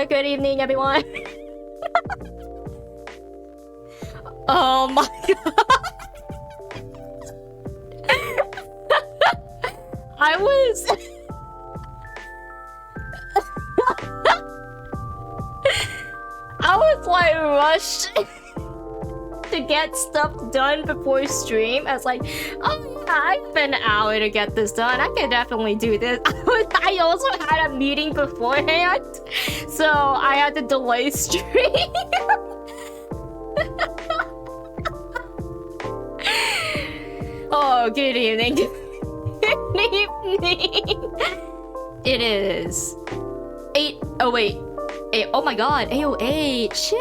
Good evening, everyone. Oh my god. I was like rushed to get stuff done before stream. I was like, oh yeah, I have an hour to get this done. I can definitely do this. I also had a meeting beforehand, so I had to delay stream. Oh, good evening. Good evening. It is 8. Oh wait. 8. Oh my god. 8:08. Shit.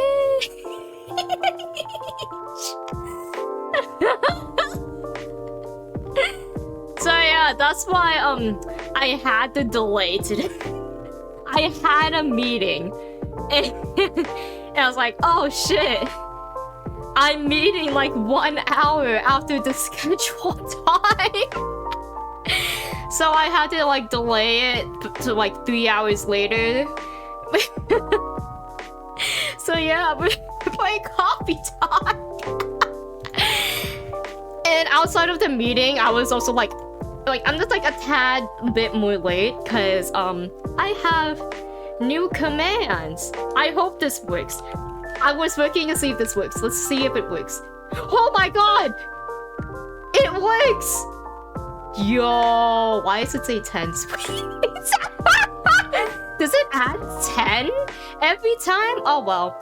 So yeah, that's why I had to delay today. I had a meeting and I was like, oh shit. I'm meeting like 1 hour after the scheduled time. So I had to like delay it to like 3 hours later. So yeah, we're playing coffee time. And outside of the meeting, I was also like I'm just like a tad bit more late because I have new commands. I hope this works. I was working to see if this works. Let's see if it works. Oh my god! It works! Yo, why does it say 10 sweets? Does it add 10 every time? Oh well.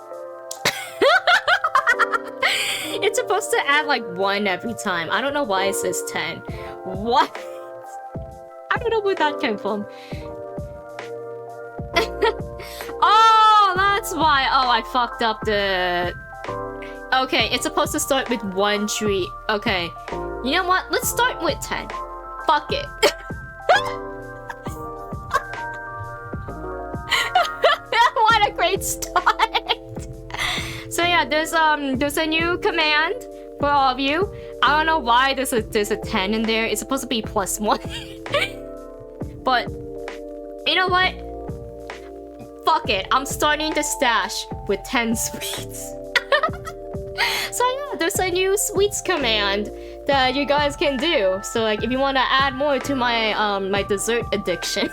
It's supposed to add like 1 every time. I don't know why it says 10. What? I don't know where that came from. Oh, that's why. Oh, I fucked up the... Okay, it's supposed to start with 1 treat. Okay. You know what? Let's start with 10. Fuck it. What a great start. So yeah, there's a new command for all of you. I don't know why there's a 10 in there. It's supposed to be +1. But you know what? Fuck it. I'm starting the stash with 10 sweets. So yeah, there's a new sweets command that you guys can do. So like if you want to add more to my my dessert addiction.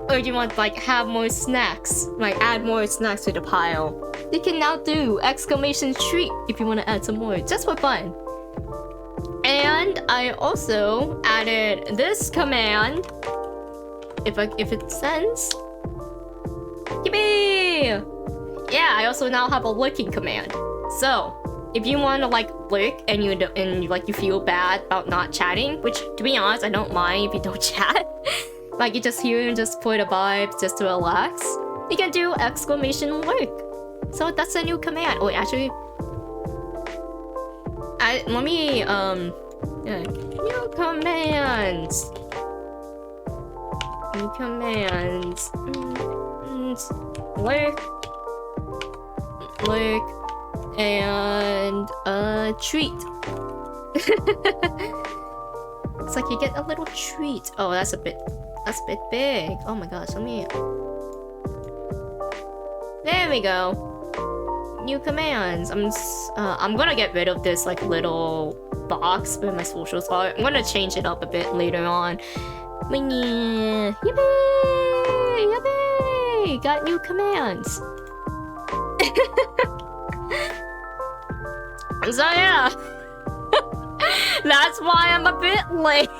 Or you want like have more snacks, like add more snacks to the pile, you can now do exclamation treat if you want to add some more, just for fun. And I also added this command. If it sends, yippee! Yeah, I also now have a lurking command. So if you want to like lurk and you feel bad about not chatting, which to be honest I don't mind if you don't chat. Like you just here and just for the vibes, just to relax, you can do exclamation lurk. So that's a new command. Oh, actually, let me new commands. New commands. Lurk, and treat. It's like you get a little treat. Oh, that's a bit big. Oh my gosh, let me... There we go. New commands. I'm gonna get rid of this like little box where my socials are. I'm gonna change it up a bit later on. Yippee! Yippee! Got new commands. So yeah. That's why I'm a bit late.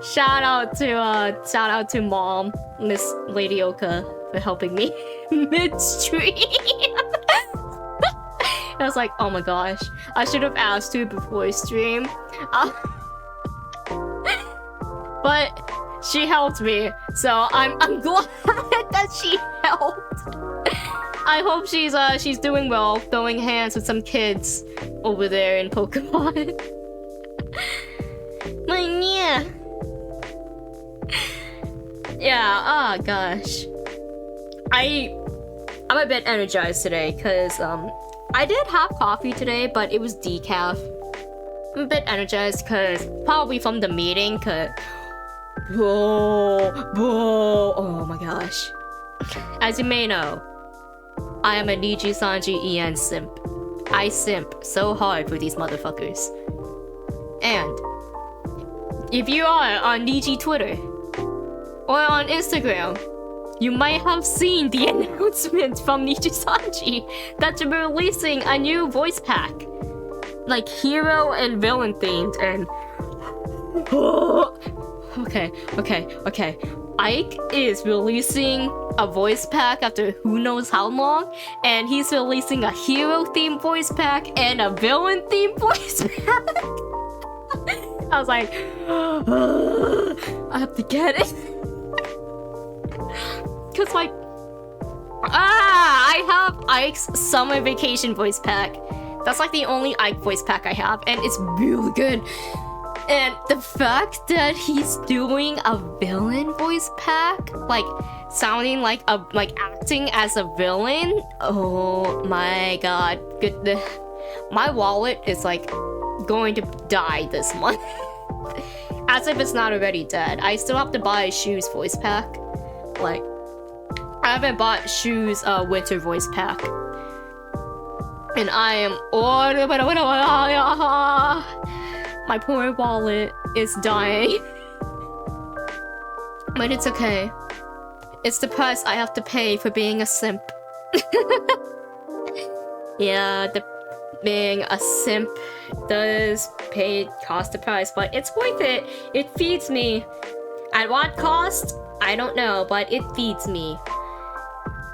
Shout out to mom, Miss Lady Oka, for helping me midstream. I was like, oh my gosh, I should have asked her before stream. But she helped me, so I'm glad that she helped. I hope she's doing well, throwing hands with some kids over there in Pokemon. Yeah, oh gosh. I'm a bit energized today because I did have coffee today, but it was decaf. I'm a bit energized because probably from the meeting, because whoa, oh my gosh. As you may know, I am a Niji Sanji EN simp. I simp so hard for these motherfuckers. And if you are on Niji Twitter or on Instagram, you might have seen the announcement from Niji Sanji that they're releasing a new voice pack. Like hero and villain themed, and okay. Ike is releasing a voice pack after who knows how long, and he's releasing a hero themed voice pack and a villain themed voice pack. I was like, I have to get it. Cause like, I have Ike's summer vacation voice pack. That's like the only Ike voice pack I have, and it's really good. And the fact that he's doing a villain voice pack, like sounding like acting as a villain, oh my god, good. My wallet is like going to die this month. As if it's not already dead. I still have to buy a Shoes voice pack. Like, I haven't bought Shoes winter voice pack. And I am my poor wallet is dying. But it's okay. It's the price I have to pay for being a simp. Yeah, being a simp does cost the price, but it's worth it. It feeds me. At what cost? I don't know, but it feeds me.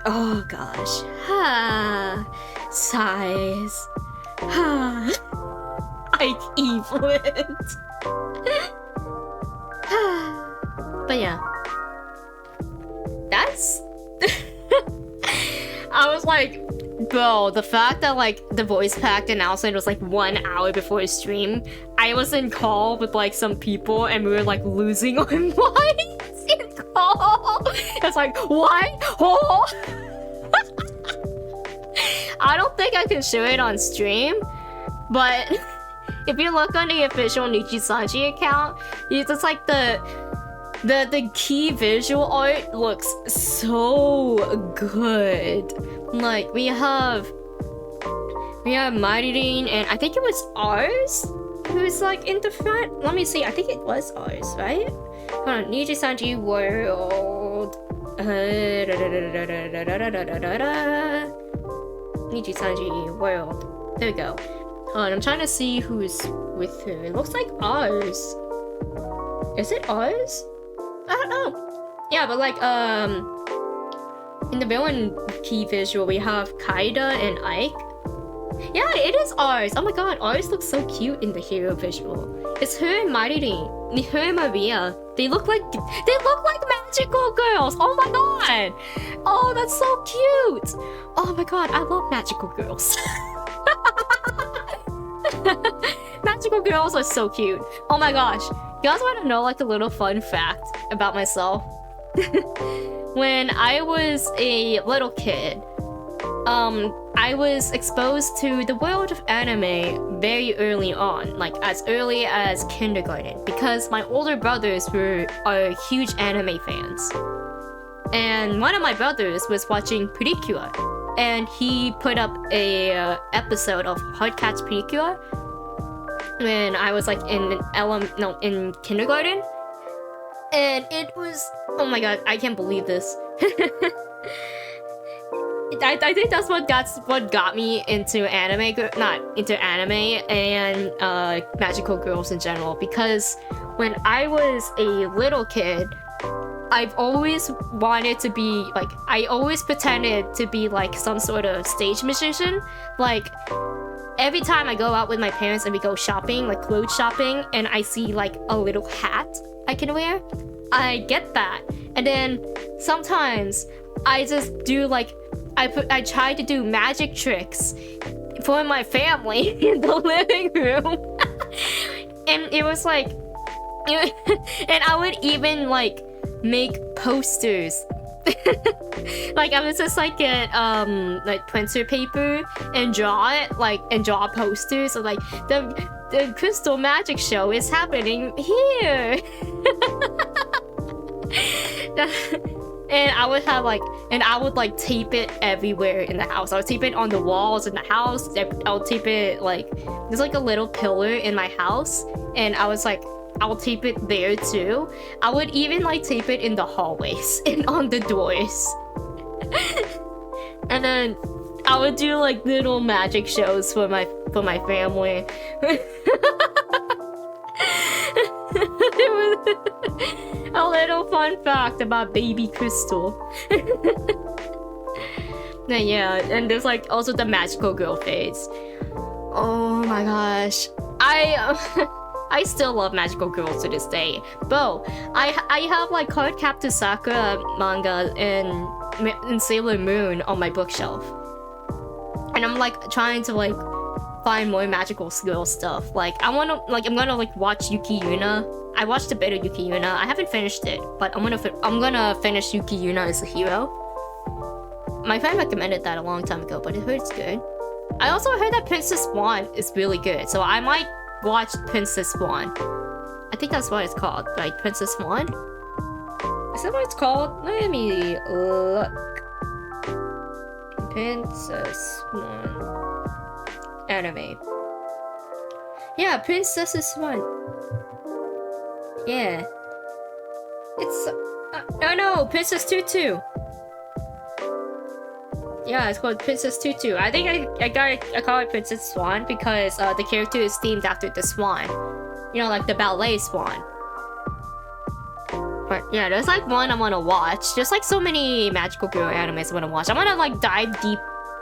Oh gosh. Sighs. Like Evelyn. But yeah. That's I was like, bro, the fact that like the voice pack announcement was like 1 hour before the stream, I was in call with like some people and we were like losing our minds in call. It's like, what? Oh. I don't think I can show it on stream, but if you look on the official Niji Sanji account, it's like the key visual art looks so good. Like we have Mighty Dean, and I think it was ours who's like in the front. Let me see. I think it was ours, right? Hold on, Niji Sanji World. Niji Sanji World. There we go. Hold on, I'm trying to see who's with who. It looks like ours. Is it ours? I don't know. Yeah, but like in the villain key visual we have Kaida and Ike. Yeah, it is ours. Oh my god, ours looks so cute in the hero visual. It's her and Mighty Dean. Her and Maria. They look like magical girls. Oh my god. Oh, that's so cute. Oh my god, I love magical girls. Magical girls are so cute. Oh my gosh. You guys want to know like a little fun fact about myself? When I was a little kid, I was exposed to the world of anime very early on, like as early as kindergarten, because my older brothers are huge anime fans. And one of my brothers was watching Precure, and he put up a episode of Hardcat's Precure when I was like in kindergarten. And it was, oh my god, I can't believe this. I think that's what got me into anime, not into anime and magical girls in general. Because when I was a little kid, I've always wanted to be like, I always pretended to be like some sort of stage musician. Like every time I go out with my parents and we go shopping, like clothes shopping, and I see like a little hat I can wear, I get that. And then sometimes I just do like, I try to do magic tricks for my family in the living room. And it was like, and I would even like make posters. Like I would just like get like printer paper and draw it, like, and draw posters of like the crystal magic show is happening here. And I would have like, and I would like tape it everywhere in the house. I would tape it on the walls in the house. I would tape it like, there's like a little pillar in my house, and I was like, I'll tape it there too. I would even like tape it in the hallways and on the doors. And then I would do like little magic shows for my family. A little fun fact about baby Crystal. And yeah, and there's like also the magical girl phase. Oh my gosh, I still love magical girls to this day. Bo, I have like Card Captor Sakura manga and Sailor Moon on my bookshelf, and I'm like trying to like find more magical girl stuff. Like I'm gonna like watch Yuki Yuna. I watched a bit of Yuki Yuna. I haven't finished it, but I'm gonna finish Yuki Yuna as a hero. My friend recommended that a long time ago, but I heard it's good. I also heard that Princess Swan is really good, so I might watch Princess Swan. I think that's what it's called, right? Princess Swan? Is that what it's called? Let me look. Princess Swan anime. Yeah, Princess Swan. Yeah. It's... no, Princess Tutu. Yeah, it's called Princess Tutu. I think I call it Princess Swan because the character is themed after the swan. You know, like the ballet swan. But yeah, there's like one I want to watch. There's like so many magical girl animes I want to watch. I want to like dive deep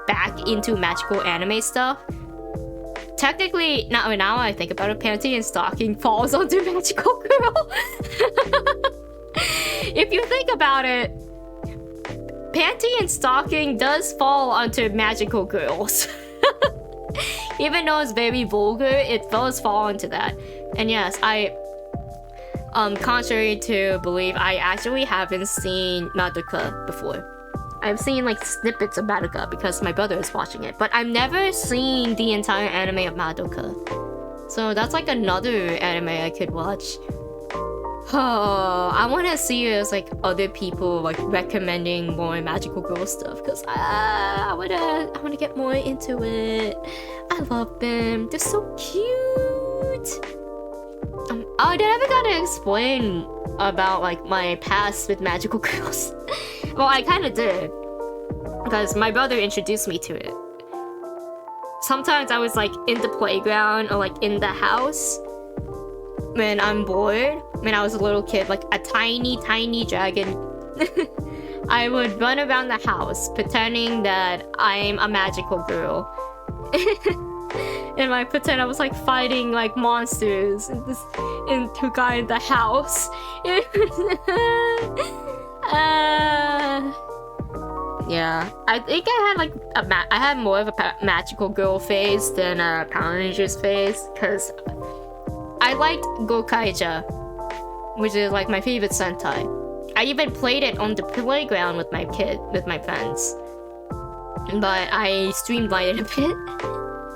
back into magical anime stuff. Technically, now I think about it, Panty and Stocking falls onto magical girl. If you think about it, Panty and Stocking does fall onto magical girls. Even though it's very vulgar, it does fall into that. And yes, contrary to belief, I actually haven't seen Madoka before. I've seen like snippets of Madoka because my brother is watching it, but I've never seen the entire anime of Madoka. So that's like another anime I could watch. Oh, I want to see as like other people like recommending more magical girl stuff because I wanna get more into it. I love them. They're so cute. Oh, did I ever gotta explain about like my past with magical girls? Well, I kind of did because my brother introduced me to it. Sometimes I was like in the playground or like in the house when I'm bored. When I was a little kid, like a tiny dragon. I would run around the house pretending that I'm a magical girl. And I pretend I was like fighting like monsters to guide the house. Yeah, I think I had like I had more of a magical girl phase than a Power Rangers phase because I liked Gokaija, which is like my favorite Sentai. I even played it on the playground with my friends, but I streamlined it a bit.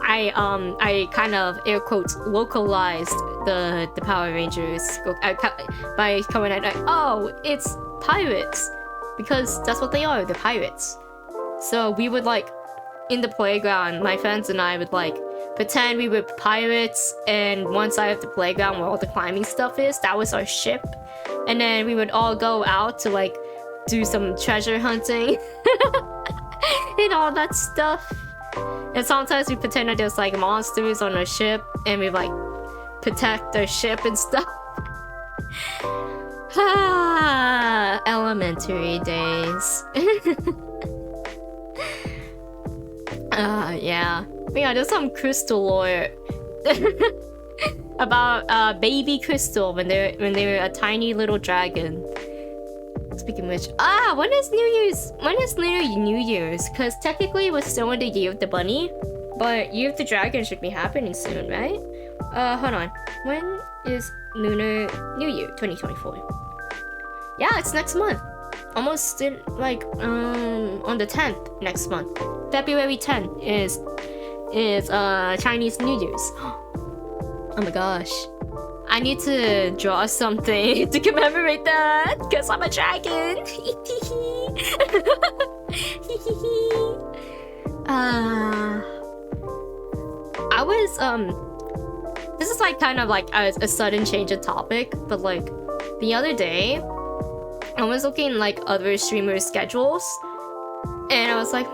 I kind of air quotes localized the Power Rangers by coming at like, oh, it's pirates, because that's what they are, the pirates. So we would like in the playground, my friends and I would like pretend we were pirates, and one side of the playground where all the climbing stuff is, that was our ship, and then we would all go out to like do some treasure hunting and all that stuff. And sometimes we pretend that there's like monsters on our ship, and we like protect our ship and stuff. Elementary days. Yeah. But yeah, there's some crystal lore about baby Crystal when they were a tiny little dragon. Speaking of which, when is New Year's? When is New Year's? Because technically we're still in the Year of the Bunny, but Year of the Dragon should be happening soon, right? Hold on. When is Lunar New Year 2024? Yeah, it's next month. Almost in, like on the 10th next month. February 10th is Chinese New Year's. Oh my gosh. I need to draw something to commemorate that, because I'm a dragon. I was, this is like kind of like a sudden change of topic, but like the other day, I was looking like other streamers' schedules, and I was like,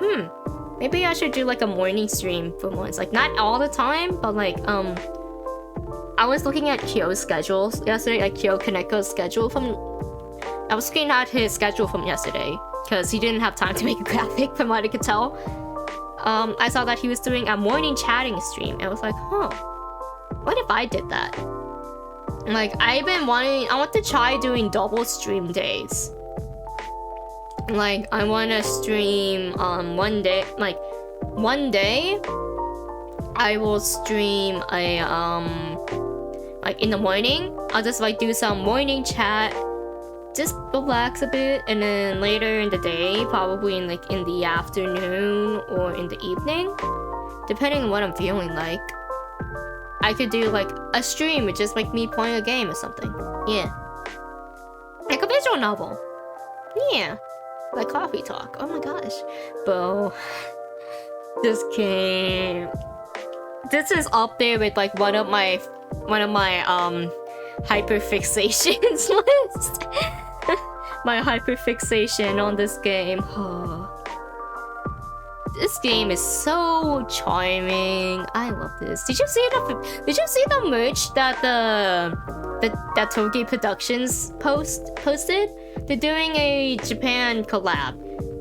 maybe I should do like a morning stream for once. Like not all the time, but like I was looking at Kyo's schedules yesterday, like Kyo Kaneko's schedule from. I was looking at his schedule from yesterday because he didn't have time to make a graphic, from what I could tell. I saw that he was doing a morning chatting stream, and I was like, what if I did that? Like I want to try doing double stream days. Like I want to stream one day, like one day I will stream a like in the morning. I'll just like do some morning chat, just relax a bit, and then later in the day, probably in like in the afternoon or in the evening, depending on what I'm feeling like, I could do like a stream with just like me playing a game or something. Yeah. Like a visual novel. Yeah. Like coffee talk. Oh my gosh. Bro. This game. This is up there with like one of my hyperfixations list. My hyperfixation on this game. This game is so charming. I love this. Did you see the merch that that Toge Productions posted? They're doing a Japan collab,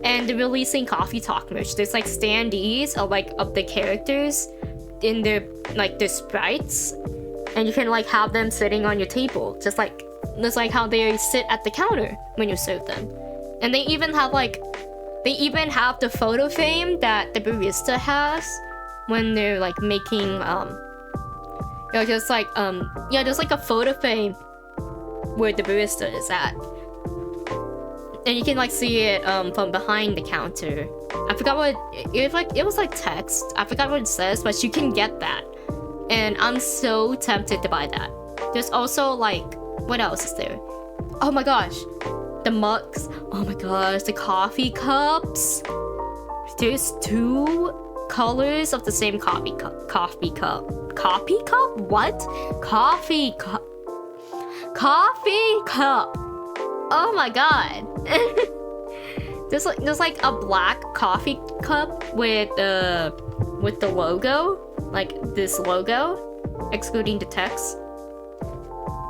and they're releasing coffee talk merch. There's like standees of the characters in their sprites, and you can like have them sitting on your table, just like how they sit at the counter when you serve them. And they even have the photo frame that the barista has when they're like making just like a photo frame where the barista is at, and you can like see it from behind the counter. I forgot what it was like text. I forgot what it says, but you can get that, and I'm so tempted to buy that. There's also like, what else is there? Oh my gosh, the mugs. Oh my gosh, the coffee cups. There's 2 colors of the same coffee cup. Coffee cup? What? Coffee cup. Coffee cup. Oh my god. There's like a black coffee cup with the logo, like this logo, excluding the text.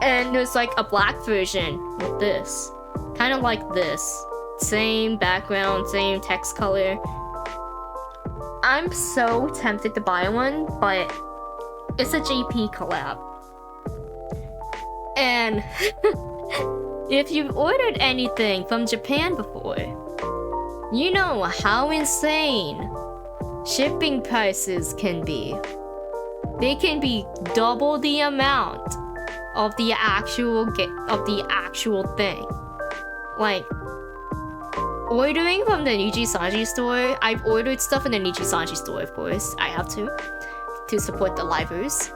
And there's like a black version with this. Kind of like this. Same background, same text color. I'm so tempted to buy one, but it's a JP collab. And if you've ordered anything from Japan before, you know how insane shipping prices can be. They can be double the amount of the actual thing. Like ordering from the Nijisanji store. I've ordered stuff in the Nijisanji store, of course. I have to support the livers.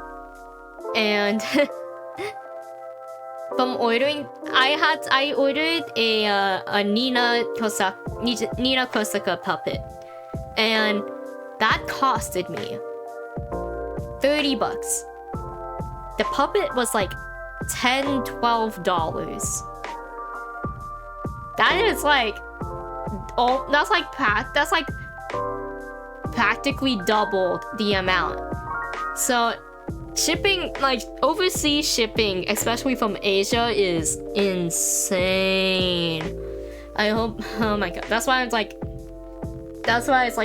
And from ordering, I ordered a Nina Kosaka puppet, and that costed me $30. The puppet was like $10-12. That is like, that's like practically doubled the amount. So shipping, like overseas shipping, especially from Asia, is insane. I hope, oh my god, that's why it's like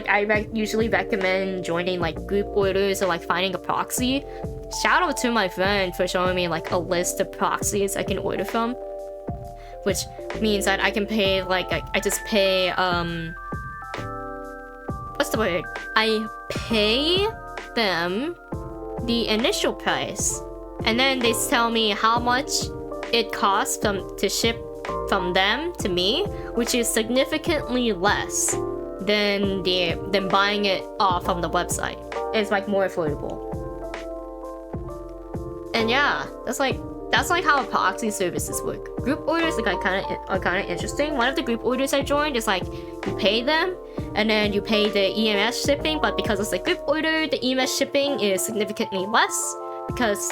I usually recommend joining like group orders or like finding a proxy. Shout out to my friend for showing me like a list of proxies I can order from, which means that I can pay like I just pay what's the word? I pay them the initial price, and then they tell me how much it costs to ship from them to me, which is significantly less than buying it off from the website. It's like more affordable. And yeah, that's like how proxy services work. Group orders are kind of interesting. One of the group orders I joined is like you pay them, and then you pay the EMS shipping. But because it's a group order, the EMS shipping is significantly less because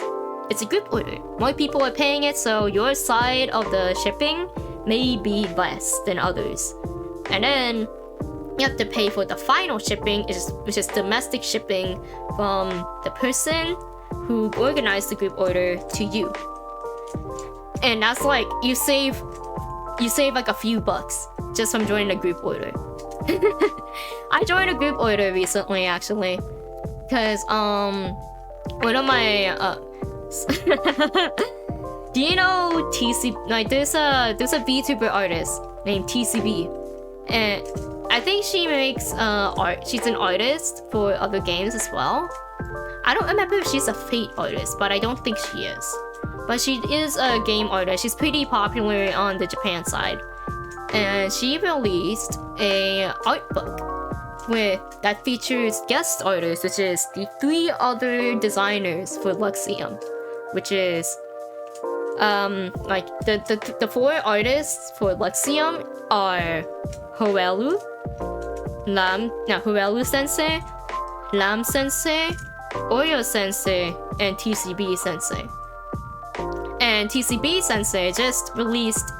it's a group order. More people are paying it, so your side of the shipping may be less than others. And then you have to pay for the final shipping, which is domestic shipping from the person who organized the group order to you. And that's like you save like a few bucks just from joining a group order. I joined a group order recently actually, because one of my do you know TC? Like there's a VTuber artist named TCB, and I think she makes art. She's an artist for other games as well. I don't remember if she's a Fate artist, but I don't think she is. But she is a game artist. She's pretty popular on the Japan side. And she released a art book that features guest artists, which is the 3 other designers for Luxium, which is like the 4 artists for Luxium are Hoelu Sensei, Lam Sensei, Oyo Sensei, and TCB Sensei. And TCB Sensei just released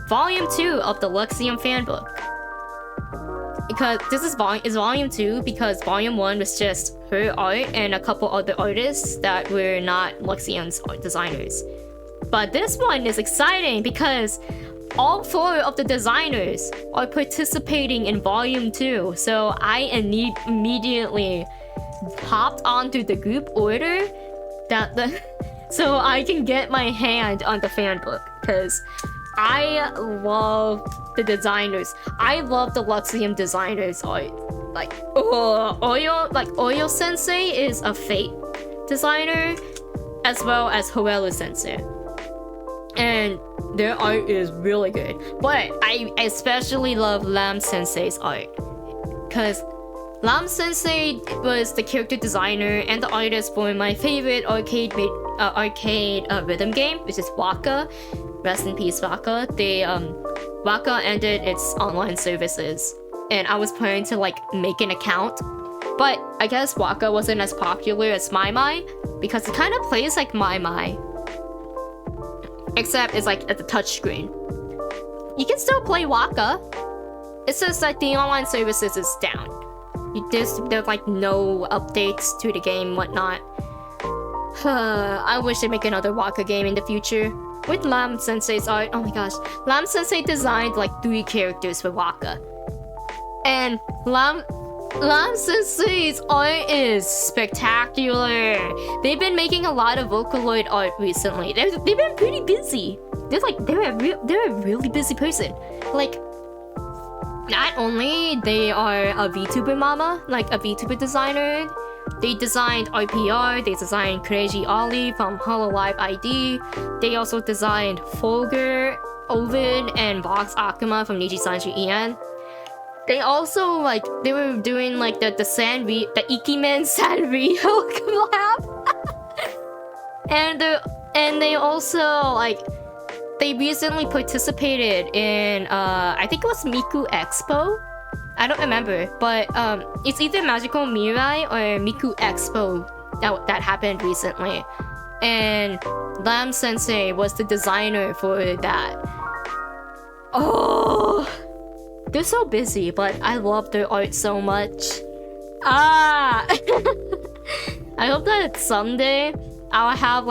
Volume 2 of the Luxium fanbook. Because this is Volume 2 because Volume 1 was just her art and a couple other artists that were not Luxium's art designers. But this one is exciting because all 4 of the designers are participating in Volume 2. So I immediately hopped onto the group order so I can get my hand on the fan book, because I love the designers. I love the Luxium designers art. Like Oyo Sensei is a Fate designer, as well as Hoelu Sensei, and their art is really good. But I especially love Lam Sensei's art, because Lam Sensei was the character designer and the artist for my favorite arcade rhythm game, which is Waka. Rest in peace, Waka. Waka ended its online services, and I was planning to like make an account, but I guess Waka wasn't as popular as My Mai because it kind of plays like My Mai, except it's like at the touchscreen. You can still play Waka. It's just that the online services is down. There's like no updates to the game, whatnot. I wish they make another Waka game in the future with Lam Sensei's art. Oh my gosh, Lam Sensei designed like 3 characters for Waka, and Lam Sensei's art is spectacular. They've been making a lot of Vocaloid art recently. They've been pretty busy. They're a really busy person. Like, not only they are a VTuber mama, like a VTuber designer, they designed RPR, they designed Crazy Ollie from Hololive ID, they also designed Folger, Ovid, and Vox Akuma from Niji Sanju Ian. They also they were doing like the Ikimen Sanrio collab. and they also they recently participated in I think it was Miku Expo. I don't remember, but it's either Magical Mirai or Miku Expo that happened recently, and Lam Sensei was the designer for that. Oh, they're so busy, but I love their art so much. I hope that someday I'll have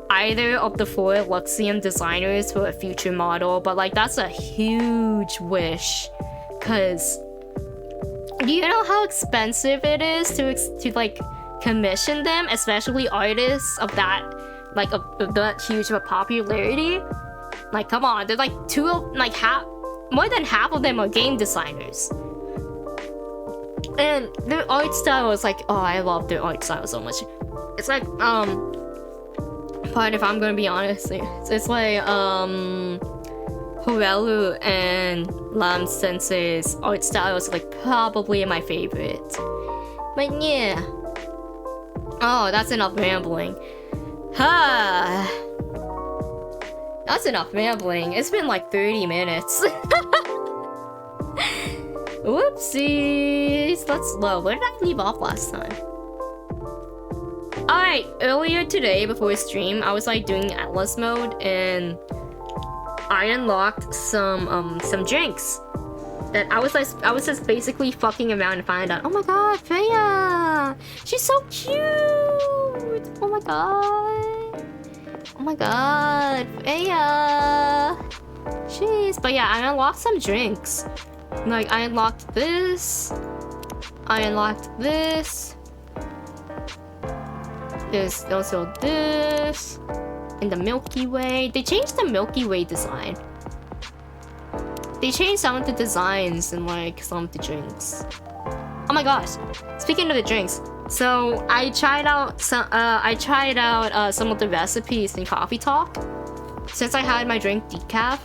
either of the 4 Luxium designers for a future model, but that's a huge wish, cause do you know how expensive it is to commission them, especially artists of that of that huge of a popularity? Come on, they're more than half of them are game designers, and their art style is I love their art style so much. It's but if I'm gonna be honest, it's Hoelu and Lam Sensei's art style is probably my favorite. But yeah. Oh, that's enough rambling. That's enough rambling. It's been like 30 minutes. Whoopsies. Where did I leave off last time? Alright, earlier today before we stream, I was like doing Atlas mode and I unlocked some drinks. That I was just basically fucking around and find out. Oh my god, Freya! She's so cute! Oh my god. Oh my god, Freya! Jeez. But yeah, I unlocked some drinks. Like, I unlocked this. I unlocked this. There's also this. And the Milky Way. They changed the Milky Way design. They changed some of the designs and like some of the drinks. Oh my gosh! Speaking of the drinks, so I tried out some of the recipes in Coffee Talk. Since I had my drink decaf,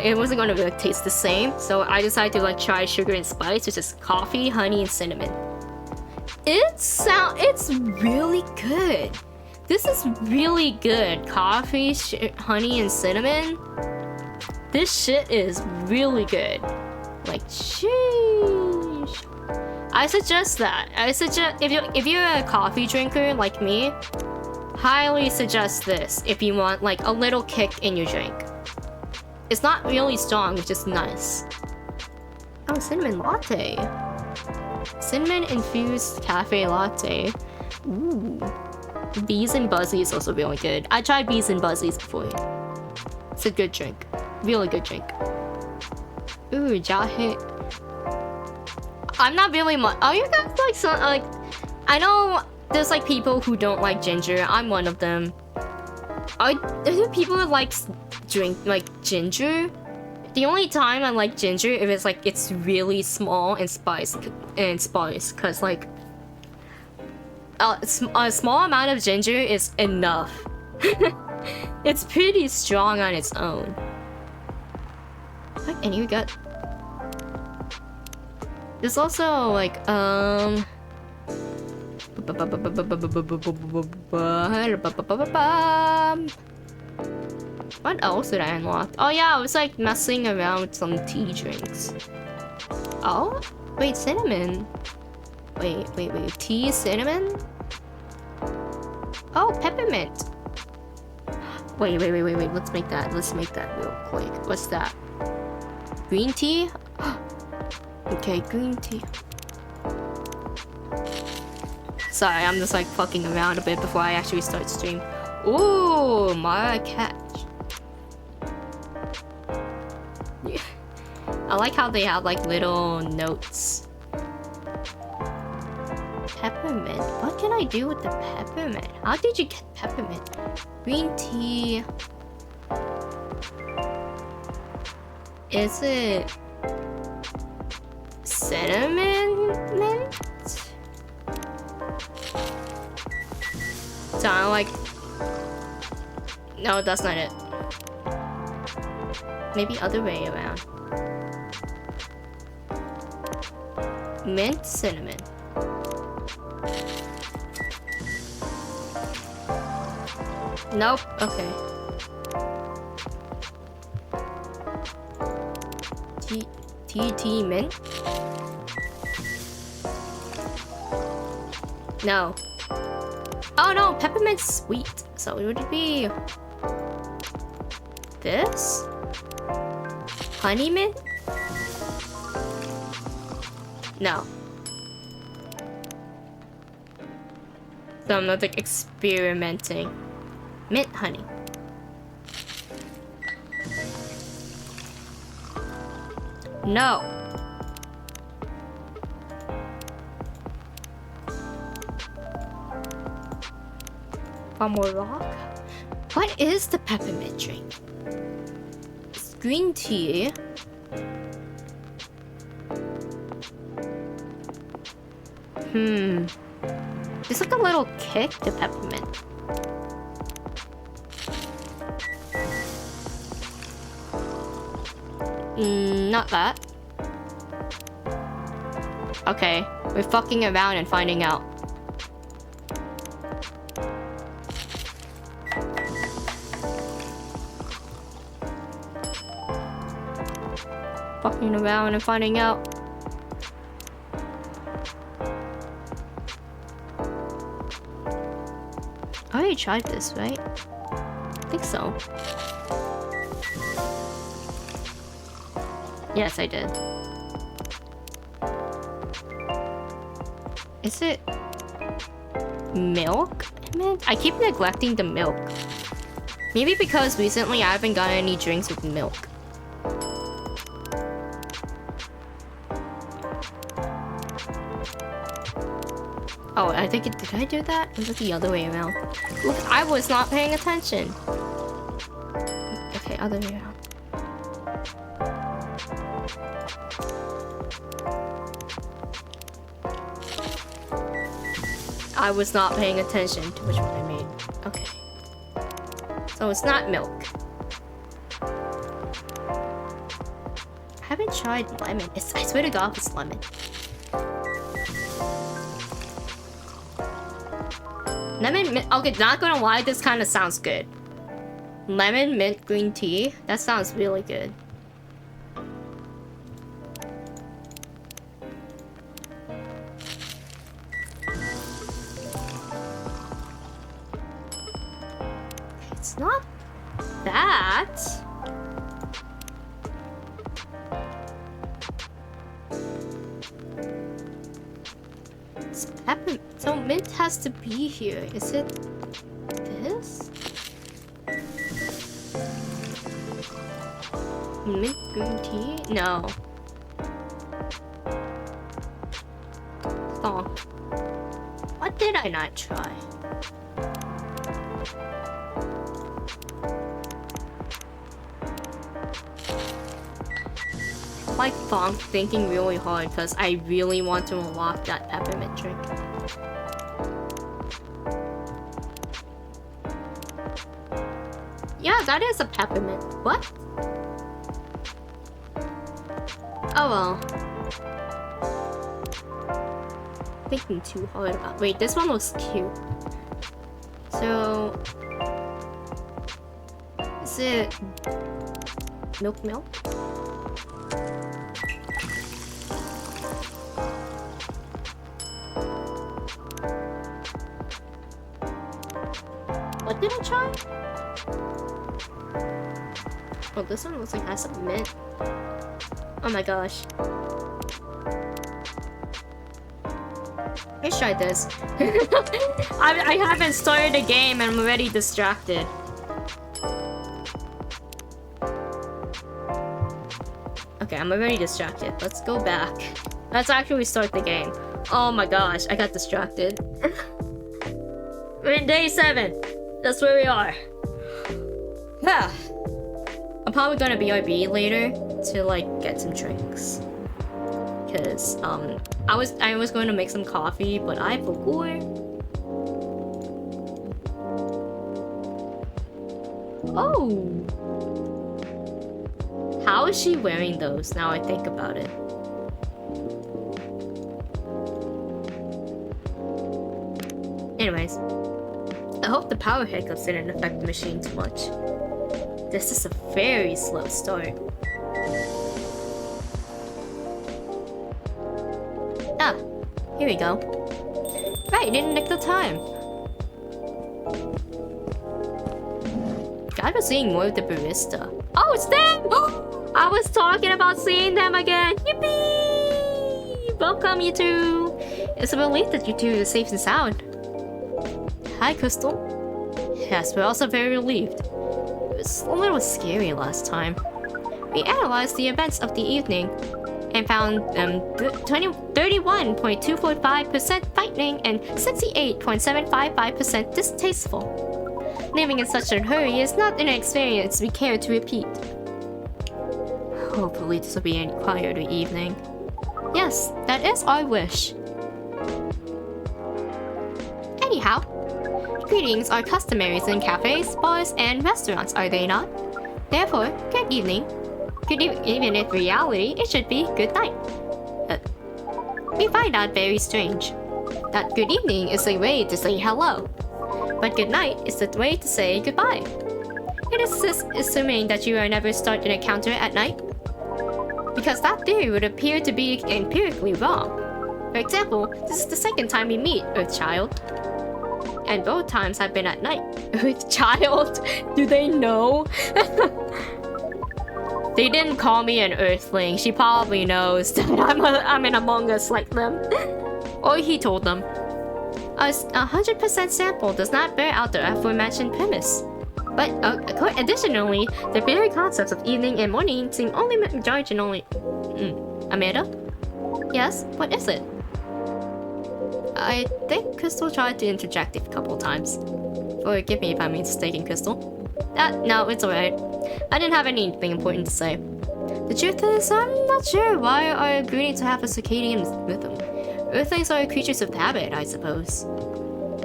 it wasn't gonna really taste the same, so I decided to like try sugar and spice, which is coffee, honey, and cinnamon. It's really good. This is really good. Coffee, honey, and cinnamon. This shit is really good. Like, sheesh. I suggest that. If you're a coffee drinker like me, highly suggest this if you want like a little kick in your drink. It's not really strong, which is nice. Oh, cinnamon latte. Cinnamon infused cafe latte. Ooh. Bees and Buzzy is also really good. I tried Bees and Buzzies before. It's a good drink. Really good drink. Ooh, jahe. I'm not really much. Are you guys like some like? I know there's like people who don't like ginger. I'm one of them. Are there people who like drink like ginger? The only time I like ginger if it's like it's really small and spice, cause like a small amount of ginger is enough. It's pretty strong on its own. Like, and you got. There's also like what else did I unlock? Oh yeah, I was like messing around with some tea drinks. Oh, wait, cinnamon. Wait. Tea, cinnamon? Oh, peppermint. Wait. Let's make that real quick. What's that? Green tea? Okay, green tea. Sorry, I'm just like fucking around a bit before I actually start stream. Ooh, my catch. I like how they have like little notes. Peppermint. What can I do with the peppermint? How did you get peppermint? Green tea. Is it cinnamon mint? Sound like. No, that's not it. Maybe other way around. Mint, cinnamon. Nope. Okay. Tea mint? No. Oh no, peppermint's sweet. So would it be this? Honey mint? No. So I'm not like experimenting. Mint honey. No. One more rock. What is the peppermint drink? It's green tea. There's like a little kick to peppermint. Not that. Okay, we're fucking around and finding out. looking around and finding out. I already tried this, right? I think so. Yes, I did. Is it milk? I keep neglecting the milk. Maybe because recently I haven't gotten any drinks with milk. Oh, I think did I do that? Or was it the other way around? Look, I was not paying attention. Okay, other way around. I was not paying attention to which one I made. Okay. So it's not milk. I haven't tried lemon. I swear to God, it's lemon. Lemon mint. Okay, not gonna lie, this kind of sounds good. Lemon mint green tea. That sounds really good. It's not that. It's peppermint. So mint has to be here. Is it this? Mint green tea? No. Oh. What did I not try? Like Fong thinking really hard because I really want to unlock that peppermint drink. Yeah, that is a peppermint. What? Oh well. Thinking too hard about. Wait, this one looks cute. So, is it milk? What did I try? Oh, this one looks like it has some mint. Oh my gosh. Let's try this. I haven't started the game and I'm already distracted. Okay, I'm already distracted. Let's go back. Let's actually start the game. Oh my gosh, I got distracted. We're in day 7. That's where we are. Yeah. I'm probably gonna BRB later to like get some drinks. Cause I was going to make some coffee, but I forgot. Oh. How is she wearing those now I think about it? Anyways. I hope the power hiccups didn't affect the machine too much. This is a very slow start. Ah, here we go. Right, didn't nick the time. God was seeing more of the barista. Oh, it's them! I was talking about seeing them again. Yippee! Welcome, you two. It's a relief that you two are safe and sound. Hi, Crystal. Yes, we're also very relieved. It was a little scary last time. We analyzed the events of the evening and found 31.245% frightening and 68.755% distasteful. Living in such a hurry is not an experience we care to repeat. Hopefully this will be a quieter evening. Yes, that is our wish. Anyhow, greetings are customary in cafes, bars, and restaurants, are they not? Therefore, good evening. Even if reality, it should be good night. We find that very strange. That good evening is a way to say hello, but good night is the way to say goodbye. It is assuming that you are never start an encounter at night. because that theory would appear to be empirically wrong. For example, this is the second time we meet, Earthchild. And both times have been at night. Earthchild? Do they know? They didn't call me an Earthling. She probably knows that I'm an Among Us like them. Or he told them. A 100% sample does not bear out the aforementioned premise. But additionally, the very concepts of evening and morning seem only marginally... Amanda? Yes? What is it? I think Crystal tried to interject a couple times. Forgive me if I'm mistaken, Crystal. No, it's alright. I didn't have anything important to say. The truth is, I'm not sure why I agreed to have a circadian rhythm. Earthlings are creatures of habit, I suppose.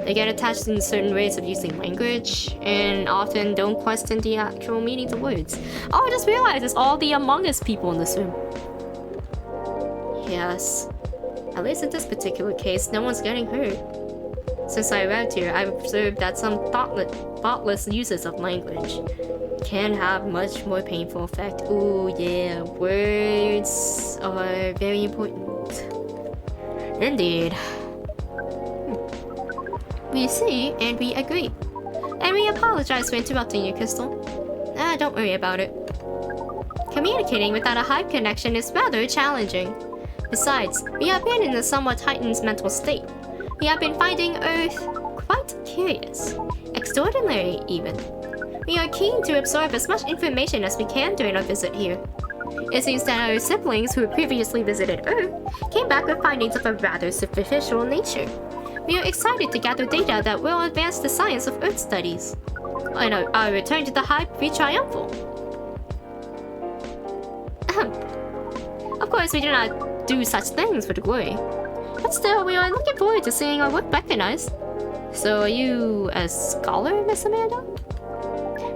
They get attached in certain ways of using language, and often don't question the actual meaning of words. Oh, I just realized it's all the Among Us people in this room. Yes. At least in this particular case, no one's getting hurt. Since I arrived here, I've observed that some thoughtless uses of language can have much more painful effect. Ooh, yeah, words are very important. Indeed. We see and we agree. And we apologize for interrupting you, Crystal. Don't worry about it. Communicating without a Hive connection is rather challenging. Besides, we have been in a somewhat heightened mental state. We have been finding Earth quite curious. Extraordinary, even. We are keen to absorb as much information as we can during our visit here. It seems that our siblings who previously visited Earth came back with findings of a rather superficial nature. We are excited to gather data that will advance the science of Earth studies. On our return to the Hive, be triumphal. Of course, we do not do such things for the glory. But still, we are looking forward to seeing our work recognized. So are you a scholar, Miss Amanda?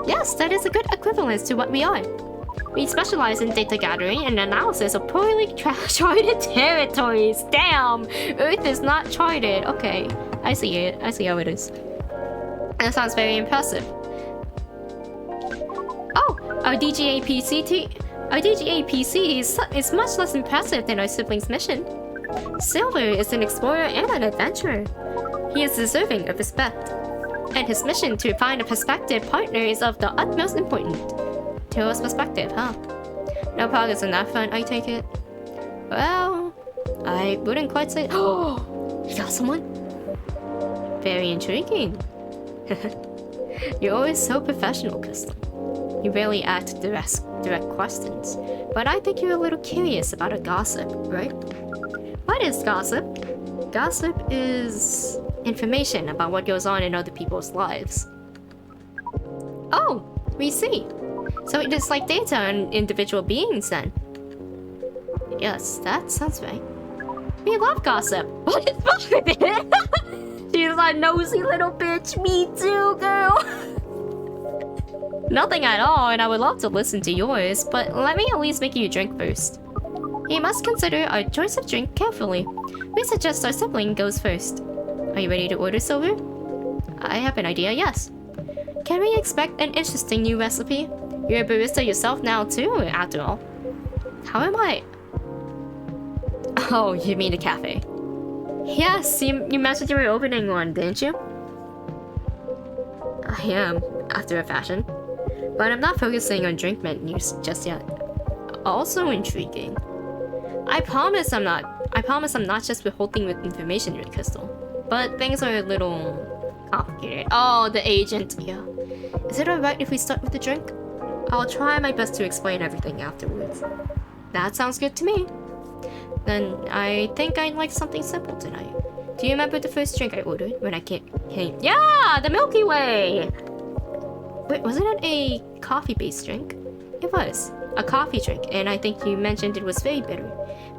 Yes, that is a good equivalence to what we are. We specialize in data gathering and analysis of poorly charted territories. Damn! Earth is not charted. Okay, I see it. I see how it is. That sounds very impressive. Oh, our DGA PC is much less impressive than our siblings' mission. Silver is an explorer and an adventurer. He is deserving of respect. And his mission to find a prospective partner is of the utmost importance. Taylor's perspective, huh? No progress on that front, I take it. Well, I wouldn't quite say... Oh, you got someone? Very intriguing. You're always so professional, Crystal. You rarely ask direct questions, but I think you're a little curious about a gossip, right? What is gossip? Gossip is information about what goes on in other people's lives. Oh, we see. So it is like data on individual beings then. Yes, that sounds right. We love gossip. What is wrong with it? She's a nosy little bitch. Me too, girl. Nothing at all, and I would love to listen to yours, but let me at least make you a drink first. You must consider our choice of drink carefully. We suggest our sibling goes first. Are you ready to order, Silver? I have an idea, yes. Can we expect an interesting new recipe? You're a barista yourself now too, after all. How am I? Oh, you mean the cafe? Yes, you mentioned you were opening one, didn't you? I am, after a fashion. But I'm not focusing on drink menus just yet. Also intriguing. I promise I'm not just withholding with information here, Crystal. But things are a little complicated. Oh, the agent, yeah. Is it alright if we start with the drink? I'll try my best to explain everything afterwards. That sounds good to me. Then I think I'd like something simple tonight. Do you remember the first drink I ordered when I came? Yeah, the Milky Way! Wait, wasn't it a coffee-based drink? It was. A coffee drink, and I think you mentioned it was very bitter.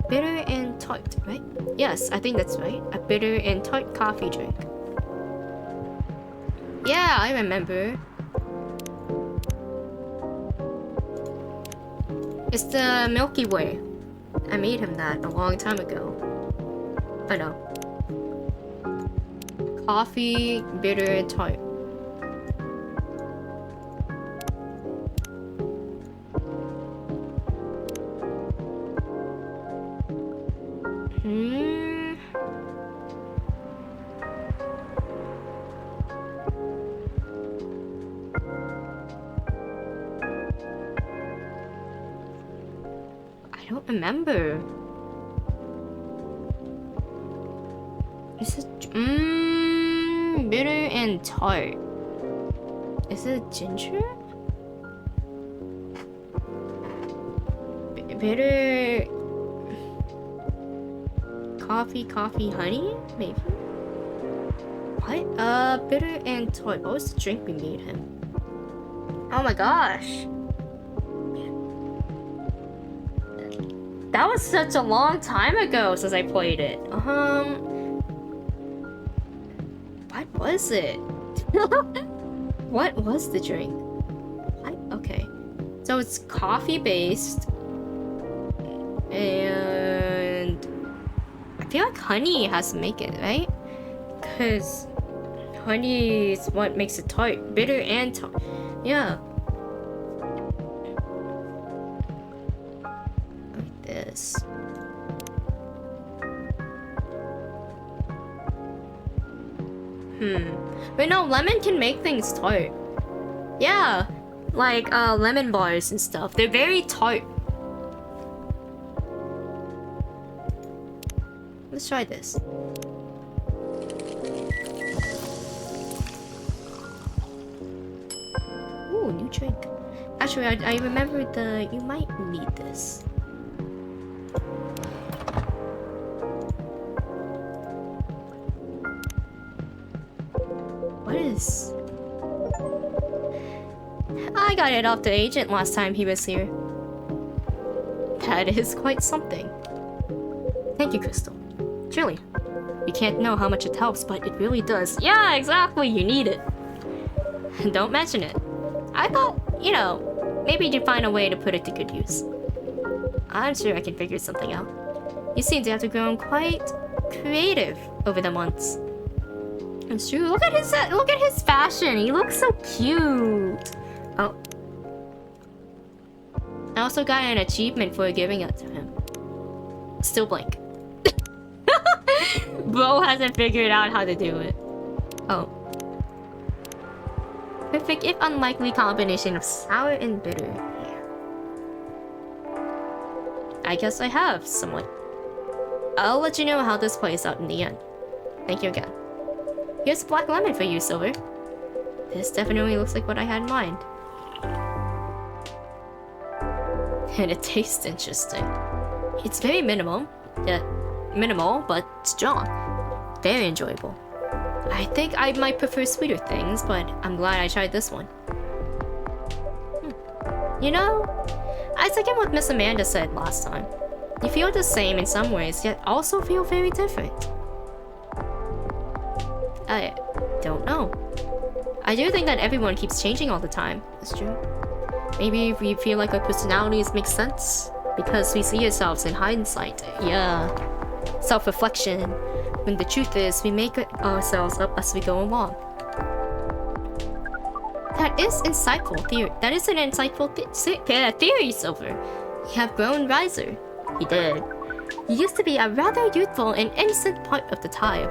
Bitter and tart, right? Yes, I think that's right. A bitter and tart coffee drink. Yeah, I remember. It's the Milky Way. I made him that a long time ago. I know. Coffee, bitter, and tart. don't remember. Is it bitter and tart? Is it ginger? Bitter coffee, honey? Maybe? What? Bitter and tart. What was the drink we made him? Oh my gosh. That was such a long time ago since I played it. What was it? What was the drink? What? Okay. So it's coffee based. And I feel like honey has to make it, right? Because honey is what makes it tart. Bitter and tart. Yeah. Like this. But no, lemon can make things tart. Yeah. Like lemon bars and stuff. They're very tart. Let's try this. Ooh, new drink. Actually, I remembered you might need this. What is... I got it off the agent last time he was here. That is quite something. Thank you, Crystal. Truly. You can't know how much it helps, but it really does. Yeah, exactly, you need it. Don't mention it. I thought, you know, maybe you'd find a way to put it to good use. I'm sure I can figure something out. You seem to have grown quite creative over the months. It's true. Look at his fashion. He looks so cute. Oh. I also got an achievement for giving it to him. Still blank. Bro hasn't figured out how to do it. Oh. Perfect if unlikely combination of sour and bitter. I guess I have, somewhat. I'll let you know how this plays out in the end. Thank you again. Here's black lemon for you, Silver. This definitely looks like what I had in mind. And it tastes interesting. It's very minimal, but strong. Very enjoyable. I think I might prefer sweeter things, but I'm glad I tried this one. You know, I second what Miss Amanda said last time. You feel the same in some ways, yet also feel very different. I don't know. I do think that everyone keeps changing all the time. That's true. Maybe we feel like our personalities make sense because we see ourselves in hindsight. Yeah. Self-reflection. When the truth is, we make ourselves up as we go along. That is insightful theory. That is an insightful theory, Silver. You have grown wiser. You did. You used to be a rather youthful and innocent part of the time.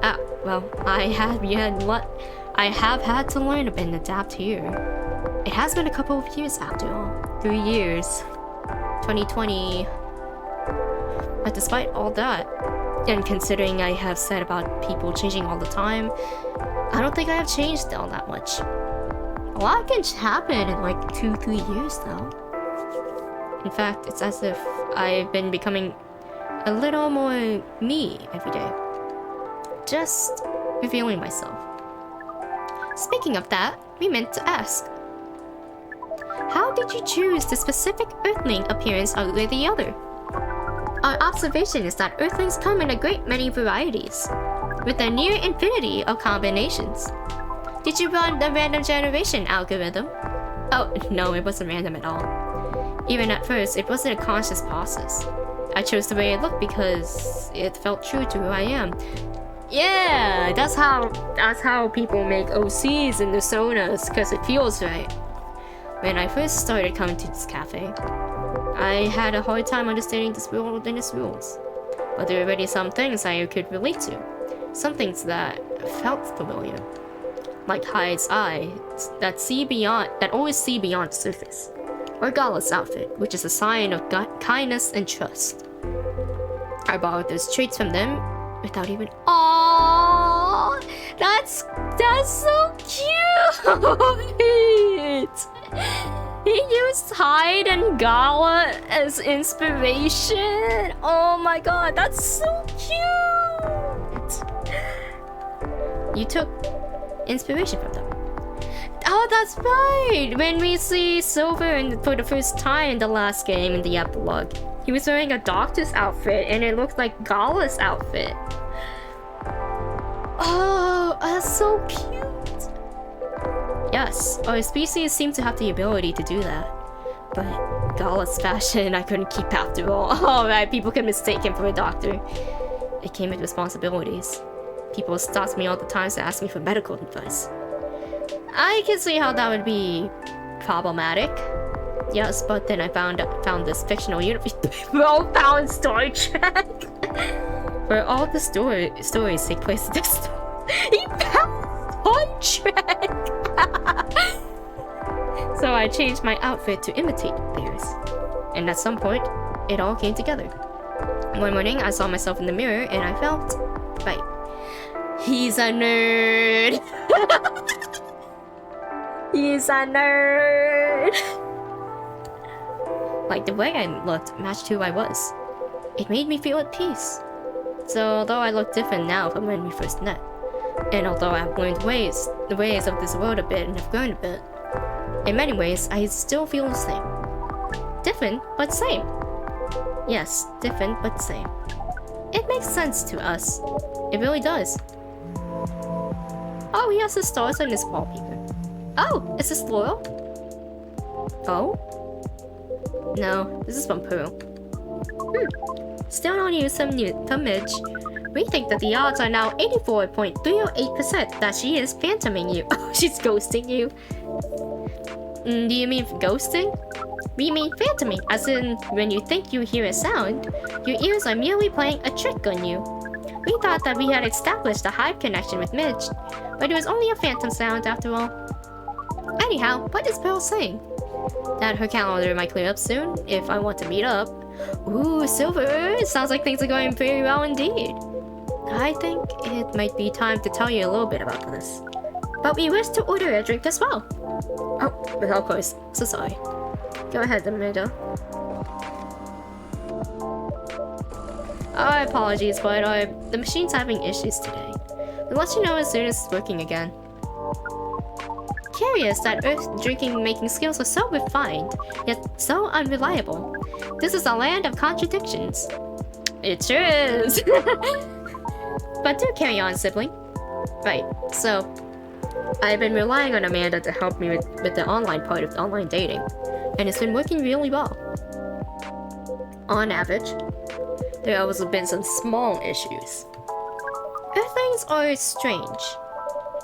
Ah, well, I have had to learn and adapt here. It has been a couple of years after all. 3 years. 2020. But despite all that, and considering I have said about people changing all the time, I don't think I have changed all that much. A lot can happen in like 2-3 years though. In fact, it's as if I've been becoming a little more me every day. Just revealing myself. Speaking of that, we meant to ask. How did you choose the specific Earthling appearance over the other? Our observation is that Earthlings come in a great many varieties, with a near infinity of combinations. Did you run the random generation algorithm? Oh, no, it wasn't random at all. Even at first, it wasn't a conscious process. I chose the way it looked because it felt true to who I am. Yeah, that's how people make OCs and personas, because it feels right. When I first started coming to this cafe, I had a hard time understanding this world and its rules. But there were already some things I could relate to. Some things that felt familiar. Like Hyde's eye, that always see beyond the surface. or Gala's outfit, which is a sign of kindness and trust. I borrowed those traits from them without even. Aww, that's so cute. He used Hyde and Gala as inspiration. Oh my god, that's so cute. You took inspiration from them. Oh, that's right! When we see Silver for the first time in the last game in the epilogue, he was wearing a doctor's outfit and it looked like Gala's outfit. Oh, that's so cute. Yes, our species seem to have the ability to do that. But Gala's fashion I couldn't keep after all. Oh right, people can mistake him for a doctor. It came with responsibilities. People stopped me all the time to ask me for medical advice. I can see how that would be problematic. Yes, but then I found this fictional universe. Well-found Star Trek. Where all the stories take place in this. He found Star Trek. So I changed my outfit to imitate theirs. And at some point, it all came together. One morning, I saw myself in the mirror and I felt right. He's a nerd. He's a nerd. Like the way I looked matched who I was. It made me feel at peace. So although I look different now from when we first met, and although I've learned the ways of this world a bit and have grown a bit, in many ways I still feel the same. Different, but same. Yes, different, but same. It makes sense to us. It really does. Oh, he has the stars on his wallpaper. Oh, is this Laurel? Oh? No, this is from Pearl. Still don't use some image. We think that the odds are now 84.308% that she is phantoming you. Oh, she's ghosting you. Do you mean ghosting? We mean phantoming, as in when you think you hear a sound, your ears are merely playing a trick on you. We thought that we had established a hive connection with Midge, but it was only a phantom sound after all. Anyhow, what is Pearl saying? That her calendar might clear up soon, if I want to meet up. Ooh, Silver! It sounds like things are going very well indeed. I think it might be time to tell you a little bit about this. But we wish to order a drink as well. Oh, well, of course. So sorry. Go ahead, Amanda. Oh, apologies, but the machine's having issues today. We'll let you know as soon as it's working again. Curious that Earth's drinking-making skills are so refined, yet so unreliable. This is a land of contradictions. It sure is! But do carry on, sibling. Right, so I've been relying on Amanda to help me with the online part of online dating, and it's been working really well. On average, there have also been some small issues. Earthlings are strange.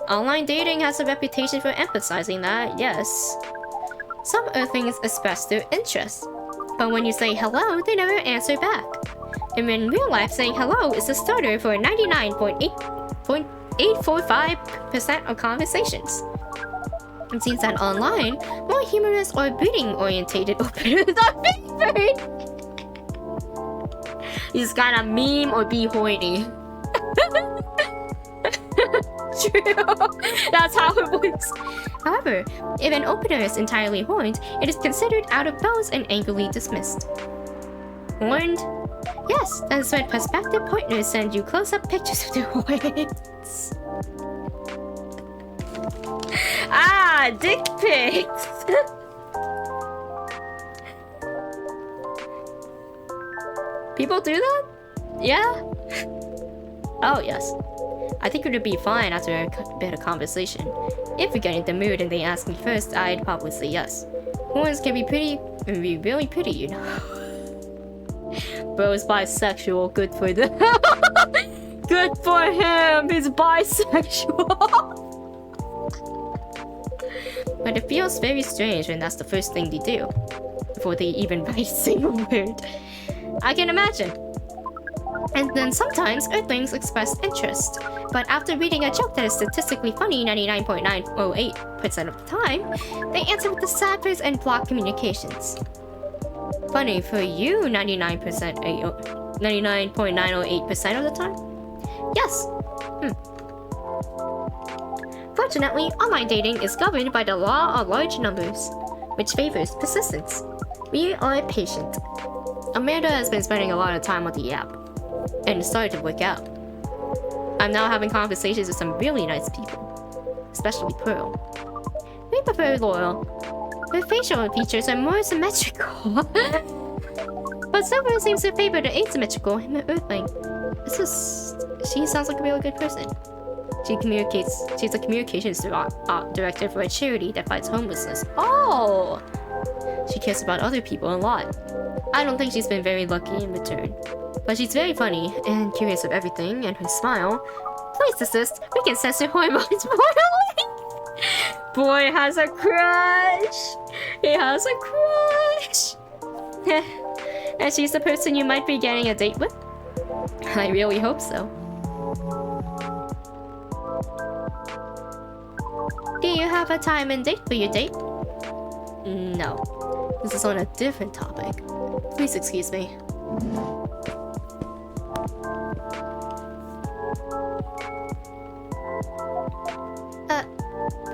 Online dating has a reputation for emphasizing that, yes. Some Earthlings express their interest, but when you say hello, they never answer back. And in real life, saying hello is the starter for 99.845% of conversations. It seems that online, more humorous or breeding-orientated openers are favored. You just gotta meme or be horny. True. That's how it works. However, if an opener is entirely horned, it is considered out of bounds and angrily dismissed. Horned? Yes, that is when prospective partners send you close-up pictures of their horns. Ah, dick pics! People do that? Yeah? Oh, yes. I think it would be fine after a bit of conversation. If we get in the mood and they ask me first, I'd probably say yes. Horns can be pretty, and be really pretty, you know. Bro's bisexual, good for them. Good for him, he's bisexual. But it feels very strange when that's the first thing they do, before they even write a single word. I can imagine. And then sometimes Earthlings express interest. But after reading a joke that is statistically funny 99.908% of the time, they answer with the sad face and block communications. Funny for you 99.908% of the time? Yes. Fortunately, online dating is governed by the law of large numbers, which favors persistence. We are patient. Amanda has been spending a lot of time on the app, and it started to work out. I'm now having conversations with some really nice people, especially Pearl. We prefer Laurel. Her facial features are more symmetrical. But Silver seems to favor the asymmetrical Earthling. She sounds like a really good person. She's a communications director for a charity that fights homelessness. Oh! She cares about other people a lot. I don't think she's been very lucky in return. But she's very funny and curious of everything, and her smile. Please desist, we can censor hormones morally. Boy has a crush! He has a crush! And she's the person you might be getting a date with? I really hope so. Do you have a time and date for your date? No. This is on a different topic. Please excuse me.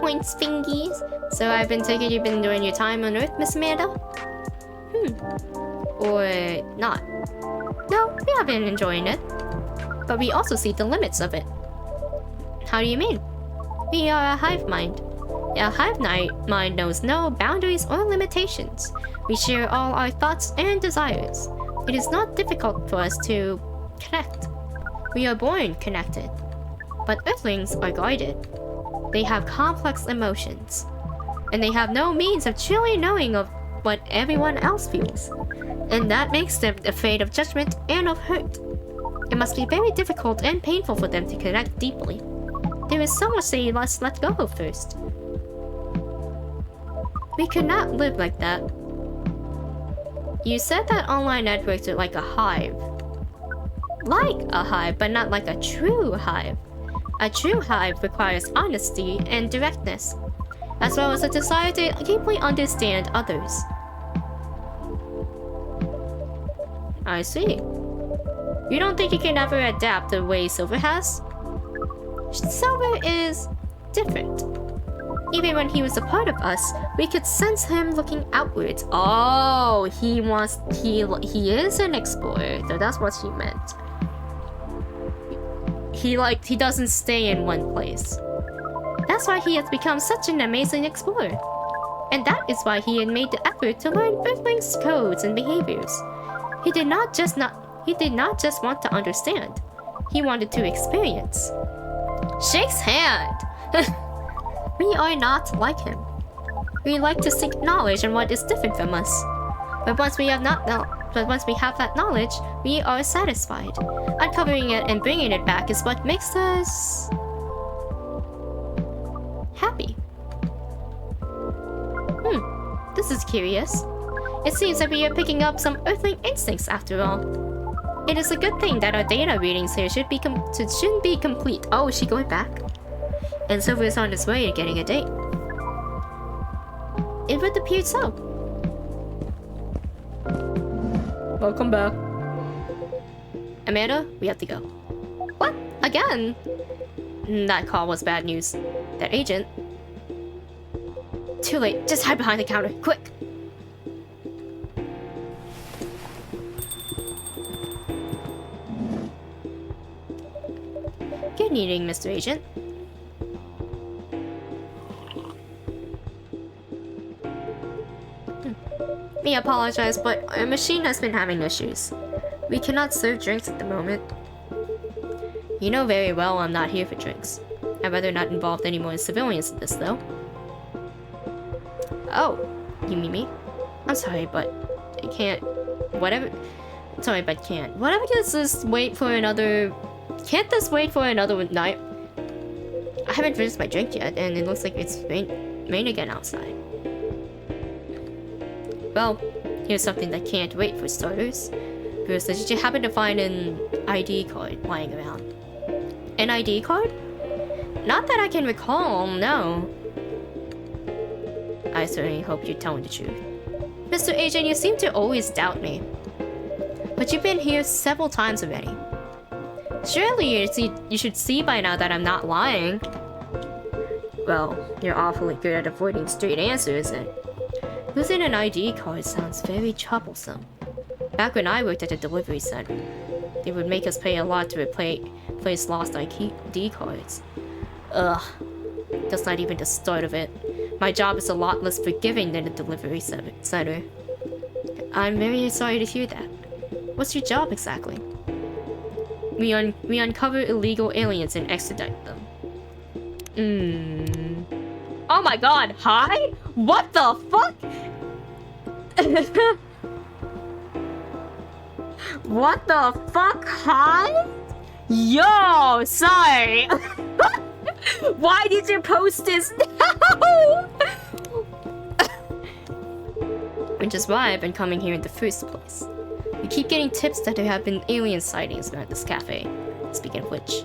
Points fingies. So I've been taking you've been enjoying your time on Earth, Miss Amanda? Or not? No, we have been enjoying it. But we also see the limits of it. How do you mean? We are a hive mind. A hive mind knows no boundaries or limitations. We share all our thoughts and desires. It is not difficult for us to connect. We are born connected. But Earthlings are guarded. They have complex emotions. And they have no means of truly knowing of what everyone else feels. And that makes them afraid of judgment and of hurt. It must be very difficult and painful for them to connect deeply. There is so much they must let go of first. We could not live like that. You said that online networks are like a hive. Like a hive, but not like a true hive. A true hive requires honesty and directness, as well as a desire to deeply understand others. I see. You don't think you can ever adapt the way Silver has? Silver is different. Even when he was a part of us, we could sense him looking outwards. Oh, he is an explorer, so that's what she meant. He doesn't stay in one place. That's why he has become such an amazing explorer. And that is why he had made the effort to learn Earthlings' codes and behaviors. He did not just want to understand. He wanted to experience. Shakes hand! We are not like him. We like to seek knowledge and what is different from us. But once we have that knowledge, we are satisfied. Uncovering it and bringing it back is what makes us happy. This is curious. It seems that we are picking up some Earthling instincts after all. It is a good thing that our data readings here shouldn't be complete. Oh, is she going back? And Silver is on his way to getting a date. It would appear so. Welcome back. Amanda, we have to go. What? Again? That call was bad news. That agent... Too late. Just hide behind the counter. Quick! Good evening, Mr. Agent. We apologize, but our machine has been having issues. We cannot serve drinks at the moment. You know very well I'm not here for drinks. I'd rather not involve any more civilians in this, though. Oh, you mean me? I'm sorry, but I can't... Whatever... Sorry, but can't. Whatever does this wait for another... Can't this wait for another night? I haven't finished my drink yet, and it looks like it's rain again outside. Well, here's something that can't wait for starters. Bruce, did you happen to find an ID card lying around? An ID card? Not that I can recall, no. I certainly hope you're telling the truth. Mr. Agent, you seem to always doubt me. But you've been here several times already. Surely you should see by now that I'm not lying. Well, you're awfully good at avoiding straight answers, and losing an ID card sounds very troublesome. Back when I worked at the delivery center, they would make us pay a lot to replace lost ID cards. Ugh, that's not even the start of it. My job is a lot less forgiving than the delivery center. I'm very sorry to hear that. What's your job exactly? We uncover illegal aliens and extradite them. Oh my god, hi? What the fuck? What the fuck, hi? Yo, sorry. Why did you post this now? Which is why I've been coming here in the first place. We keep getting tips that there have been alien sightings around this cafe. Speaking of which,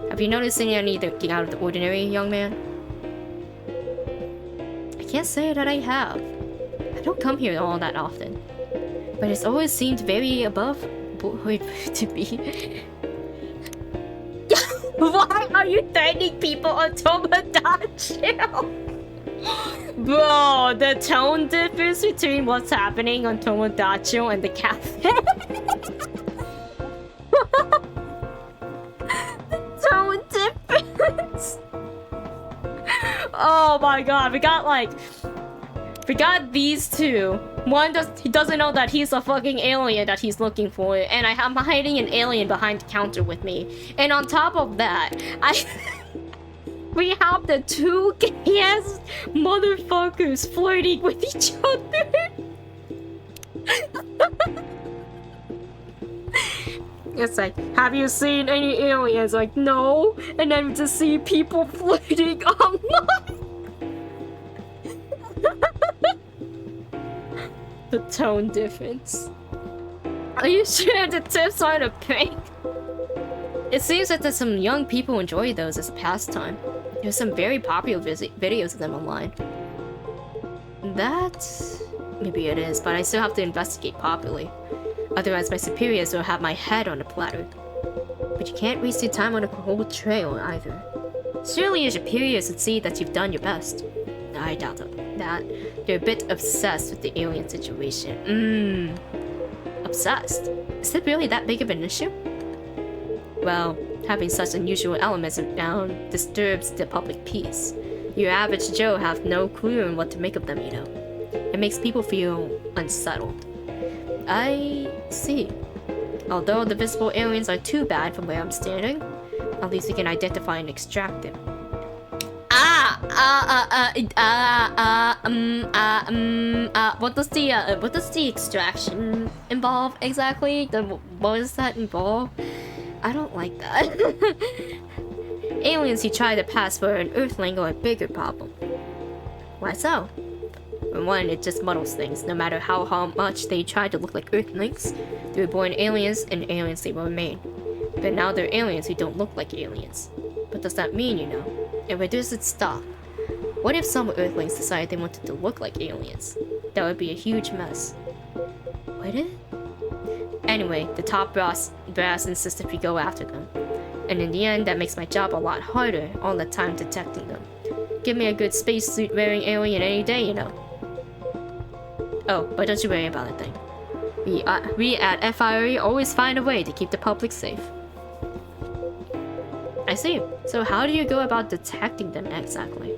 have you noticed anything out of the ordinary, young man? I can't say that I have. I don't come here all that often. But it's always seemed very above board to be. Why are you threatening people on Tomodachi? Bro, the tone difference between what's happening on Tomodachi and the cafe. The tone difference. Oh my god, we got these two. One he doesn't know that he's a fucking alien that he's looking for, and I'm hiding an alien behind the counter with me. And on top of that, we have the two gay-ass motherfuckers flirting with each other. It's like, have you seen any aliens? Like, no. And then we just see people flirting online. The tone difference. Are you sure the tips aren't a prank? It seems that there's some young people enjoy those as a pastime. There's some very popular videos of them online. That... maybe it is, but I still have to investigate properly. Otherwise my superiors will have my head on a platter. But you can't waste your time on a cold trail either. Surely your superiors would see that you've done your best. I doubt that. They're a bit obsessed with the alien situation. Obsessed? Is it really that big of an issue? Well, having such unusual elements around disturbs the public peace. Your average Joe have no clue on what to make of them, you know. It makes people feel unsettled. I see. Although the visible aliens are too bad from where I'm standing, at least we can identify and extract them. What does the extraction involve exactly? What does that involve? I don't like that. Aliens who try to pass for an Earthling are a bigger problem. Why so? For one, it just muddles things. No matter how much they try to look like Earthlings, they were born aliens, and aliens they will remain. But now they're aliens who don't look like aliens. What does that mean, you know? And where does it stop? What if some Earthlings decided they wanted to look like aliens? That would be a huge mess. Would it? Anyway, the top brass insisted we go after them. And in the end, that makes my job a lot harder all the time detecting them. Give me a good spacesuit wearing alien any day, you know. Oh, but don't you worry about a thing. We at FIRE always find a way to keep the public safe. I see. So how do you go about detecting them exactly?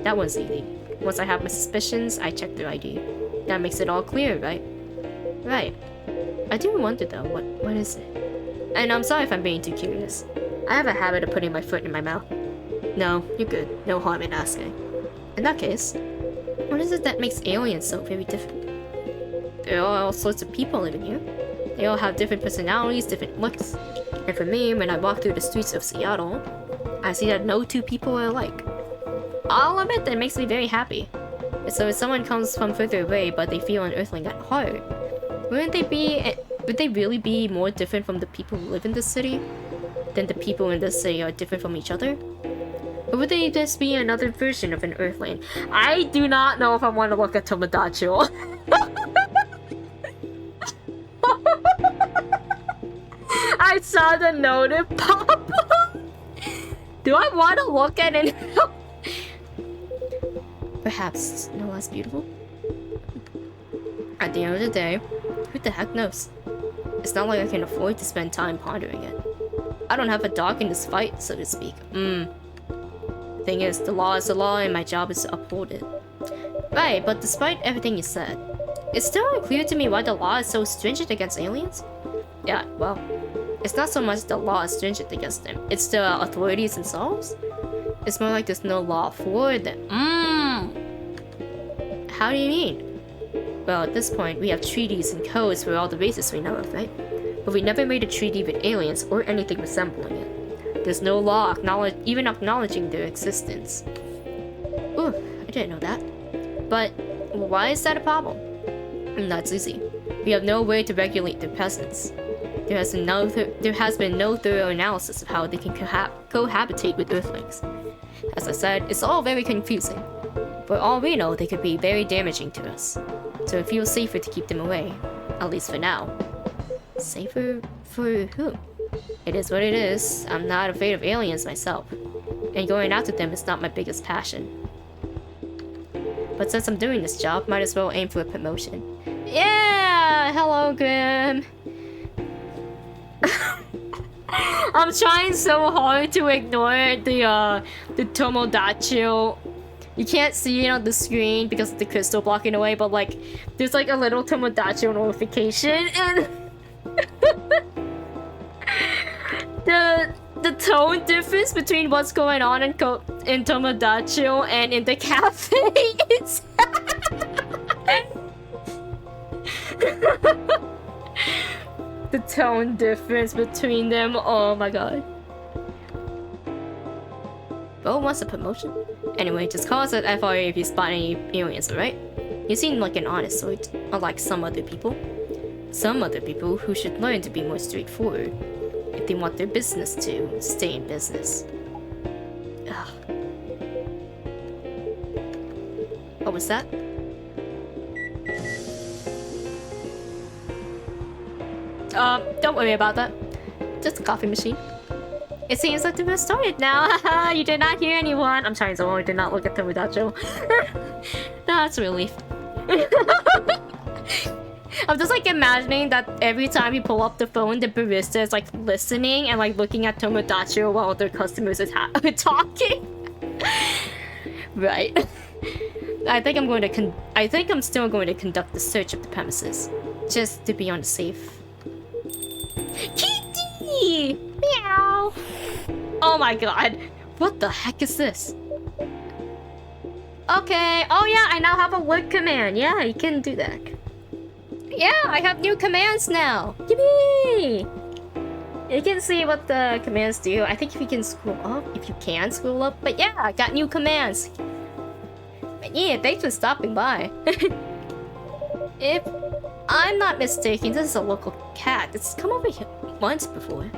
That one's easy. Once I have my suspicions, I check their ID. That makes it all clear, right? Right. I do wonder though, what is it? And I'm sorry if I'm being too curious. I have a habit of putting my foot in my mouth. No, you're good. No harm in asking. In that case, what is it that makes aliens so very different? There are all sorts of people living here. They all have different personalities, different looks. And for me, when I walk through the streets of Seattle, I see that no two people are alike. I'll admit that it makes me very happy. And so if someone comes from further away but they feel an Earthling at heart, wouldn't they be would they really be more different from the people who live in the city than the people in the city are different from each other? Or would they just be another version of an Earthling? I do not know if I want to look at Tomodachi. I saw the note pop up. Do I want to look at it? Perhaps no less beautiful? At the end of the day, who the heck knows? It's not like I can afford to spend time pondering it. I don't have a dog in this fight, so to speak. Thing is, the law is the law and my job is to uphold it. Right, but despite everything you said, it's still unclear to me why the law is so stringent against aliens. Yeah, well, it's not so much the law is stringent against them, it's the authorities themselves. It's more like there's no law for them. How do you mean? Well, at this point, we have treaties and codes for all the races we know of, right? But we never made a treaty with aliens or anything resembling it. There's no law even acknowledging their existence. Ooh, I didn't know that. But why is that a problem? That's easy. We have no way to regulate their presence. There has been no thorough analysis of how they can cohabitate with Earthlings. As I said, it's all very confusing. For all we know, they could be very damaging to us. So it feels safer to keep them away, at least for now. Safer for who? It is what it is. I'm not afraid of aliens myself. And going after them is not my biggest passion. But since I'm doing this job, might as well aim for a promotion. Yeah! Hello, Grim! I'm trying so hard to ignore the Tomodachi. You can't see it on the screen because of the crystal blocking away, but like, there's like a little Tomodachi notification, and the tone difference between what's going on in Tomodachi and in the cafe is the tone difference between them. Oh my god. Bo wants a promotion? Anyway, just call us at FRA if you spot any aliens, alright? You seem like an honest sort, unlike some other people. Some other people who should learn to be more straightforward if they want their business to stay in business. Ugh. What was that? Don't worry about that. Just a coffee machine. It seems like they've started now. Haha, you did not hear anyone. I'm trying so hard to not look at Tomodachi. That's a relief. I'm just like imagining that every time you pull up the phone, the barista is like listening and like looking at Tomodachi while their customers are talking. Right. I think I'm still going to conduct the search of the premises, just to be on the safe. Kitty! Meow! Oh my god. What the heck is this? Okay. Oh yeah, I now have a work command. Yeah, you can do that. Yeah, I have new commands now. Yippee! You can see what the commands do. I think if you can scroll up. But yeah, I got new commands. But yeah, thanks for stopping by. If I'm not mistaken, this is a local cat. It's come over here once before.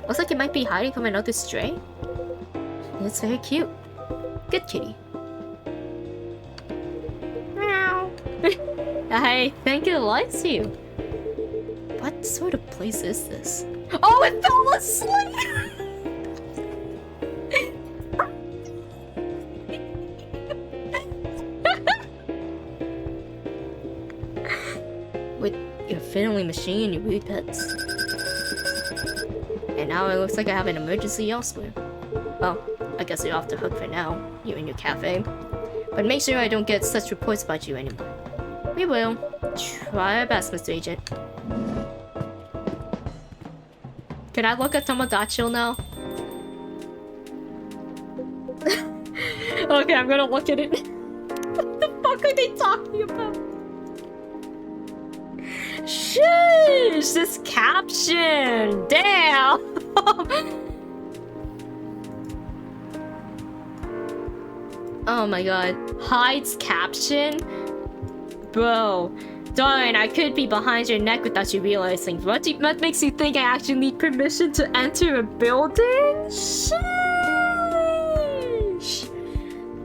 Looks like it might be hiding from another stray. It's very cute. Good kitty. Meow. I think it likes you. What sort of place is this? Oh, it fell asleep! With your fiddly machine and your weird pets. And now it looks like I have an emergency elsewhere. Well, I guess you're off the hook for now, you and your cafe. But make sure I don't get such reports about you anymore. We will. Try our best, Mr. Agent. Can I look at Tomodachi now? Okay, I'm gonna look at it. What the fuck are they talking about? Sheesh, this caption! Damn! Oh my god. Hides caption? Bro, Darn, I could be behind your neck without you realizing. What makes you think I actually need permission to enter a building? Sheesh.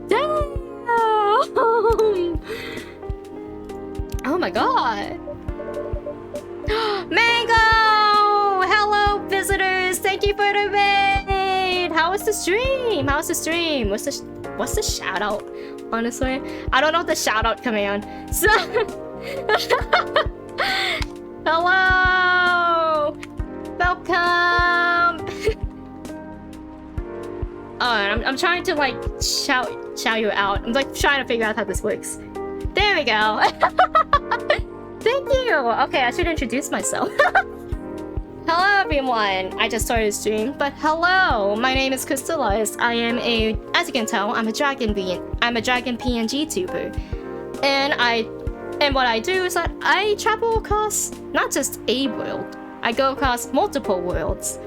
Damn. Oh my god. Mango! Hello, visitors! Thank you for the raid! How was the stream? How's the stream? What's the shout out? Honestly, I don't know the shout out command. So hello! Welcome! I'm trying to like shout you out. I'm like trying to figure out how this works. There we go. Thank you. Okay, I should introduce myself. Hello everyone. I just started a stream, but hello. My name is Crystallis. As you can tell, I'm a dragon PNG tuber. And what I do is that I travel across not just a world. I go across multiple worlds.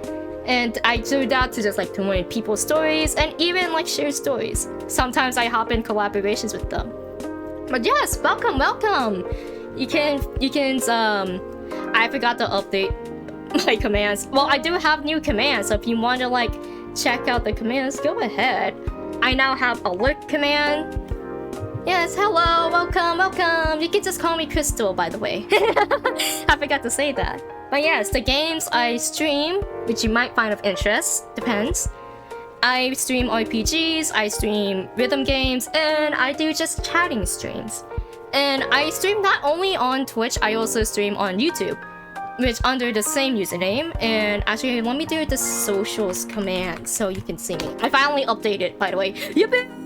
And I do that to just like promote people's stories and even like share stories. Sometimes I hop in collaborations with them. But yes, welcome. You can I forgot to update my commands. Well, I do have new commands, so if you want to like check out the commands, go ahead. I now have alert command. Yes, hello, welcome. You can just call me Crystal, by the way. I forgot to say that. But yes, the games I stream, which you might find of interest, depends. I stream RPGs, I stream rhythm games, and I do just chatting streams. And I stream not only on Twitch, I also stream on YouTube, which under the same username. And actually, let me do the socials command so you can see me. I finally updated, by the way. Yippee!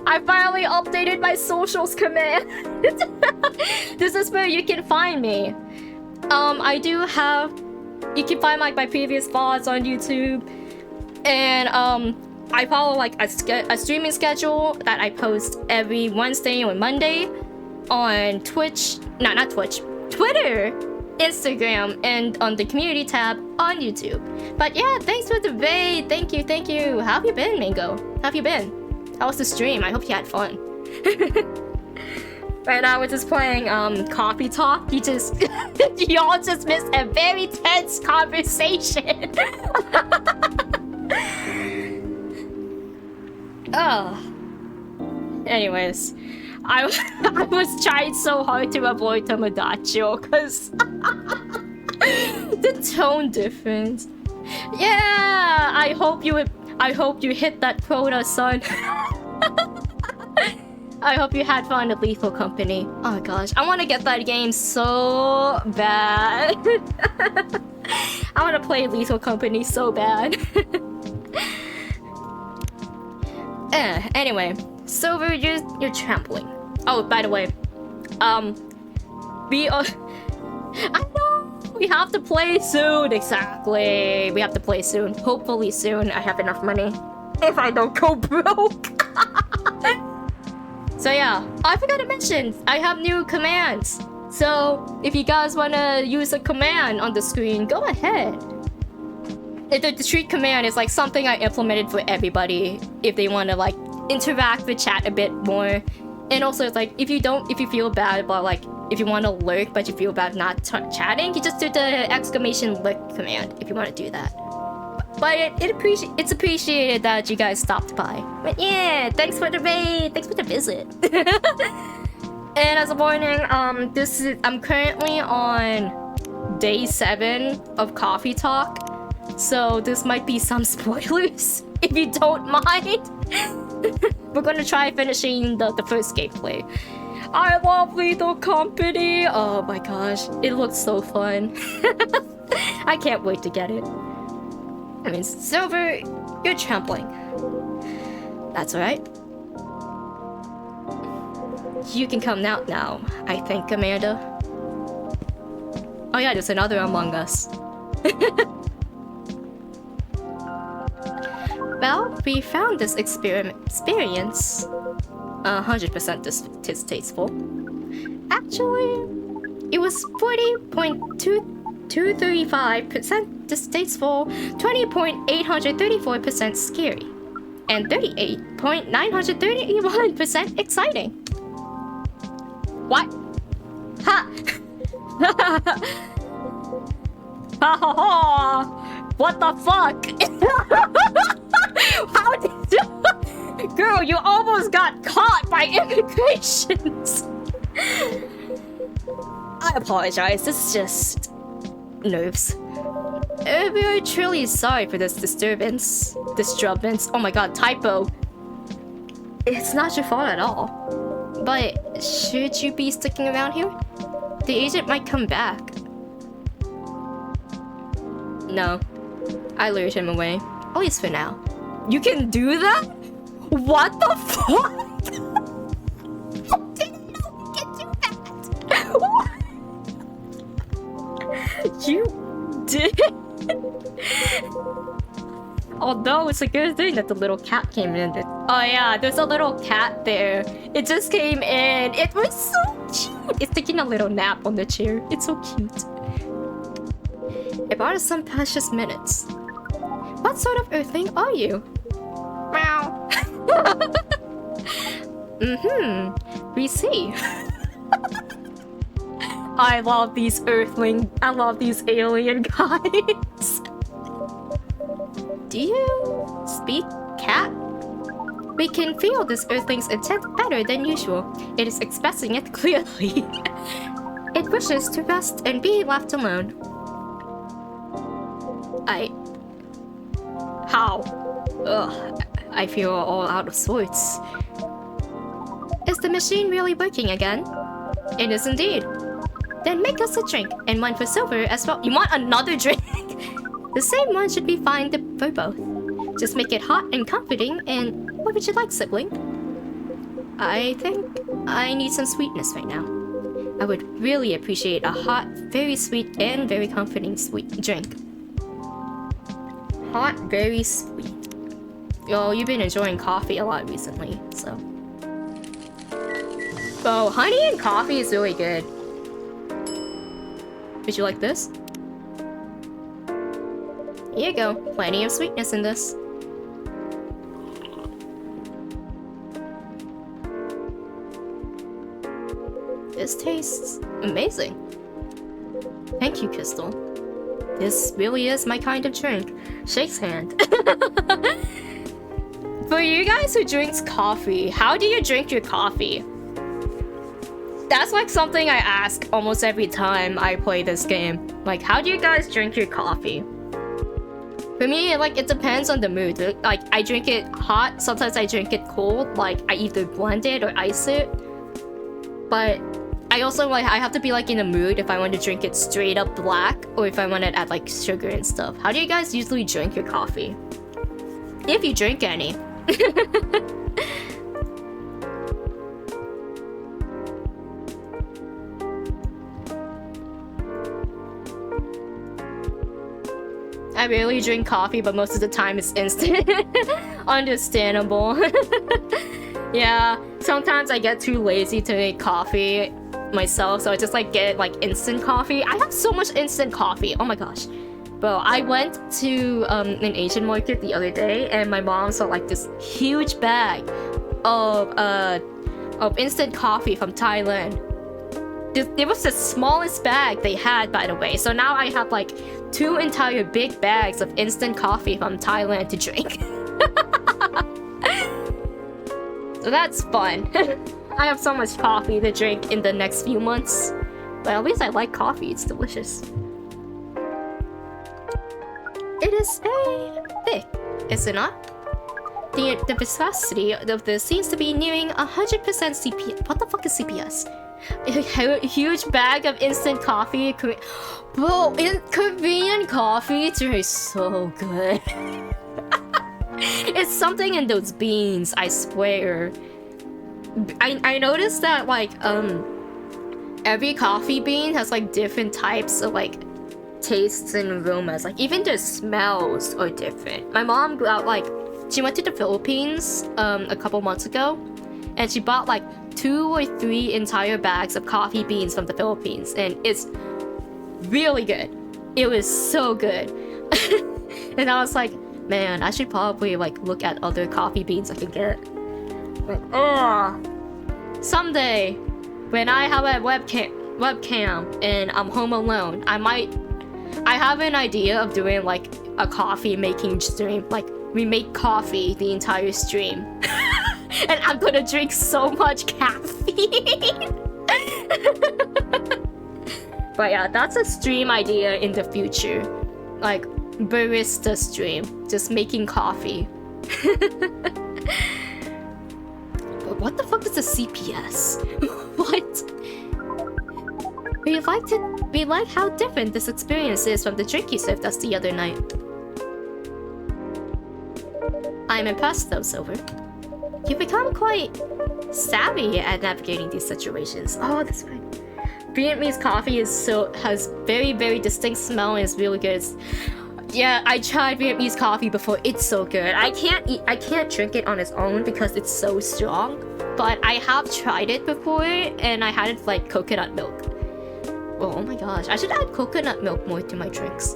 I finally updated my socials command. This is where you can find me. You can find like my previous VODs on YouTube, and I follow like a streaming schedule that I post every Wednesday or Monday on Twitch. Not Twitch. Twitter, Instagram, and on the community tab on YouTube. But yeah, thanks for the raid. Thank you. How have you been, Mango? How have you been? How was the stream? I hope you had fun. Right now we're just playing coffee talk. Y'all just missed a very tense conversation. Oh. Anyways, I was trying so hard to avoid Tomodachi because the tone difference. Yeah, I hope you hit that quota, son. I hope you had fun at Lethal Company. Oh my gosh, I want to get that game so bad. I want to play Lethal Company so bad. Anyway, Silver, you're trampling. Oh, by the way, I know we have to play soon. Exactly, we have to play soon. Hopefully soon. I have enough money. If I don't go broke. So yeah, I forgot to mention, I have new commands. So if you guys want to use a command on the screen, go ahead. The treat command is like something I implemented for everybody if they want to like interact with chat a bit more. And also it's like if you feel bad about like if you want to lurk but you feel bad not chatting, you just do the exclamation lurk command if you want to do that. But it's appreciated that you guys stopped by. But yeah, thanks for the raid, thanks for the visit. And as a warning, I'm currently on day 7 of Coffee Talk, so this might be some spoilers if you don't mind. We're gonna try finishing the first gameplay. I love Lethal Company. Oh my gosh, it looks so fun. I can't wait to get it. I mean, Silver, you're trampling. That's alright. You can come out now, I think, Amanda. Oh yeah, there's another Among Us. Well, we found this experience 100% distasteful. Actually, it was 40.235% distasteful, 20.834% scary, and 38.931% exciting. What? Ha! Ha ha ha! What the fuck? How did you... Girl, you almost got caught by immigrations. I apologize, this is just... nerves. We are truly sorry for this disturbance. Oh my god, typo. It's not your fault at all. But should you be sticking around here? The agent might come back. No. I lured him away. At least for now. You can do that? What the fuck? I didn't know you can do that. You did? Although it's a good thing that the little cat came in. Oh yeah, there's a little cat there. It just came in. It was so cute. It's taking a little nap on the chair. It's so cute. It brought us some precious minutes. What sort of earthling are you? Meow. We see. I love these alien guys. Do you speak cat? We can feel this earthling's intent better than usual. It is expressing it clearly. It wishes to rest and be left alone. How? Ugh, I feel all out of sorts. Is the machine really working again? It is indeed. Then make us a drink, and one for Silver as well. You want another drink? The same one should be fine for both. Just make it hot and comforting, and what would you like, sibling? I think I need some sweetness right now. I would really appreciate a hot, very sweet, and very comforting sweet drink. Hot, very sweet. Yo, you've been enjoying coffee a lot recently, so... Oh, honey and coffee is really good. Would you like this? Here you go. Plenty of sweetness in this. This tastes amazing. Thank you, Crystal. This really is my kind of drink. Shakes hand. For you guys who drinks coffee, how do you drink your coffee? That's like something I ask almost every time I play this game. Like, how do you guys drink your coffee? For me, like, it depends on the mood. Like, I drink it hot, sometimes I drink it cold. Like, I either blend it or ice it. But I also, like, I have to be, like, in a mood if I want to drink it straight up black or if I want to add, like, sugar and stuff. How do you guys usually drink your coffee? If you drink any. I rarely drink coffee, but most of the time it's instant. Understandable. Yeah, sometimes I get too lazy to make coffee myself, so I just like get like instant coffee. I have so much instant coffee. Oh my gosh. Bro, I went to an Asian market the other day and my mom saw like this huge bag of instant coffee from Thailand. It was the smallest bag they had, by the way. So now I have like 2 entire big bags of instant coffee from Thailand to drink. So that's fun. I have so much coffee to drink in the next few months. But at least I like coffee, it's delicious. It is very thick, is it not? The viscosity of this seems to be nearing 100% CPS. What the fuck is CPS? A huge bag of instant coffee. Bro, Korean coffee tastes so good. It's something in those beans, I swear. I noticed that like every coffee bean has like different types of like tastes and aromas. Like even the smells are different. My mom got like she went to the Philippines a couple months ago, and she bought like 2 or 3 entire bags of coffee beans from the Philippines, and it's really good. It was so good. And I was like, man, I should probably like look at other coffee beans I could get. Like, oh, someday. when I have a webcam and I'm home alone, I have an idea of doing like a coffee making stream. Like we make coffee the entire stream. And I'm gonna drink so much caffeine. But yeah, that's a stream idea in the future. Like barista stream, just making coffee. But what the fuck is a CPS? What? We like how different this experience is from the drink you served us the other night. I'm impressed though, Silver. You've become quite savvy at navigating these situations. Oh, that's right. Vietnamese coffee has very, very distinct smell and is really good. Yeah, I tried Vietnamese coffee before. It's so good. I can't drink it on its own because it's so strong. But I have tried it before and I had it like coconut milk. Oh my gosh, I should add coconut milk more to my drinks.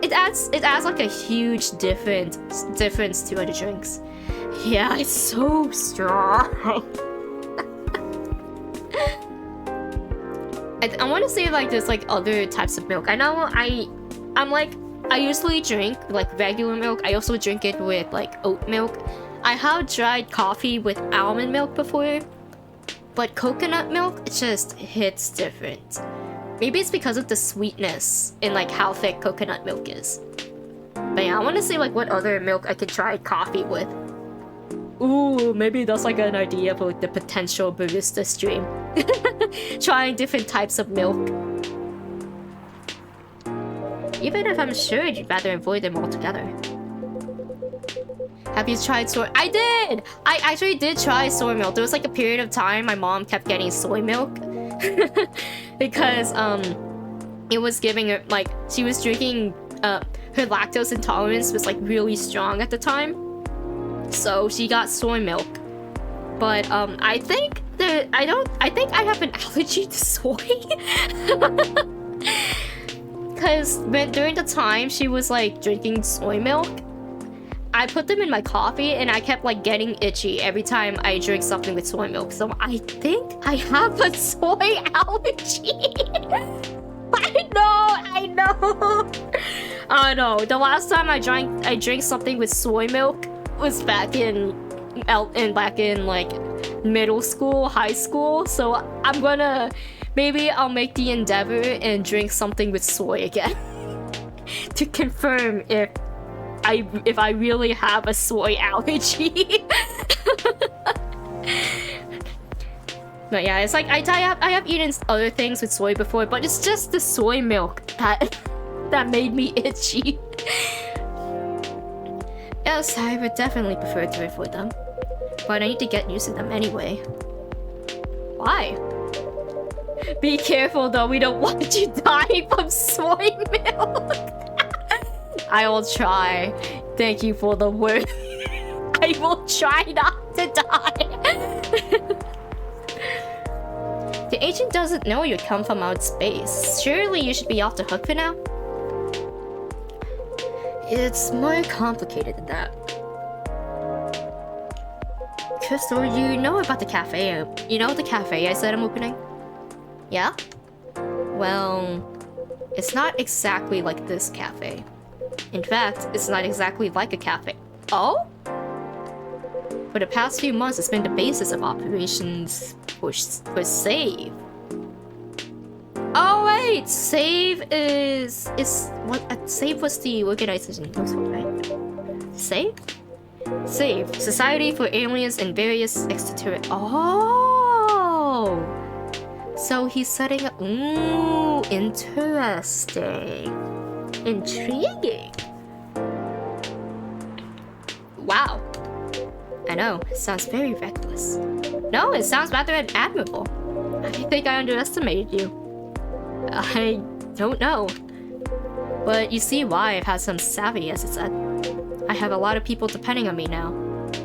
It adds like a huge difference to other drinks. Yeah, it's so strong. I want to say like there's like other types of milk. I know I usually drink like regular milk. I also drink it with like oat milk. I have tried coffee with almond milk before, but coconut milk, it just hits different. Maybe it's because of the sweetness and like how thick coconut milk is. But yeah, I want to see like what other milk I could try coffee with. Ooh, maybe that's like an idea for like the potential barista stream. Trying different types of milk. Even if I'm sure you'd rather avoid them altogether. Have you tried soy? I did! I actually did try soy milk. There was like a period of time my mom kept getting soy milk. Because it was giving her like she was drinking her lactose intolerance was like really strong at the time. So she got soy milk. But I think I have an allergy to soy. Because during the time she was like drinking soy milk, I put them in my coffee and I kept like getting itchy every time I drink something with soy milk. So I think I have a soy allergy. I know. Oh no, the last time I drank something with soy milk was back in like middle school, high school. So maybe I'll make the endeavor and drink something with soy again to confirm if I really have a soy allergy. But yeah, it's like I have eaten other things with soy before, but it's just the soy milk that made me itchy. Yes, I would definitely prefer to avoid them, but I need to get used to them anyway. Why? Be careful though, we don't want you dying from soy milk. I will try. Thank you for the word. I will try not to die. The agent doesn't know you come from outer space. Surely you should be off the hook for now? It's more complicated than that. Crystal, you know about the cafe. You know the cafe I said I'm opening? Yeah? Well, it's not exactly like this cafe. In fact, it's not exactly like a cafe. Oh? For the past few months, it's been the basis of operations for Save. Oh wait, Save is what? Save was the organization, right? Save? Save, Society for Aliens and Various Extraterrestrial. Oh! So he's setting up. Ooh, interesting. Intriguing. Wow. I know, it sounds very reckless. No, it sounds rather admirable. I think I underestimated you. I don't know. But you see why I've had some savvy, as it said. I have a lot of people depending on me now.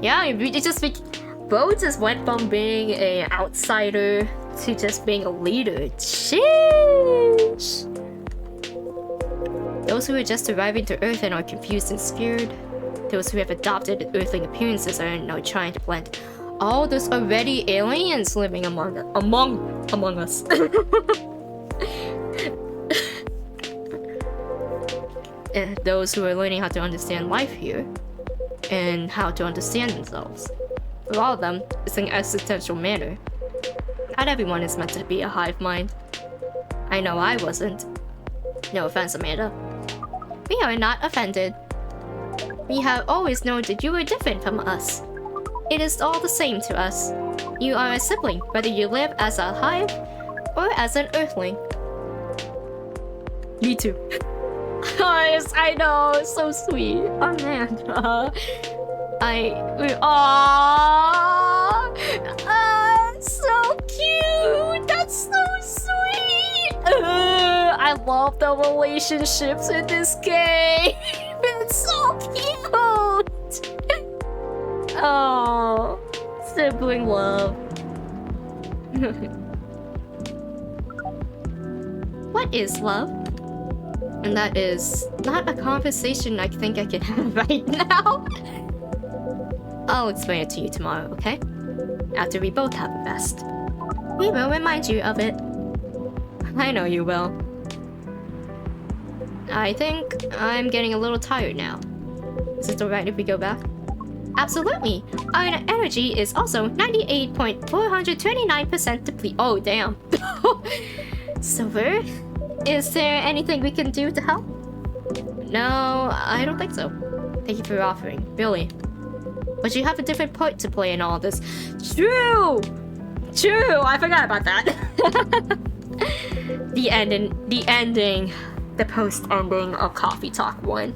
Yeah, Bo just went from being an outsider to just being a leader. Sheesh! Those who are just arriving to Earth and are confused and scared. Those who have adopted Earthling appearances are now trying to blend. Oh, there's already aliens living among us. Those who are learning how to understand life here and how to understand themselves. For all of them, it's an existential matter. Not everyone is meant to be a hive mind. I know I wasn't. No offense, Amanda. We are not offended. We have always known that you were different from us. It is all the same to us. You are a sibling, whether you live as a hive or as an earthling. Me too. Oh, yes, I know. It's so sweet. Amanda. So cute. That's so sweet. I love the relationships in this game. It's so cute. Oh, sibling love. What is love? And that is not a conversation I think I can have right now. I'll explain it to you tomorrow, okay? After we both have a rest. We will remind you of it. I know you will. I think I'm getting a little tired now. Is it alright if we go back? Absolutely! Our energy is also 98.429% depleted. Oh, damn. Silver? Is there anything we can do to help? No, I don't think so. Thank you for offering, really. But you have a different part to play in all this. True! True! I forgot about that. The ending. The post-ending of Coffee Talk 1.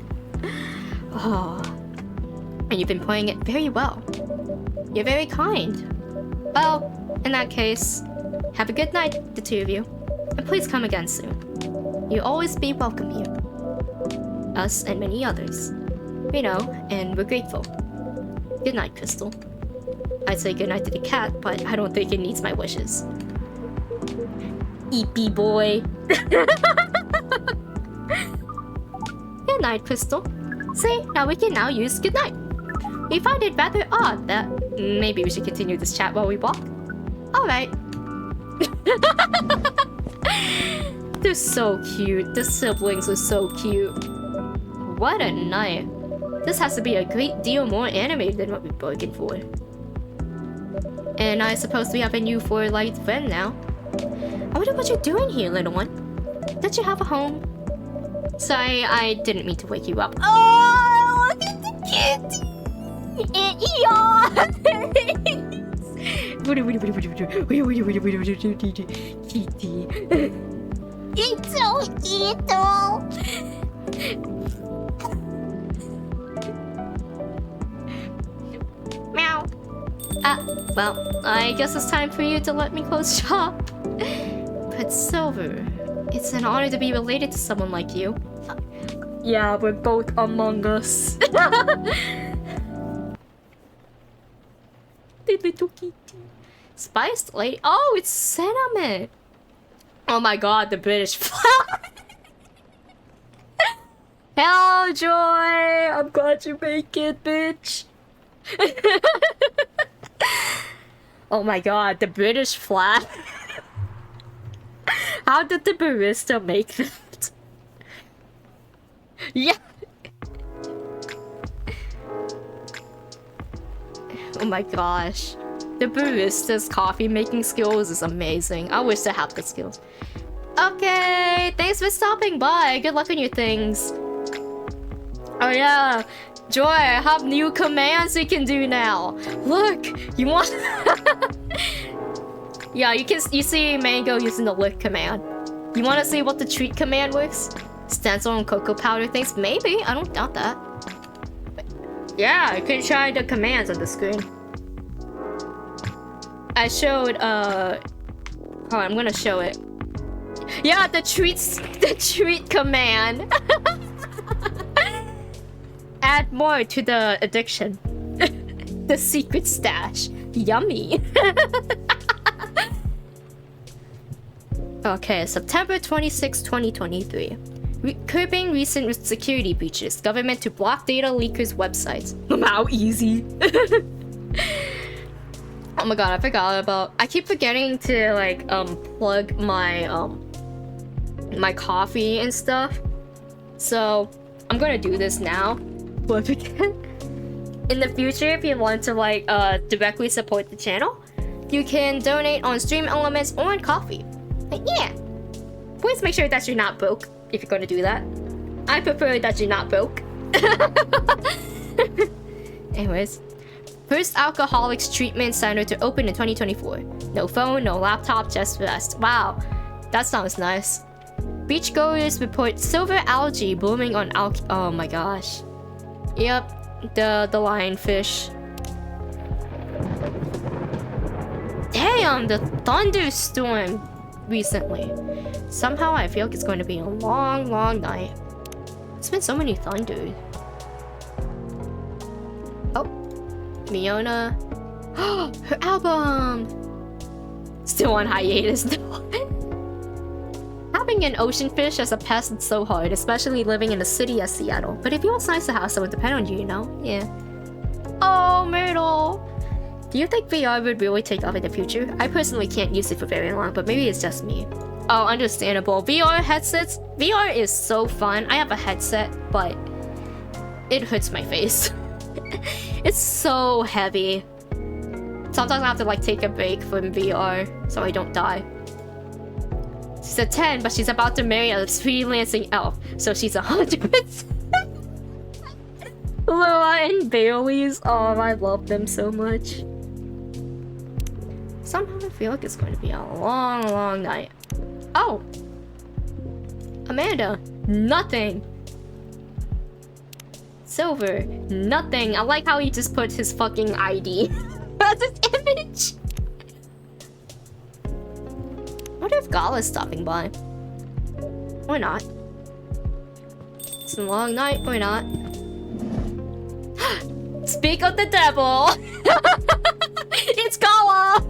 Oh. And you've been playing it very well. You're very kind. Well, in that case, have a good night, the two of you. And please come again soon. You'll always be welcome here. Us and many others. We know, and we're grateful. Good night, Crystal. I'd say good night to the cat, but I don't think it needs my wishes. Eepy boy. Good night, Crystal. See, now we can now use good night. We find it rather odd that maybe we should continue this chat while we walk. Alright. They're so cute. The siblings are so cute. What a night. This has to be a great deal more animated than what we bargained for. And I suppose we have a new four-legged friend now. I wonder what you're doing here, little one. Don't you have a home? Sorry, I didn't mean to wake you up. Oh, look at the kitty! Kitty. It's so cute. Meow. Well, I guess it's time for you to let me close shop. But Silver, it's an honor to be related to someone like you. Yeah, we're both among us. The little kitty. Spiced lady. Oh, it's cinnamon. Oh my god, the British flag. Hello, Joy. I'm glad you make it, bitch. Oh my god, the British flag. How did the barista make that? Yeah. Oh my gosh. The barista's coffee making skills is amazing. I wish I had the skills. Okay, thanks for stopping by. Good luck on your things. Oh yeah, Joy, I have new commands we can do now. Look, you want... Yeah, you see Mango using the lick command. You want to see what the treat command works? Stencil and cocoa powder things? Maybe, I don't doubt that. Yeah, you can try the commands on the screen. I showed, hold on, I'm gonna show it. Yeah, the treat command. Add more to the addiction. The secret stash. Yummy. Okay, September 26, 2023. Curbing recent security breaches. Government to block data leakers' websites. How easy. my god, I forgot about. I keep forgetting to like plug my my coffee and stuff. So I'm gonna do this now. But in the future, if you want to like directly support the channel, you can donate on Stream Elements or on coffee. But yeah, please make sure that you're not broke if you're gonna do that. I prefer that you're not broke. Anyways, first alcoholics treatment center to open in 2024. No phone, no laptop, just rest. Wow, that sounds nice. Beachgoers report silver algae blooming on oh my gosh. Yep, the lionfish. Damn, the thunderstorm recently. Somehow I feel like it's going to be a long, long night. It's been so many thunders. Oh, Miona. Her album! Still on hiatus though. Having an ocean fish as a pet is so hard, especially living in a city as Seattle. But it feels nice to have someone depend on you, you know? Yeah. Oh, Myrtle! Do you think VR would really take off in the future? I personally can't use it for very long, but maybe it's just me. Oh, understandable. VR headsets? VR is so fun. I have a headset, but it hurts my face. It's so heavy. Sometimes I have to like take a break from VR so I don't die. She's a 10, but she's about to marry a freelancing elf, so she's 100%. Lua and Bailey's. Oh, I love them so much. Somehow I feel like it's going to be a long, long night. Oh! Amanda, nothing. Silver, nothing. I like how he just put his fucking ID as his image. I wonder if Gala's stopping by. Or not. It's a long night, or not. Speak of the devil! It's Gala!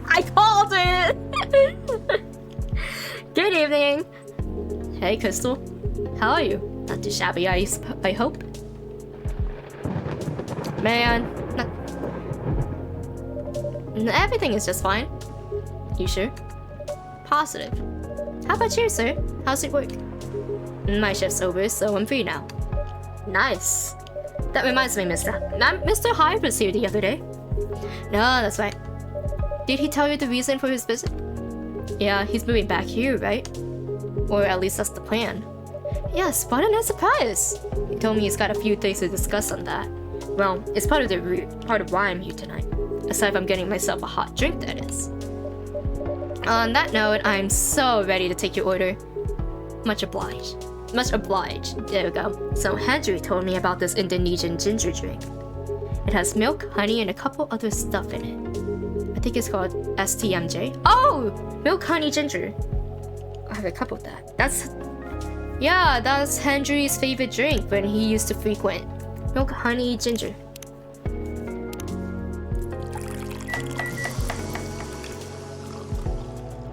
I called it! Good evening. Hey, Crystal. How are you? Not too shabby, I hope. Man, everything is just fine. You sure? Positive. How about you, sir? How's it work? My shift's over, so I'm free now. Nice. That reminds me, Mr. Hyde was here the other day. No, that's right. Did he tell you the reason for his visit? Yeah, he's moving back here, right? Or at least that's the plan. Yes, what a nice surprise! He told me he's got a few things to discuss on that. Well, it's part of why I'm here tonight. Aside from getting myself a hot drink, that is. On that note, I'm so ready to take your order. Much obliged. Much obliged. There we go. So Henry told me about this Indonesian ginger drink. It has milk, honey, and a couple other stuff in it. I think it's called STMJ. Oh! Milk, honey, ginger. I have a cup of that. That's Henry's favorite drink when he used to frequent. Milk, honey, ginger.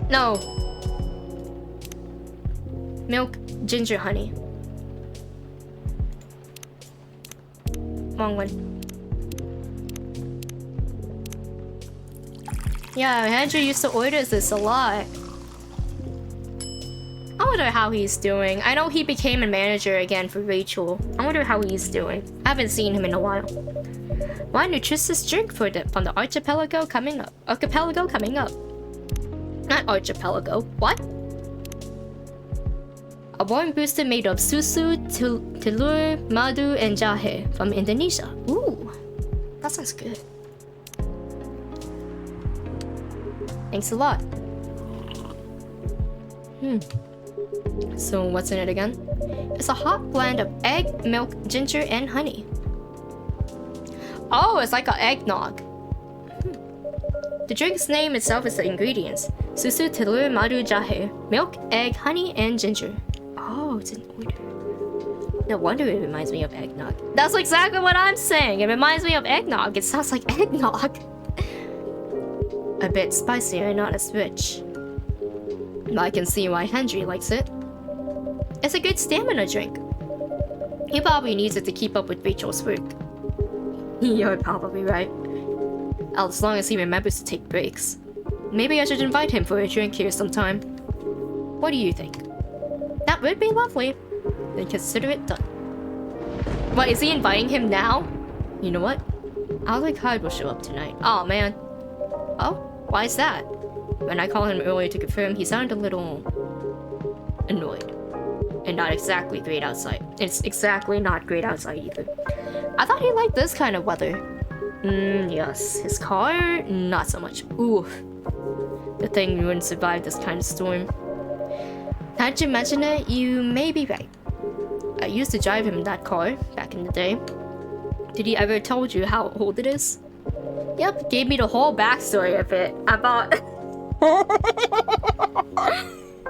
No. Milk, ginger, honey. Wrong one. Yeah, Andrew used to order this a lot. I wonder how he's doing. I know he became a manager again for Rachel. I wonder how he's doing. I haven't seen him in a while. One nutritious drink from the archipelago coming up. Archipelago coming up. Not archipelago. What? A warm booster made of susu, telur, madu, and jahe from Indonesia. Ooh, that sounds good. Thanks a lot. So what's in it again? It's a hot blend of egg, milk, ginger, and honey. Oh, it's like an eggnog. The drink's name itself is the ingredients. Susu, telur, madu, jahe. Milk, egg, honey, and ginger. Oh, it's an order. No wonder it reminds me of eggnog. That's exactly what I'm saying. It reminds me of eggnog. It sounds like eggnog. A bit spicier and not as rich. I can see why Henry likes it. It's a good stamina drink. He probably needs it to keep up with Rachel's work. You're probably right. As long as he remembers to take breaks. Maybe I should invite him for a drink here sometime. What do you think? That would be lovely. Then consider it done. What, is he inviting him now? You know what? Alec Hyde will show up tonight. Oh man. Oh? Why is that? When I called him earlier to confirm, he sounded a little annoyed. And not exactly great outside. It's exactly not great outside either. I thought he liked this kind of weather. Yes. His car? Not so much. Oof. The thing wouldn't survive this kind of storm. Now that you mention it, you may be right. I used to drive him in that car back in the day. Did he ever told you how old it is? Yep, gave me the whole backstory of it. About...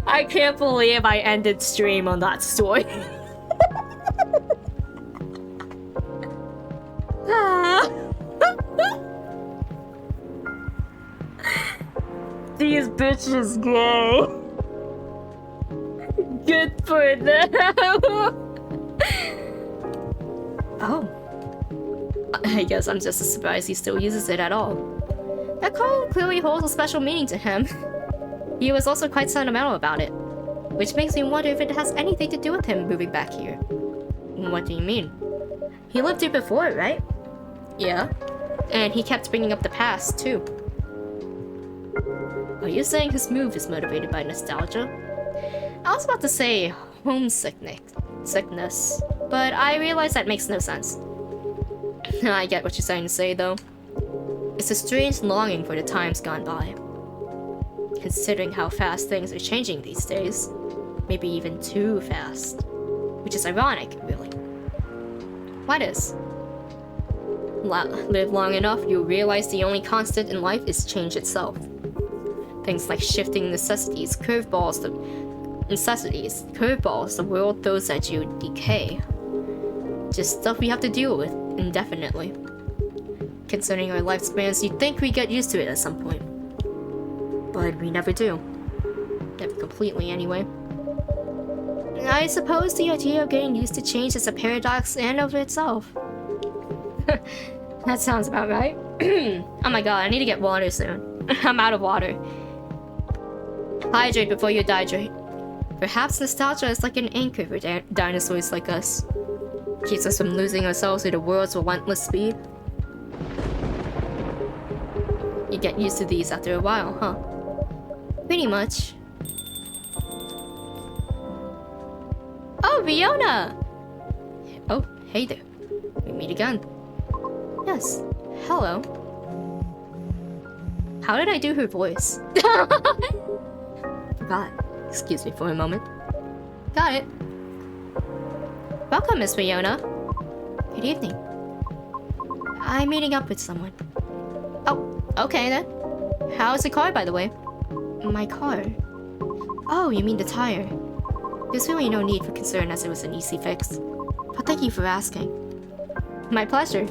I can't believe I ended stream on that story. These bitches gay. Good for them. Oh. I guess I'm just as surprised he still uses it at all. That car clearly holds a special meaning to him. He was also quite sentimental about it. Which makes me wonder if it has anything to do with him moving back here. What do you mean? He lived here before, right? Yeah. And he kept bringing up the past, too. Are you saying his move is motivated by nostalgia? I was about to say homesickness, but I realized that makes no sense. I get what you're trying to say, though. It's a strange longing for the times gone by. Considering how fast things are changing these days. Maybe even too fast. Which is ironic, really. What is? Live long enough, you'll realize the only constant in life is change itself. Things like shifting curveballs, the world throws at you decay. Just stuff we have to deal with indefinitely. Concerning our lifespans, you'd think we get used to it at some point. But we never do. Never completely, anyway. I suppose the idea of getting used to change is a paradox in of itself. That sounds about right. Oh my god, I need to get water soon. I'm out of water. Hydrate before you dehydrate. Perhaps nostalgia is like an anchor for dinosaurs like us. Keeps us from losing ourselves to the world's relentless speed. You get used to these after a while, huh? Pretty much. Oh, Fiona! Oh, hey there. We meet again. Yes. Hello. How did I do her voice? Forgot. Excuse me for a moment. Got it. Welcome, Miss Fiona. Good evening. I'm meeting up with someone. Oh, okay then. How's the car, by the way? My car? Oh, you mean the tire. There's really no need for concern as it was an easy fix. But thank you for asking. My pleasure.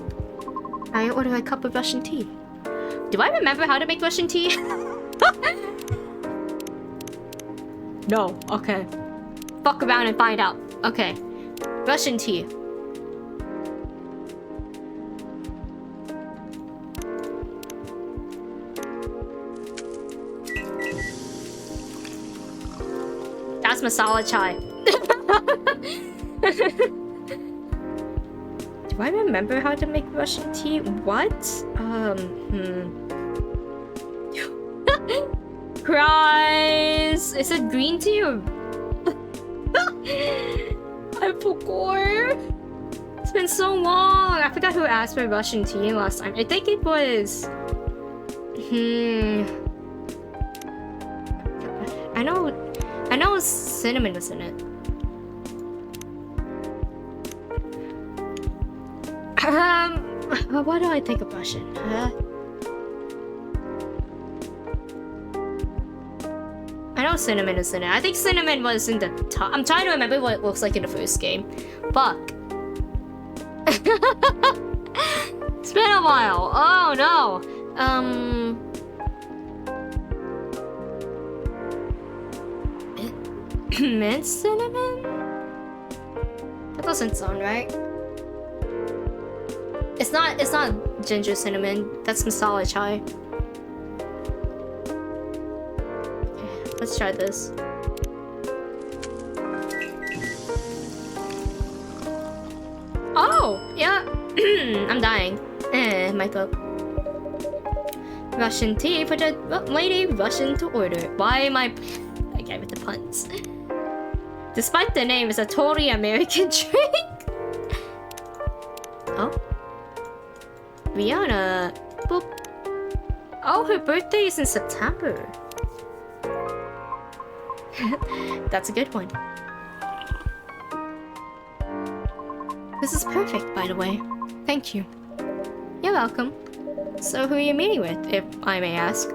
I ordered a cup of Russian tea. Do I remember how to make Russian tea? No, okay. Fuck around and find out. Okay. Russian tea. That's masala chai. Do I remember how to make Russian tea? What? Cries! Is it green tea or... I forgot. It's been so long. I forgot who asked for Russian tea last time. I think it was... I know cinnamon was in it. Why do I think of Russian? I know cinnamon is in it. I think cinnamon was in the top. I'm trying to remember what it looks like in the first game. Fuck. It's been a while. Oh no. Mint cinnamon? That doesn't sound right. It's not ginger cinnamon. That's masala chai. Okay, let's try this. Oh, yeah. I'm dying. My throat. Russian tea for the lady Russian to order. Why am I okay with the puns? Despite the name, it's a totally American drink. Oh. Rihanna. Boop. Oh, her birthday is in September. That's a good one. This is perfect, by the way. Thank you. You're welcome. So who are you meeting with, if I may ask?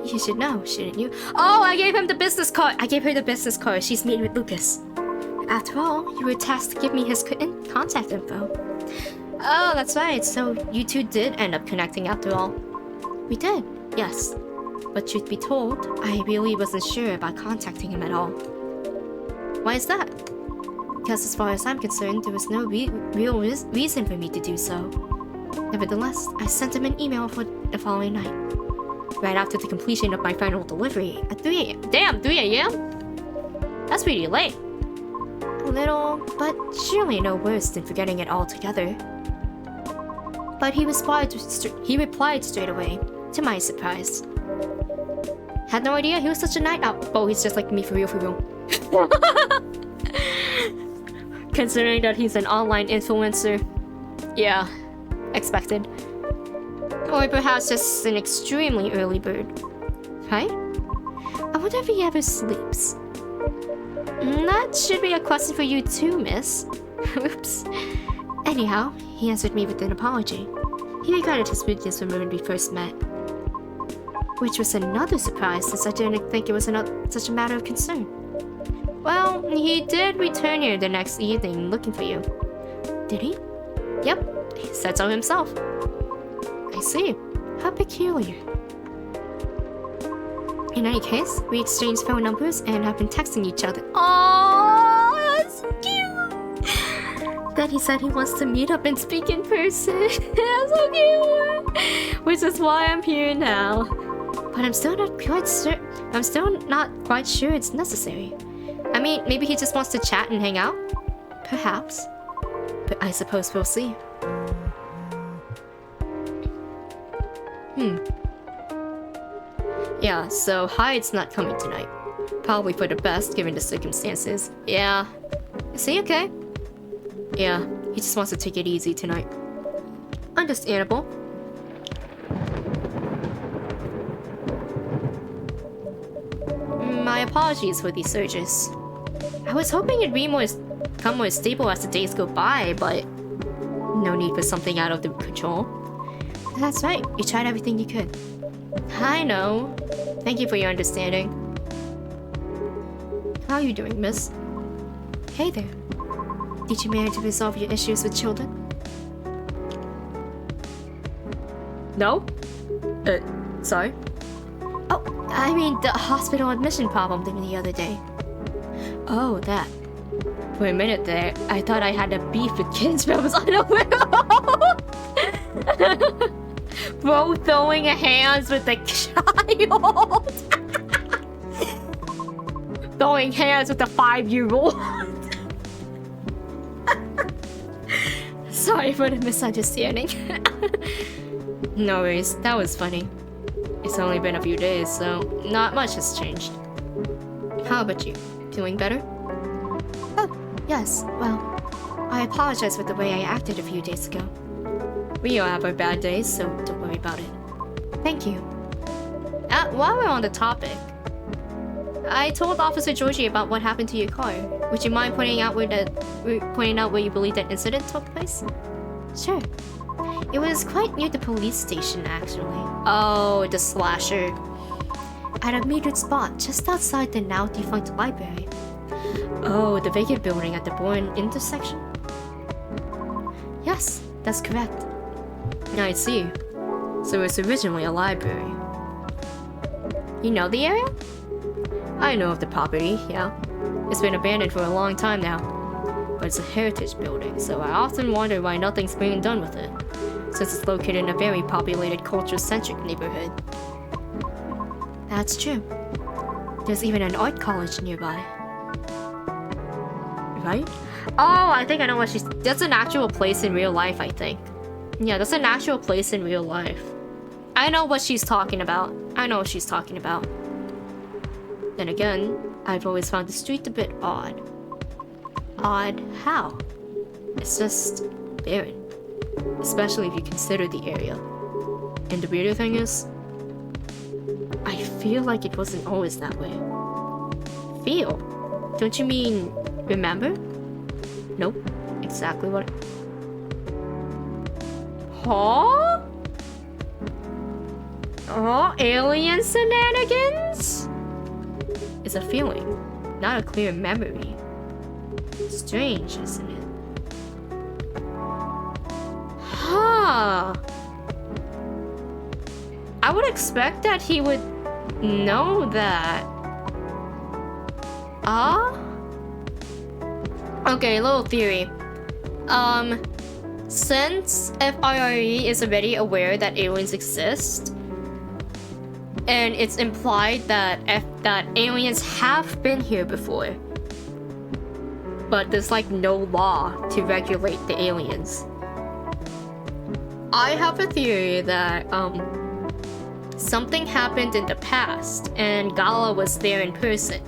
You should know, shouldn't you? Oh, I gave him the business card. I gave her the business card. She's meeting with Lucas. After all, you were tasked to give me his contact info. Oh, that's right. So you two did end up connecting after all. We did, yes. But truth be told, I really wasn't sure about contacting him at all. Why is that? Because as far as I'm concerned, there was no real reason for me to do so. Nevertheless, I sent him an email for the following night. Right after the completion of my final delivery at 3 a.m. Damn, 3 a.m.? That's pretty late. A little, but surely no worse than forgetting it altogether. But he replied straight away, to my surprise. Had no idea he was such a night owl. Oh, he's just like me for real, for real. Considering that he's an online influencer. Yeah, expected. Or perhaps just an extremely early bird. Right? I wonder if he ever sleeps. That should be a question for you too, miss. Oops. Anyhow, he answered me with an apology. He regretted his rudeness from when we first met. Which was another surprise, since I didn't think it was such a matter of concern. Well, he did return here the next evening looking for you. Did he? Yep, he said so himself. I see. How peculiar. In any case, we exchanged phone numbers and have been texting each other. Aww, that's cute. Then he said he wants to meet up and speak in person. That's so cute. Which is why I'm here now. But I'm still not quite sure it's necessary. I mean, maybe he just wants to chat and hang out? Perhaps. But I suppose we'll see. Yeah, so Hyde's not coming tonight. Probably for the best, given the circumstances. Yeah. Is he okay? Yeah, he just wants to take it easy tonight. Understandable. My apologies for these surges. I was hoping it'd become more stable as the days go by, but no need for something out of the control. That's right, you tried everything you could. I know. Thank you for your understanding. How are you doing, miss? Hey there. Did you manage to resolve your issues with children? No? Sorry? Oh, I mean the hospital admission problem the other day. Oh, that. For a minute there, I thought I had a beef with kids, but I was unaware. Bro throwing hands with a child. Throwing hands with a 5-year-old. Sorry for the misunderstanding. No worries, that was funny. It's only been a few days, so not much has changed. How about you? Feeling better? Oh, yes, well, I apologize for the way I acted a few days ago. We all have our bad days, so don't worry about it. Thank you. While we're on the topic, I told Officer Georgie about what happened to your car. Would you mind pointing out where you believe that incident took place? Sure. It was quite near the police station, actually. Oh, the slasher. At a metered spot just outside the now defunct library. Oh, the vacant building at the Bourne intersection? Yes, that's correct. I see. So it was originally a library. You know the area? I know of the property, yeah. It's been abandoned for a long time now. but it's a heritage building, so I often wonder why nothing's being done with it, since it's located in a very populated, culture-centric neighborhood. That's true. There's even an art college nearby. Right? Oh, I think I know what she's... That's an actual place in real life, I think. Yeah, that's an actual place in real life. I know what she's talking about. I know what she's talking about. Then again, I've always found the street a bit odd. Odd how? It's just barren. Especially if you consider the area. And the weirder thing is, I feel like it wasn't always that way. Feel? Don't you mean remember? Nope. Exactly what... Huh? Oh, alien shenanigans? It's a feeling, not a clear memory. Strange, isn't it? Huh. I would expect that he would know that. Okay, little theory. Since FIRE is already aware that aliens exist, and it's implied that aliens have been here before, but there's like no law to regulate the aliens. I have a theory that something happened in the past and Gala was there in person.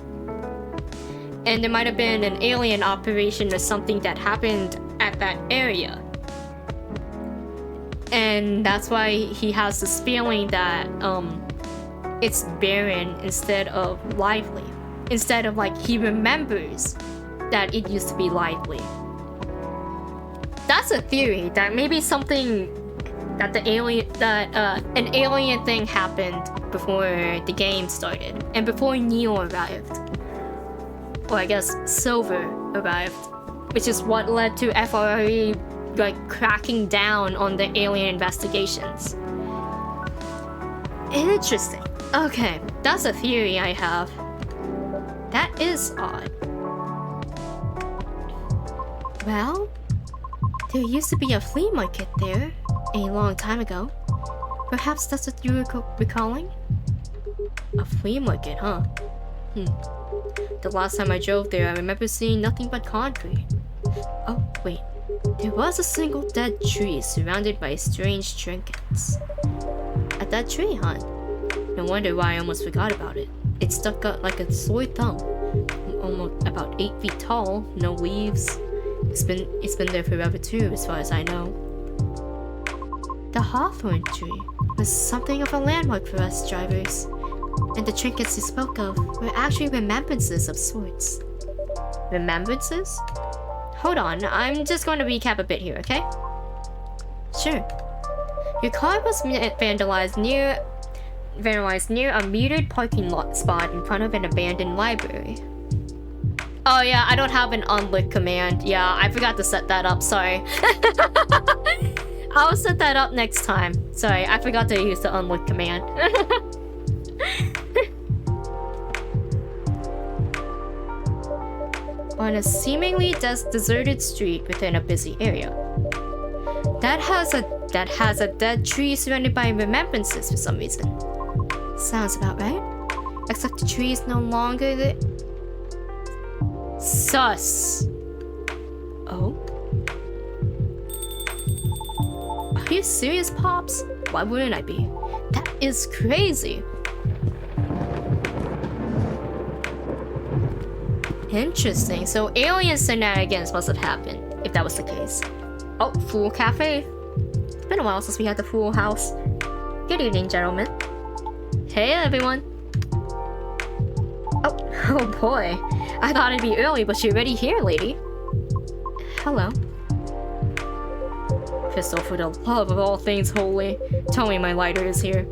And there might have been an alien operation or something that happened at that area. And that's why he has this feeling that it's barren instead of lively. Instead of like he remembers that it used to be lively. That's a theory that maybe something that an alien thing happened before the game started and before Neo arrived. Or I guess Silver arrived, which is what led to FRE like cracking down on the alien investigations. Interesting. Okay, that's a theory I have. That is odd. Well, there used to be a flea market there a long time ago. Perhaps that's what you were recalling? A flea market, huh? The last time I drove there, I remember seeing nothing but concrete. Oh, wait. There was a single dead tree surrounded by strange trinkets. A dead tree, huh? No wonder why I almost forgot about it. It stuck out like a sore thumb. Almost about 8 feet tall, no leaves. It's been there forever too, as far as I know. The hawthorn tree was something of a landmark for us drivers. And the trinkets you spoke of were actually remembrances of sorts. Remembrances? Hold on, I'm just going to recap a bit here, okay? Sure. Your car was vandalized near a metered parking lot spot in front of an abandoned library. Oh yeah, I don't have an unlit command. Yeah, I forgot to set that up, sorry. I'll set that up next time. Sorry, I forgot to use the unlit command. On a seemingly deserted street within a busy area. That has a dead tree surrounded by remembrances for some reason. Sounds about right. Except the tree is no longer the... Sus. Oh? Are you serious, Pops? Why wouldn't I be? That is crazy. Interesting. So alien shenanigans must have happened, if that was the case. Oh, Fool Cafe. It's been a while since we had the Fool House. Good evening, gentlemen. Hey, everyone. Oh boy. I thought it'd be early, but you're already here, lady. Hello. Crystal, for the love of all things holy, tell me my lighter is here.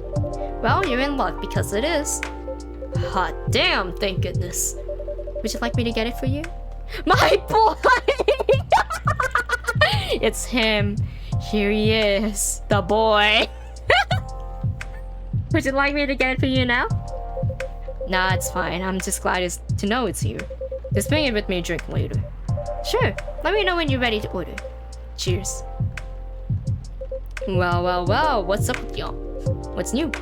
Well, you're in luck because it is. Hot damn, thank goodness. Would you like me to get it for you? My boy! It's him. Here he is. The boy. Would you like me to get it for you now? Nah, it's fine. I'm just glad to know it's here. Just bring it with me a drink later. Sure, let me know when you're ready to order. Cheers. Well, what's up with y'all? What's new?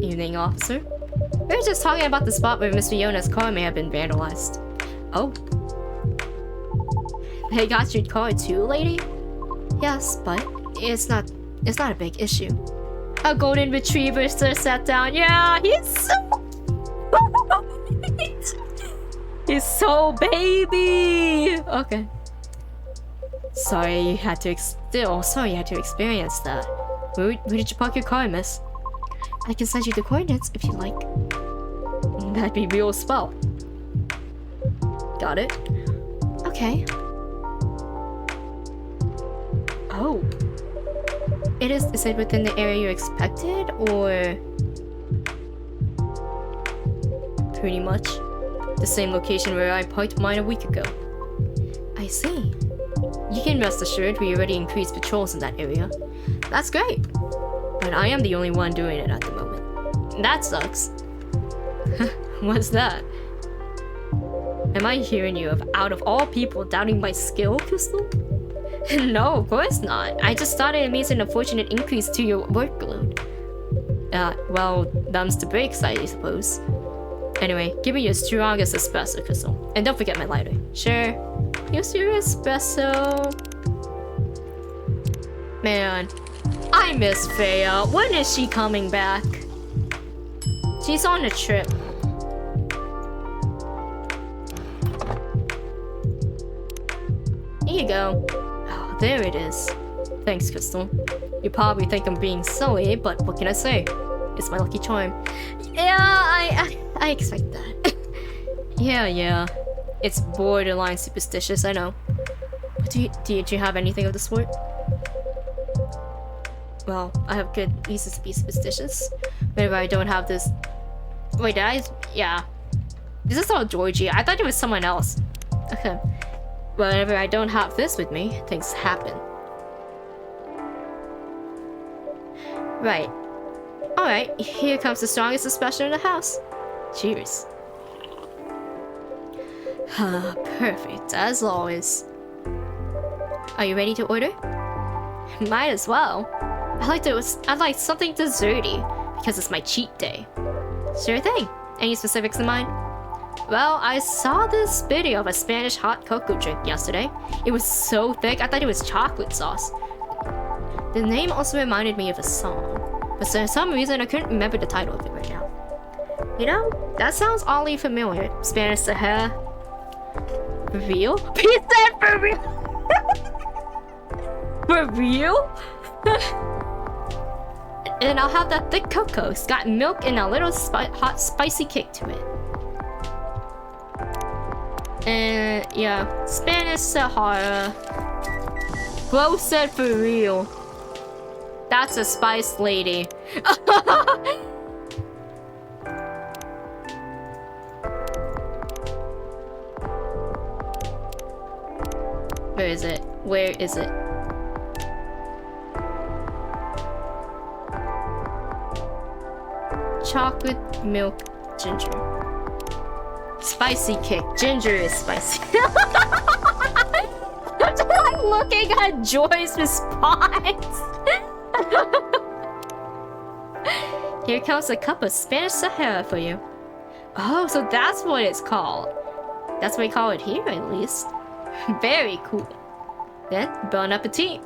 Evening, officer. We were just talking about the spot where Miss Fiona's car may have been vandalized. Oh. They got your car too, lady? Yes, but it's not a big issue. A golden retriever sat down. Yeah, he's so he's so baby. Okay. Sorry you had to experience that. Where did you park your car, miss? I can send you the coordinates if you like. That'd be real swell. Got it? Okay. Oh. Is it within the area you expected, or pretty much the same location where I parked mine a week ago? I see. You can rest assured we already increased patrols in that area. That's great. But I am the only one doing it at the moment. That sucks. What's that? Am I hearing you out of all people doubting my skill, Crystal? No, of course not. I just thought it means an unfortunate increase to your workload. Well, thumbs to breaks, I suppose. Anyway, give me your strongest espresso, Crystal. And don't forget my lighter. Sure. Here's your espresso. Man, I miss Freya. When is she coming back? She's on a trip. Here you go. Oh, there it is. Thanks, Crystal. You probably think I'm being silly, but what can I say? It's my lucky charm. Yeah, I expect that. Yeah. It's borderline superstitious, I know. Do you have anything of the sort? Well, I have good reasons to be superstitious. Whenever I don't have this... Wait, yeah. This is all Georgie. I thought it was someone else. Okay. Whenever I don't have this with me, things happen. Right. Alright, here comes the strongest espresso in the house. Cheers. Perfect, as always. Are you ready to order? Might as well. I'd like something desserty, because it's my cheat day. Sure thing. Any specifics in mind? Well, I saw this video of a Spanish hot cocoa drink yesterday. It was so thick, I thought it was chocolate sauce. The name also reminded me of a song, but for some reason I couldn't remember the title of it right now. You know, that sounds oddly familiar. Spanish Sahara. For real? He said for real? For real? And I'll have that thick cocoa. It's got milk and a little hot spicy kick to it. And yeah, Spanish Sahara. Bro said for real. That's a spice lady. Where is it? Where is it? Chocolate milk ginger. Spicy kick. Ginger is spicy. I'm just like looking at Joy's response. Here comes a cup of Spanish Sahara for you. Oh, so that's what it's called. That's what we call it here, at least. Very cool. Then, bon appetit.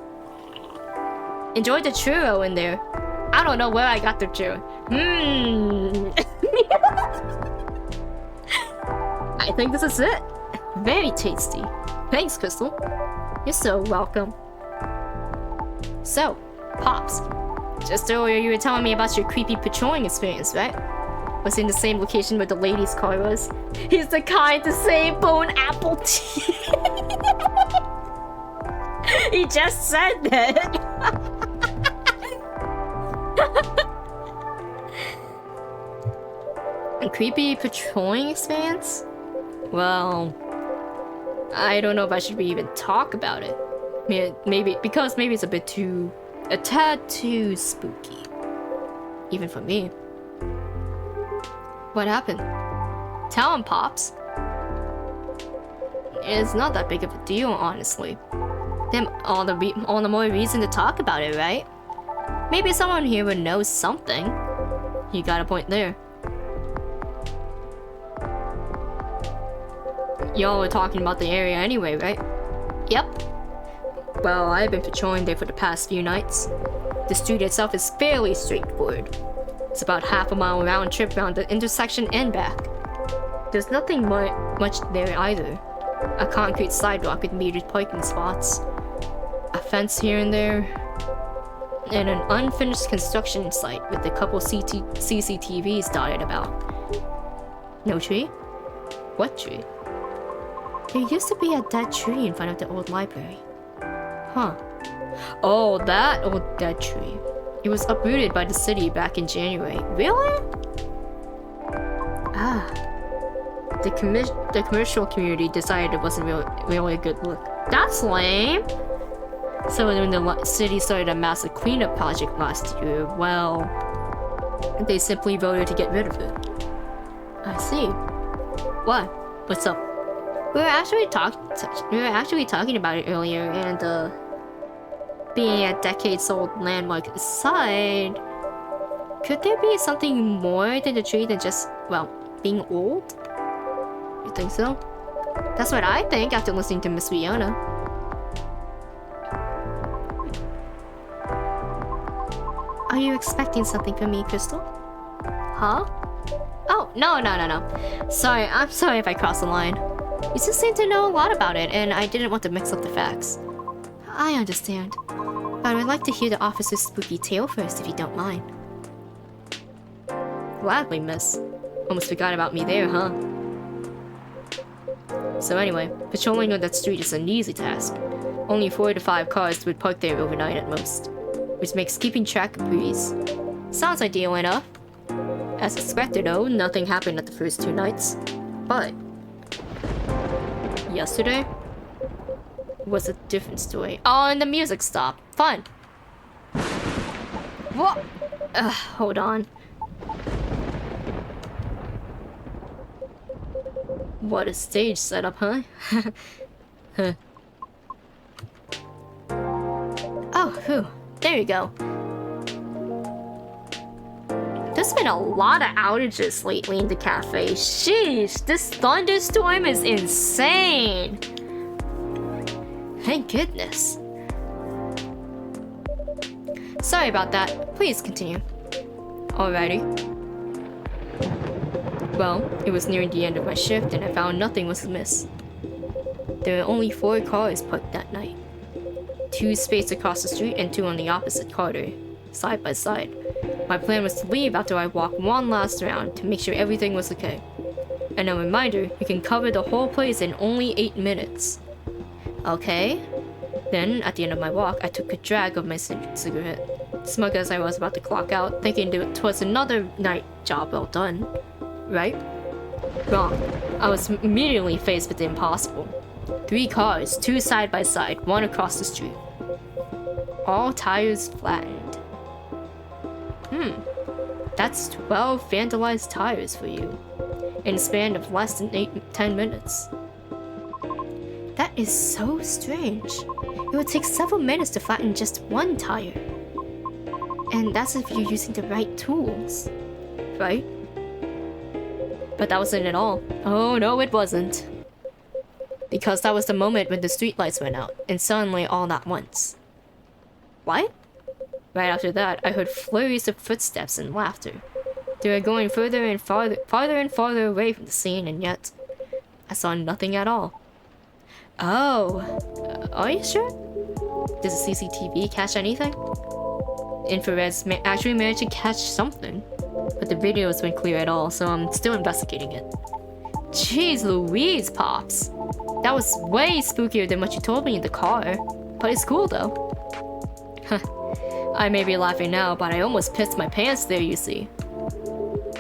Enjoy the churro in there. I don't know where I got the churro. I think this is it. Very tasty. Thanks, Crystal. You're so welcome. So, Pops. Just earlier you were telling me about your creepy patrolling experience, right? Was in the same location where the lady's car was. He's the kind to say bone apple tea. He just said that. A creepy patrolling experience? Well, I don't know if I should even talk about it. Maybe it's a tad too spooky. Even for me. What happened? Tell him, Pops. it's not that big of a deal, honestly. Then all the more reason to talk about it, right? Maybe someone here would know something. You got a point there. Y'all were talking about the area anyway, right? Yep. Well, I've been patrolling there for the past few nights. The street itself is fairly straightforward. It's about half a mile round trip around the intersection and back. There's nothing much there either. A concrete sidewalk with metered parking spots. A fence here and there. And an unfinished construction site with a couple CCTVs dotted about. No tree? What tree? There used to be a dead tree in front of the old library. Huh. Oh, that old dead tree. It was uprooted by the city back in January. Really? Ah. The commercial community decided it wasn't really a good look. That's lame! So when the city started a massive cleanup project last year, well, they simply voted to get rid of it. I see. What? What's up? We were actually talking about it earlier, and being a decades-old landmark aside, could there be something more than the tree than just, well, being old? You think so? That's what I think after listening to Miss Rihanna. Are you expecting something from me, Crystal? Huh? Oh, no. Sorry, I'm sorry if I crossed the line. You just seem to know a lot about it, and I didn't want to mix up the facts. I understand. But I would like to hear the officer's spooky tale first, if you don't mind. Gladly, miss. Almost forgot about me there, huh? So anyway, patrolling on that street is an easy task. Only 4 to 5 cars would park there overnight at most, which makes keeping track a breeze. Sounds ideal enough. As expected though, nothing happened at the first 2 nights. But yesterday was a different story. Oh, and the music stopped. Fun. What? Hold on. What a stage setup, huh? Huh. Oh, whew. There you go. There's been a lot of outages lately in the cafe. Sheesh, this thunderstorm is insane. Thank goodness. Sorry about that. Please continue. Alrighty. Well, it was nearing the end of my shift and I found nothing was amiss. There were only 4 cars parked that night. 2 spaced across the street and 2 on the opposite corridor, side by side. My plan was to leave after I walked one last round to make sure everything was okay. And a reminder, you can cover the whole place in only 8 minutes. Okay. Then, at the end of my walk, I took a drag of my cigarette. Smug as I was about to clock out, thinking it was another night job well done. Right? Wrong. I was immediately faced with the impossible. 3 cars, 2 side by side, 1 across the street. All tires flattened. That's 12 vandalized tires for you. In a span of less than 10 minutes. That is so strange. It would take several minutes to flatten just 1 tire. And that's if you're using the right tools. Right? But that wasn't it all. Oh no, it wasn't. Because that was the moment when the streetlights went out, and suddenly all at once. What? Right after that, I heard flurries of footsteps and laughter. They were going further and farther away from the scene, and yet I saw nothing at all. Oh, are you sure? Does the CCTV catch anything? Infrareds actually managed to catch something, but the videos weren't clear at all, so I'm still investigating it. Jeez Louise, Pops. That was way spookier than what you told me in the car, but it's cool though. I may be laughing now, but I almost pissed my pants there, you see.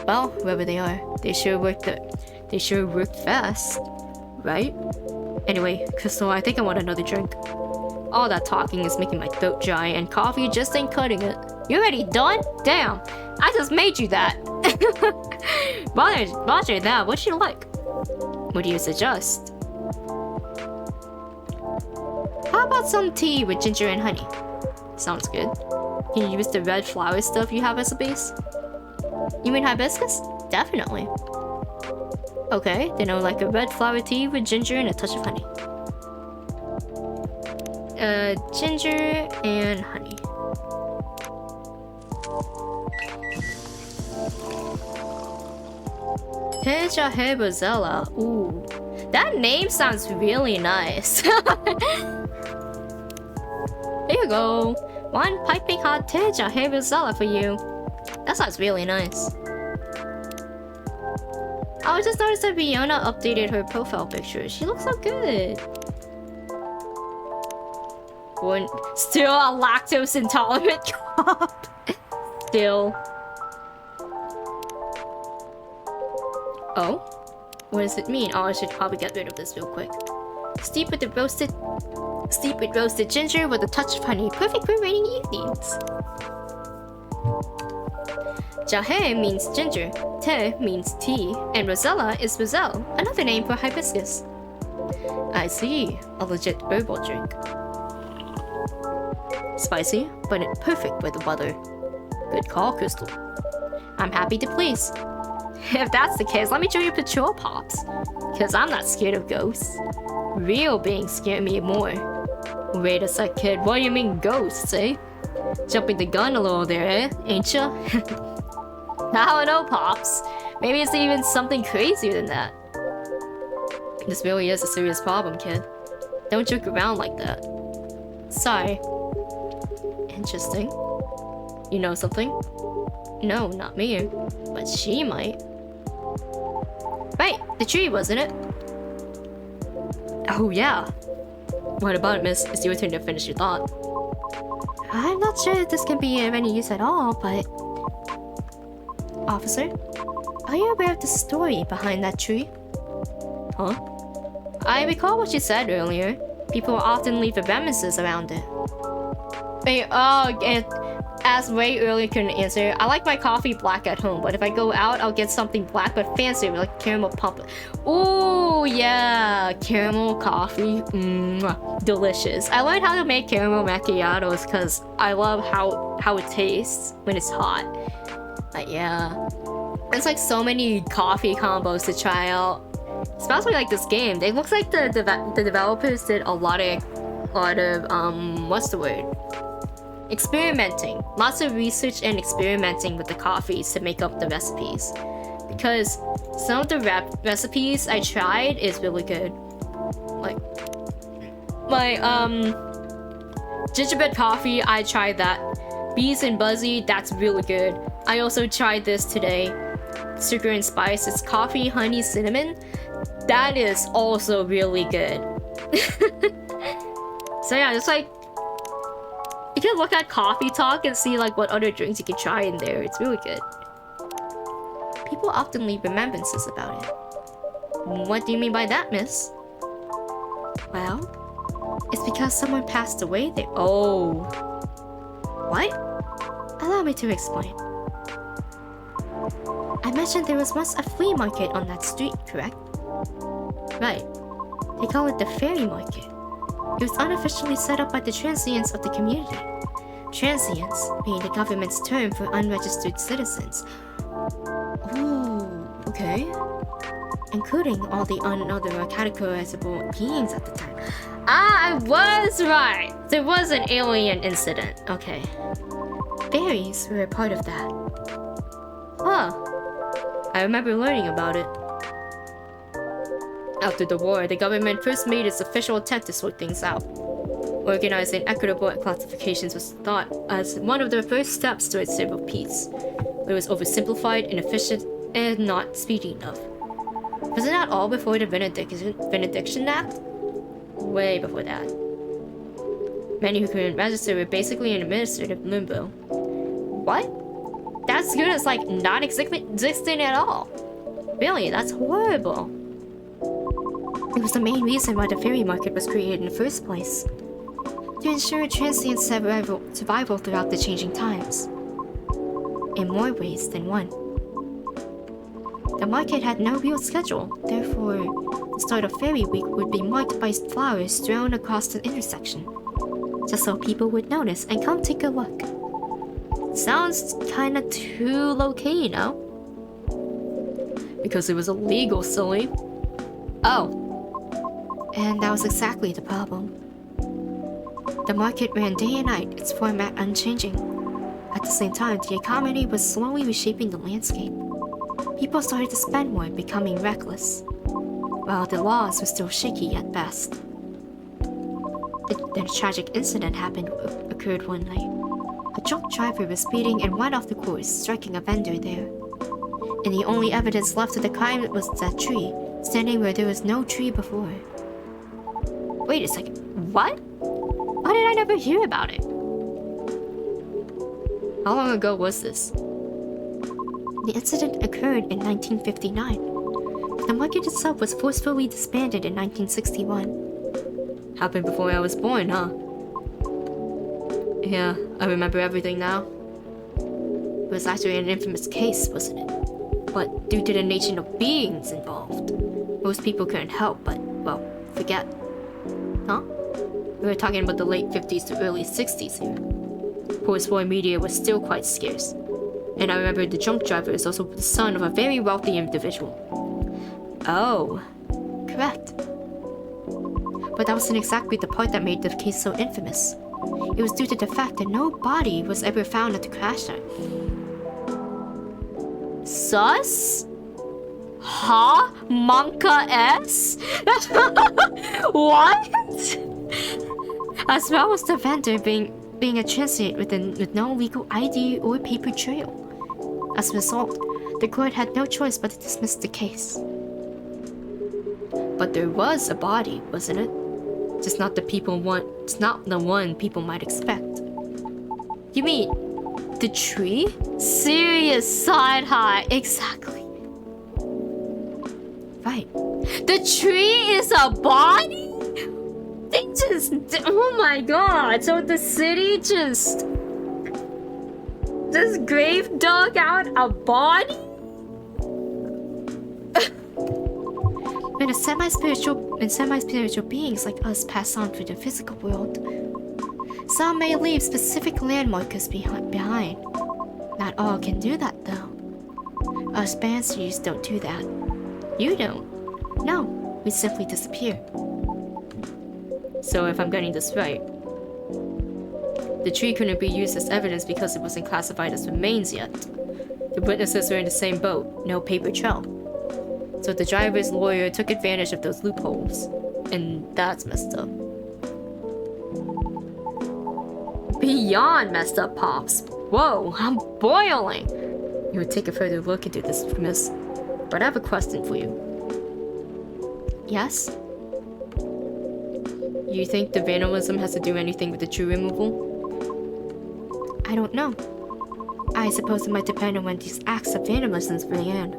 Well, whoever they are, they sure worked fast, right? Anyway, Crystal, I think I want another drink. All that talking is making my throat dry, and coffee just ain't cutting it. You already done? Damn, I just made you that. Roger that, what'd you like? What do you suggest? about some tea with ginger and honey? Sounds good. Can you use the red flower stuff you have as a base? You mean hibiscus? Definitely. Okay, then I would like a red flower tea with ginger and a touch of honey. Ginger and honey. Tejahe Rosella. Ooh. That name sounds really nice. There you go. One piping hot Tejahe Rosella for you. That sounds really nice. I just noticed that Fiona updated her profile picture. She looks so good. One, still a lactose intolerant cup. Still. Oh? What does it mean? Oh, I should probably get rid of this real quick. Steep with roasted ginger with a touch of honey. Perfect for rainy evenings. Jahe means ginger, te means tea, and rosella is roselle, another name for hibiscus. I see, a legit herbal drink. Spicy, but it's perfect with the butter. Good call, Crystal. I'm happy to please. If that's the case, let me show you patrol pops. Cause I'm not scared of ghosts. Real beings scare me more. Wait a sec, kid, what do you mean ghosts, eh? Jumping the gun a little there, eh? Ain't ya? I don't know, Pops. Maybe it's even something crazier than that. This really is a serious problem, kid. Don't joke around like that. Sorry. Interesting. You know something? No, not me. But she might. Right, the tree, wasn't it? Oh, yeah. What about it, miss? It's your turn to finish your thought. I'm not sure if this can be of any use at all, but... Officer, are you aware of the story behind that tree? Huh? I recall what you said earlier. People often leave remembrances around it. Wait, and as way earlier couldn't answer, I like my coffee black at home, but if I go out, I'll get something black but fancier, like caramel pump. Ooh, yeah, caramel coffee. Delicious. I learned how to make caramel macchiatos because I love how it tastes when it's hot. But yeah, there's like so many coffee combos to try out, especially like this game. It looks like the developers did a lot of what's the word? Experimenting. Lots of research and experimenting with the coffees to make up the recipes. Because some of the recipes I tried is really good. Like my gingerbread coffee, I tried that. Bees and Buzzy, that's really good. I also tried this today. Sugar and spice, it's coffee, honey, cinnamon. That is also really good. So yeah, just like you can look at Coffee Talk and see like what other drinks you can try in there. It's really good. People often leave remembrances about it. What do you mean by that, miss? Well, it's because someone passed away there. Oh. What? Allow me to explain. I mentioned there was once a flea market on that street, correct? Right. They call it the fairy market. It was unofficially set up by the transients of the community. Transients being the government's term for unregistered citizens. Ooh, okay. Including all the other categorizable beings at the time. Ah, I was right! There was an alien incident. Okay. Fairies were a part of that. Huh. I remember learning about it. After the war, the government first made its official attempt to sort things out. Organizing equitable classifications was thought as one of the first steps towards civil peace. It was oversimplified, inefficient, and not speedy enough. Wasn't that all before the Benediction Act? Way before that. Many who couldn't register were basically in administrative limbo. What? That's good as like not existing at all. Really, that's horrible. It was the main reason why the fairy market was created in the first place. To ensure transient survival throughout the changing times. In more ways than one. The market had no real schedule, therefore, the start of Fairy Week would be marked by flowers strewn across the intersection. just so people would notice and come take a look. Sounds kinda too low-key, you know? Because it was illegal, silly. Oh. And that was exactly the problem. The market ran day and night, its format unchanging. At the same time, the economy was slowly reshaping the landscape. People started to spend more, becoming reckless, while the laws were still shaky at best. Then a tragic incident occurred one night. A drunk driver was speeding and went off the course, striking a vendor there. And the only evidence left of the crime was that tree, standing where there was no tree before. Wait a second, what? Why did I never hear about it? How long ago was this? The incident occurred in 1959. The market itself was forcefully disbanded in 1961. Happened before I was born, huh? Yeah, I remember everything now. It was actually an infamous case, wasn't it? But due to the nature of beings involved, most people couldn't help but, well, forget. Huh? We were talking about the late 50s to early 60s here. Post-war media was still quite scarce. And I remember the drunk driver is also the son of a very wealthy individual. Oh, correct. But that wasn't exactly the part that made the case so infamous. It was due to the fact that no body was ever found at the crash site. Sus? Huh? Monka S? What? As well as the vendor being a transit with no legal ID or paper trail. As a result, the court had no choice but to dismiss the case. But there was a body, wasn't it? Just not the one people might expect. You mean the tree? Serious side high, exactly. Right. The tree is a body? They just, oh my god, so the city just grave dug out a body? When semi-spiritual beings like us pass on through the physical world, some may leave specific landmarkers behind. Not all can do that though. Us banshees don't do that. You don't. No, we simply disappear. So if I'm getting this right, the tree couldn't be used as evidence because it wasn't classified as remains yet. The witnesses were in the same boat, no paper trail. So the driver's lawyer took advantage of those loopholes. And that's messed up. Beyond messed up, Pops. Whoa, I'm boiling. You would take a further look into this, miss. But I have a question for you. Yes? You think the vandalism has to do anything with the tree removal? I don't know. I suppose it might depend on when these acts of vandalism began.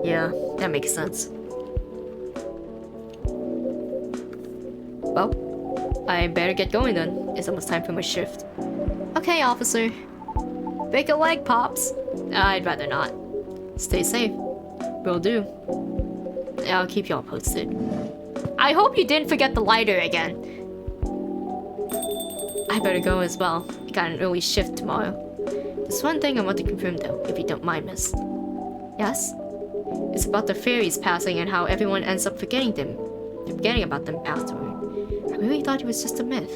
Yeah, that makes sense. Well, I better get going then. It's almost time for my shift. Okay, officer. Break a leg, Pops. I'd rather not. Stay safe. Will do. I'll keep y'all posted. I hope you didn't forget the lighter again. I better go as well. I got an early shift tomorrow. There's one thing I want to confirm though, if you don't mind, miss. Yes? It's about the fairies passing and how everyone ends up forgetting about them afterward. I really thought it was just a myth.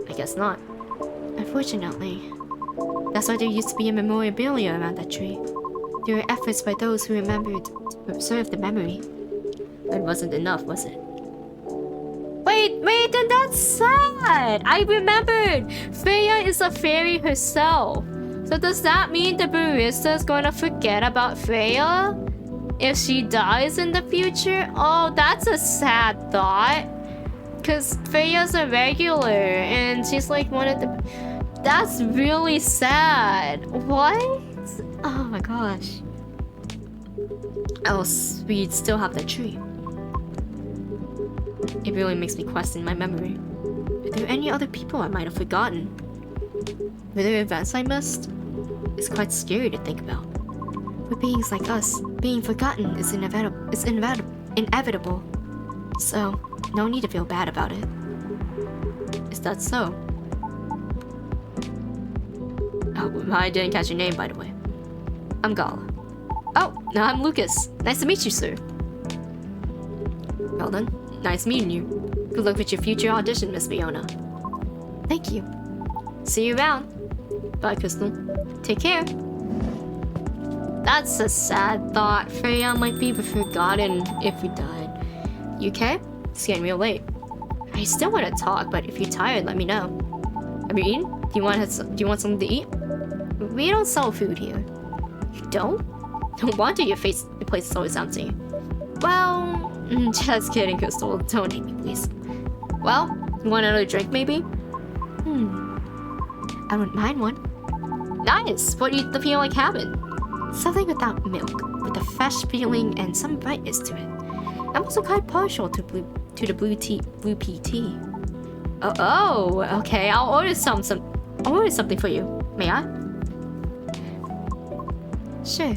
I guess not. Unfortunately. That's why there used to be a memorabilia around that tree. There were efforts by those who remembered to preserve the memory. But it wasn't enough, was it? Wait, then that's sad! I remembered! Freya is a fairy herself. So does that mean the barista is going to forget about Freya? If she dies in the future? Oh, that's a sad thought. Because Freya's a regular and she's like one of the... That's really sad. What? Oh my gosh. Else, we'd still have that tree. It really makes me question my memory. Are there any other people I might have forgotten? Were there events I missed? It's quite scary to think about. For beings like us, being forgotten is inevitable. So, no need to feel bad about it. Is that so? Oh, I didn't catch your name, by the way. I'm Gala. Oh, no, I'm Lucas. Nice to meet you, sir. Well then, nice meeting you. Good luck with your future audition, Miss Fiona. Thank you. See you around. Bye, Crystal. Take care. That's a sad thought. Freya might be forgotten if we died. You okay? It's getting real late. I still want to talk, but if you're tired, let me know. Have you eaten? Do you want something to eat? We don't sell food here. You don't? No wonder your place is always empty. Well, just kidding, Crystal. Don't hate me, please. Well, you want another drink, maybe? I wouldn't mind one. Nice! What do you feel like having? Something without milk, with a fresh feeling and some brightness to it. I'm also quite partial to the blue pea tea. Oh, okay. I'll order something for you. May I? Sure.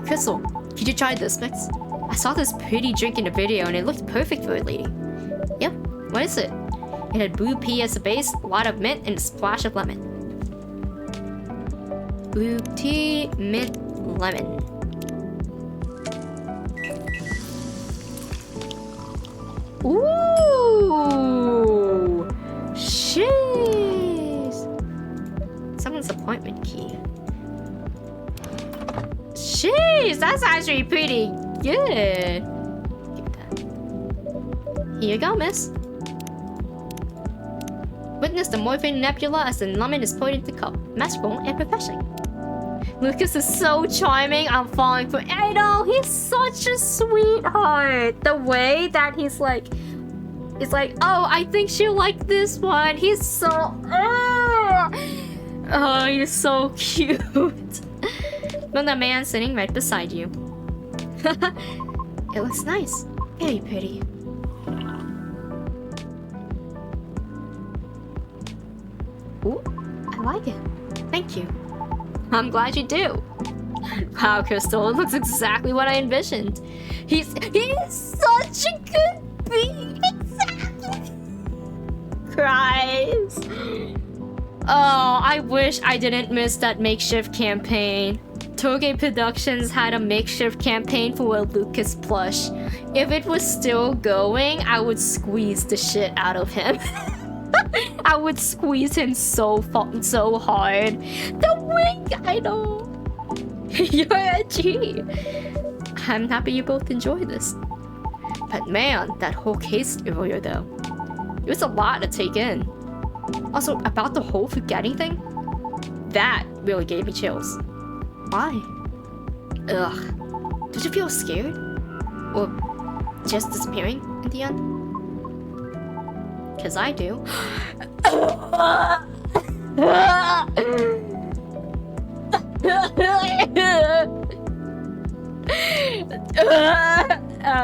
Crystal, could you try this mix? I saw this pretty drink in the video and it looked perfect for a lady. Yep. What is it? It had blue pea as a base, a lot of mint, and a splash of lemon. Blue tea, mint, lemon. Ooh! Jeez! Someone's appointment key. Jeez, that's actually pretty good. Give that. Here you go, miss. Witness the morphine nebula as the lemon is poured into the cup. Magical and refreshing. Lucas is so charming. I'm falling for. I know, he's such a sweetheart. The way that he's like, oh, I think she'll like this one. He's so. Oh, he's so cute. But the man sitting right beside you. It looks nice. Very pretty. Ooh, I like it. Thank you. I'm glad you do. Wow, Crystal, it looks exactly what I envisioned. He's such a good beat. Exactly. Cries. Oh, I wish I didn't miss that makeshift campaign. Toge Productions had a makeshift campaign for a Lucas plush. If it was still going, I would squeeze the shit out of him. I would squeeze him so hard. The wink, I know. You're a G. I'm happy you both enjoy this. But man, that whole case earlier though. It was a lot to take in. Also, about the whole forgetting thing, that really gave me chills. Why? Ugh. Did you feel scared? Or just disappearing in the end? Cause I do.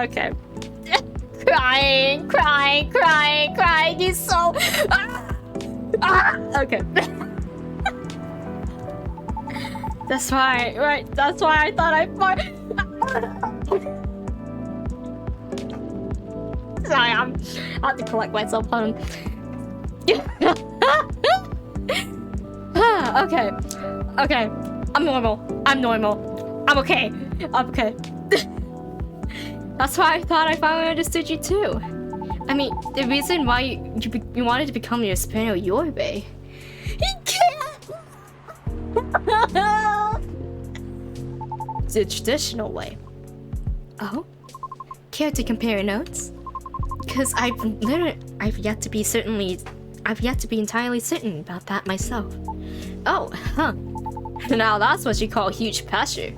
Okay. Crying. He's so. Okay. That's why, right? That's why I thought I fart. Sorry, I have to collect myself. Hold on. Okay. I'm normal. I'm okay. That's why I thought I finally understood you too. I mean, the reason why you wanted to become your Soprano your way. He can't. The traditional way. Oh? Care to compare notes? Because I've yet to be entirely certain about that myself. Oh, huh. Now that's what you call huge pressure.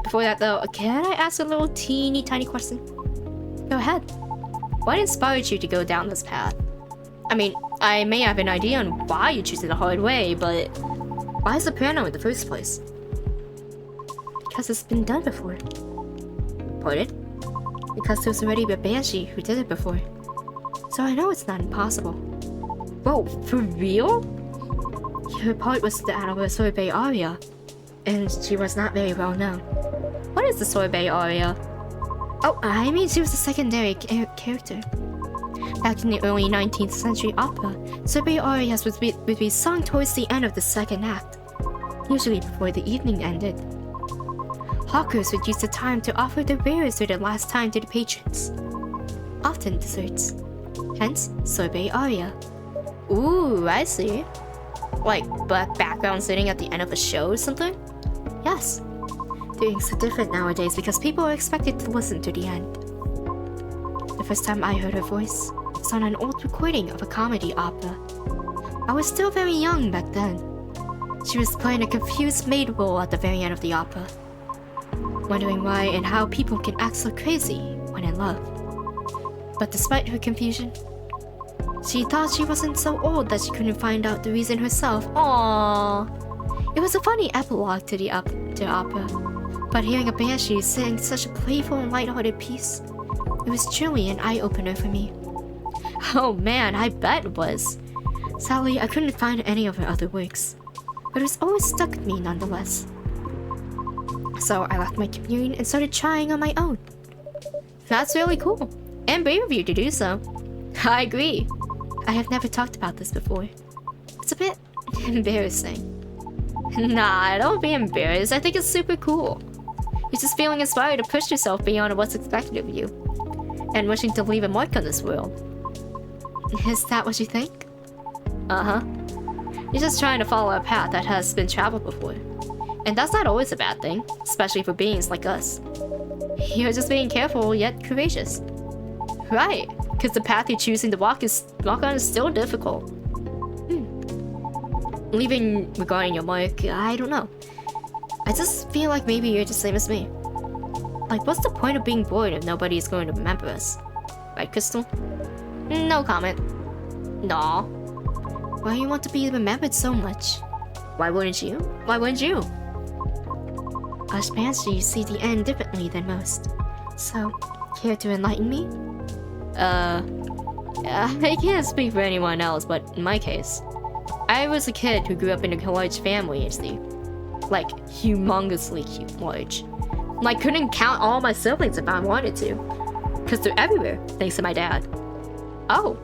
Before that though, can I ask a little teeny tiny question? Go ahead. What inspired you to go down this path? I mean, I may have an idea on why you choose it the hard way, but why Soprano in the first place? Because it's been done before. Pardon? Because there's already a Banshee who did it before. So I know it's not impossible. Whoa, for real? Her part was out of a sorbet aria, and she was not very well known. What is the sorbet aria? Oh, I mean she was a secondary character. Back in the early 19th century opera, sorbet arias would be sung towards the end of the second act, usually before the evening ended. Hawkers would use the time to offer their wares for the last time to the patrons, often desserts. Hence, sorbet aria. Ooh, I see. Like background sitting at the end of a show or something? Yes. Things are different nowadays because people are expected to listen to the end. The first time I heard her voice was on an old recording of a comedy opera. I was still very young back then. She was playing a confused maid role at the very end of the opera, wondering why and how people can act so crazy when in love. But despite her confusion, she thought she wasn't so old that she couldn't find out the reason herself. Aww. It was a funny epilogue to the opera, but hearing a banshee sing such a playful and lighthearted piece, it was truly an eye-opener for me. Oh man, I bet it was. Sadly, I couldn't find any of her other works, but it was always stuck with me nonetheless. So I left my commune and started trying on my own. That's really cool, and brave of you to do so. I agree. I have never talked about this before. It's a bit embarrassing. Nah, don't be embarrassed. I think it's super cool. You're just feeling inspired to push yourself beyond what's expected of you, and wishing to leave a mark on this world. Is that what you think? Uh-huh. You're just trying to follow a path that has been traveled before. And that's not always a bad thing, especially for beings like us. You're just being careful yet courageous. Right, because the path you're choosing to walk on is still difficult. Leaving regarding your mark, I don't know. I just feel like maybe you're the same as me. Like, what's the point of being bored if nobody is going to remember us? Right, Crystal? No comment. Nah. Why do you want to be remembered so much? Why wouldn't you? Why wouldn't you? Us banshees see the end differently than most. So, care to enlighten me? I can't speak for anyone else, but in my case, I was a kid who grew up in a large family, you see. Like, humongously large. Like, couldn't count all my siblings if I wanted to. Because they're everywhere, thanks to my dad. Oh.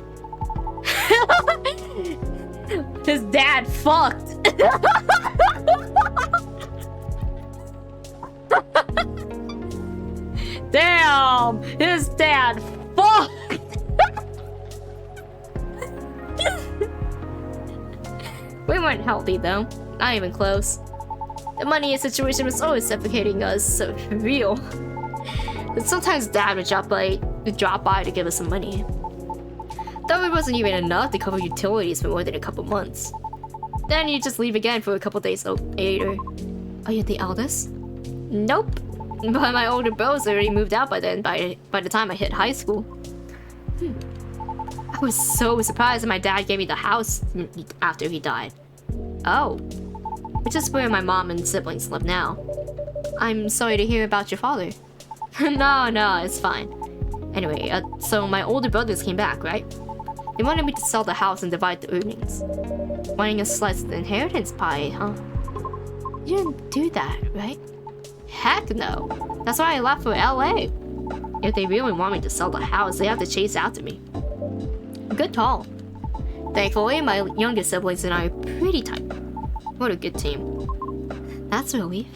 His dad fucked. Damn, his dad fucked. We weren't healthy though, not even close. The money situation was always suffocating us, so real. But sometimes Dad would drop by to give us some money. Though it wasn't even enough to cover utilities for more than a couple months. Then you just leave again for a couple days later. Are you the eldest? Nope. But my older brothers already moved out by then, by the time I hit high school. I was so surprised that my dad gave me the house after he died. Oh. Which is where my mom and siblings live now. I'm sorry to hear about your father. No, it's fine. Anyway, so my older brothers came back, right? They wanted me to sell the house and divide the earnings. Wanting a slice of the inheritance pie, huh? You didn't do that, right? Heck no. That's why I left for LA. If they really want me to sell the house, they have to chase after me. Good call. Thankfully, my youngest siblings and I are pretty tight. What a good team. That's a relief.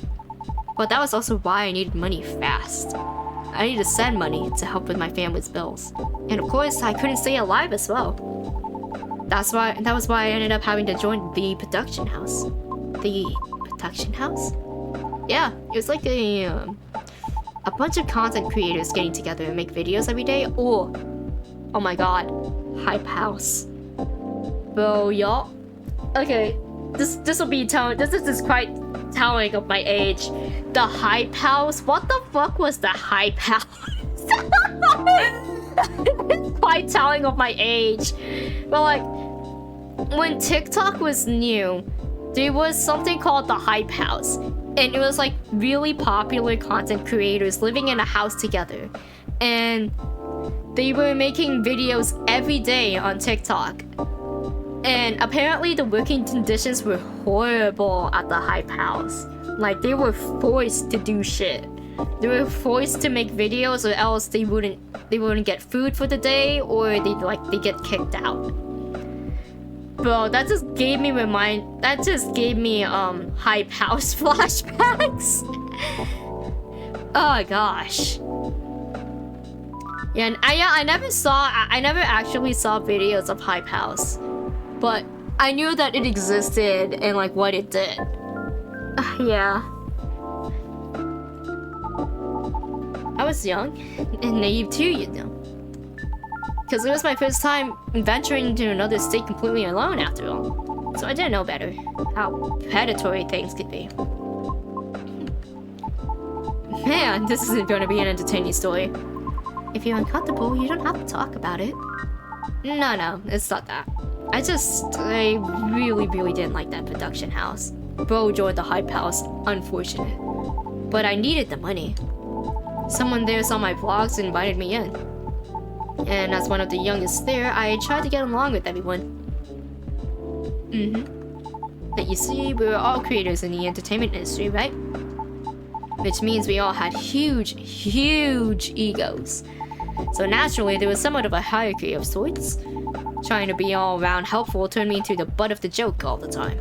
But that was also why I needed money fast. I needed to send money to help with my family's bills. And of course, I couldn't stay alive as well. That was why I ended up having to join the production house. The production house? Yeah, it was like a bunch of content creators getting together and make videos every day. Oh my god, hype house. Bro, y'all. Okay, this will be telling. This is quite telling of my age. The hype house. What the fuck was the hype house? It's quite telling of my age. But like, when TikTok was new, there was something called the hype house. And it was like really popular content creators living in a house together. And they were making videos every day on TikTok. And apparently the working conditions were horrible at the hype house. Like they were forced to do shit. they were forced to make videos, or else they wouldn't get food for the day, or they get kicked out. Bro, that just gave me Hype House flashbacks. Oh gosh. Yeah, and I never actually saw videos of Hype House, but I knew that it existed and like what it did. Yeah. I was young and naive too, you know. Because it was my first time venturing into another state completely alone after all. So I didn't know better how predatory things could be. Man, this isn't going to be an entertaining story. If you're uncomfortable, you don't have to talk about it. No, it's not that. I really didn't like that production house. Bro joined the Hype House, unfortunate. But I needed the money. Someone there saw my vlogs and invited me in. And as one of the youngest there, I tried to get along with everyone. But you see, we were all creators in the entertainment industry, right? Which means we all had huge egos. So naturally, there was somewhat of a hierarchy of sorts. Trying to be all around helpful turned me into the butt of the joke all the time.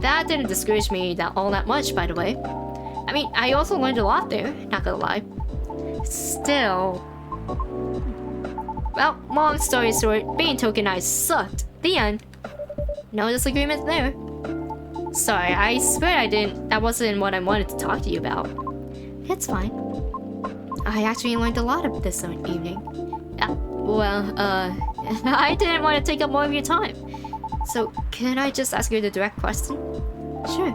That didn't discourage me all that much, by the way. I mean, I also learned a lot there, not gonna lie. Still... Well, long story short, being tokenized sucked. The end. No disagreement there. Sorry, I swear that wasn't what I wanted to talk to you about. It's fine. I actually learned a lot of this evening. I didn't want to take up more of your time. So, can I just ask you the direct question? Sure.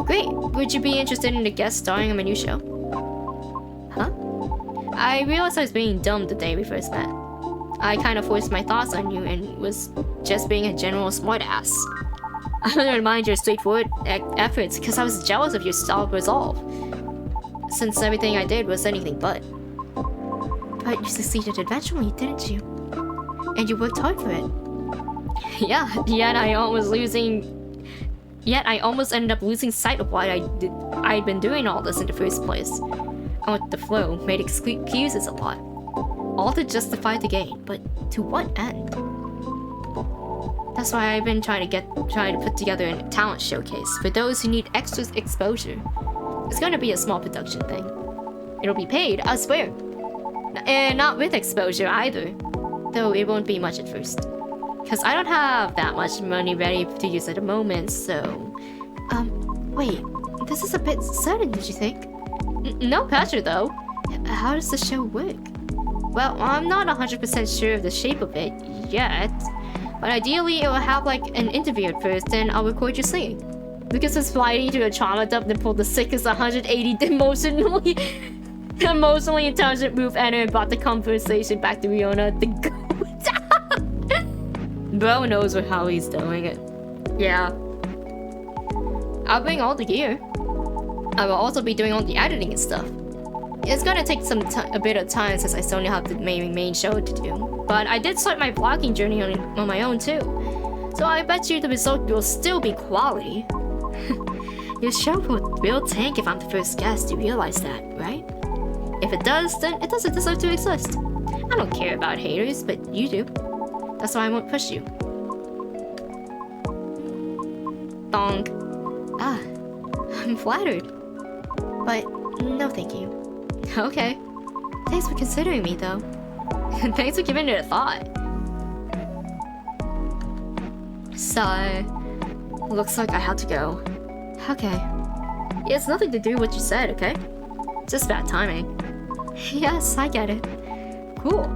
Great. Would you be interested in a guest starring on my new show? Huh? I realized I was being dumb the day we first met. I kind of forced my thoughts on you and was just being a general smartass. I don't admire your straightforward efforts because I was jealous of your stolid resolve. Since everything I did was anything but. But you succeeded eventually, didn't you? And you worked hard for it. Yeah, yet I almost ended up losing sight of why I'd been doing all this in the first place. I went with the flow, made excuses a lot. All to justify the gain, but to what end? That's why I've been trying to put together a talent showcase for those who need extra exposure. It's gonna be a small production thing. It'll be paid, I swear. And not with exposure either. Though it won't be much at first. Cause I don't have that much money ready to use at the moment, so... wait. This is a bit sudden, did you think? No pressure though. How does the show work? Well, I'm not 100% sure of the shape of it yet. But ideally, it will have like an interview at first, then I'll record you singing. Lucas was flying to a trauma dump and pulled the sickest 180 emotionally intelligent move ever and brought the conversation back to Riona the goat. Bro knows how he's doing it. Yeah. I'll bring all the gear. I will also be doing all the editing and stuff. It's gonna take a bit of time since I still have the main show to do. But I did start my vlogging journey on my own too. So I bet you the result will still be quality. Your show will tank if I'm the first guest, you realize that, right? If it does, then it doesn't deserve to exist. I don't care about haters, but you do. That's why I won't push you. Bonk. I'm flattered. But no thank you. Okay. Thanks for considering me, though. Thanks for giving it a thought. Sigh. Looks like I have to go. Okay. Yeah, it's nothing to do with what you said, okay? Just bad timing. Yes, I get it. Cool.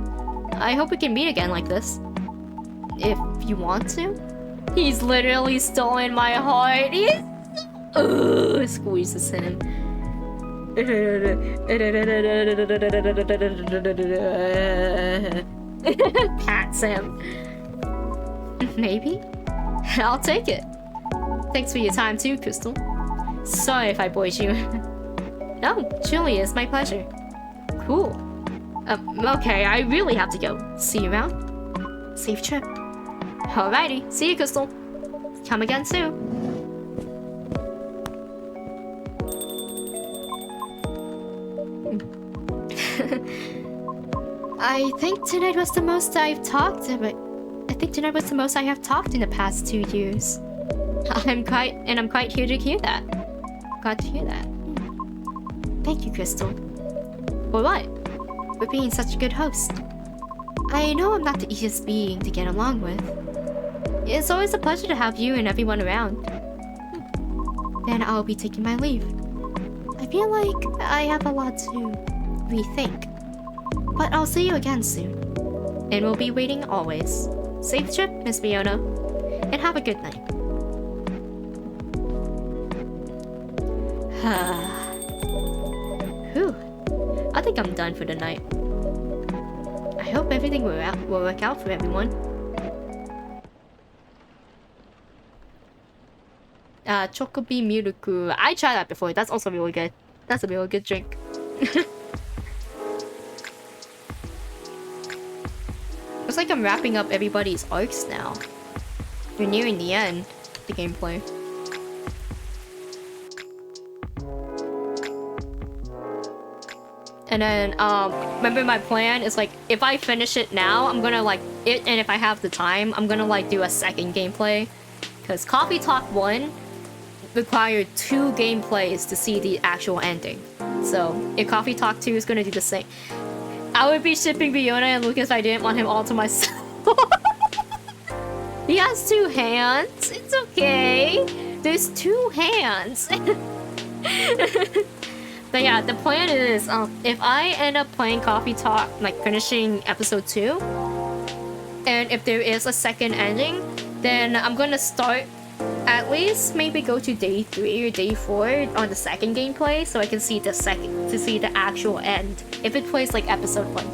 I hope we can meet again like this. If you want to. He's literally stolen my heart. Ugh, squeezes him. Pats him. Maybe? I'll take it. Thanks for your time too, Crystal. Sorry if I bored you. No, truly, it's my pleasure. Cool. Okay, I really have to go. See you around. Safe trip. Alrighty, see you, Crystal. Come again soon. I think tonight was the most I've talked about. I think tonight was the most I have talked in the past 2 years. I'm quite here to hear that. Glad to hear that. Thank you, Crystal. For what? For being such a good host. I know I'm not the easiest being to get along with. It's always a pleasure to have you and everyone around. Then I'll be taking my leave. I feel like I have a lot to rethink. But I'll see you again soon. And we'll be waiting always. Safe trip, Miss Fiona. And have a good night. Whew. I think I'm done for the night. I hope everything will work out for everyone. Chocobi Miruku. I tried that before. That's also really good. That's a really good drink. Looks like I'm wrapping up everybody's arcs now. We're nearing the end of the gameplay. And then, remember my plan is like, if I finish it now, I'm gonna like it, and if I have the time, I'm gonna like do a second gameplay. Because Coffee Talk 1 required 2 gameplays to see the actual ending. So, if Coffee Talk 2 is gonna do the same, I would be shipping Fiona and Lucas if I didn't want him all to myself. He has 2 hands. It's okay. There's 2 hands. But yeah, the plan is, if I end up playing Coffee Talk, like finishing episode 2, and if there is a second ending, then I'm gonna start, at least maybe go to day 3 or day 4 on the second gameplay, so I can see the actual end, if it plays like episode 1.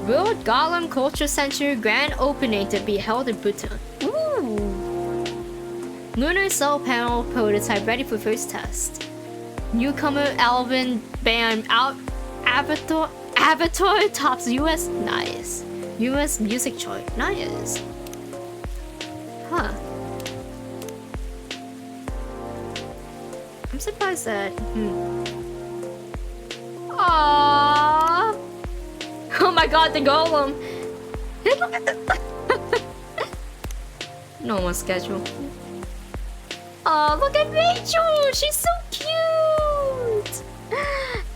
World Golem Culture Center Grand Opening to be held in Bhutan. Ooh! Lunar Soul Panel prototype ready for first test. Newcomer Alvin band out Avatar tops US. Nice. US music chart. Nice. Huh. I'm surprised that. Aww. Oh my god, the golem. Normal schedule. Oh, look at Rachel. She's so cute.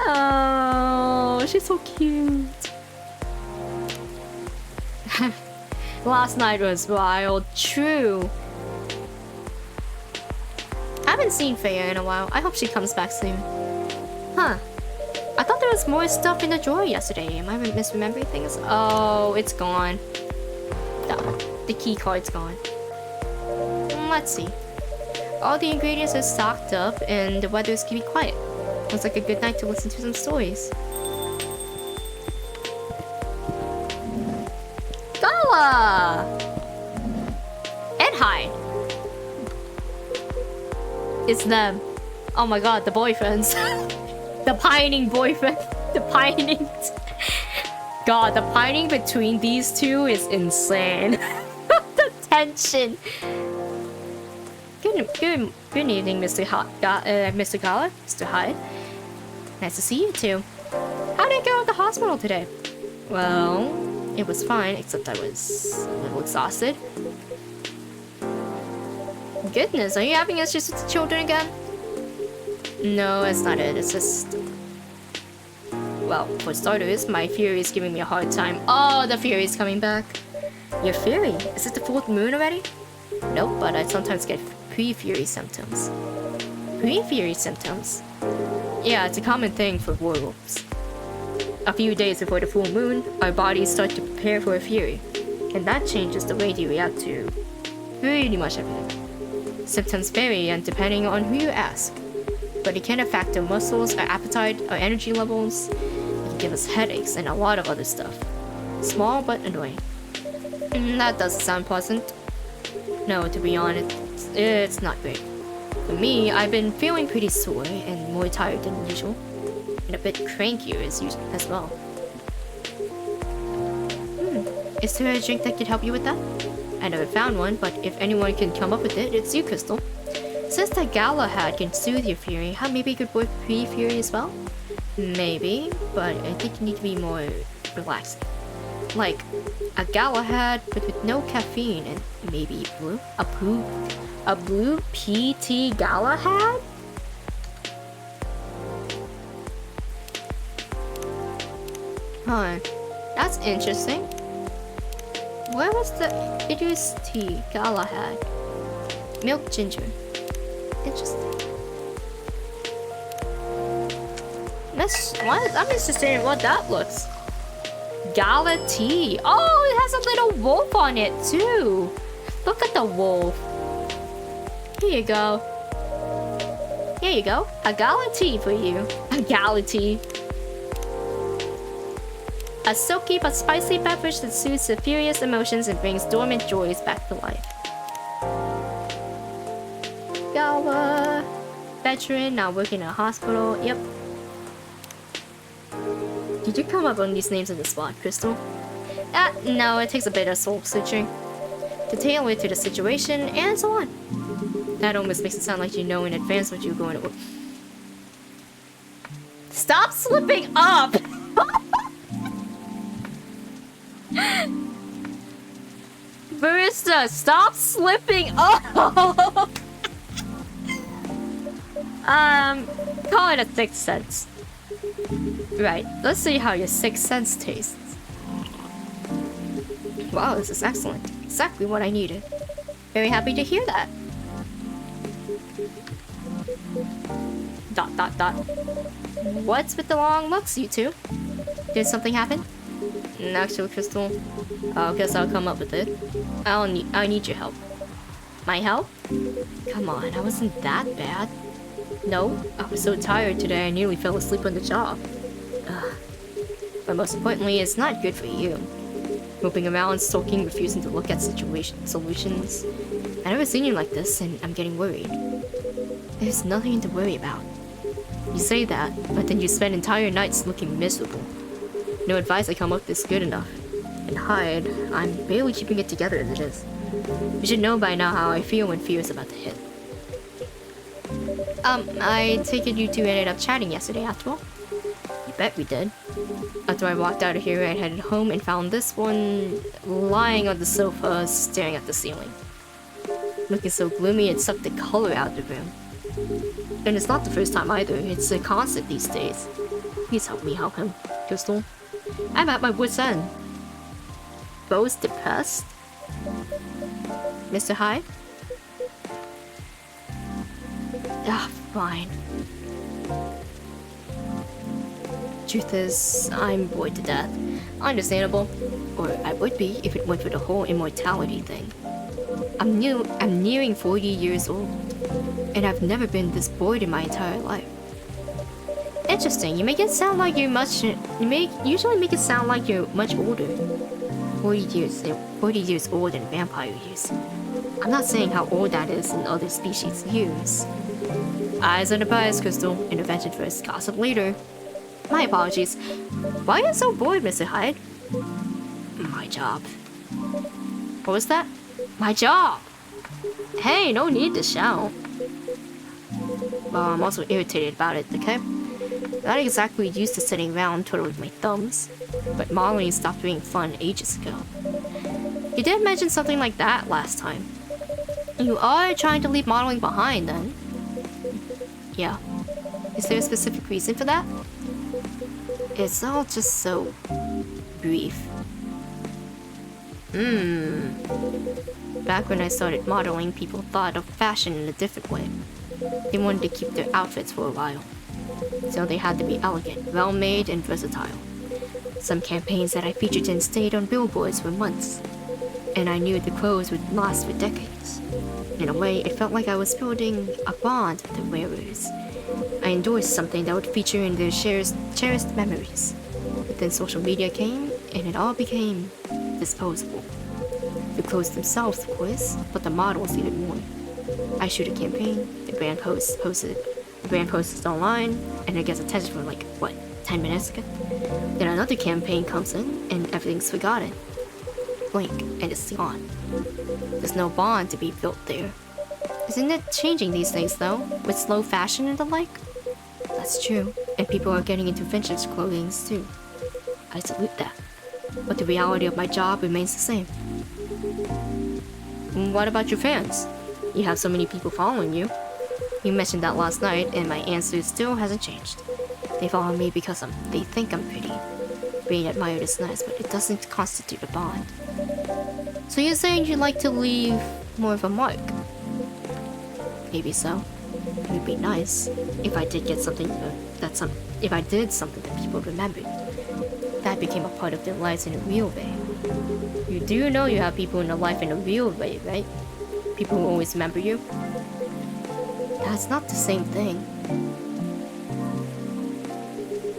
Oh, she's so cute. Last night was wild. True. I haven't seen Freya in a while. I hope she comes back soon. Huh. I thought there was more stuff in the drawer yesterday. Am I misremembering things? Oh, it's gone. The key card's gone. Let's see. All the ingredients are stocked up and the weather is keeping quiet. Looks like a good night to listen to some stories. Gala! And Hyde. It's them. Oh my god, the boyfriends. The pining boyfriend. The pining. God, the pining between these two is insane. The tension. Good evening, Mr. Mr. Gala, Mr. Hyde. Nice to see you too. How did it go at the hospital today? Well, it was fine, except I was a little exhausted. Goodness, are you having issues with the children again? No, it's not it. It's just... Well, for starters, my Fury is giving me a hard time. Oh, the Fury is coming back. Your Fury? Is it the full moon already? Nope, but I sometimes get pre-Fury symptoms. Pre-Fury symptoms? Yeah, it's a common thing for werewolves. A few days before the full moon, our bodies start to prepare for a Fury. And that changes the way you react to pretty much everything. Symptoms vary and depending on who you ask. But it can affect our muscles, our appetite, our energy levels. It can give us headaches and a lot of other stuff. Small but annoying. That doesn't sound pleasant. No, to be honest, it's not great. For me, I've been feeling pretty sore and more tired than usual. And a bit crankier as well. Is there a drink that could help you with that? I never found one, but if anyone can come up with it, it's you, Crystal. Since that Galahad can soothe your fury, how maybe it could work pre-fury as well? Maybe, but I think you need to be more relaxed. Like a Galahad, but with no caffeine and maybe blue. A blue PT Galahad? Huh. That's interesting. Where was the Idris tea Galahad? Milk ginger. Interesting. I'm interested in what that looks. Gala tea. Oh, it has a little wolf on it too. Look at the wolf. Here you go. Here you go. A gala tea for you. A gala tea. A silky but spicy beverage that soothes the furious emotions and brings dormant joys back to life. Gala. Veteran, now working in a hospital. Yep. Did you come up on these names on the spot, Crystal? No, it takes a bit of soul searching to tailor it to the situation and so on. That almost makes it sound like you know in advance what you're going to. Stop slipping up! Barista, stop slipping up! Call it a sixth sense. Right, let's see how your sixth sense tastes. Wow, this is excellent. Exactly what I needed. Very happy to hear that. Dot dot dot. What's with the long looks, you two? Did something happen? Actual Crystal. I guess I'll come up with it. I need your help. My help? Come on, I wasn't that bad. No, I was so tired today I nearly fell asleep on the job. But most importantly, it's not good for you. Moving around, sulking, refusing to look at solutions. I've never seen you like this, and I'm getting worried. There's nothing to worry about. You say that, but then you spend entire nights looking miserable. No advice I come up with is good enough. And hide, I'm barely keeping it together as it is. You should know by now how I feel when fear is about to hit. I take it you two ended up chatting yesterday after all? You bet we did. After I walked out of here, I headed home and found this one lying on the sofa, staring at the ceiling. Looking so gloomy, it sucked the color out of the room. And it's not the first time either, it's a constant these days. Please help me help him, Crystal. I'm at my wit's end. Bo's depressed? Mr. Hyde? Ah, fine. Truth is, I'm bored to death. Understandable. Or I would be if it went for the whole immortality thing. I'm nearing 40 years old. And I've never been this bored in my entire life. Interesting, you make it sound like you're usually make it sound like you're much older. 40 years old in vampire years. I'm not saying how old that is in other species' years. Eyes on the prize, Crystal. Intervention first, gossip later. My apologies. Why are you so bored, Mr. Hyde? My job. What was that? My job! Hey, no need to shout. Well, I'm also irritated about it, okay? Not exactly used to sitting around twiddling my thumbs, but modeling stopped being fun ages ago. You did mention something like that last time. You are trying to leave modeling behind, then? Yeah. Is there a specific reason for that? It's all just so brief. Back when I started modeling, people thought of fashion in a different way. They wanted to keep their outfits for a while. So they had to be elegant, well-made, and versatile. Some campaigns that I featured in stayed on billboards for months. And I knew the clothes would last for decades. In a way, it felt like I was building a bond with the wearers. I endorsed something that would feature in their cherished memories. But then social media came, and it all became disposable. The clothes themselves, of course, but the models even more. I shoot a campaign, the brand posts it online, and it gets attention for like, what, 10 minutes? Then another campaign comes in, and everything's forgotten. Blink, and it's gone. There's no bond to be built there. Isn't it changing these days, though, with slow fashion and the like? That's true, and people are getting into vintage clothing too. I salute that. But the reality of my job remains the same. What about your fans? You have so many people following you. You mentioned that last night, and my answer still hasn't changed. They follow me because they think I'm pretty. Being admired is nice, but it doesn't constitute a bond. So you're saying you'd like to leave more of a mark? Maybe so. It would be nice if I did get something if I did something that people remembered. That became a part of their lives in a real way. You do know you have people in your life in a real way, right? People who always remember you. That's not the same thing.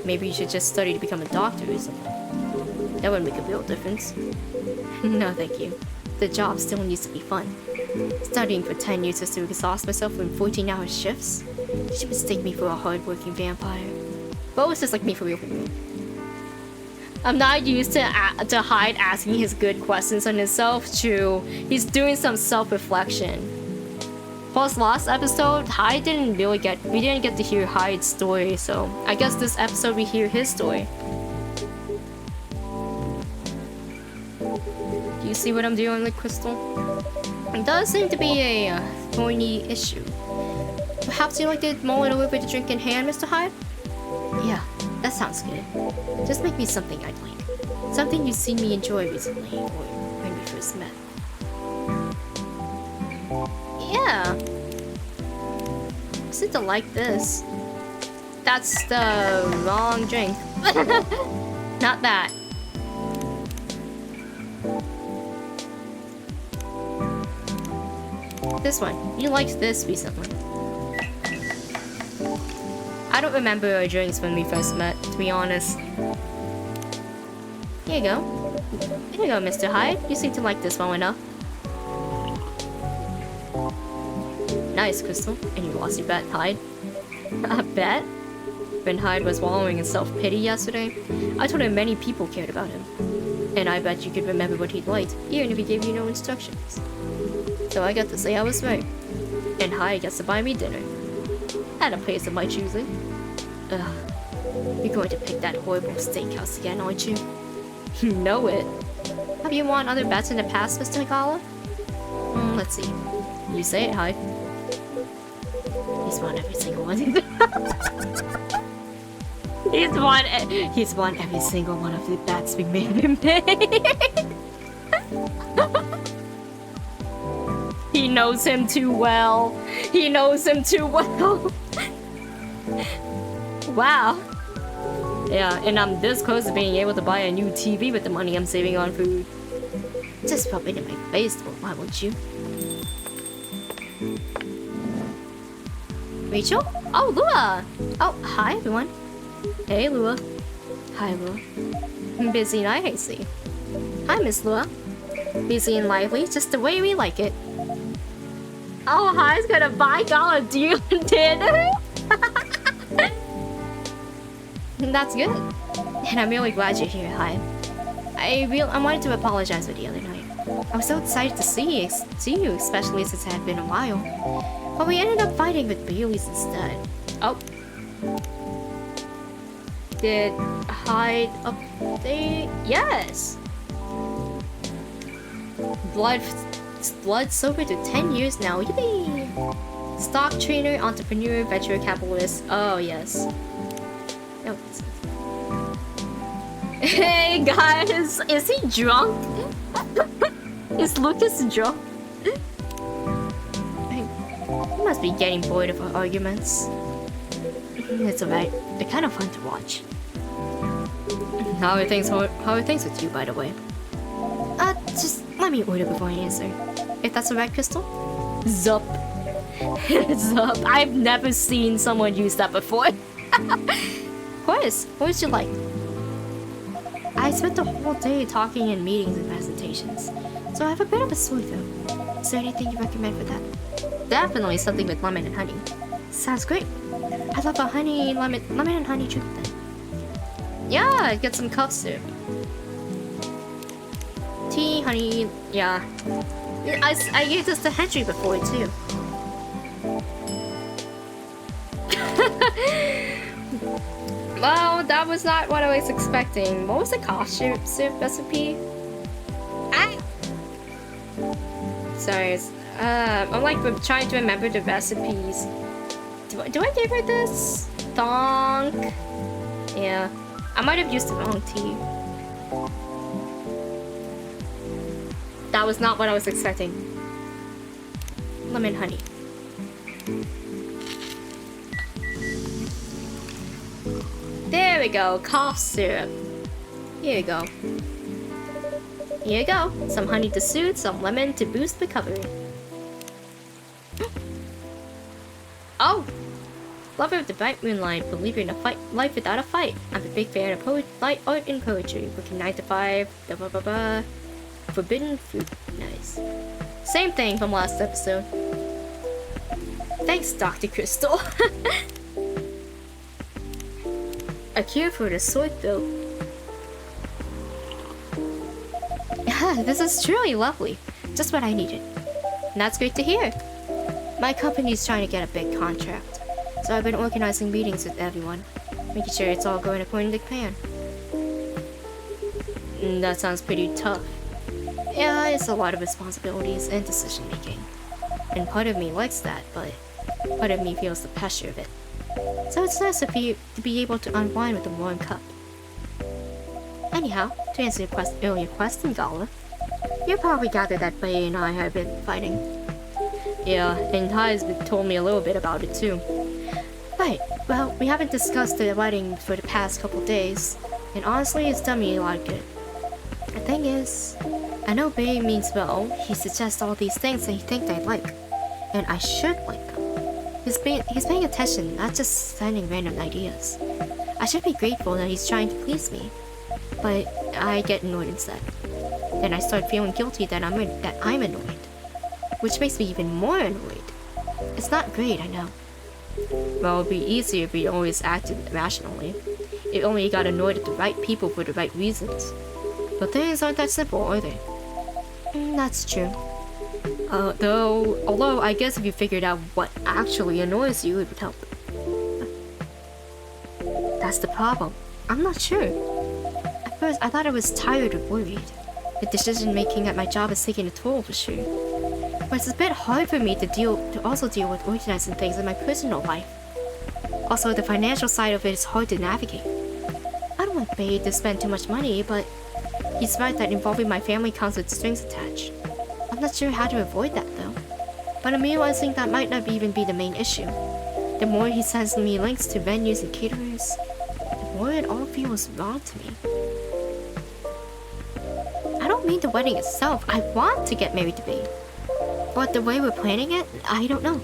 Maybe you should just study to become a doctor or something. That would make a real difference. No, thank you. The job still needs to be fun. Studying for 10 years just to exhaust myself in 14-hour shifts? You should mistake me for a hard-working vampire. Bo is just like me for real. I'm not used to Hyde asking his good questions on himself. True, he's doing some self-reflection. Plus, last episode, we didn't get to hear Hyde's story, so I guess this episode we hear his story. Do you see what I'm doing with Crystal? It does seem to be a thorny issue. Perhaps you'd like to mull it over with a drink in hand, Mr. Hyde? Yeah, that sounds good. Just make me something I'd like. Something you've seen me enjoy recently, or when we first met. Yeah. I seem to like this. That's the wrong drink. Not that. This one. You liked this recently. I don't remember our drinks when we first met, to be honest. Here you go. Here you go, Mr. Hyde. You seem to like this well enough. Nice, Crystal. And you lost your bet, Hyde. A bet? When Hyde was wallowing in self-pity yesterday, I told him many people cared about him. And I bet you could remember what he'd liked, even if he gave you no instructions. So I got to say I was right. And Hyde gets to buy me dinner. At a place of my choosing. Ugh. You're going to pick that horrible steakhouse again, aren't you? You know it. Have you won other bets in the past, Mr. Higala? Let's see. You say it, Hyde. He's won every single one. He's won every single one of the bets we made him make. He knows him too well. He knows him too well. Wow. Yeah, and I'm this close to being able to buy a new TV with the money I'm saving on food. Just rub it in my face, though, why won't you? Rachel? Oh, Lua! Oh, hi, everyone. Hey, Lua. Hi, Lua. Busy night, I see. Hi, Miss Lua. Busy and lively, just the way we like it. Oh, Hi's gonna buy Gala deal dinner? That's good. And I'm really glad you're here, Hi. I wanted to apologize for the other night. I was so excited to see you, especially since it had been a while. But we ended up fighting with Bailey's instead. Oh. Did Hyde update? Yes! Blood sober to 10 years now. Yippee! Stock trader, entrepreneur, venture capitalist. Oh, yes. Oh, hey, guys! Is he drunk? Is Lucas drunk? He must be getting bored of our arguments. It's alright. They're kind of fun to watch. How are things with you, by the way? Just let me order before I answer. If that's alright, Crystal? Zup. Zup. I've never seen someone use that before. Of course. What would you like? I spent the whole day talking in meetings and presentations, so I have a bit of a sore throat. Is there anything you recommend for that? Definitely something with lemon and honey. Sounds great. I'd love a lemon and honey drink then. Yeah, get some cough syrup. Tea, honey, yeah. I gave this to Henry before too. Well, that was not what I was expecting. What was the cough soup recipe? Ah! Sorry, I'm like trying to remember the recipes. Do I give her this? Donk. Yeah, I might have used the wrong tea. That was not what I was expecting. Lemon honey. There we go, cough syrup. Here you go. Here you go. Some honey to soothe, some lemon to boost recovery. Oh! Lover of the bright moonlight, believer in a fight, life without a fight. I'm a big fan of light art and poetry. Working 9 to 5. Blah blah blah blah. Forbidden fruit. Nice. Same thing from last episode. Thanks, Dr. Crystal. A cure for the sore throat. This is truly lovely. Just what I needed. And that's great to hear. My company's trying to get a big contract, so I've been organizing meetings with everyone, making sure it's all going according to plan. That sounds pretty tough. Yeah, it's a lot of responsibilities and decision making. And part of me likes that, but part of me feels the pressure of it. So it's nice to be able to unwind with a warm cup. Anyhow, to answer your earlier question, Gala, you probably gathered that Bay and I have been fighting. Yeah, and Ty's told me a little bit about it too. Right, well, we haven't discussed the wedding for the past couple days, and honestly, it's done me a lot of good. The thing is, I know Bay means well. He suggests all these things that he thinks I'd like, and I should like them. He's paying attention, not just sending random ideas. I should be grateful that he's trying to please me, but I get annoyed instead. Then I start feeling guilty that I'm annoyed, which makes me even more annoyed. It's not great, I know. Well, it'd be easier if we always acted rationally. If only you got annoyed at the right people for the right reasons. But things aren't that simple, are they? That's true. Although I guess if you figured out what actually annoys you, it would help. That's the problem. I'm not sure. At first, I thought I was tired or worried. The decision making at my job is taking a toll for sure. But it's a bit hard for me to also deal with organizing things in my personal life. Also, the financial side of it is hard to navigate. I don't want Bay to spend too much money, but he's right that involving my family comes with strings attached. I'm not sure how to avoid that though. But I'm realizing that might not even be the main issue. The more he sends me links to venues and caterers, the more it all feels wrong to me. I don't mean the wedding itself. I want to get married to Bay. But the way we're planning it, I don't know.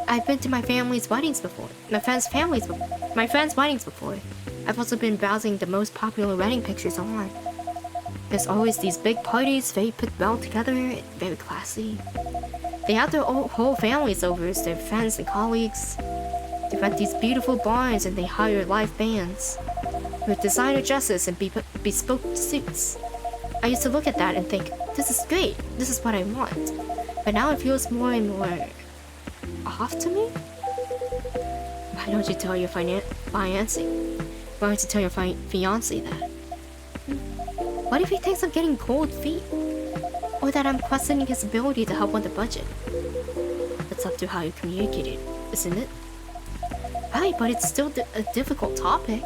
I've been to my friends' weddings before. I've also been browsing the most popular wedding pictures online. There's always these big parties, very put well together, very classy. They have their whole families over as their friends and colleagues. They rent these beautiful barns and they hire live bands with designer dresses and bespoke suits. I used to look at that and think, this is great, this is what I want. But now it feels more and more off to me? Why don't you tell your fiancé that? What if he thinks I'm getting cold feet? Or that I'm questioning his ability to help on the budget? It's up to how you communicate it, isn't it? Right, but it's still a difficult topic.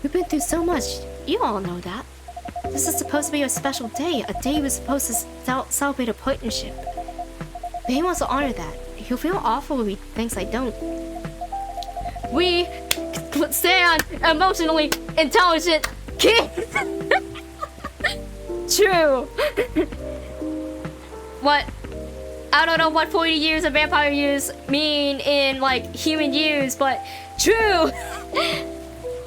We've been through so much, you all know that. This is supposed to be a special day, a day we're supposed to celebrate a partnership. But he wants to honor that. He'll feel awful if he thinks I don't. We stand emotionally intelligent kids! True. What? I don't know what 40 years of vampire years mean in like human years, but true.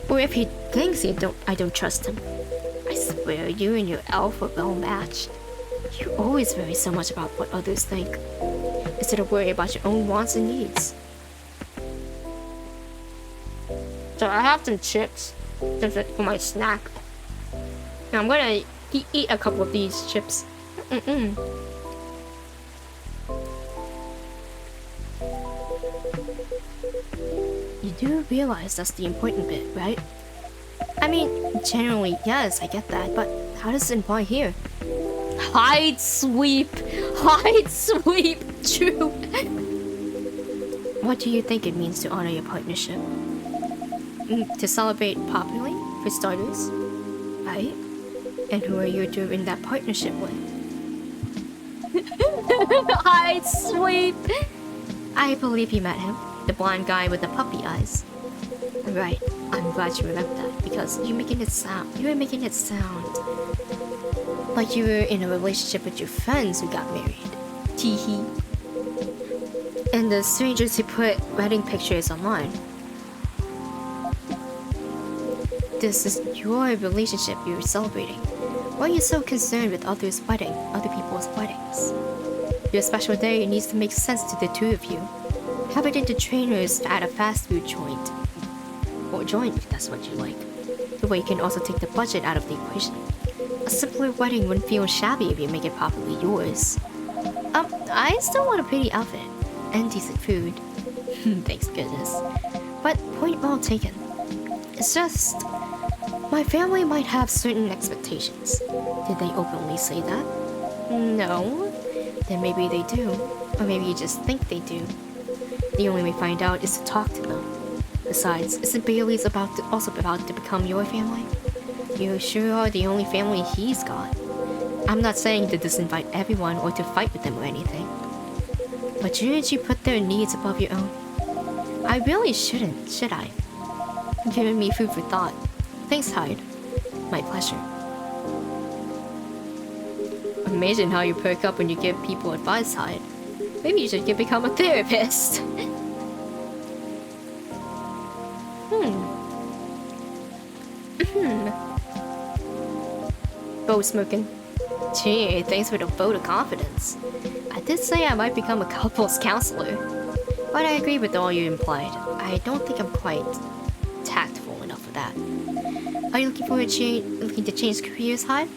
Or if he thinks I don't trust him. I swear you and your elf are well matched. You always worry so much about what others think, instead of worrying about your own wants and needs. So I have some chips for my snack. And I'm gonna eat a couple of these chips. You do realize that's the important bit, right? I mean, generally, yes, I get that, but how does it apply here? Hide, sweep! Hide, sweep! True! What do you think it means to honor your partnership? To celebrate properly, for starters, right? And who are you doing that partnership with? Hide, sweep! I believe you met him, the blonde guy with the puppy eyes. Right, I'm glad you remember that, because you were making it sound like you were in a relationship with your friends who got married. Teehee. And the strangers who put wedding pictures online. This is your relationship you're celebrating. Why are you so concerned with other people's weddings? Your special day needs to make sense to the two of you. Have it into trainers at a fast food joint. Or joint if that's what you like. The way you can also take the budget out of the equation. A simpler wedding wouldn't feel shabby if you make it properly yours. I still want a pretty outfit. And decent food. Thanks goodness. But point well taken. It's just... my family might have certain expectations. Did they openly say that? No. Then maybe they do. Or maybe you just think they do. The only way to find out is to talk to them. Besides, isn't Bailey's also about to become your family? You sure are the only family he's got. I'm not saying to disinvite everyone or to fight with them or anything. But shouldn't you put their needs above your own? I really shouldn't, should I? Giving me food for thought. Thanks, Hyde. My pleasure. Amazing how you perk up when you give people advice, Hyde. Maybe you should become a therapist. Bow smoking. Gee, thanks for the vote of confidence. I did say I might become a couples counselor. But I agree with all you implied. I don't think I'm quite tactful enough for that. Are you looking to change careers, Hyde?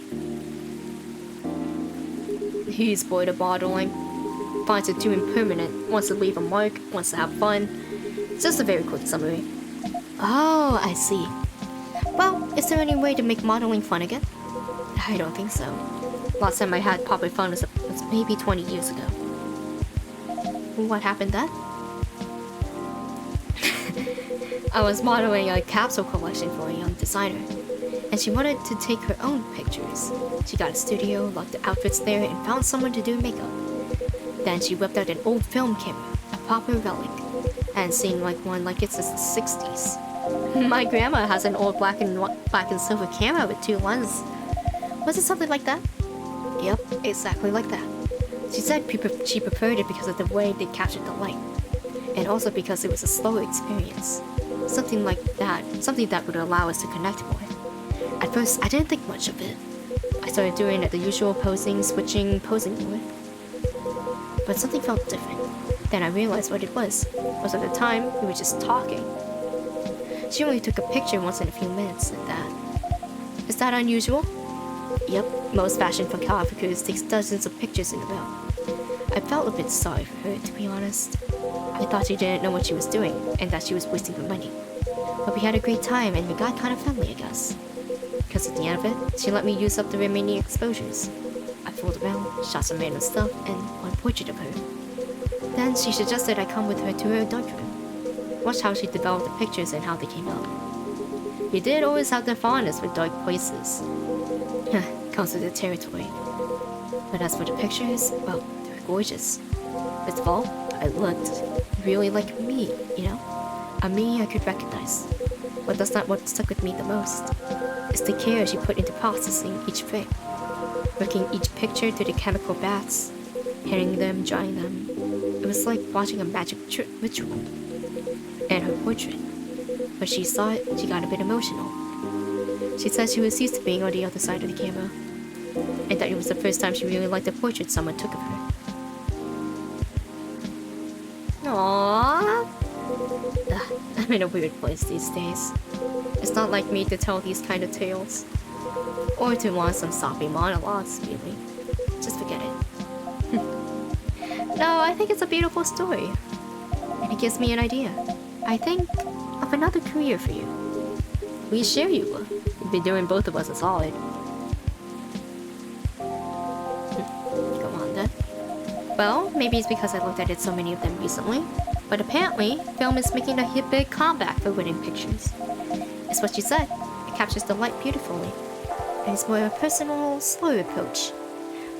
He's bored of modeling. Finds it too impermanent. Wants to leave a mark. Wants to have fun. It's just a very quick summary. Oh, I see. Well, is there any way to make modeling fun again? I don't think so. Last time I had proper fun was maybe 20 years ago. What happened then? I was modeling a capsule collection for a young designer, and she wanted to take her own pictures. She got a studio, locked the outfits there, and found someone to do makeup. Then she whipped out an old film camera, a proper relic, and seemed like one like it's the 60s. My grandma has an old black and silver camera with 2 lenses. Was it something like that? Yep, exactly like that. She said she preferred it because of the way they captured the light, and also because it was a slower experience. Something that would allow us to connect more. At first, I didn't think much of it. I started doing the usual posing more. But something felt different. Then I realized what it was. Most of the time, we were just talking. She only took a picture once in a few minutes like that. Is that unusual? Yep, most fashion photographers takes dozens of pictures in a row. I felt a bit sorry for her, to be honest. I thought she didn't know what she was doing, and that she was wasting her money. But we had a great time, and we got kind of friendly, I guess. Because at the end of it, she let me use up the remaining exposures. I fooled around, shot some random stuff, and one portrait of her. Then she suggested I come with her to her dark room. Watch how she developed the pictures and how they came out. You did always have the fondness for dark places. Comes with the territory. But as for the pictures, well, they were gorgeous. First of all, I looked really like me, you know? A me I could recognize. But that's not what stuck with me the most. It's the care she put into processing each frame. Working each picture through the chemical baths. Painting them, drying them. It was like watching a magic ritual. And her portrait. When she saw it, she got a bit emotional. She said she was used to being on the other side of the camera, and that it was the first time she really liked the portrait someone took of her. Aww. I'm in a weird place these days. It's not like me to tell these kind of tales. Or to want some soppy monologues, really. Just forget it. No, I think it's a beautiful story. And it gives me an idea. I think of another career for you. We share you will. You've been doing both of us a solid. Go on then. Well, maybe it's because I looked at it so many of them recently. But apparently, film is making a hit big comeback for winning pictures. It's what you said. It captures the light beautifully. And it's more of a personal, slow approach.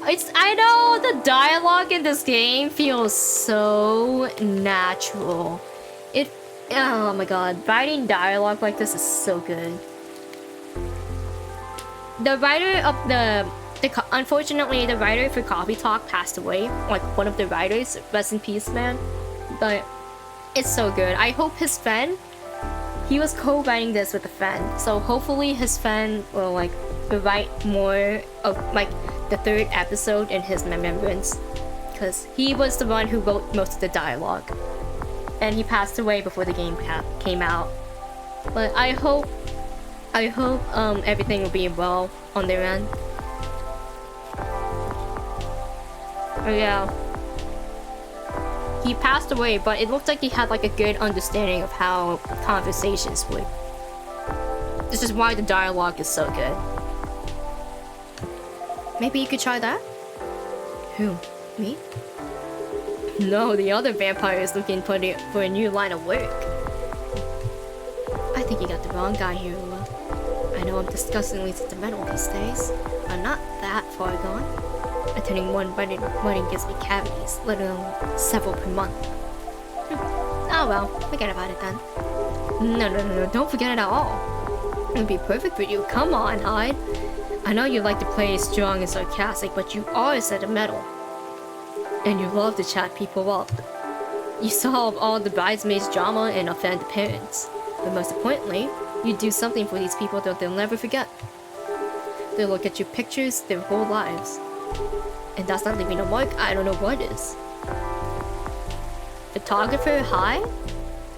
I know the dialogue in this game feels so natural. Oh my god, writing dialogue like this is so good. The writer of unfortunately, the writer for Coffee Talk passed away. Like, one of the writers. Rest in peace, man. But it's so good. I hope his friend, he was co-writing this with a friend. So hopefully his friend will, like, write more of, like, the third episode in his remembrance. Because he was the one who wrote most of the dialogue. And he passed away before the game came out. But I hope everything will be well on their end. Oh yeah. He passed away, but it looked like he had like a good understanding of how conversations would. This is why the dialogue is so good. Maybe you could try that? Who? Me? No, the other vampire is looking for a new line of work. I think you got the wrong guy here, Ula. I know I'm disgustingly sentimental these days, but I'm not that far gone. Attending one wedding gives me cavities, let alone several per month. Oh well, forget about it then. No, don't forget it at all. It would be perfect for you, come on, Hyde. I know you like to play strong and sarcastic, but you are sentimental. And you love to chat people up. You solve all the bridesmaids' drama and offend the parents. But most importantly, you do something for these people that they'll never forget. They'll look at your pictures their whole lives. And that's not leaving a mark, I don't know what is. Photographer, hi?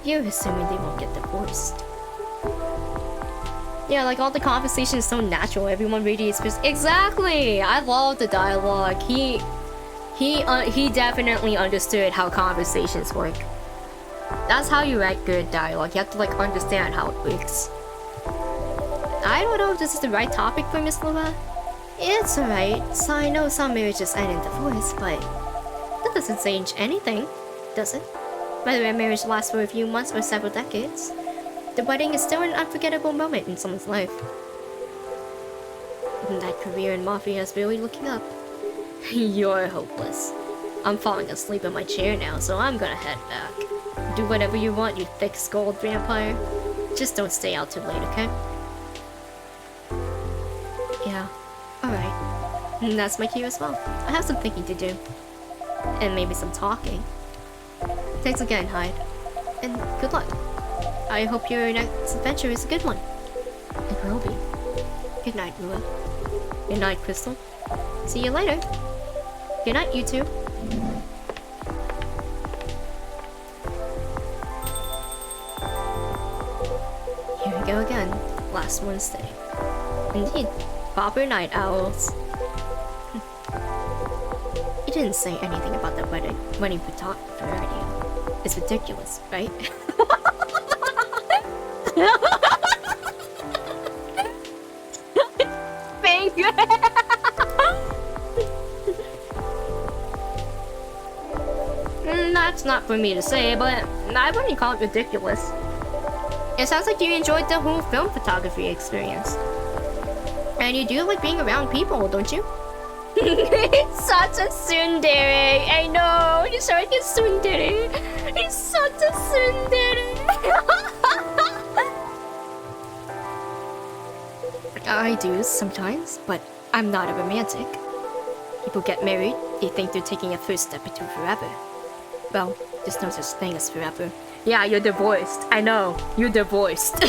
You're assuming they won't get divorced. Yeah, like all the conversation is so natural, everyone really expresses. Exactly! I love the dialogue. He definitely understood how conversations work. That's how you write good dialogue. You have to like understand how it works. I don't know if this is the right topic for Miss Lua. It's alright. So I know some marriages end in divorce, but that doesn't change anything, does it? Whether a marriage lasts for a few months or several decades, the wedding is still an unforgettable moment in someone's life. And that career in Mafia is really looking up. You're hopeless. I'm falling asleep in my chair now, so I'm gonna head back. Do whatever you want, you thick-skulled vampire. Just don't stay out too late, okay? Yeah, alright. That's my cue as well. I have some thinking to do. And maybe some talking. Thanks again, Hyde. And good luck. I hope your next adventure is a good one. It will be. Good night, Rua. Good night, Crystal. See you later. Good night, you two. Here we go again. Last Wednesday. Indeed. Proper night owls. You didn't say anything about the wedding photographer idea. It's ridiculous, right? Thank you. That's not for me to say, but I wouldn't call it ridiculous. It sounds like you enjoyed the whole film photography experience. And you do like being around people, don't you? He's such a tsundere. I know. He's like a tsundere. He's such a tsundere. I do sometimes, but I'm not a romantic. People get married, they think they're taking a first step into forever. Well, there's no such thing as forever. Yeah, you're divorced. I know. You're divorced.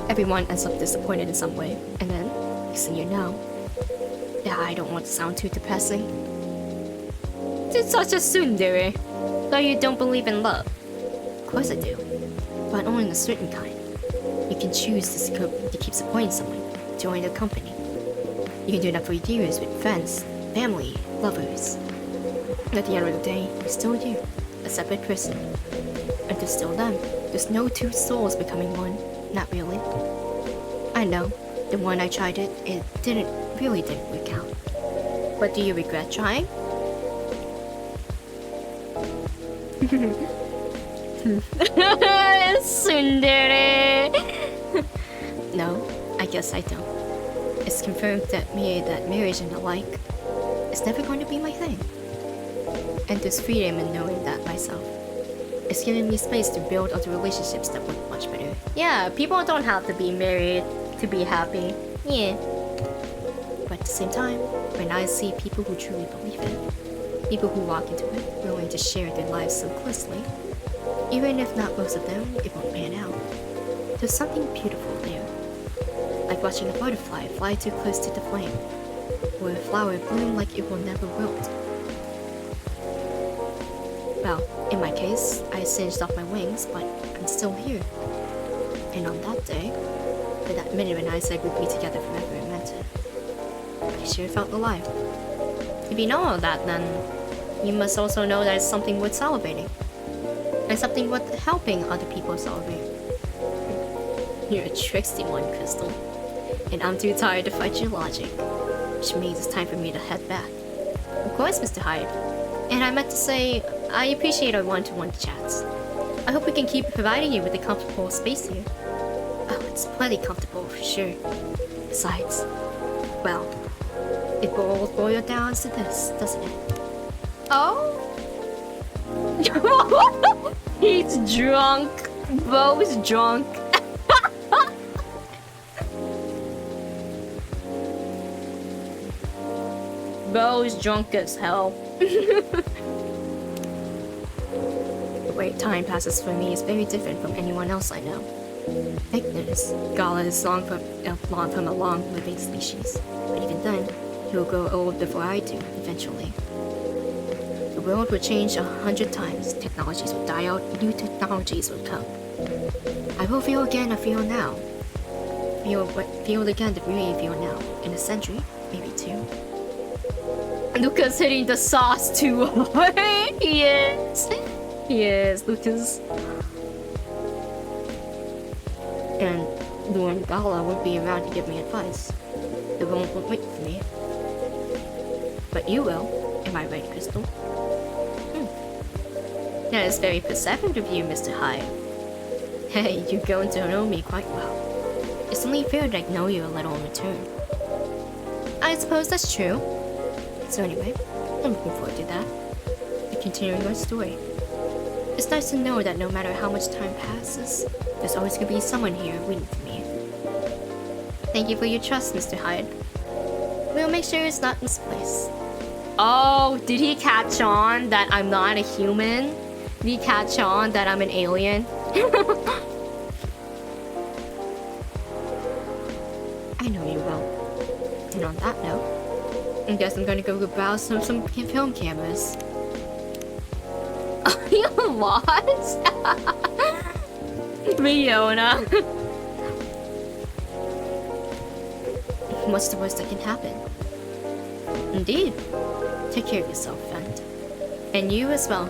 Everyone ends up disappointed in some way. And then, next thing you know... Yeah, I don't want to sound too depressing. It's such a tsundere. Though you don't believe in love. Of course I do. But only in a certain kind. You can choose to keep supporting someone. Join their company. You can do that for years with friends, family, lovers. At the end of the day, you're still you. A separate person. And they're still them. There's no two souls becoming one. Not really. I know. The one I tried it didn't work out. But do you regret trying? Tsundere. No, I guess I don't. It's confirmed that marriage and the like is never going to be my thing. And there's freedom in knowing that myself. It's giving me space to build other relationships that work much better. Yeah, people don't have to be married to be happy. Yeah. But at the same time, when I see people who truly believe it, people who walk into it willing to share their lives so closely, even if not most of them, it won't pan out. There's something beautiful there. Like watching a butterfly fly too close to the flame, or a flower bloom like it will never wilt. Well, in my case, I singed off my wings, but I'm still here. And on that day, for that minute when I said we'd be together forever, it meant it. I sure felt alive. If you know all that, then you must also know that it's something worth celebrating. And something worth helping other people celebrate. You're a tricksy one, Crystal. And I'm too tired to fight your logic. Which means it's time for me to head back. Of course, Mr. Hyde. And I meant to say, I appreciate our one-to-one chats. I hope we can keep providing you with a comfortable space here. Oh, it's plenty comfortable for sure. Besides, well, it all boils down to this, doesn't it? Oh? He's drunk. Bo's drunk. Bo's drunk as hell. The way time passes for me is very different from anyone else I know. Thank goodness, Gala is long from a long-living species. But even then, he'll grow old before I do, eventually. The world will change 100 times. Technologies will die out, new technologies will come. I will feel again I feel now. Feel again the way I feel now. In a century, maybe two. Lucas hitting the sauce too hard. Yes. Yes, Lucas. And Lou and Gala won't be around to give me advice. They won't wait for me. But you will. Am I right, Crystal? That is very perceptive of you, Mr. Hyde. Hey, you're going to know me quite well. It's only fair that I know you a little in return. I suppose that's true. So anyway, I'm looking forward to that. And continuing our story. It's nice to know that no matter how much time passes, there's always gonna be someone here waiting for me. Thank you for your trust, Mr. Hyde. We'll make sure it's not misplaced. Oh, did he catch on that I'm not a human? Did he catch on that I'm an alien? I know you will. And on that note, I guess I'm gonna go browse some film cameras. Are you lost? Fiona. What's the worst that can happen? Indeed. Take care of yourself, friend. And you as well.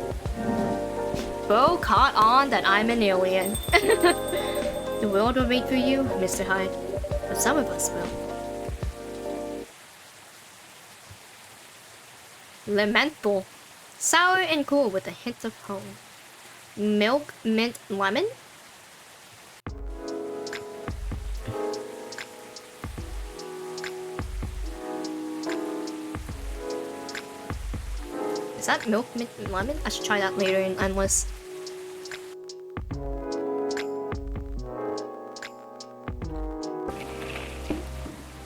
Bo caught on that I'm an alien. The world will wait for you, Mr. Hyde. But some of us will. Lemmental. Sour and cool with a hint of home. Milk, mint, lemon? Is that milk, mint, and lemon? I should try that later in Endless.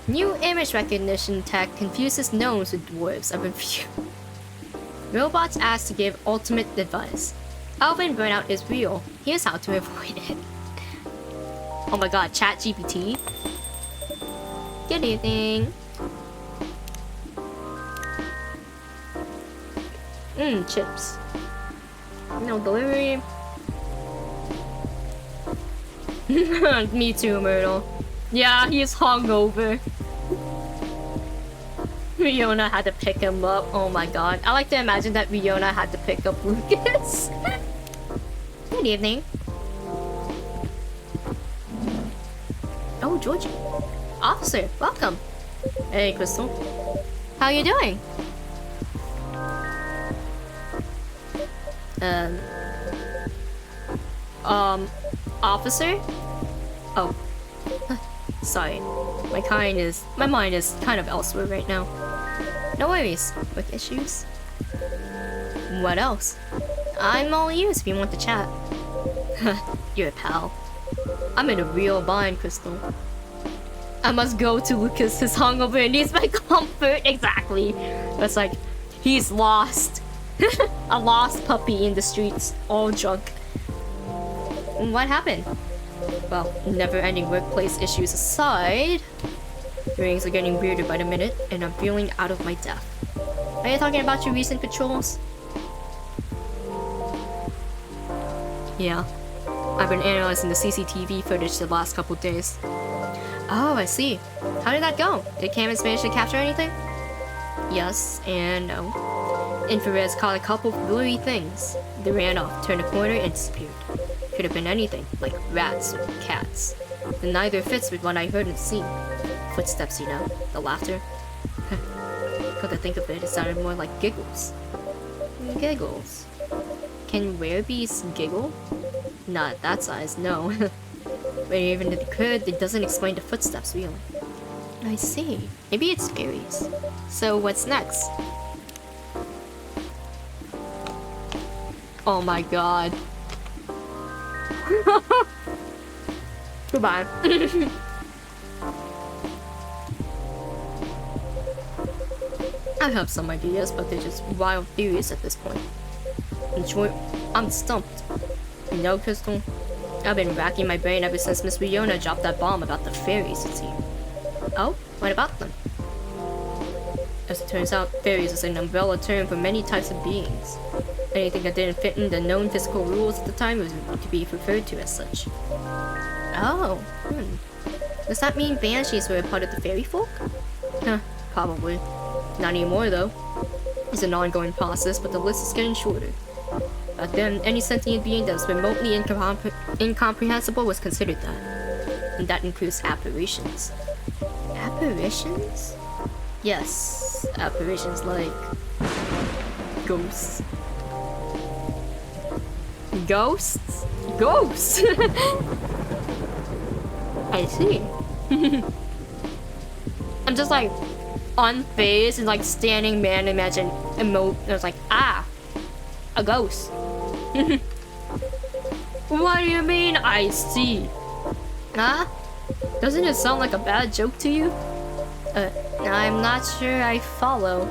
New image recognition tech confuses gnomes with dwarves of a few. Robots asked to give ultimate advice. Elven burnout is real. Here's how to avoid it. Oh my god, ChatGPT. Good evening. Chips. No delivery. Me too, Myrtle. Yeah, he's hungover. Riona had to pick him up. Oh my god. I like to imagine that Riona had to pick up Lucas. Good evening. Oh, Georgie. Officer, welcome. Hey, Crystal. How you doing? Officer? Oh. Sorry. My mind is kind of elsewhere right now. No worries. With issues? What else? I'm all ears if you want to chat. You're a pal. I'm in a real bind, Crystal. I must go to Lucas. He's hungover and needs my comfort. Exactly. That's like, he's lost. A lost puppy in the streets, all drunk. What happened? Well, never-ending workplace issues aside, things are getting weirder by the minute, and I'm feeling out of my depth. Are you talking about your recent patrols? Yeah. I've been analyzing the CCTV footage the last couple days. Oh, I see. How did that go? Did cameras manage to capture anything? Yes and no. Infrared's caught a couple of blurry things. They ran off, turned a corner, and disappeared. Could have been anything, like rats or cats. And neither fits with what I heard and seen. Footsteps, you know, the laughter. Come to think of it, it sounded more like giggles. Giggles. Can werebeasts giggle? Not that size, no. But even if it could, it doesn't explain the footsteps, really. I see. Maybe it's fairies. So what's next? Oh my god. Goodbye. I have some ideas, but they're just wild theories at this point. In short, I'm stumped. You know, Crystal? I've been racking my brain ever since Miss Riona dropped that bomb about the fairies, it seems. Oh? What about them? As it turns out, fairies is an umbrella term for many types of beings. Anything that didn't fit in the known physical rules at the time was to be referred to as such. Oh, Does that mean banshees were a part of the fairy folk? Huh, probably. Not anymore, though. It's an ongoing process, but the list is getting shorter. Back then, any sentient being that was remotely incomprehensible was considered that. And that includes apparitions. Apparitions? Yes, apparitions like... ghosts. Ghosts? Ghosts! I see. I'm just like unfazed and like standing man imagine emote. I was like, ah, a ghost. What do you mean I see? Huh? Doesn't it sound like a bad joke to you? I'm not sure I follow.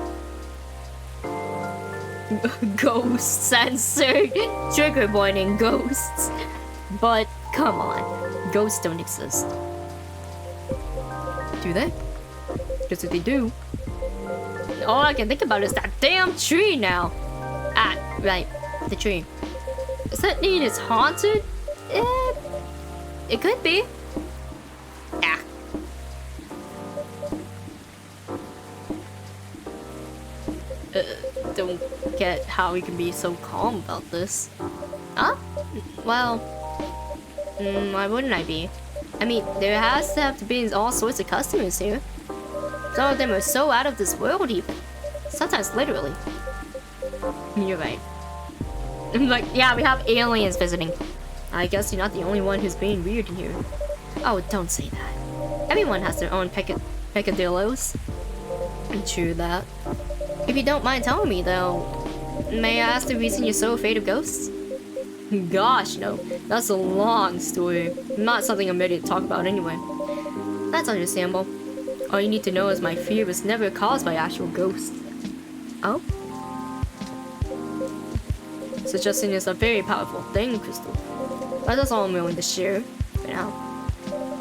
Ghost censored. Trigger warning, ghosts. But come on, ghosts don't exist. Do they? Because if they do, all I can think about is that damn tree now. Ah, right, the tree. Does that mean it's haunted? It could be. Ah. Don't get how we can be so calm about this. Huh? Well, why wouldn't I be? I mean, there has to have to be all sorts of customers here. Some of them are so out of this world even. Sometimes literally. You're right. Like, yeah, we have aliens visiting. I guess you're not the only one who's being weird in here. Oh, don't say that. Everyone has their own peccadillos. True that. If you don't mind telling me, though, may I ask the reason you're so afraid of ghosts? Gosh, no. That's a long story. Not something I'm ready to talk about anyway. That's understandable. All you need to know is my fear was never caused by actual ghosts. Oh? Suggesting is a very powerful thing, Crystal. But that's all I'm willing to share for now.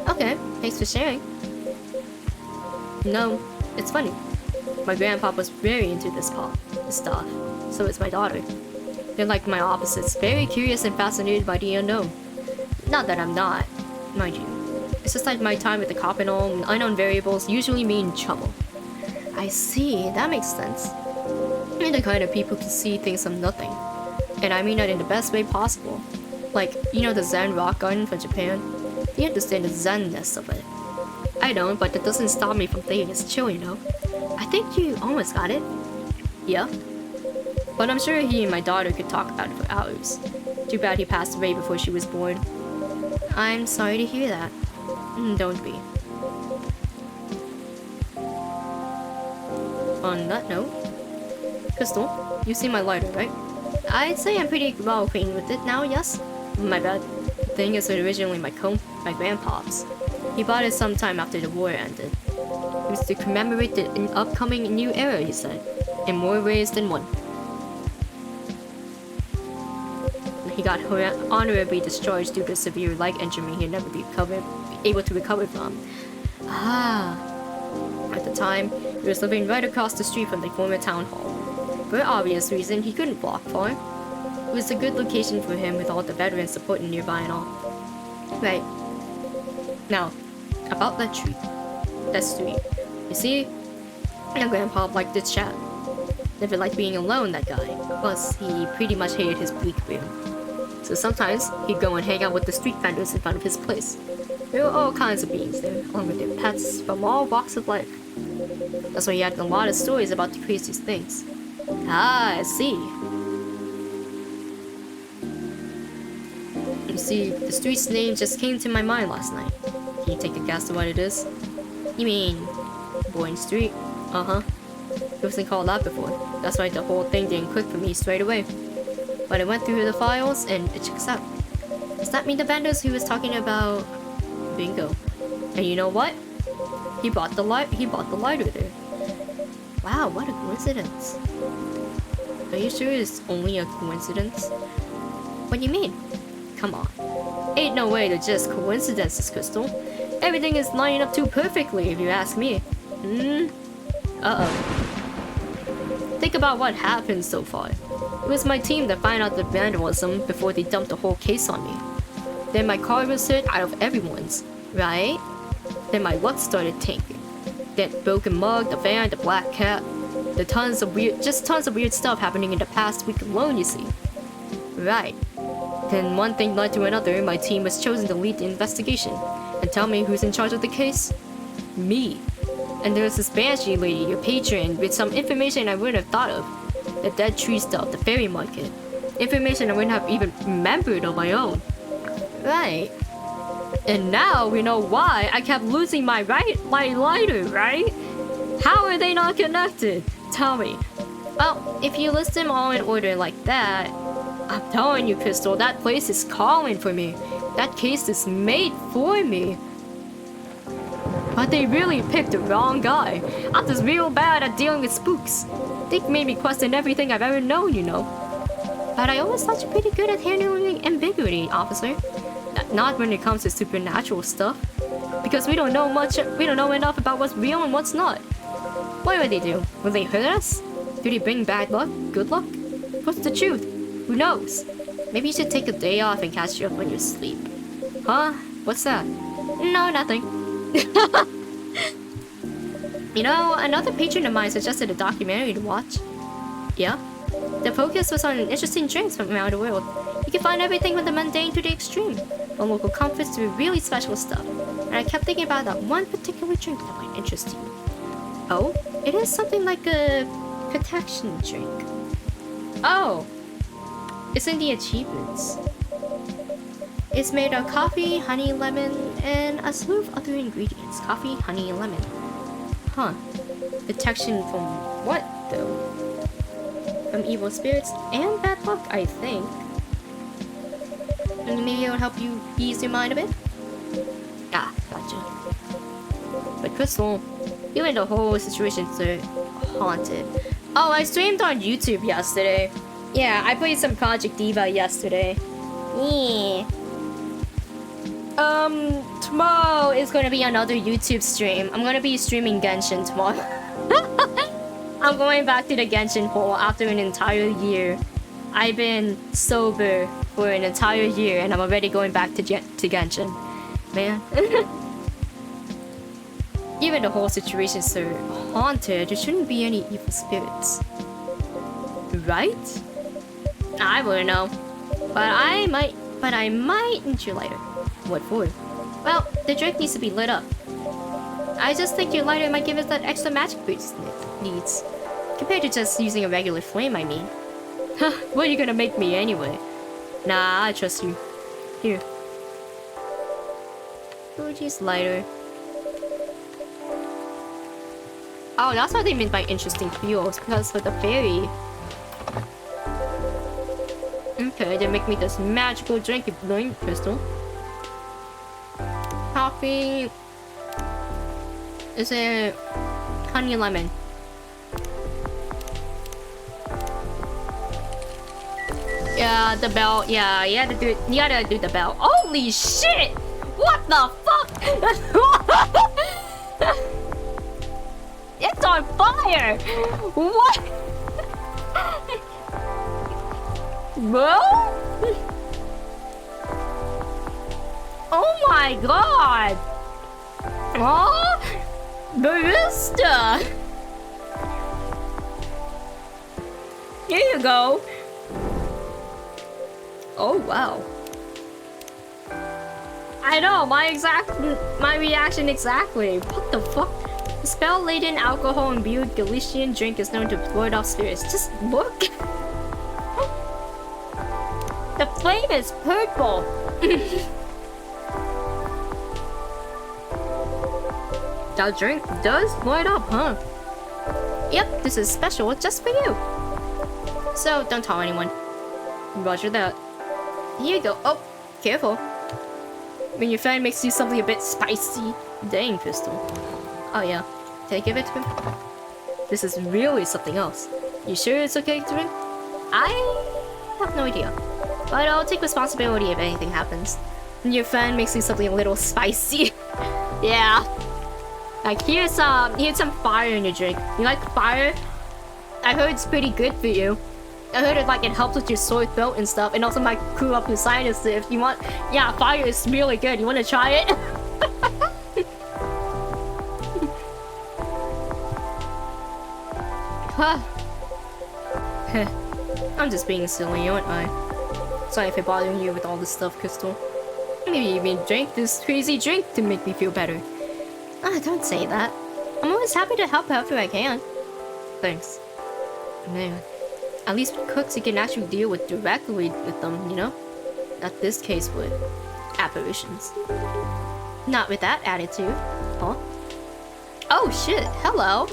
Okay, thanks for sharing. No, it's funny. My grandpa was very into this stuff. So is my daughter. They're like my opposites, very curious and fascinated by the unknown. Not that I'm not, mind you. It's just like my time with the cop and all, unknown variables usually mean trouble. I see, that makes sense. You're the kind of people who see things from nothing. And I mean that in the best way possible. Like, you know the Zen rock garden from Japan? You understand the Zen-ness of it. I don't, but that doesn't stop me from thinking it's chill, you know? I think you almost got it. Yeah? But I'm sure he and my daughter could talk about it for hours. Too bad he passed away before she was born. I'm sorry to hear that. Don't be. On that note, Crystal, you see my lighter, right? I'd say I'm pretty well acquainted with it now, yes? My bad. The thing is originally my grandpa's. He bought it sometime after the war ended. It was to commemorate the upcoming new era, he said, in more ways than one. He got honorably discharged due to severe leg injury he'd never be able to recover from. Ah. At the time, he was living right across the street from the former town hall. For obvious reason, he couldn't walk far. It was a good location for him with all the veterans supporting nearby and all. Right. Now, about that street. You see, my grandpa liked to chat. Never liked being alone, that guy. Plus, he pretty much hated his bleak room. So sometimes, he'd go and hang out with the street vendors in front of his place. There were all kinds of beings there, along with their pets from all walks of life. That's why he had a lot of stories about the craziest things. Ah, I see. You see, the street's name just came to my mind last night. Can you take a guess at what it is? You mean... Boyne Street? Uh-huh. It wasn't called that before. That's why the whole thing didn't click for me straight away. But I went through the files and it checks out. Does that mean the vendors he was talking about? Bingo. And you know what? He bought the lighter there. Wow, what a coincidence. Are you sure it's only a coincidence? What do you mean? Come on. Ain't no way to just coincidences, Crystal. Everything is lining up too perfectly, if you ask me. Uh-oh. Think about what happened so far. It was my team that found out the vandalism before they dumped the whole case on me. Then my car was hit out of everyone's, right? Then my luck started tanking. That broken mug, the van, the black cat. Tons of weird stuff happening in the past week alone, you see. Right. Then one thing led to another, my team was chosen to lead the investigation. And tell me who's in charge of the case? Me. And there was this banshee lady, your patron, with some information I wouldn't have thought of. The dead tree stuff, the fairy market. Information I wouldn't have even remembered on my own. Right. And now we know why I kept losing my lighter, right? How are they not connected? Tell me. Well, if you list them all in order like that, I'm telling you, Crystal, that place is calling for me. That case is made for me. But they really picked the wrong guy. I'm just real bad at dealing with spooks. They made me question everything I've ever known, you know. But I always thought you're pretty good at handling ambiguity, officer. Not when it comes to supernatural stuff. Because we don't know enough about what's real and what's not. What would they do? Will they hurt us? Do they bring bad luck? Good luck? What's the truth? Who knows? Maybe you should take a day off and catch you up on your sleep. Huh? What's that? No, nothing. You know, another patron of mine suggested a documentary to watch. Yeah? The focus was on interesting drinks from around the world. You can find everything from the mundane to the extreme, from local comforts to really special stuff. And I kept thinking about that one particular drink that might interest you. Oh? It is something like a protection drink. Oh! It's in the achievements. It's made of coffee, honey, lemon, and a slew of other ingredients. Coffee, honey, and lemon. Huh. Protection from what, though? From evil spirits and bad luck, I think. And maybe it'll help you ease your mind a bit? Ah, gotcha. But Crystal, you and the whole situation's haunted. Oh, I streamed on YouTube yesterday. Yeah, I played some Project Diva yesterday. Yeah. Tomorrow is gonna be another YouTube stream. I'm gonna be streaming Genshin tomorrow. I'm going back to the Genshin hole after an entire year. I've been sober for an entire year and I'm already going back to Genshin. Man. Even the whole situation is so haunted, there shouldn't be any evil spirits. Right? I wouldn't know. But I might need your lighter. What for? Well, the drink needs to be lit up. I just think your lighter might give us that extra magic boost it needs. Compared to just using a regular flame, I mean. Huh, what are you gonna make me anyway? Nah, I trust you. Here. Fuji's lighter. Oh, that's what they meant by interesting fuels, because with the fairy. Okay, they make me this magical drink of blowing crystal. Coffee. Is it honey lemon? Yeah, the bell. Yeah, you gotta do the bell. Holy shit! What the fuck? It's on fire! What? Bro? Oh my god! Oh, barista! Here you go. Oh wow. I know, my reaction exactly. What the fuck? The spell-laden alcohol-imbued Galician drink is known to ward off spirits. Just look. The flame is purple. That drink does light up, huh? Yep, this is special just for you. So don't tell anyone. Roger that. Here you go. Oh, careful. When your friend makes you something a bit spicy. Dang, Crystal. Oh yeah. Can I give it to him? This is really something else. You sure it's okay to drink? I have no idea. But I'll take responsibility if anything happens. When your friend makes you something a little spicy. Yeah. Like here's some fire in your drink. You like fire? I heard it's pretty good for you. I heard it helps with your sore throat and stuff, and also might cool up your sinuses if you want. Yeah, fire is really good. You want to try it? Huh. I'm just being silly, aren't I? Sorry if I'm bothering you with all this stuff, Crystal. Maybe you even drank this crazy drink to make me feel better. Ah, don't say that. I'm always happy to help however I can. Thanks. Man. At least with cooks, you can actually deal with directly with them, you know? Not this case with apparitions. Not with that attitude. Huh? Oh shit, hello!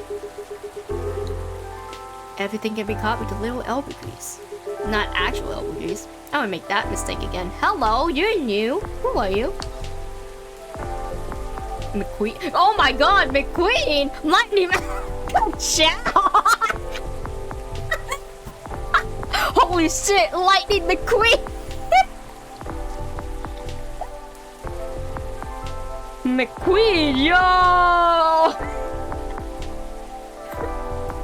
Everything can be caught with a little elbow grease. Not actual elbow grease. I won't make that mistake again. Hello, you're new. Who are you? McQueen. Oh my god, McQueen! Lightning! Ciao! Holy shit, Lightning McQueen! McQueen, yo!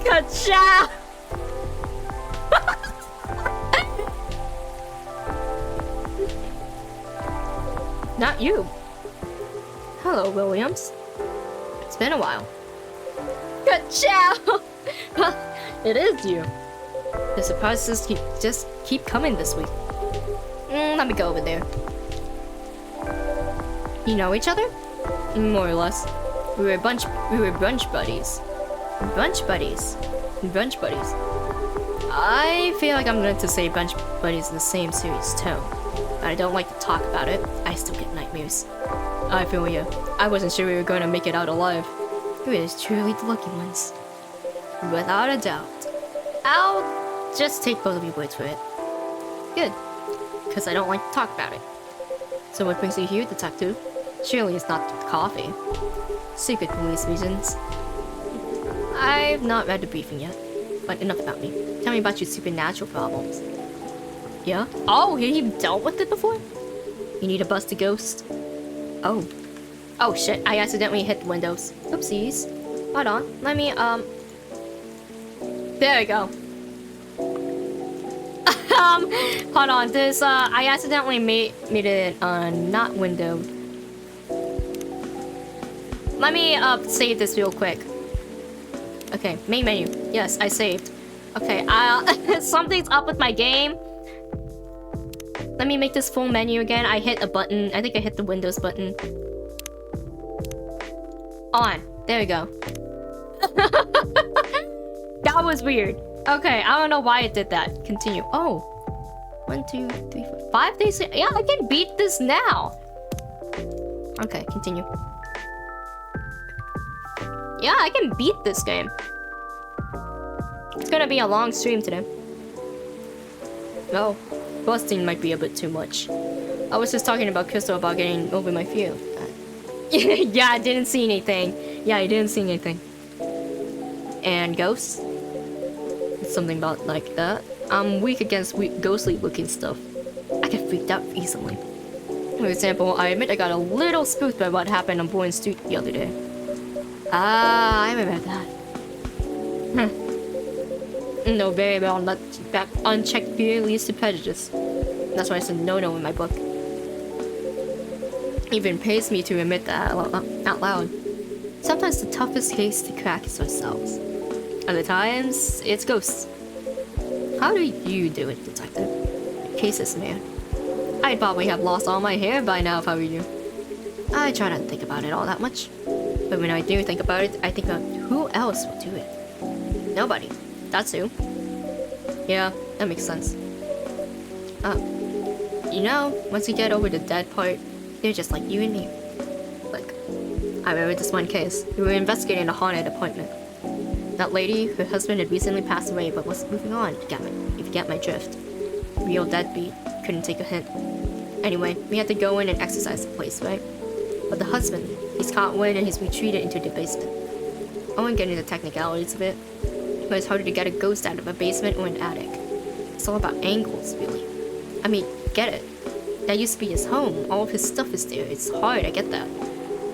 Ka-chow! Not you. Hello, Williams. It's been a while. Ka-chow! It is you. The surprises just keep coming this week. Let me go over there. You know each other? More or less. We were brunch buddies. Brunch buddies. Brunch buddies. I feel like I'm going to say brunch buddies in the same serious tone. But I don't like to talk about it. I still get nightmares. I feel you. I wasn't sure we were going to make it out alive. We were truly the lucky ones. Without a doubt. I'll just take both of your words for it. Good. Because I don't like to talk about it. So what brings you here, detective? Surely it's not the coffee. Secret police reasons. I've not read the briefing yet. But enough about me. Tell me about your supernatural problems. Yeah? Oh, you've dealt with it before? You need to bust a ghost? Oh. Oh shit, I accidentally hit the windows. Oopsies. Hold on, let me, There we go. Hold on, this, I accidentally made it, not windowed. Let me save this real quick. Okay, main menu. Yes, I saved. Okay, something's up with my game. Let me make this full menu again. I hit a button. I think I hit the Windows button. On. There we go. That was weird. Okay, I don't know why it did that. Continue. Oh. 1, 2, 3, 4, 5 days. Yeah, I can beat this now. Okay, continue. Yeah, I can beat this game. It's gonna be a long stream today. No, busting might be a bit too much. I was just talking about Crystal about getting over my fear. Yeah, I didn't see anything. Yeah, I didn't see anything. And ghosts? It's something about like that. I'm weak against ghostly looking stuff. I get freaked out easily. For example, I admit I got a little spooked by what happened on Bourne Street the other day. Ah, I remember that. No, very well, not that unchecked fear leads to prejudice. That's why it's a no-no in my book. Even pays me to admit that out loud. Sometimes the toughest case to crack is ourselves. Other times, it's ghosts. How do you do it, detective? Cases, man. I'd probably have lost all my hair by now if I were you. I try not to think about it all that much. But when I do think about it, I think about who else would do it. Nobody. That's who. Yeah, that makes sense. You know, once you get over the dead part, they're just like you and me. Like, I remember this one case. We were investigating a haunted apartment. That lady, her husband had recently passed away but was moving on, if you get my drift. Real deadbeat, couldn't take a hint. Anyway, we had to go in and exercise the place, right? But the husband, he's caught wind and he's retreated into the basement. I won't get into the technicalities of it, but it's harder to get a ghost out of a basement or an attic. It's all about angles, really. I mean, get it. That used to be his home, all of his stuff is there, it's hard, I get that.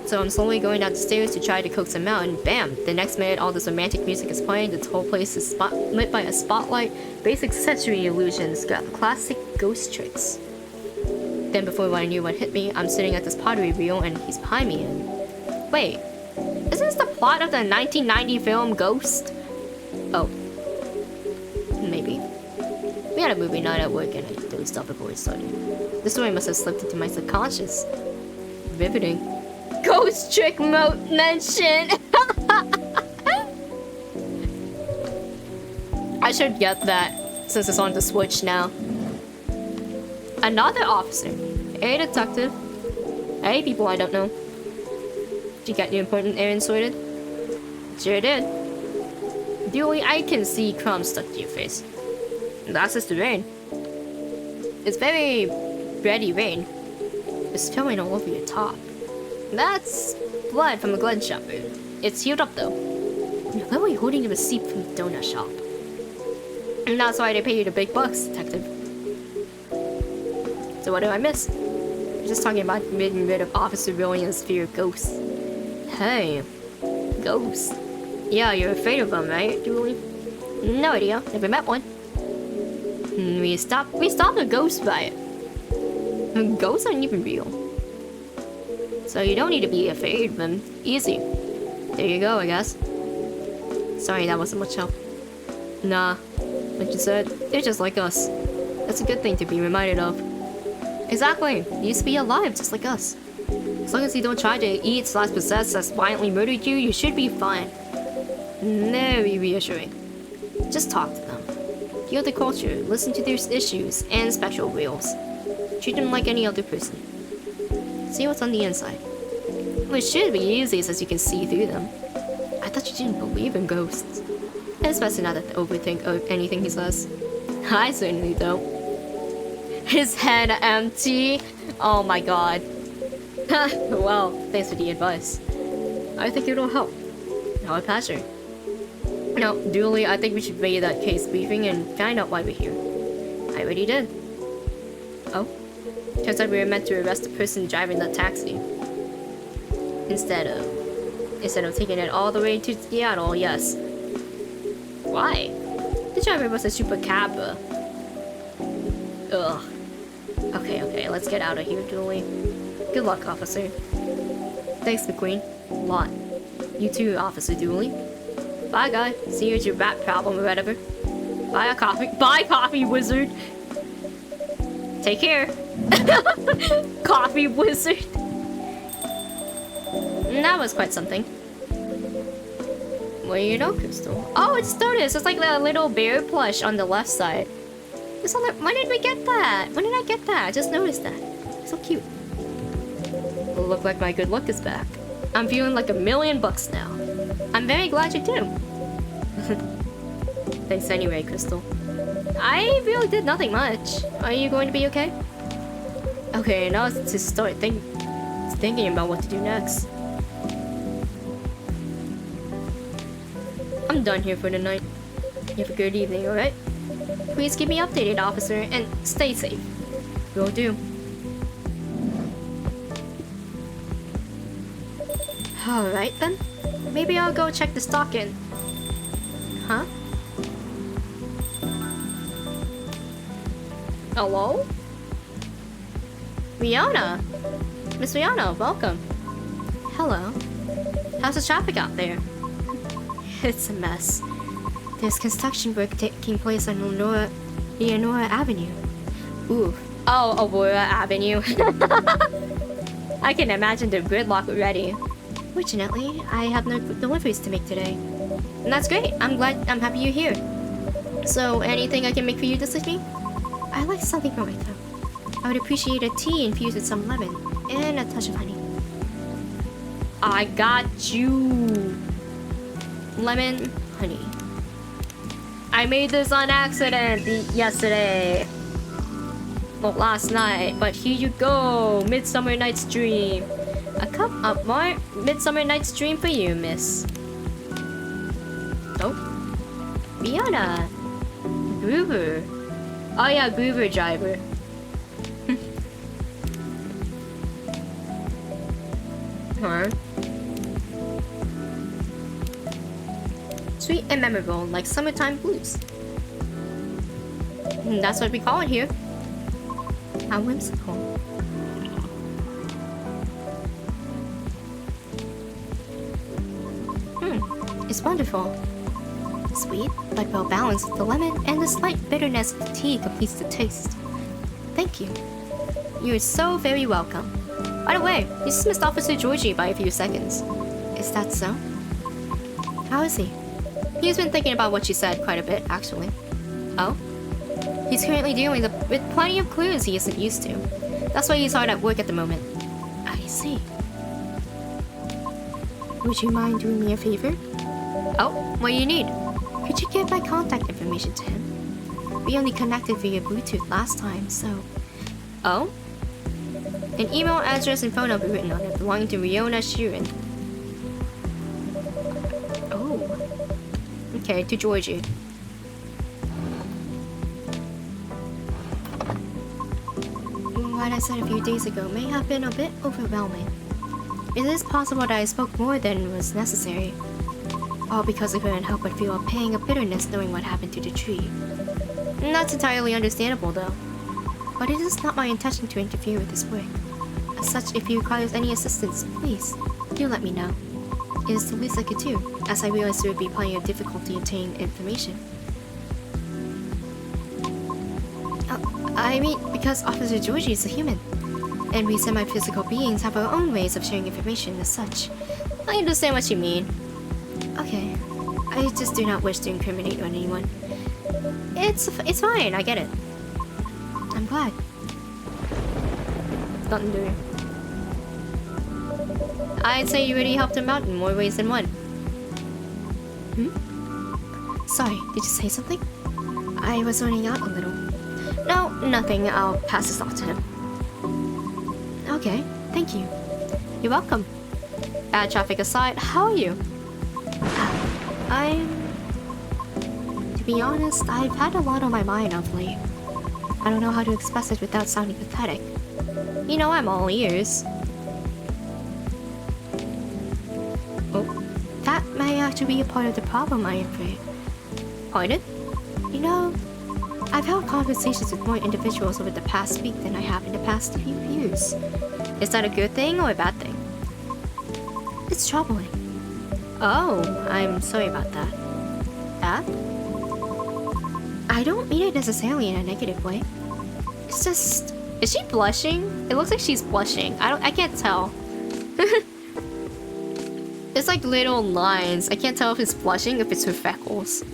So I'm slowly going down the stairs to try to coax him out, and bam! The next minute all this romantic music is playing, the whole place is lit by a spotlight, basic sensory illusions, got classic ghost tricks. Then before I knew what hit me, I'm sitting at this pottery wheel and he's behind me and... Wait, isn't this the plot of the 1990 film Ghost? Oh. Maybe. We had a movie night at work and I dozed off before it started. The story must have slipped into my subconscious. Riveting. Ghost trick mention! I should get that, since it's on the Switch now. Another officer. Hey, detective. Hey, people I don't know. Did you get your important errand sorted? Sure did. Duly, I can see crumbs stuck to your face. That's just the rain. It's very bready rain. It's spilling all over your top. That's blood from a gunshot wound. It's healed up though. You're literally holding the receipt from the donut shop. And that's why they pay you the big bucks, detective. So what do I miss? We're just talking about getting rid of Officer Williams' fear of ghosts. Hey, ghosts. Yeah, you're afraid of them, right, Julie? No idea. Never met one. We stopped a ghost by it. Ghosts aren't even real. So you don't need to be afraid of them. Easy. There you go, I guess. Sorry, that wasn't much help. Nah. Like you said, they're just like us. That's a good thing to be reminded of. Exactly. They used to be alive just like us. As long as you don't try to eat / possess as violently murdered you, you should be fine. Very reassuring. Just talk to them. Feel the culture, listen to their issues and spectral reels. Treat them like any other person. See what's on the inside. It should be easy since you can see through them. I thought you didn't believe in ghosts. It's best not to overthink anything he says. I certainly don't. His head empty. Oh my god. Well, thanks for the advice. I think it'll help. Now a pleasure. No, Dooley, I think we should read that case briefing and find out why we're here. I already did. Oh? Turns out we were meant to arrest the person driving the taxi. Instead of taking it all the way to Seattle, yes. Why? The driver was a super cabba. Ugh. Okay, let's get out of here, Julie. Good luck, officer. Thanks, McQueen. Lot. You too, Officer Dooley. Bye, guy. See you at your rat problem or whatever. Buy a coffee. Bye, coffee wizard. Take care. Coffee wizard. That was quite something. What do you know, Crystal? Oh, it's Stotus. It's like the little bear plush on the left side. It's on the, when did we get that? When did I get that? I just noticed that. It's so cute. Will look like my good luck is back. I'm feeling like $1,000,000 now. I'm very glad you do. Thanks anyway, Crystal. I really did nothing much. Are you going to be okay? Okay, now it's to start thinking about what to do next. I'm done here for the night. You have a good evening, alright? Please keep me updated, officer, and stay safe. Will do. Alright then. Maybe I'll go check the stock in. Huh? Hello? Rihanna? Miss Rihanna, welcome. Hello. How's the traffic out there? It's a mess. There's construction work taking place on Leonora Avenue. Ooh. Oh, Aurora Avenue. I can imagine the gridlock already. Fortunately, I have no deliveries to make today. And that's great. I'm happy you're here. So, anything I can make for you this evening? I like something for my throat. I would appreciate a tea infused with some lemon and a touch of honey. I got you. Lemon, honey. I made this on accident yesterday. Well, last night. But here you go. Midsummer Night's Dream. A cup of more Midsummer Night's Dream for you, miss. Oh. Rihanna. Groover. Oh yeah, Groover driver. Huh? Sweet and memorable, like summertime blues. That's what we call it here. How whimsical. It's wonderful. Sweet, but well balanced with the lemon, and the slight bitterness of the tea completes the taste. Thank you. You're so very welcome. By the way, you dismissed Officer Georgie by a few seconds. Is that so? How is he? He's been thinking about what you said quite a bit, actually. Oh? He's currently dealing with plenty of clues he isn't used to. That's why he's hard at work at the moment. I see. Would you mind doing me a favor? Oh, what do you need? Could you give my contact information to him? We only connected via Bluetooth last time, so... Oh? An email address and phone number written on it belonging to Riona Sheeran. Oh. Okay, to Georgie. What I said a few days ago may have been a bit overwhelming. It is possible that I spoke more than was necessary. All because I couldn't help but feel a pang of bitterness knowing what happened to the tree. That's entirely understandable though. But it is not my intention to interfere with his work. As such, if he requires any assistance, please, do let me know. It is the least I could do, as I realize there would be plenty of difficulty obtaining information. I mean, because Officer Georgie is a human, and we semi-physical beings have our own ways of sharing information as such. I understand what you mean. Okay, I just do not wish to incriminate anyone. It's fine, I get it. I'm glad. Nothing doing. I'd say you really helped him out in more ways than one. Sorry, did you say something? I was zoning out a little. No, nothing. I'll pass this on to him. Okay, thank you. You're welcome. Bad traffic aside, how are you? To be honest, I've had a lot on my mind of late. I don't know how to express it without sounding pathetic. You know, I'm all ears. Oh, that may actually be a part of the problem, I'm afraid. Pardon? You know, I've held conversations with more individuals over the past week than I have in the past few years. Is that a good thing or a bad thing? It's troubling. Oh, I'm sorry about that. That? I don't mean it necessarily in a negative way. It's just... Is she blushing? It looks like she's blushing. I can't tell. It's like little lines. I can't tell if it's blushing, if it's her freckles.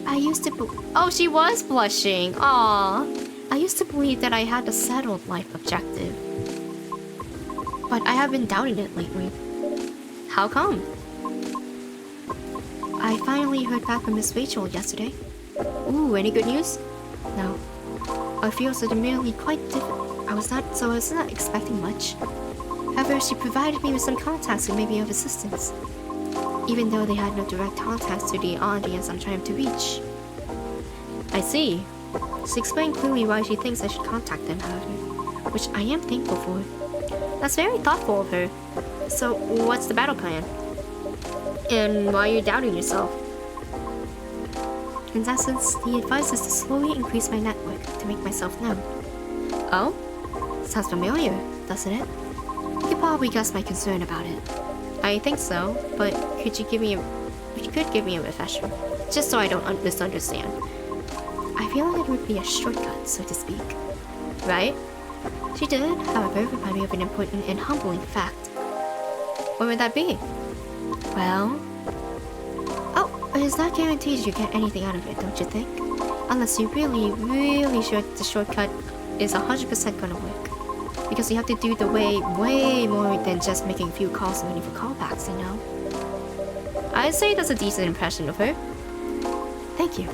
I used to... Oh, she was blushing. Aww. I used to believe that I had a settled life objective. But I have been doubting it lately. How come? I finally heard back from Miss Rachel yesterday. Ooh, any good news? No. I feel legitimately quite different. I was not expecting much. However, she provided me with some contacts who may be of assistance, even though they had no direct contacts to the audience I'm trying to reach. I see. She explained clearly why she thinks I should contact them, however, which I am thankful for. That's very thoughtful of her. So, what's the battle plan? And why are you doubting yourself? In essence, the advice is to slowly increase my network to make myself known. Oh? Sounds familiar, doesn't it? You could probably guess my concern about it. I think so, but could you give me a refresher? Just so I don't misunderstand. I feel like it would be a shortcut, so to speak. Right? She did, however, remind me of an important and humbling fact. What would that be? Well... Oh, it's not guaranteed you get anything out of it, don't you think? Unless you're really, really sure the shortcut is 100% gonna work. Because you have to do the way more than just making a few calls and waiting for callbacks, you know? I'd say that's a decent impression of her. Thank you.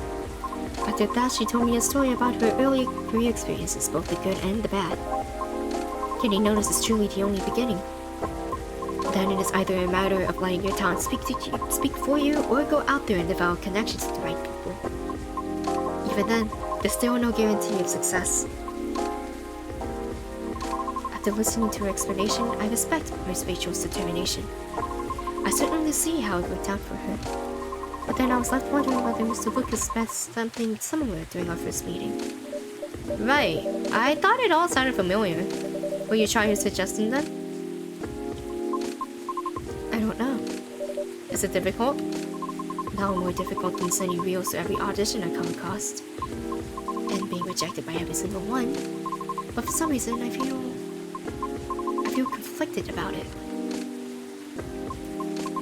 After that, she told me a story about her early career experiences, both the good and the bad. Getting noticed is truly the only beginning. Then it is either a matter of letting your talent speak for you, or go out there and develop connections with the right people. Even then, there's still no guarantee of success. After listening to her explanation, I respect Miss Rachel's determination. I certainly see how it worked out for her. But then I was left wondering whether Mr. Lucas meant something similar during our first meeting. Right. I thought it all sounded familiar. Were you trying to suggest him then? I don't know. Is it difficult? No more difficult than sending reels to every audition I come across. And being rejected by every single one. But for some reason, I feel conflicted about it.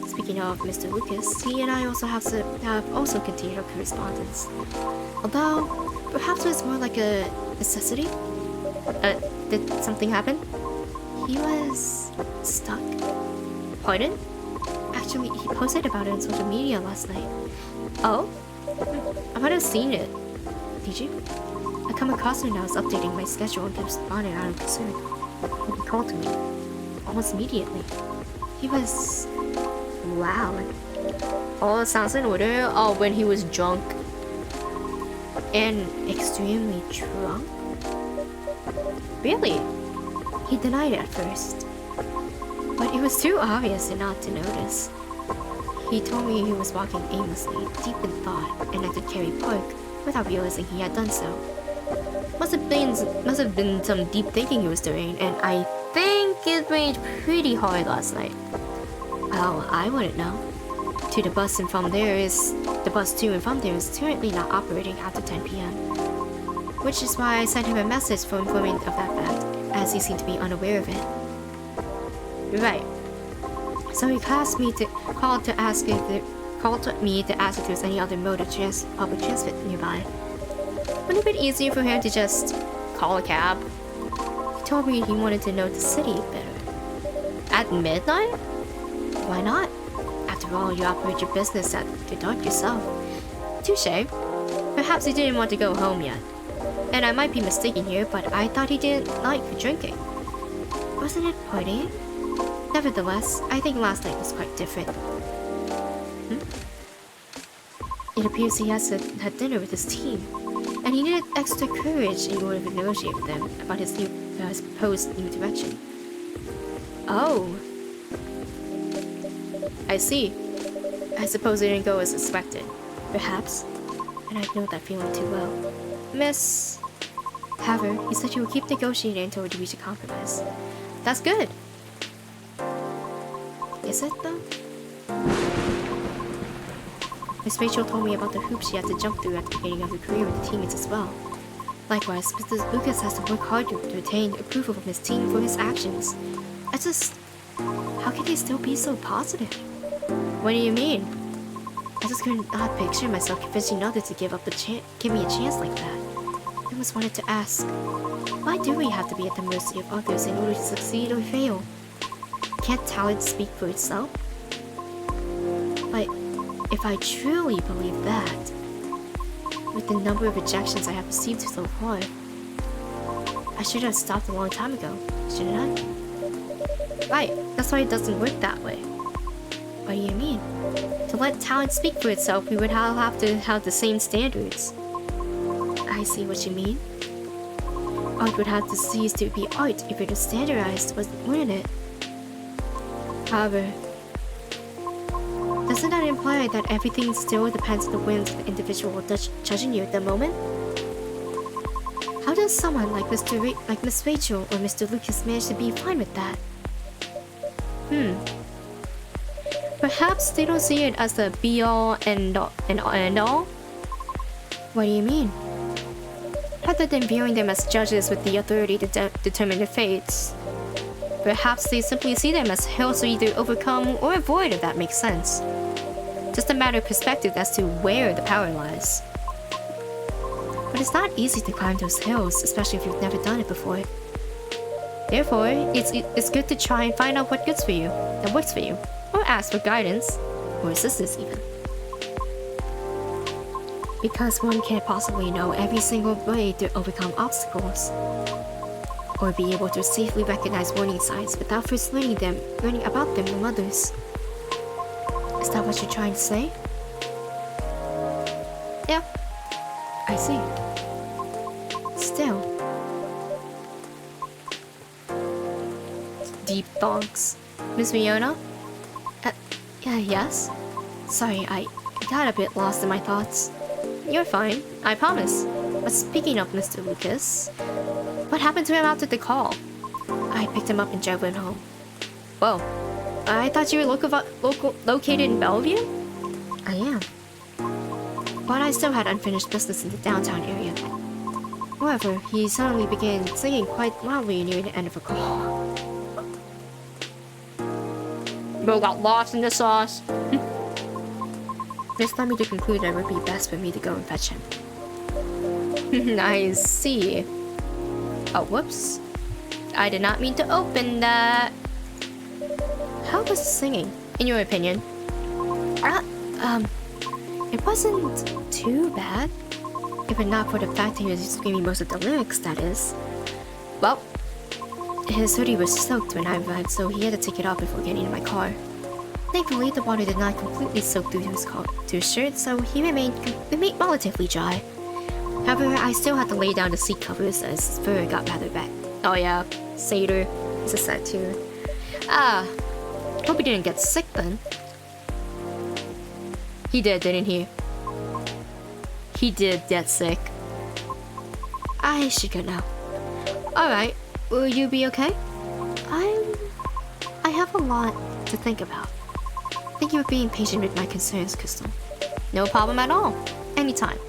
Speaking of Mr. Lucas, he and I also have continued our correspondence. Although, perhaps it was more like a necessity? Did something happen? He was stuck. Pardon? Actually, he posted about it on social media last night. Oh? I might have seen it. Did you? I come across him and I was updating my schedule and kept responding out of concern. He called to me. Almost immediately. He was... loud. All sounds in order. Oh, when he was drunk. And extremely drunk? Really? He denied it at first. But it was too obvious not to notice. He told me he was walking aimlessly, deep in thought, and entered Carey Park without realizing he had done so. Must have been some deep thinking he was doing, and I think it rained pretty hard last night. Well, I wouldn't know. The bus to and from there is currently not operating after 10 p.m. Which is why I sent him a message for informing of that fact, as he seemed to be unaware of it. Right. So he called me to ask if there was any other mode of public transit nearby. Wouldn't it be easier for him to just call a cab? He told me he wanted to know the city better. At midnight? Why not? After all, you operate your business at the dark yourself. Touché. Perhaps he didn't want to go home yet. And I might be mistaken here, but I thought he didn't like drinking. Wasn't it partying? Nevertheless, I think last night was quite different. It appears he has had dinner with his team, and he needed extra courage in order to negotiate with them about his proposed new direction. Oh. I see. I suppose it didn't go as expected. Perhaps. And I know that feeling too well. Miss... However, he said he would keep negotiating until we reach a compromise. That's good. Is it though? Miss Rachel told me about the hoops she had to jump through at the beginning of her career with the teammates as well. Likewise, Mr. Lucas has to work harder to attain approval from his team for his actions. I just... How can they still be so positive? What do you mean? I just could not picture myself convincing others to give me a chance like that. I almost wanted to ask, why do we have to be at the mercy of others in order to succeed or fail? Can't talent speak for itself? But if I truly believe that, with the number of rejections I have received so far, I should have stopped a long time ago, shouldn't I? Right, that's why it doesn't work that way. What do you mean? To let talent speak for itself, we would all have to have the same standards. I see what you mean. Art would have to cease to be art if it was standardized, wouldn't it? However, doesn't that imply that everything still depends on the whims of the individual judging you at the moment? How does someone like Miss Rachel or Mr. Lucas manage to be fine with that? Perhaps they don't see it as the be-all and end-all? What do you mean? Rather than viewing them as judges with the authority to determine their fates, perhaps they simply see them as hills to either overcome or avoid, if that makes sense. Just a matter of perspective as to where the power lies. But it's not easy to climb those hills, especially if you've never done it before. Therefore, it's good to try and find out what works for you, or ask for guidance, or assistance even. Because one can't possibly know every single way to overcome obstacles, or be able to safely recognize warning signs without first learning about them from others. Is that what you're trying to say? Yeah, I see. Still. Deep thoughts. Miss Fiona? Yes? Sorry, I got a bit lost in my thoughts. You're fine, I promise. But speaking of Mr. Lucas, what happened to him after the call? I picked him up and drove him home. Whoa, I thought you were located in Bellevue? I am. But I still had unfinished business in the downtown area. However, he suddenly began singing quite loudly near the end of the call. Bro got lost in the sauce. This led me to conclude that it would be best for me to go and fetch him. I see. Oh, whoops. I did not mean to open that. How was the singing, in your opinion? It wasn't too bad. If it not for the fact that he was screaming most of the lyrics, that is. Well, his hoodie was soaked when I arrived, so he had to take it off before getting in my car. Thankfully, the water did not completely soak through his shirt, so he remained relatively dry. However, I still had to lay down the seat covers as his fur got rather wet. Oh yeah, Seder. He's a sad too. Hope he didn't get sick then. He did, didn't he? He did get sick. I should go now. Alright, will you be okay? I have a lot to think about. Thank you for being patient with my concerns, Crystal. No problem at all. Anytime.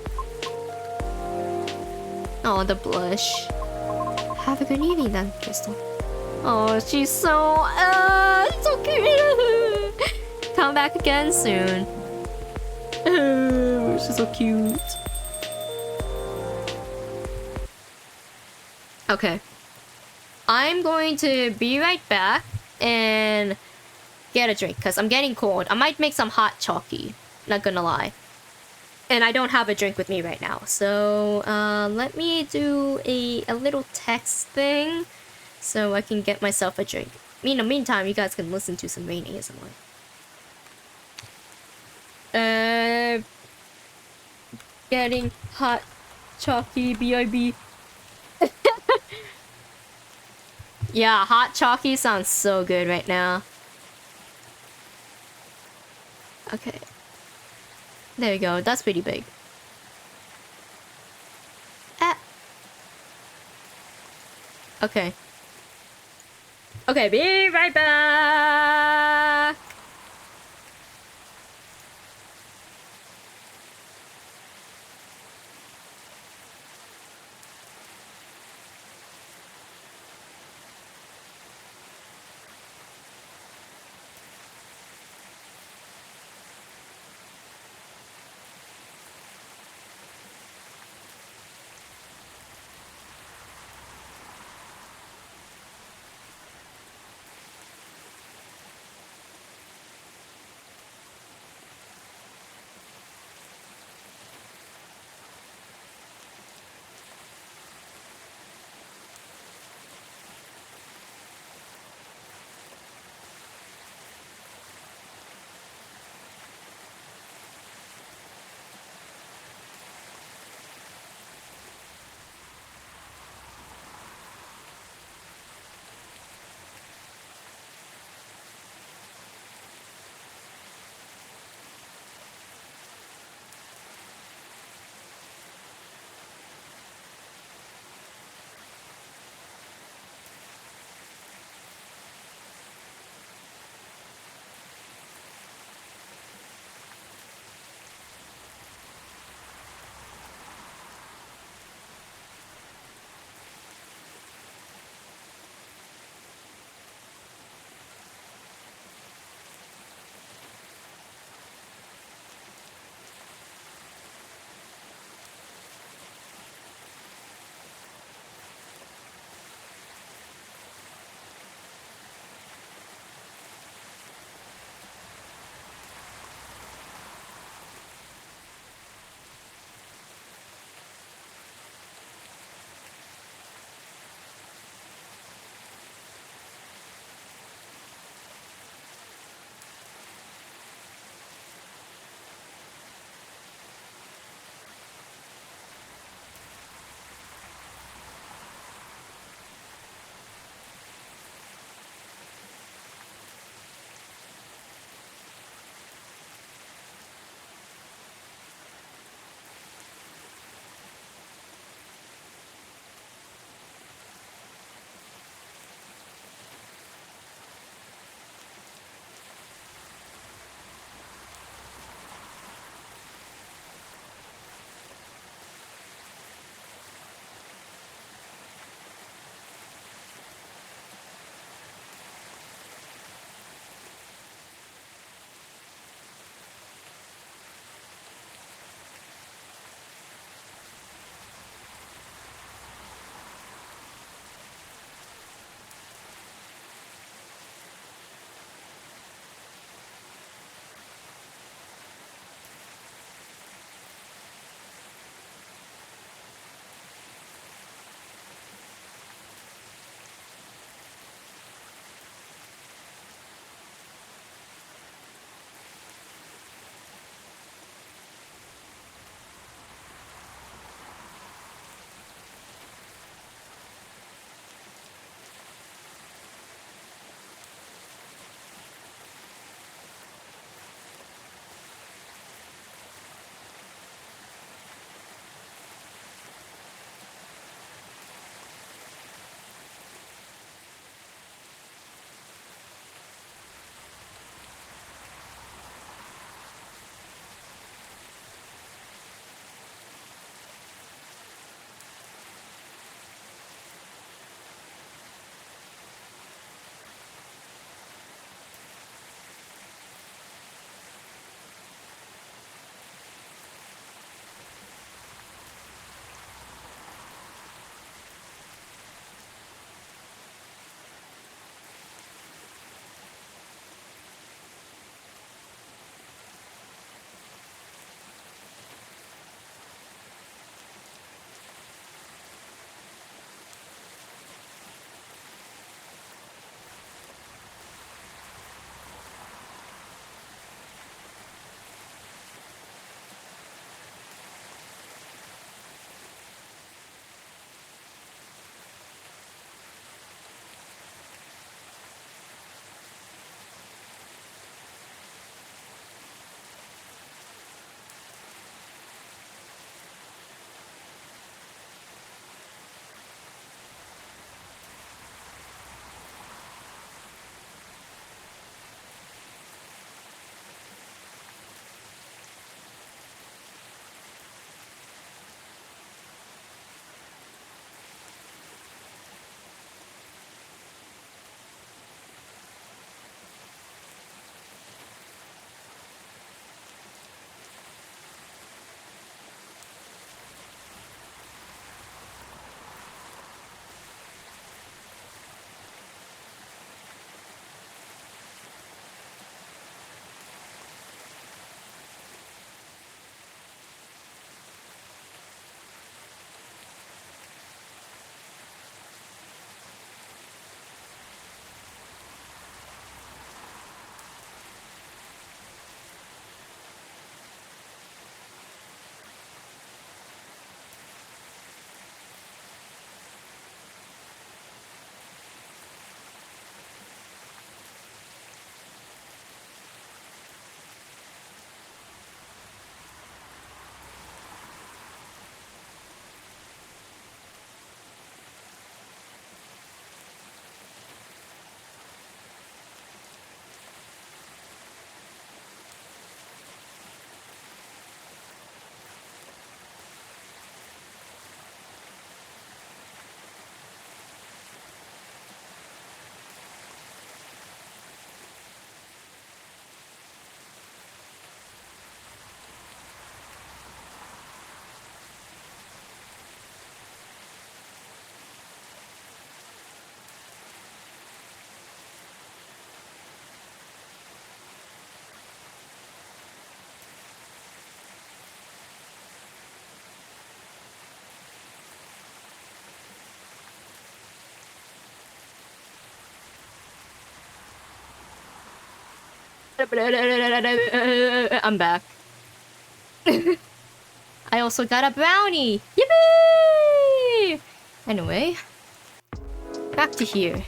Oh, the blush. Have a good evening then, Crystal. Oh, she's so cute. Come back again soon. Oh, she's so cute. Okay. I'm going to be right back and get a drink because I'm getting cold. I might make some hot chalky. Not gonna lie. And I don't have a drink with me right now. So let me do a little text thing so I can get myself a drink. In the meantime, you guys can listen to some rain ASMR. Getting hot chalky BIB. Yeah, hot chalky sounds so good right now. Okay. There you go, that's pretty big. Okay. Okay, be right back! I'm back. I also got a brownie. Yippee! Anyway, back to here.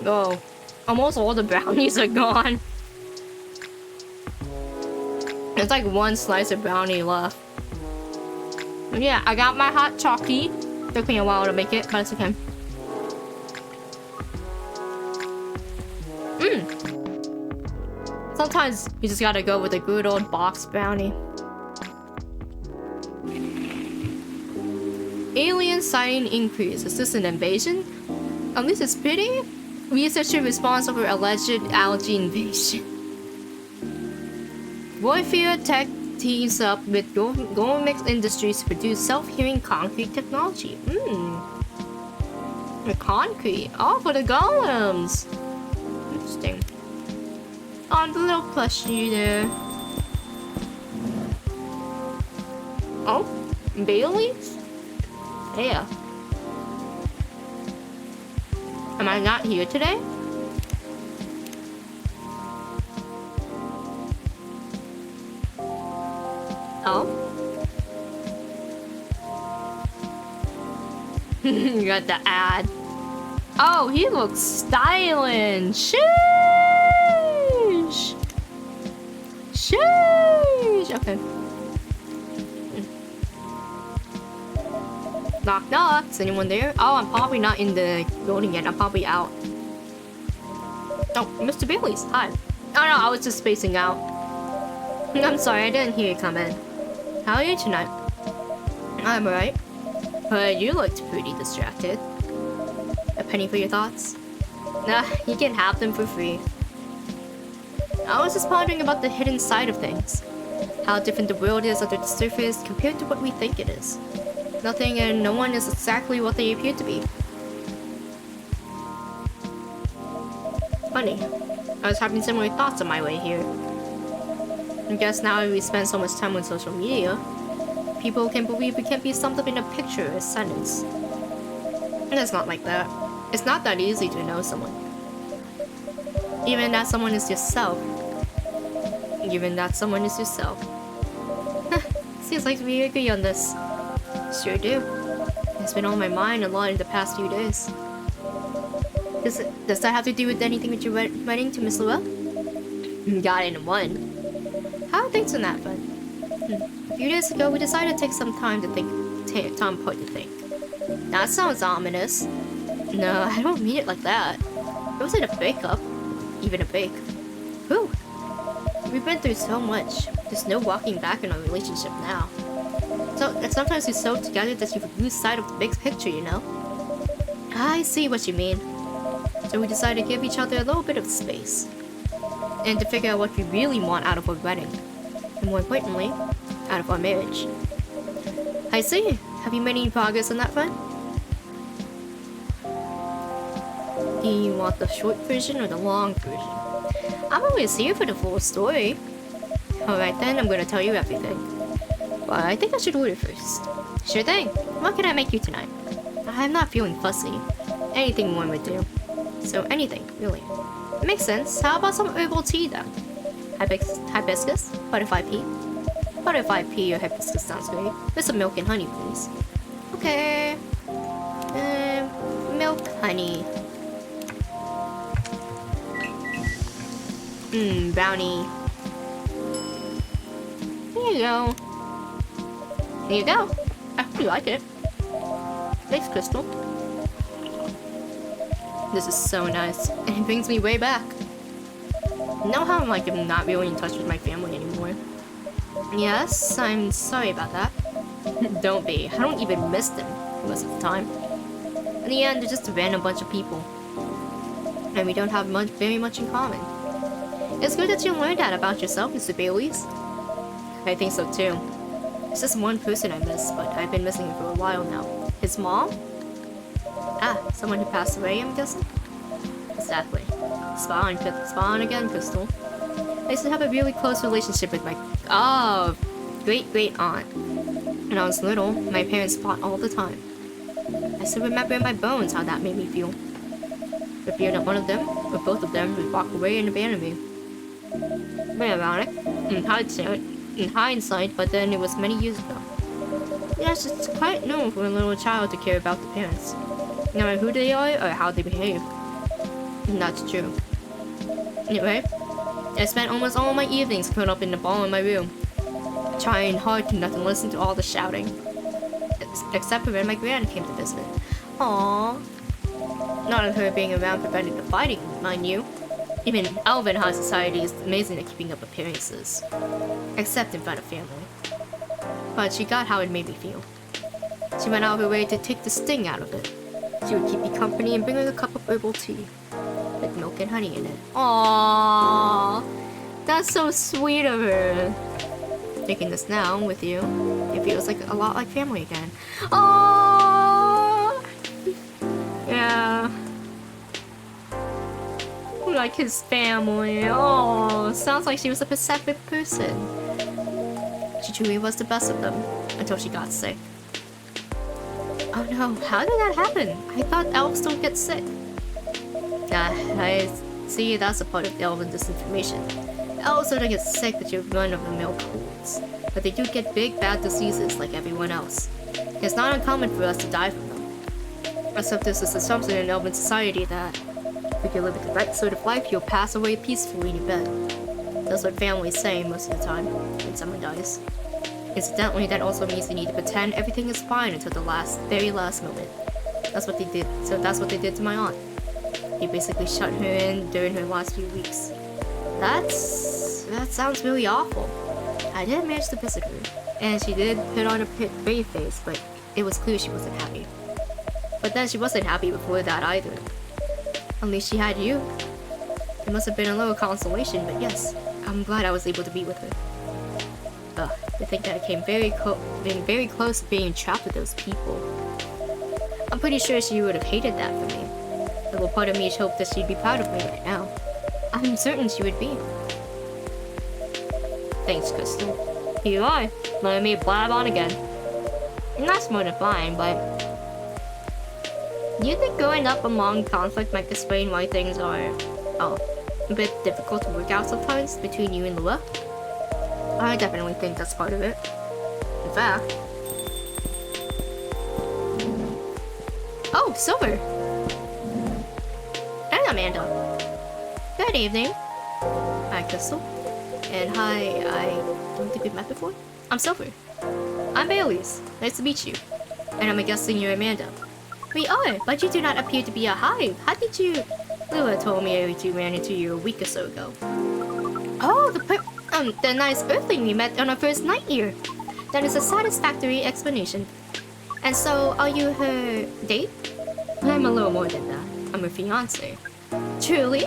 Oh, almost all the brownies are gone. There's like one slice of brownie left. Yeah, I got my hot chocolate. Took me a while to make it, but it's okay. Sometimes you just gotta go with a good old box brownie. Alien sighting increase. Is this an invasion? At least it's pretty. Researcher response over alleged algae invasion. Warfare Tech teams up with Gormix Industries to produce self-healing concrete technology. The concrete. Oh, for the golems. Interesting. On the little plushie there. Oh, Bailey's? Yeah. Am I not here today? Oh. You got the ad. Oh, he looks styling. Sheesh. Sheesh. Okay. Knock knock. Is anyone there? Oh, I'm probably not in the building yet. I'm probably out. Oh, Mr. Bailey's. Hi. Oh no, I was just spacing out. I'm sorry, I didn't hear you come in. How are you tonight? I'm alright. But you looked pretty distracted. A penny for your thoughts? Nah, you can have them for free. I was just pondering about the hidden side of things. How different the world is under the surface compared to what we think it is. Nothing and no one is exactly what they appear to be. Funny. I was having similar thoughts on my way here. I guess now we spend so much time on social media, people can believe we can't be summed up in a picture or a sentence. And it's not like that. It's not that easy to know someone. Even that someone is yourself. Even that someone is yourself. Seems like we agree on this. Sure do. It's been on my mind a lot in the past few days. Does that have to do with anything with your wedding to Miss Lua? Got it in one. How are things on that front? A few days ago, we decided to take some time to think. Time apart to think. That sounds ominous. No, I don't mean it like that. It wasn't a breakup. Even a break. Whew. We've been through so much. There's no walking back in our relationship now. So sometimes you're so together that you lose sight of the big picture, you know? I see what you mean. So we decided to give each other a little bit of space. And to figure out what we really want out of our wedding. And more importantly, out of our marriage. I see. Have you made any progress on that front? Do you want the short version or the long version? I'm always here for the full story. Alright then, I'm gonna tell you everything. But I think I should order first. Sure thing. What can I make you tonight? I'm not feeling fussy. Anything one would do. So anything, really. Makes sense. How about some herbal tea then? Hibiscus? Butterfly pea? Butterfly pea or hibiscus sounds great. With some milk and honey, please. Okay. Milk, honey. Brownie. There you go. There you go. I hope you like it. Thanks, Crystal. This is so nice, and it brings me way back. You know how I'm not really in touch with my family anymore? Yes, I'm sorry about that. Don't be. I don't even miss them most of the time. In the end, they're just a random bunch of people. And we don't have very much in common. It's good that you learned that about yourself, Mr. Bailey's. I think so too. It's just one person I miss, but I've been missing him for a while now. His mom? Ah, someone who passed away, I'm guessing? Exactly. Spot on again, Crystal. I used to have a really close relationship with my great-great-aunt. When I was little, my parents fought all the time. I still remember in my bones how that made me feel. The fear that one of them, or both of them, would walk away and abandon me. Very ironic. In hindsight, but then it was many years ago. Yes, it's quite normal for a little child to care about the parents, no matter who they are or how they behave. And that's true. Anyway, I spent almost all my evenings curled up in the ball in my room, trying hard to not to listen to all the shouting. Except for when my gran came to visit. Aww. Not of her being around prevented the fighting, mind you. Even elven high society is amazing at keeping up appearances. Except in front of family. But she got how it made me feel. She went out of her way to take the sting out of it. She would keep me company and bring her a cup of herbal tea. With milk and honey in it. Aww. That's so sweet of her. Thinking this now with you, it feels like a lot like family again. Aww. Yeah. Like his family. Oh, sounds like she was a Pacific person. She truly was the best of them until she got sick. Oh no, how did that happen? I thought elves don't get sick. I see that's a part of the elven disinformation. Elves don't get sick but you're run-of-the-mill colds. But they do get big bad diseases like everyone else. It's not uncommon for us to die from them. Except there's this assumption in elven society that if you live the right sort of life, you'll pass away peacefully in your bed. That's what families say most of the time when someone dies. Incidentally, that also means they need to pretend everything is fine until the very last moment. That's what they did. So that's what they did to my aunt. They basically shut her in during her last few weeks. That sounds really awful. I did manage to visit her, and she did put on a brave face, but it was clear she wasn't happy. But then she wasn't happy before that either. At least she had you. It must have been a little consolation, but yes, I'm glad I was able to be with her. Ugh, to think that I came very close to being trapped with those people. I'm pretty sure she would have hated that for me. A little part of me hoped that she'd be proud of me right now. I'm certain she would be. Thanks, Crystal. Here you are, letting me blab on again. And that's more than fine, but... Do you think growing up among conflict might explain why things are, a bit difficult to work out sometimes between you and Lua? I definitely think that's part of it. In fact... Oh, Silver! And Amanda. Good evening. Hi, Crystal. And hi, I don't think we've met before. I'm Silver. I'm Bailey's. Nice to meet you. And I'm guessing you're Amanda. We are, but you do not appear to be a hive. How did you... Lua told me you ran into you a week or so ago. Oh, the nice earthling we met on our first night here. That is a satisfactory explanation. And so, are you her date? I'm a little more than that. I'm her fiancé. Truly?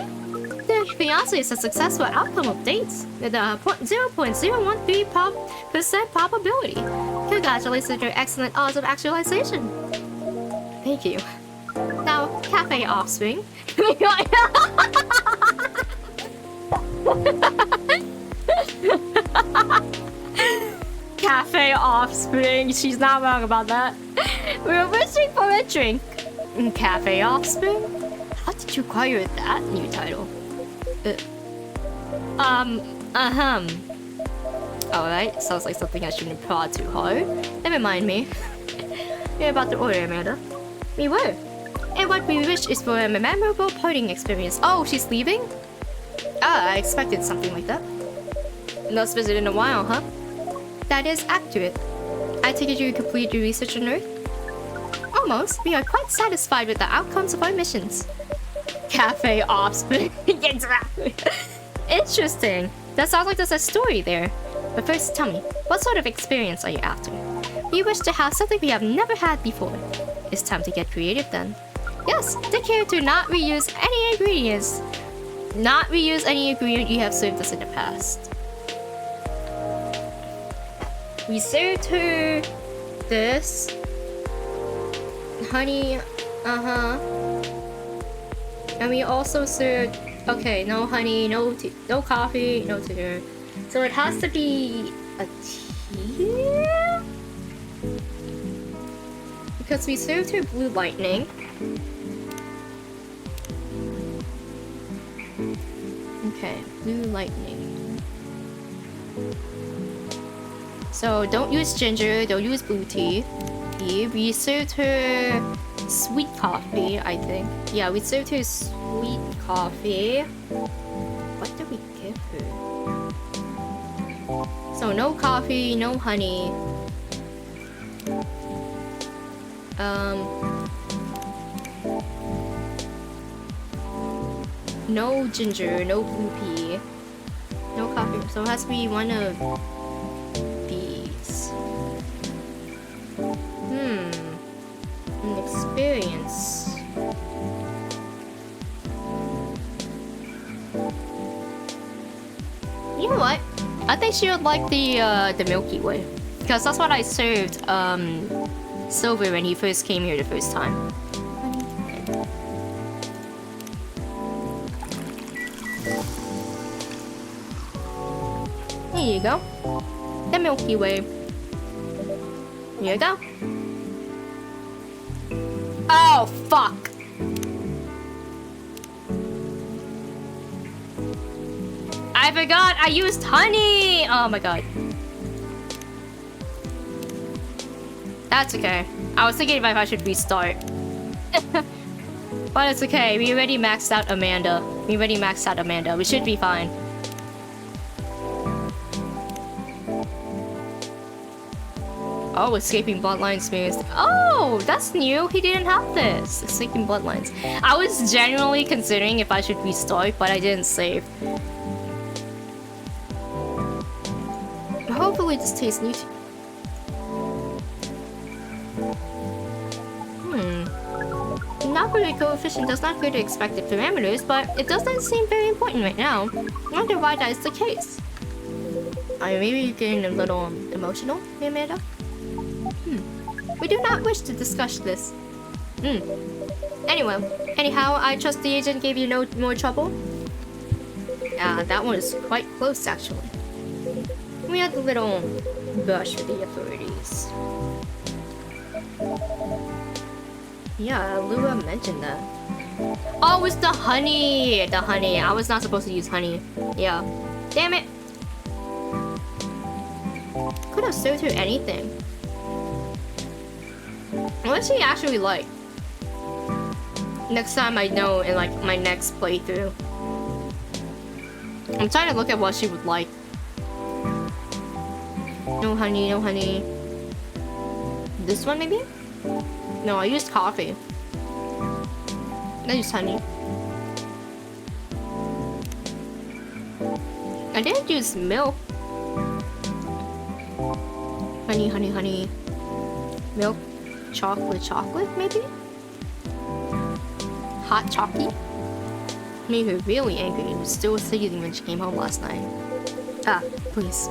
The fiancé is a successful outcome of dates with a 0.013% probability. Congratulations on your excellent odds of actualization. Thank you. Now, cafe offspring. Cafe offspring. She's not wrong about that. We're wishing for a drink. Cafe offspring? How did you acquire that new title? Alright, sounds like something I shouldn't prod too hard. Never mind me. You're about to order, Amanda. We were. And what we wish is for a memorable parting experience. Oh, she's leaving? Ah, I expected something like that. No visit in a while, huh? That is accurate. I take it you complete your research on Earth? Almost. We are quite satisfied with the outcomes of our missions. Cafe offspring. Exactly. Interesting. That sounds like there's a story there. But first, tell me, what sort of experience are you after? We wish to have something we have never had before. It's time to get creative then. Yes, take care to not reuse any ingredients. Not reuse any ingredient you have served us in the past. We served her this honey, and we also served, okay, no honey, no tea, no coffee, no tea. So it has to be a tea? because we served her blue lightning. Okay, blue lightning. So don't use ginger, don't use blue tea. We served her sweet coffee, I think. Yeah, we served her sweet coffee. What did we give her? So no coffee, no honey. No ginger, no blue pea, no coffee. So it has to be one of these. An experience. You know what? I think she would like the Milky Way, because that's what I served Silver when he first came here the first time. Here you go. The Milky Way. Here you go. Oh, fuck. I forgot I used honey. Oh my god. That's okay. I was thinking if I should restart. But it's okay. We already maxed out Amanda. We should be fine. Oh, escaping bloodlines smooth. Oh, that's new. He didn't have this. Escaping bloodlines. I was genuinely considering if I should restart, but I didn't save. Hopefully this tastes new. Not-query coefficient does not go to expected parameters, but it doesn't seem very important right now. I wonder why that is the case. Maybe you're getting a little emotional, Amanda? We do not wish to discuss this. Anyhow, I trust the agent gave you no more trouble? That one is quite close, actually. We had a little brush with the authorities. Yeah, Lua mentioned that. Oh, it's the honey! The honey. I was not supposed to use honey. Yeah. Damn it! Could have served her anything. What's she actually like? Next time I know in like my next playthrough. I'm trying to look at what she would like. No honey, no honey. This one maybe? No, I used coffee. I used honey. I didn't use milk. Honey, honey, honey. Milk. Chocolate, maybe? Hot chalky? Made her really angry and was still seething when she came home last night. Please.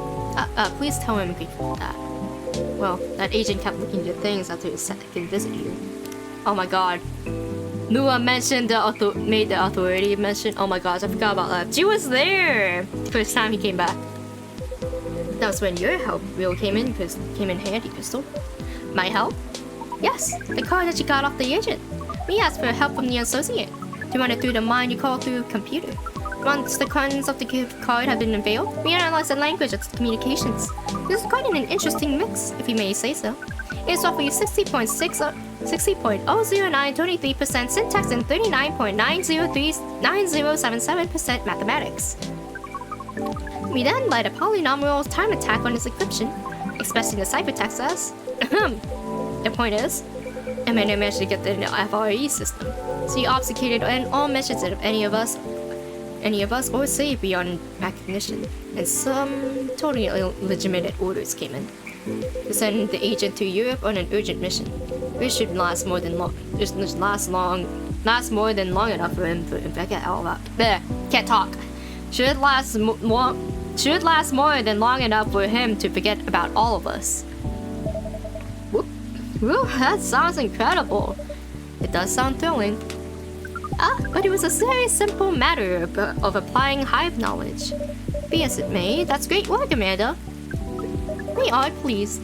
Please tell him before that. Well, that agent kept looking into things after his second visit here. Oh my god. Lua mentioned made the authority mention. Oh my gosh, I forgot about that. She was there the first time he came back. That was when your help really came in handy, Crystal. My help? Yes, the card that you got off the agent. We asked for help from the associate. To run it through the mind you call through computer. Once the contents of the gift card have been unveiled, we analyze the language of the communications. This is quite an interesting mix, if you may say so. It's roughly 60.00923% syntax and 39.9039077% mathematics. We then led a polynomial time attack on its encryption, expressing the ciphertext as the point is, Amanda managed to get the FRE system, so he obfuscated all messages of any of us or saved beyond recognition, and some totally illegitimate orders came in. To send the agent to Europe on an urgent mission, which should last more than long enough for him to get all that. There, can't talk. Should last more than long enough for him to forget about all of us. Whoop, that sounds incredible. It does sound thrilling. But it was a very simple matter of applying hive knowledge. Be as it may, that's great work, Amanda. We are pleased.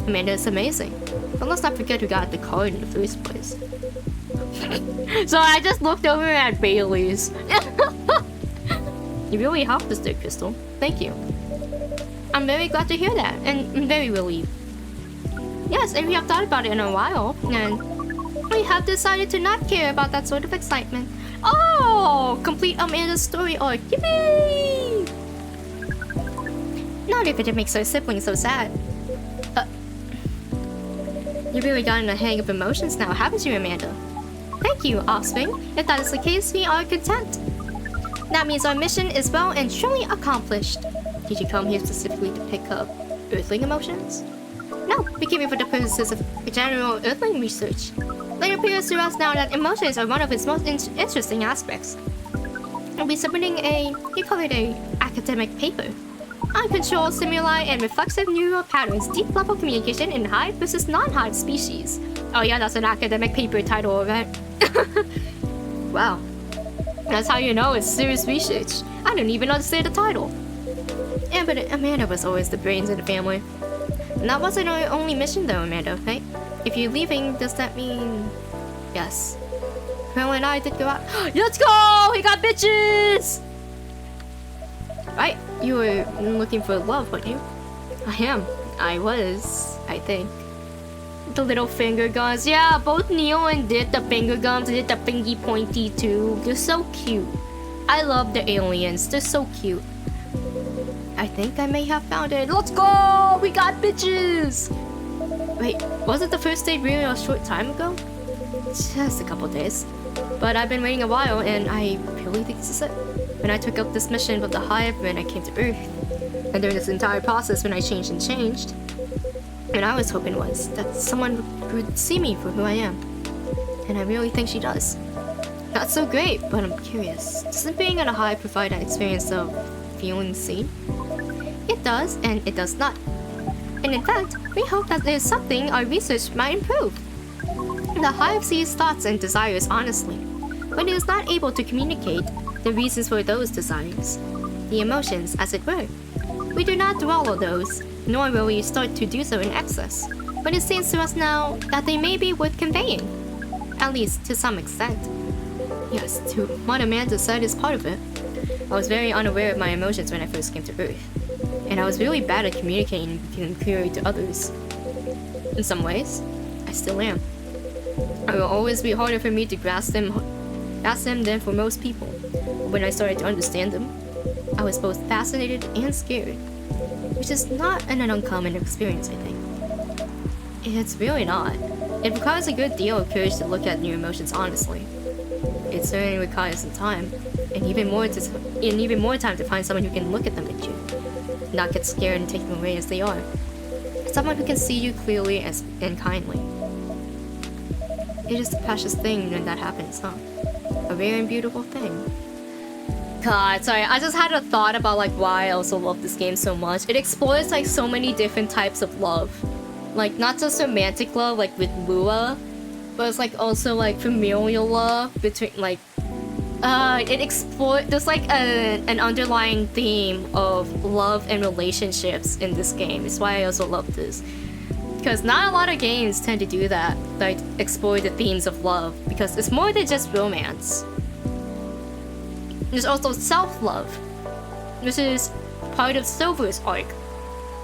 Amanda is amazing. But let's not forget who got the card in the first place. So I just looked over at Bailey's. You really helped us there, Crystal. Thank you. I'm very glad to hear that, and I'm very relieved. Yes, and we have thought about it in a while, and we have decided to not care about that sort of excitement. Oh! Complete Amanda's story arc. Yippee! Not if it makes our siblings so sad. You really gotten the hang of emotions now, haven't you, Amanda? Thank you, Offspring. If that is the case, we are content. That means our mission is well and truly accomplished. Did you come here specifically to pick up Earthling emotions? No, we came here for the purposes of general Earthling research. It appears to us now that emotions are one of its most interesting aspects. We'll be submitting you call it a academic paper. Uncontrolled stimuli and reflexive neural patterns, deep level communication in hive versus non-hive species. Oh yeah, that's an academic paper title, right? Wow. That's how you know it's serious research. I don't even understand the title. Yeah, but Amanda was always the brains of the family. And that wasn't our only mission though, Amanda, right? If you're leaving, does that mean... Yes. Pearl and I did go out. Let's go! We got bitches! Right, you were looking for love, weren't you? I am. I was, I think. The little finger guns. Yeah, both Neo and did the finger guns, did the fingy pointy too. They're so cute. I love the aliens. They're so cute. I think I may have found it. Let's go! We got bitches! Wait, was it the first date really a short time ago? Just a couple days. But I've been waiting a while and I really think this is it. When I took up this mission with the Hive when I came to Earth. And during this entire process when I changed and changed. And I was hoping was that someone would see me for who I am. And I really think she does. Not so great, but I'm curious. Doesn't being on a Hive provide an experience of feeling seen? It does, and it does not. And in fact, we hope that there's something our research might improve. The Hive sees thoughts and desires honestly, but it is not able to communicate the reasons for those desires, the emotions, as it were. We do not dwell on those, nor will we start to do so in excess, but it seems to us now that they may be worth conveying, at least to some extent. Yes, to what Amanda said is part of it. I was very unaware of my emotions when I first came to Earth, and I was really bad at communicating them clearly to others. In some ways, I still am. It will always be harder for me to grasp them than for most people. But when I started to understand them, I was both fascinated and scared, which is not an uncommon experience, I think. It's really not. It requires a good deal of courage to look at your emotions honestly. It certainly requires some time, and even more time to find someone who can look at them at you, not get scared and take them away as they are. Someone who can see you clearly and kindly. It is a precious thing when that happens, huh? A rare and beautiful thing. God, sorry, I just had a thought about like why I also love this game so much. It explores like so many different types of love. Like not just romantic love like with Lua, but it's like also like familial love between like it explores there's like an underlying theme of love and relationships in this game. It's why I also love this. Because not a lot of games tend to do that, like explore the themes of love, because it's more than just romance. There's also self-love, which is part of Silver's arc.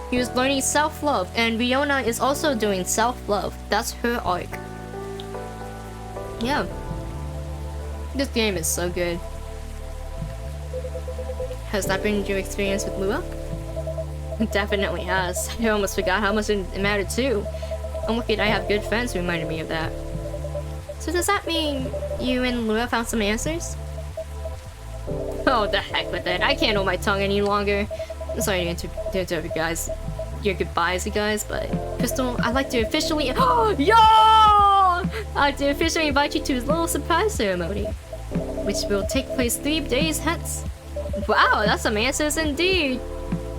He was learning self-love, and Riona is also doing self-love. That's her arc. Yeah. This game is so good. Has that been your experience with Lua? It definitely has. I almost forgot how much it mattered too. I'm lucky that I have good friends who reminded me of that. So does that mean you and Lua found some answers? Oh, the heck with it. I can't hold my tongue any longer. I'm sorry to interrupt you guys. Your goodbyes, you guys, but Crystal, I'd like to officially... Yo! I'd like to officially invite you to his little surprise ceremony, which will take place 3 days hence. Wow, that's some answers indeed.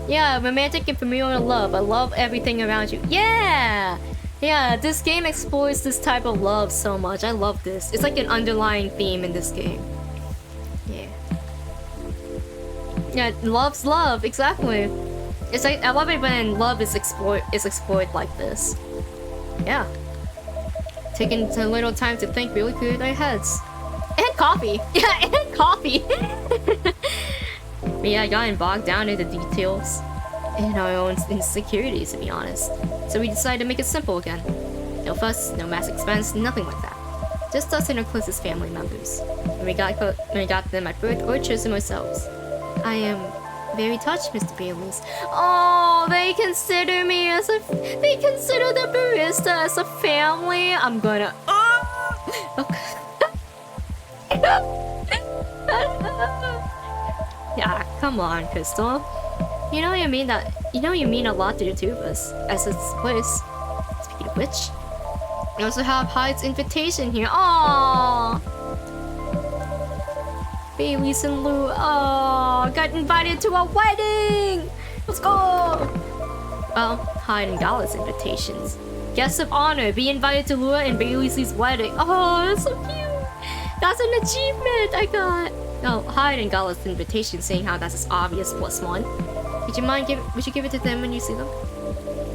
Yeah, romantic and familial love. I love everything around you. Yeah! Yeah, this game explores this type of love so much. I love this. It's like an underlying theme in this game. Yeah. Yeah, love's love, exactly. It's like, I love it when love is explored like this. Yeah. Taking a little time to think really cleared our heads. And coffee! Yeah, and coffee! But yeah, I got bogged down in the details and our own insecurities, to be honest. So we decided to make it simple again. No fuss, no mass expense, nothing like that. Just us and our closest family members. When we got them at birth or chose them ourselves. I am very touched, Mr. Baileys. Oh, they consider me as a... They consider the barista as a family. I'm gonna... Yeah, come on, Crystal. You know you mean a lot to the two of us, as it's place. Speaking of which, we also have Hyde's invitation here. Aww! Baileys and Lou, got invited to a wedding! Let's go! Well, Hyde and Gala's invitations. Guests of honor, be invited to Lua and Baileys' wedding. Oh, that's so cute! That's an achievement I got! No, Hyde and Gala's invitation, saying how that's as obvious +1. Would you give it to them when you see them?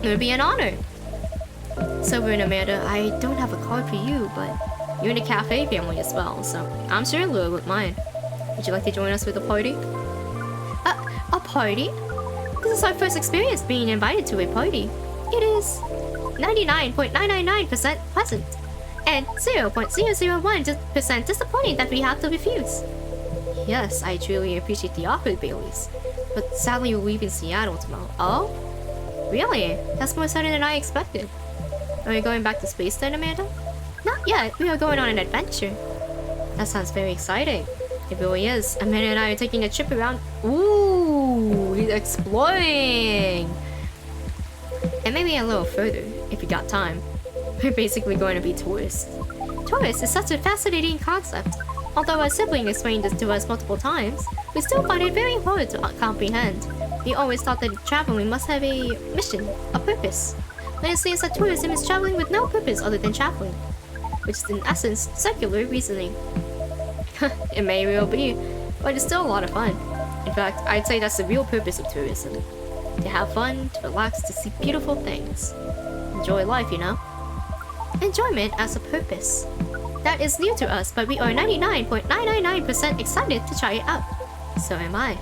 It would be an honor. Silver and Amanda, I don't have a card for you, but you're in the cafe family as well, so I'm sure Lua wouldn't mind. Would you like to join us with a party? A party? This is our first experience being invited to a party. It is 99.999% pleasant, and 0.001% disappointing that we have to refuse. Yes, I truly appreciate the offer, Baileys. But sadly, we'll leave in Seattle tomorrow. Oh? Really? That's more sudden than I expected. Are we going back to space then, Amanda? Not yet. We are going on an adventure. That sounds very exciting. It really is. Amanda and I are taking a trip around... Ooh! He's exploring! And maybe a little further, if you got time. We're basically going to be tourists. Tourists is such a fascinating concept. Although our sibling explained this to us multiple times, we still find it very hard to comprehend. We always thought that traveling must have a mission, a purpose. But it seems that tourism is traveling with no purpose other than traveling, which is in essence circular reasoning. It may well be, but it's still a lot of fun. In fact, I'd say that's the real purpose of tourism. To have fun, to relax, to see beautiful things. Enjoy life, you know? Enjoyment as a purpose. That is new to us, but we are 99.999% excited to try it out. So am I.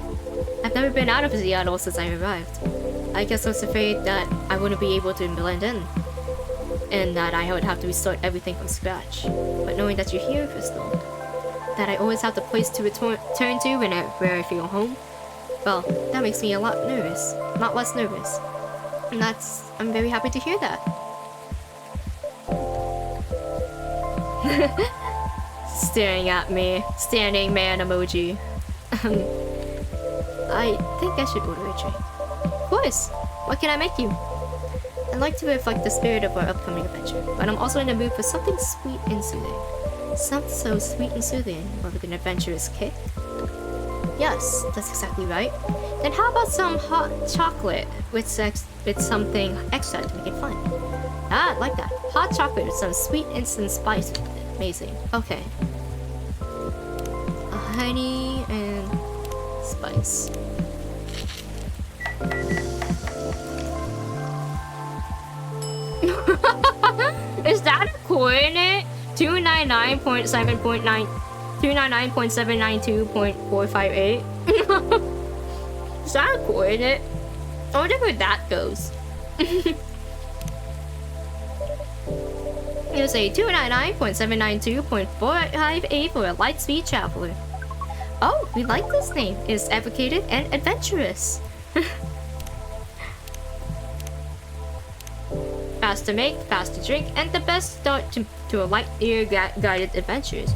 I've never been out of Seattle since I arrived. I guess I was afraid that I wouldn't be able to blend in, and that I would have to restart everything from scratch. But knowing that you're here, Crystal, that I always have the place to return to where I feel home, well, that makes me a lot less nervous. And I'm very happy to hear that. Staring at me, standing man emoji. I think I should order a drink. Of course. What can I make you? I'd like to reflect the spirit of our upcoming adventure, but I'm also in the mood for something sweet and soothing. Something so sweet and soothing, with an adventurous kick. Yes, that's exactly right. Then how about some hot chocolate with something extra to make it fun? Ah, I like that. Hot chocolate with some sweet instant spice. Amazing. Okay. Honey and spice. Is that a coordinate? 299.7.9 299.792.458. Is that a coordinate? I wonder where that goes. Here's a 299.792.458 for a light speed traveler. Oh, we like this name. It's advocated and adventurous. Fast to make, fast to drink, and the best start to a light air guided adventures.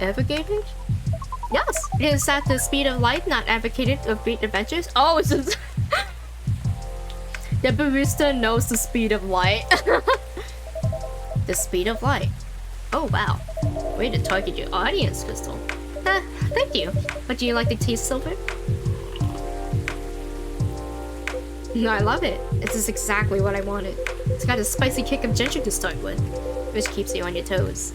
Advocated? Yes, it is at the speed of light, not advocated of great adventures. Oh, it's just the barista knows the speed of light. The speed of light. Oh wow, way to target your audience, Crystal. Thank you. But do you like the taste, Silver? No, I love it. This is exactly what I wanted. It's got a spicy kick of ginger to start with, which keeps you on your toes.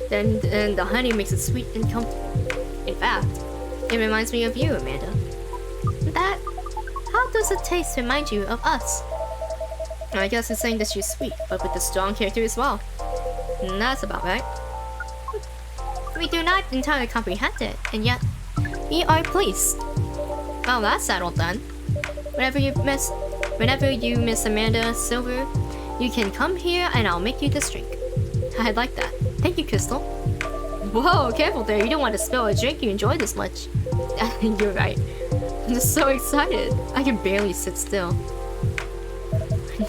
Then the honey makes it sweet and comfortable. In fact, it reminds me of you, Amanda. That... How does it taste remind you of us? I guess it's saying that she's sweet, but with a strong character as well. And that's about right. We do not entirely comprehend it, and yet we are pleased. Well, that's settled then. Whenever you miss Amanda Silver, you can come here and I'll make you this drink. I'd like that. Thank you, Crystal. Whoa, careful there. You don't want to spill a drink you enjoy this much. You're right. I'm just so excited. I can barely sit still.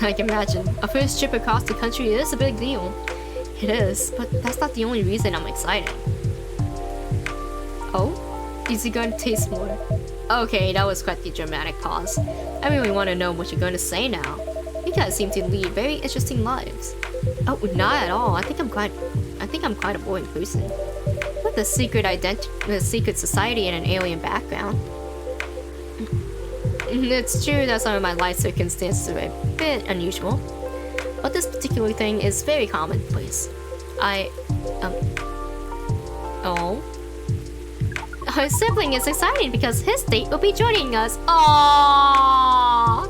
I can imagine. A first trip across the country is a big deal. It is, but that's not the only reason I'm excited. Oh? Is it going to taste more? Okay, that was quite the dramatic pause. I really want to know what you're going to say now. You guys seem to lead very interesting lives. Oh, not at all. I think I'm quite a boring person. With a secret society and an alien background. It's true that some of my life circumstances are a bit unusual, but this particular thing is very commonplace. Oh. Our sibling is excited because his date will be joining us. Aww!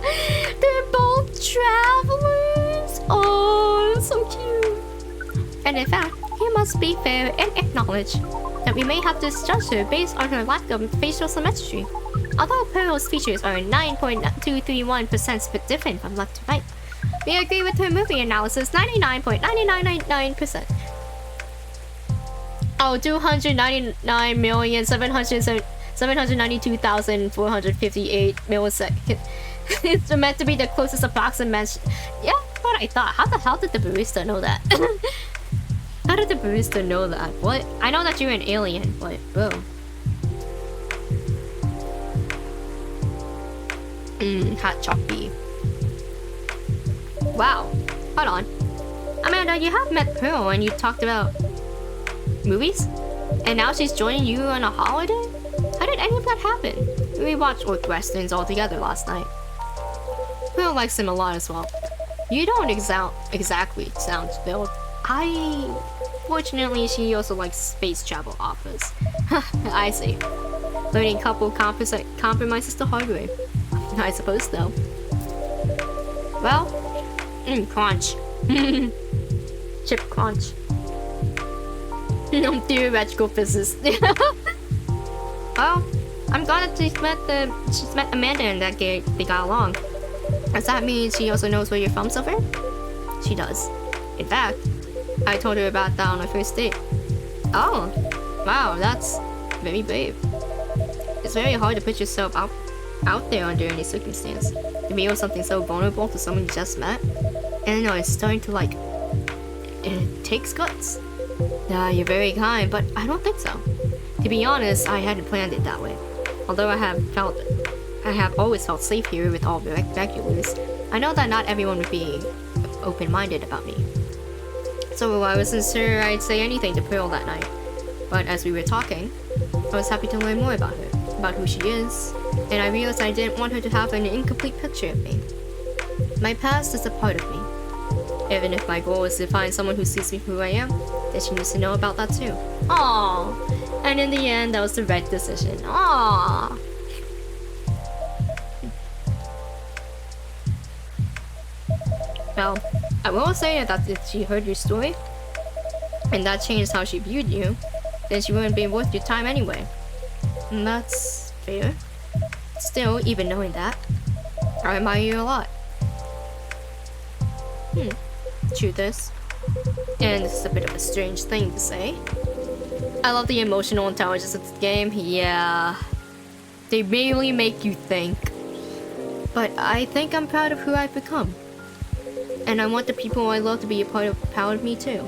They're both travelers! Oh, so cute! And in fact, he must be fair and acknowledge that we may have to judge her based on her lack of facial symmetry. Although Pearl's features are 9.231% bit different from left to right, we agree with her movie analysis 99.9999%. Oh, 299,792,458 milliseconds. It's meant to be the closest approximation. Yeah, that's what I thought. How the hell did the barista know that? How did the barista know that? What? I know that you're an alien, but bro. Hot choppy. Wow. Hold on. Amanda, you have met Pearl and you talked about movies? And now she's joining you on a holiday? How did any of that happen? We watched Orc Westerns all together last night. Pearl likes him a lot as well. You don't exactly sound Bill. Fortunately, she also likes space travel operas. I see. Learning couple compromises the hard way. I suppose so. Well, crunch. Chip crunch. Theoretical physicist. Well, I'm glad that she's met Amanda and that they got along. Does that mean she also knows where you're from, Silver? She does. In fact, I told her about that on our first date. Oh, wow, that's very brave. It's very hard to put yourself out there under any circumstance. To reveal something so vulnerable to someone you just met. And it's starting to it takes guts. You're very kind, but I don't think so. To be honest, I hadn't planned it that way. Although I have always felt safe here with all the regulars, I know that not everyone would be open-minded about me. So I wasn't sure I'd say anything to Pearl that night. But as we were talking, I was happy to learn more about her, about who she is, and I realized I didn't want her to have an incomplete picture of me. My past is a part of me. Even if my goal is to find someone who sees me for who I am, then she needs to know about that too. Aww. And in the end, that was the right decision. Aww. Well, I will say that if she heard your story, and that changed how she viewed you, then she wouldn't be worth your time anyway. And that's fair. Still, even knowing that, I admire you a lot. Truth is, and this is a bit of a strange thing to say, I love the emotional intelligence of this game. Yeah, they really make you think. But I think I'm proud of who I've become. And I want the people I love to be proud of me too.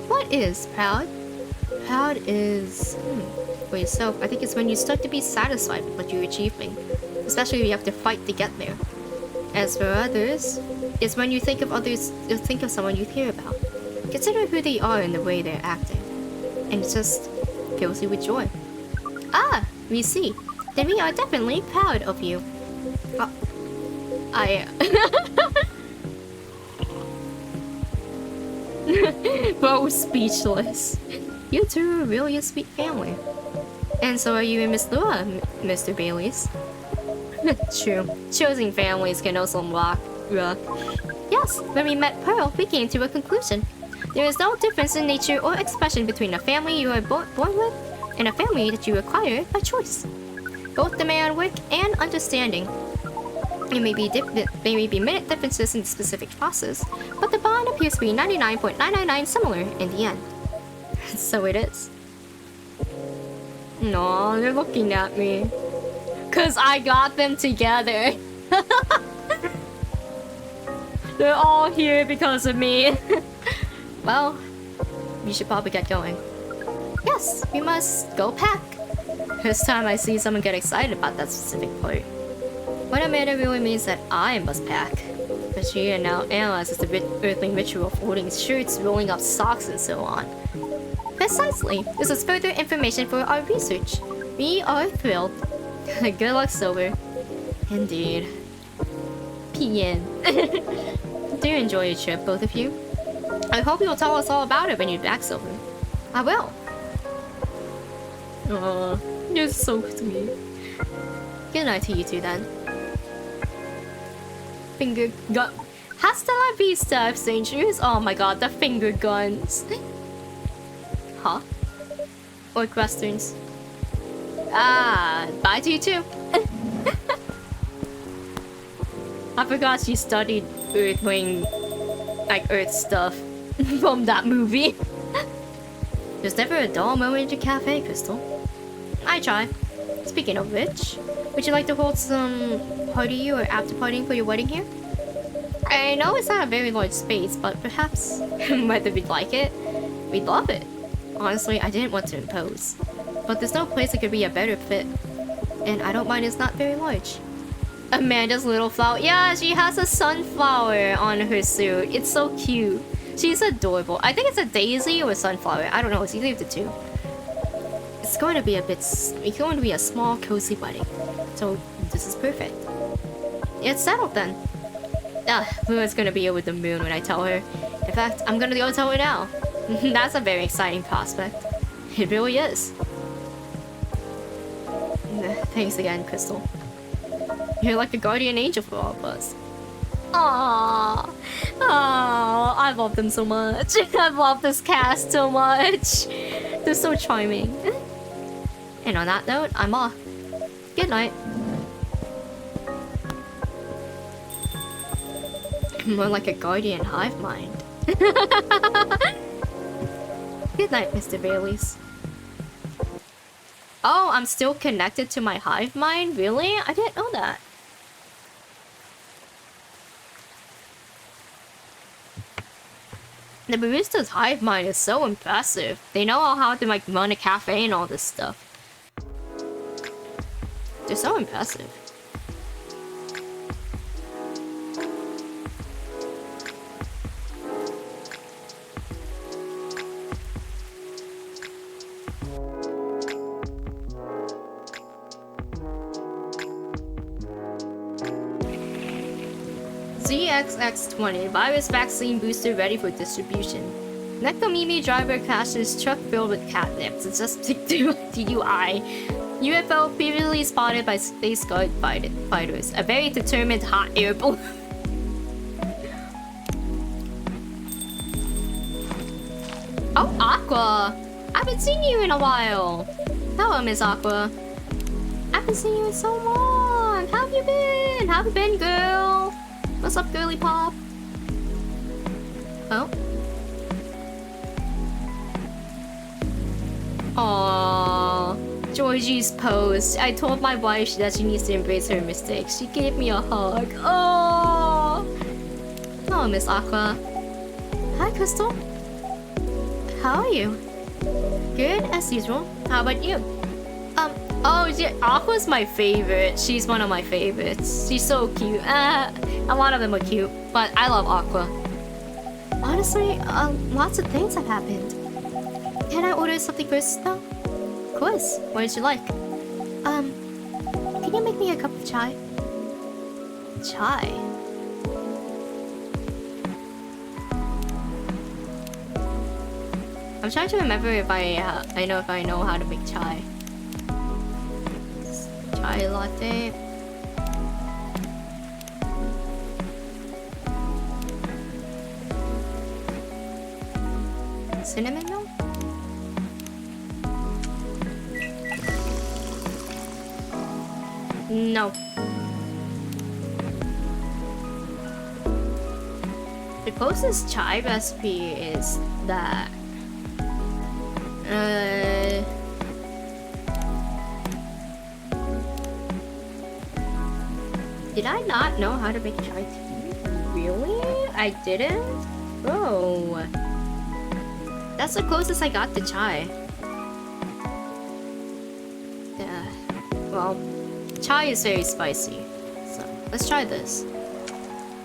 What is proud? Proud is... for yourself, I think it's when you start to be satisfied with what you're achieving. Especially if you have to fight to get there. As for others, it's when you think of someone you care about. Consider who they are and the way they're acting. And it just fills you with joy. Ah, we see. Then we are definitely proud of you. Both speechless. You two are really a sweet family. And so are you and Miss Lua, Mr. Baileys. True. Choosing families can also rock. Yes, when we met Pearl, we came to a conclusion. There is no difference in nature or expression between a family you are born with and a family that you acquire by choice. Both demand work and understanding. There may be minute differences in the specific process, but the bond appears to be 99.999 similar in the end. So it is. No, they're looking at me. Cause I got them together. They're all here because of me. Well, we should probably get going. Yes, we must go pack. This time I see someone get excited about that specific part. What Amanda really means that I must pack. But she now analyzes the earthling ritual of folding shirts, rolling up socks, and so on. Precisely. This is further information for our research. We are thrilled. Good luck, Silver. Indeed. PN. Do enjoy your trip, both of you. I hope you'll tell us all about it when you're back, Silver. I will. Aw, you're so sweet. Good night to you two, then. Finger gun. Hasta la vista, strangers. Oh my god, the finger guns. Huh? Or westerns. Ah, bye to you too. I forgot she studied Earthling, like Earth stuff from that movie. There's never a dull moment in a cafe, Crystal. I try. Speaking of which, would you like to hold some party or after partying for your wedding here? I know it's not a very large space, but perhaps whether we'd like it, we'd love it. Honestly, I didn't want to impose, but there's no place that could be a better fit, and I don't mind it's not very large. Amanda's little flower. Yeah, she has a sunflower on her suit. It's so cute. She's adorable. I think it's a daisy or a sunflower. I don't know. It's either of the two. It's going to be a small, cozy wedding. So this is perfect. It's settled then. Luna's gonna be over the moon when I tell her. In fact, I'm gonna go tell her now. That's a very exciting prospect. It really is. Thanks again, Crystal. You're like a guardian angel for all of us. Aww. Oh, I love them so much. I love this cast so much. They're so charming. And on that note, I'm off. Good night. More like a guardian hive mind. Good night, Mr. Baileys. Oh, I'm still connected to my hive mind? Really? I didn't know that. The barista's hive mind is so impressive. They know how to like run a cafe and all this stuff. They're so impressive. ZXX20 virus vaccine booster ready for distribution. Nectomimi driver crashes truck filled with catnip. Suspect DUI. UFO previously spotted by Space Guard fighters. A very determined hot air balloon. Oh, Aqua! I haven't seen you in a while. Hello, Miss Aqua. I haven't seen you in so long. How have you been? How have you been, girl? What's up, girly pop? Oh. Aww. Georgie's post. I told my wife that she needs to embrace her mistakes. She gave me a hug. Oh. Hello, Miss Aqua. Hi, Crystal. How are you? Good, as usual. How about you? Oh, yeah, Aqua's my favorite. She's one of my favorites. She's so cute. A lot of them are cute, but I love Aqua. Honestly, lots of things have happened. Can I order something first, though? Of course. What would you like? Can you make me a cup of chai? Chai? I'm trying to remember if I know how to make chai. Chai latte. Cinnamon milk? No. The closest chai recipe is that. Did I not know how to make chai tea? Really? I didn't? Oh. That's the closest I got to chai. Yeah. Well, chai is very spicy. So, let's try this.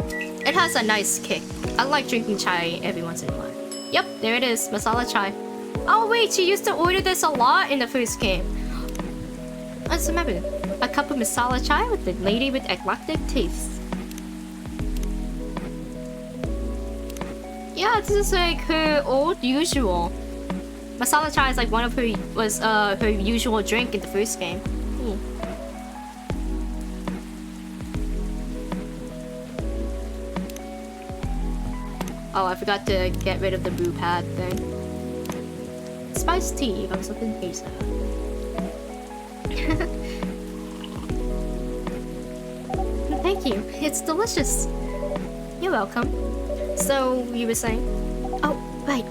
It has a nice kick. I like drinking chai every once in a while. Yep, there it is. Masala chai. Oh wait, she used to order this a lot in the first game. Let's remember. A cup of masala chai with the lady with eclectic tastes. Yeah, this is like her old usual. Masala chai is like one of her usual drink in the first game. Oh, I forgot to get rid of the brew pad thing. Spiced tea, if I'm something pizza. Thank you. It's delicious. You're welcome. So, you were saying? Oh, right.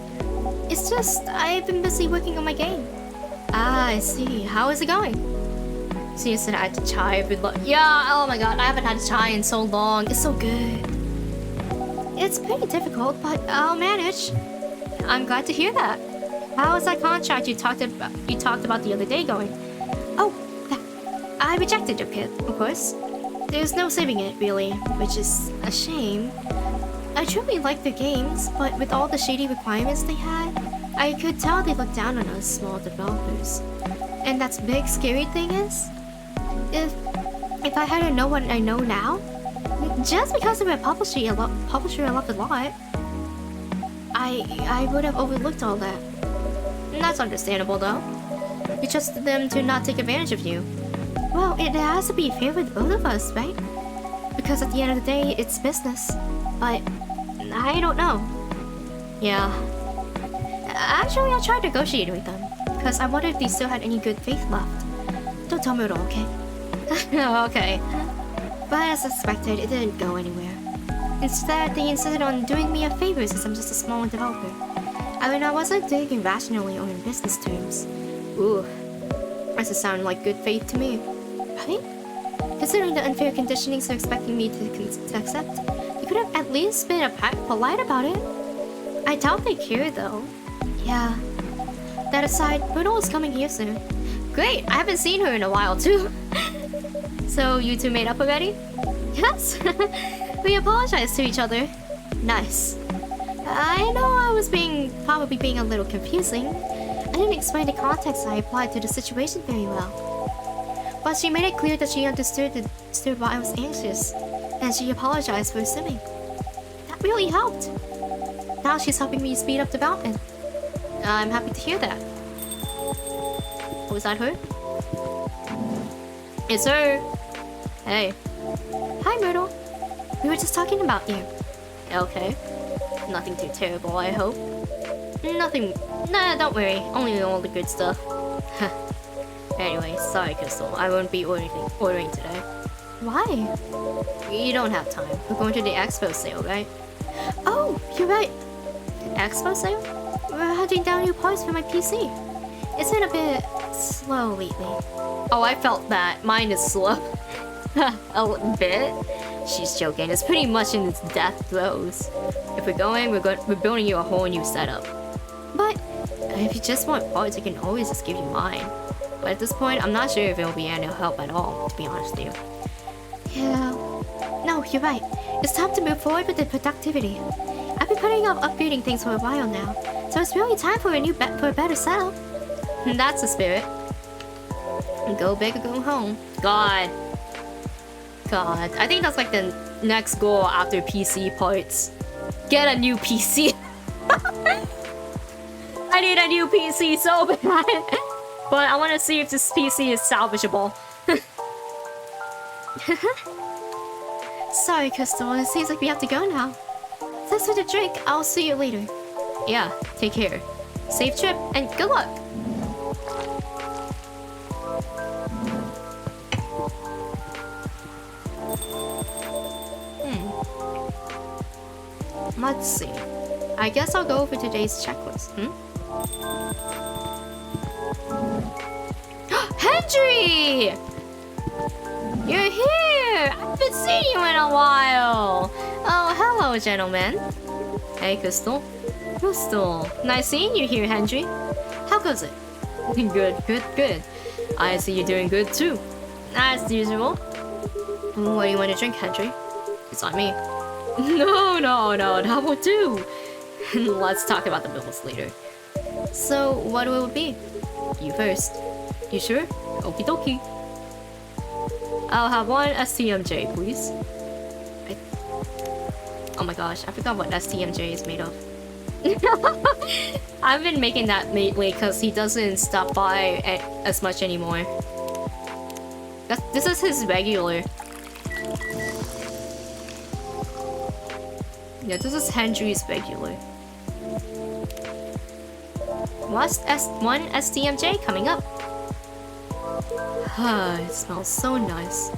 It's just, I've been busy working on my game. Ah, I see. How is it going? So you said I had chai with yeah, oh my god, I haven't had chai in so long. It's so good. It's pretty difficult, but I'll manage. I'm glad to hear that. How is that contract you talked about the other day going? Oh, I rejected your kit, of course. There's no saving it, really, which is a shame. I truly liked their games, but with all the shady requirements they had, I could tell they looked down on us small developers. And that's the big scary thing is, if I hadn't known what I know now, just because of a publisher I loved a lot, I would have overlooked all that. And that's understandable though. You trusted them to not take advantage of you. Well, it has to be fair with both of us, right? Because at the end of the day, it's business. But I don't know. Yeah. Actually, I tried negotiating with them because I wondered if they still had any good faith left. Don't tell me at all, okay? Okay. But as expected, it didn't go anywhere. Instead, they insisted on doing me a favor since I'm just a small developer. I mean, I wasn't thinking rationally or in business terms. Ooh. Doesn't sound like good faith to me. Right? Considering the unfair conditionings they're expecting me to accept, you could have at least been polite about it. I doubt they care though. Yeah. That aside, Bruno is coming here soon. Great! I haven't seen her in a while too. So you two made up already? Yes! We apologized to each other. Nice. I know I was probably being a little confusing. I didn't explain the context I applied to the situation very well. But she made it clear that she understood why I was anxious, and she apologized for assuming. That really helped. Now she's helping me speed up development. I'm happy to hear that. Was that her? It's her. Hey. Hi, Myrtle. We were just talking about you. Okay. Nothing too terrible, I hope. Nothing. Nah, don't worry. Only all the good stuff. Anyway, sorry, Crystal. I won't be ordering today. Why? You don't have time. We're going to the expo sale, right? Oh, you're right. Expo sale? We're hunting down new parts for my PC. It's been a bit slow lately. Oh, I felt that. Mine is slow. A bit? She's joking. It's pretty much in its death throes. If we're going, we're building you a whole new setup. But if you just want parts, I can always just give you mine. But at this point, I'm not sure if it'll be any help at all, to be honest with you. Yeah. No, you're right. It's time to move forward with the productivity. I've been putting off upgrading things for a while now, so it's really time for a better setup. And that's the spirit. Go big or go home. God. I think that's like the next goal after PC parts. Get a new PC. I need a new PC so bad. But I want to see if this PC is salvageable. Sorry, Crystal. It seems like we have to go now. Thanks for the drink. I'll see you later. Yeah, take care. Safe trip and good luck. Let's see. I guess I'll go over today's checklist. Henry! You're here! I haven't seen you in a while! Oh, hello, gentlemen. Hey, Crystal. Crystal. Nice seeing you here, Henry. How goes it? Good. I see you're doing good, too. As usual. What do you want to drink, Henry? It's on me. No, that won't do. Let's talk about the bills later. So, what will it be? You first. You sure? Okie dokie. I'll have one STMJ, please. Oh my gosh, I forgot what STMJ is made of. I've been making that lately because he doesn't stop by as much anymore. This is his regular. Yeah, this is Henry's regular. What's one STMJ coming up? It smells so nice.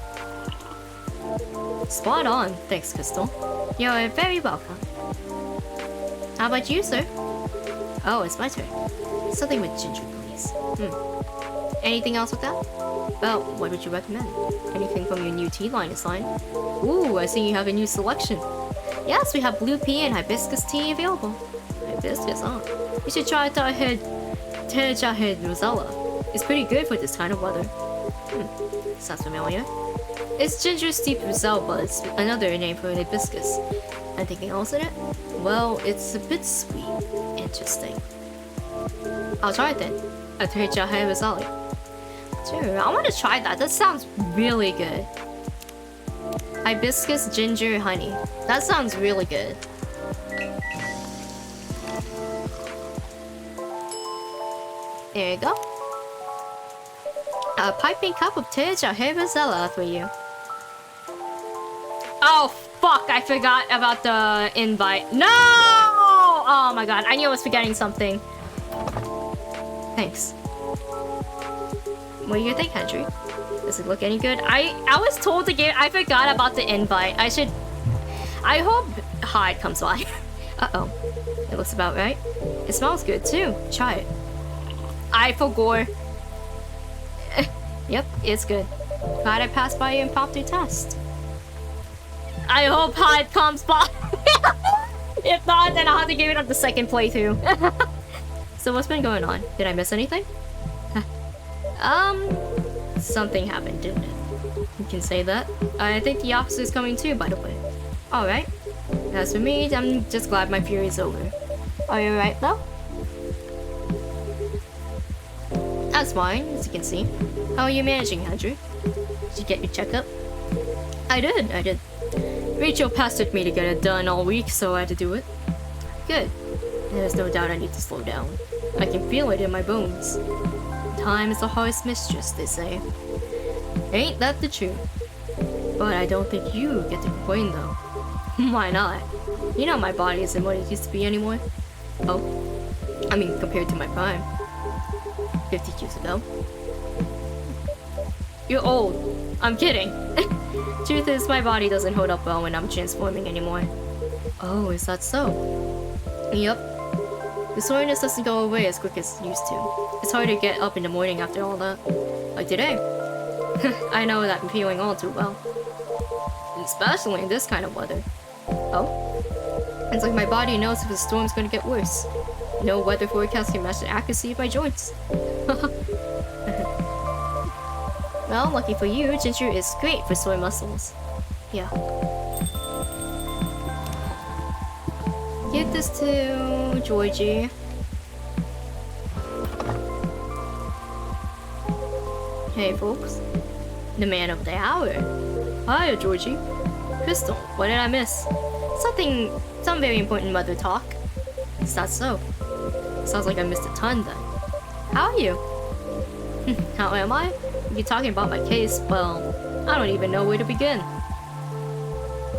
Spot on, thanks, Crystal. You're very welcome. How about you, sir? Oh, it's my turn. Something with ginger, please. Anything else with that? Well, what would you recommend? Anything from your new tea line is fine. Ooh, I see you have a new selection. Yes, we have blue pea and hibiscus tea available. Hibiscus, huh? You should try Tejahed Rosella. It's pretty good for this kind of weather. Sounds familiar. It's ginger steeped Roselle buds, another name for hibiscus. Anything else in it? Well, it's a bit sweet. Interesting. I'll try it then. A Tejahed Rosella. Sure, I want to try that. That sounds really good. Hibiscus, ginger, honey. That sounds really good. There you go. A piping cup of Tejahed Rosella for you. Oh, fuck. I forgot about the invite. No! Oh my god. I knew I was forgetting something. Thanks. What do you think, Henry? Does it look any good? I was told to get. I forgot about the invite. I hope Hyde comes by. Uh-oh. It looks about right. It smells good too. Try it. I forgot. Yep, it's good. Glad I passed by your impromptu test. I hope Hyde comes by. If not, then I'll have to give it up the second playthrough. So what's been going on? Did I miss anything? Something happened, didn't it? You can say that. I think the officer's coming too, by the way. Alright. As for me, I'm just glad my fury's over. Are you alright, though? That's fine, as you can see. How are you managing, Andrew? Did you get your checkup? I did. Rachel pestered me to get it done all week, so I had to do it. Good. There's no doubt I need to slow down. I can feel it in my bones. Time is the hardest mistress, they say. Ain't that the truth? But I don't think you get to complain, though. Why not? You know my body isn't what it used to be anymore. Oh. I mean, compared to my prime. 50 years ago. You're old. I'm kidding. Truth is, my body doesn't hold up well when I'm transforming anymore. Oh, is that so? Yep. The soreness doesn't go away as quick as it used to. It's hard to get up in the morning after all that. Like today. I know that feeling all too well. Especially in this kind of weather. Oh? It's like my body knows if the storm's gonna get worse. No weather forecast can match the accuracy of my joints. Well, lucky for you, ginger is great for sore muscles. Yeah. Give this to Georgie. Hey folks. The man of the hour. Hiya, Georgie. Crystal, what did I miss? Some very important mother talk. Is that so? Sounds like I missed a ton then. How are you? How am I? If you're talking about my case, well, I don't even know where to begin.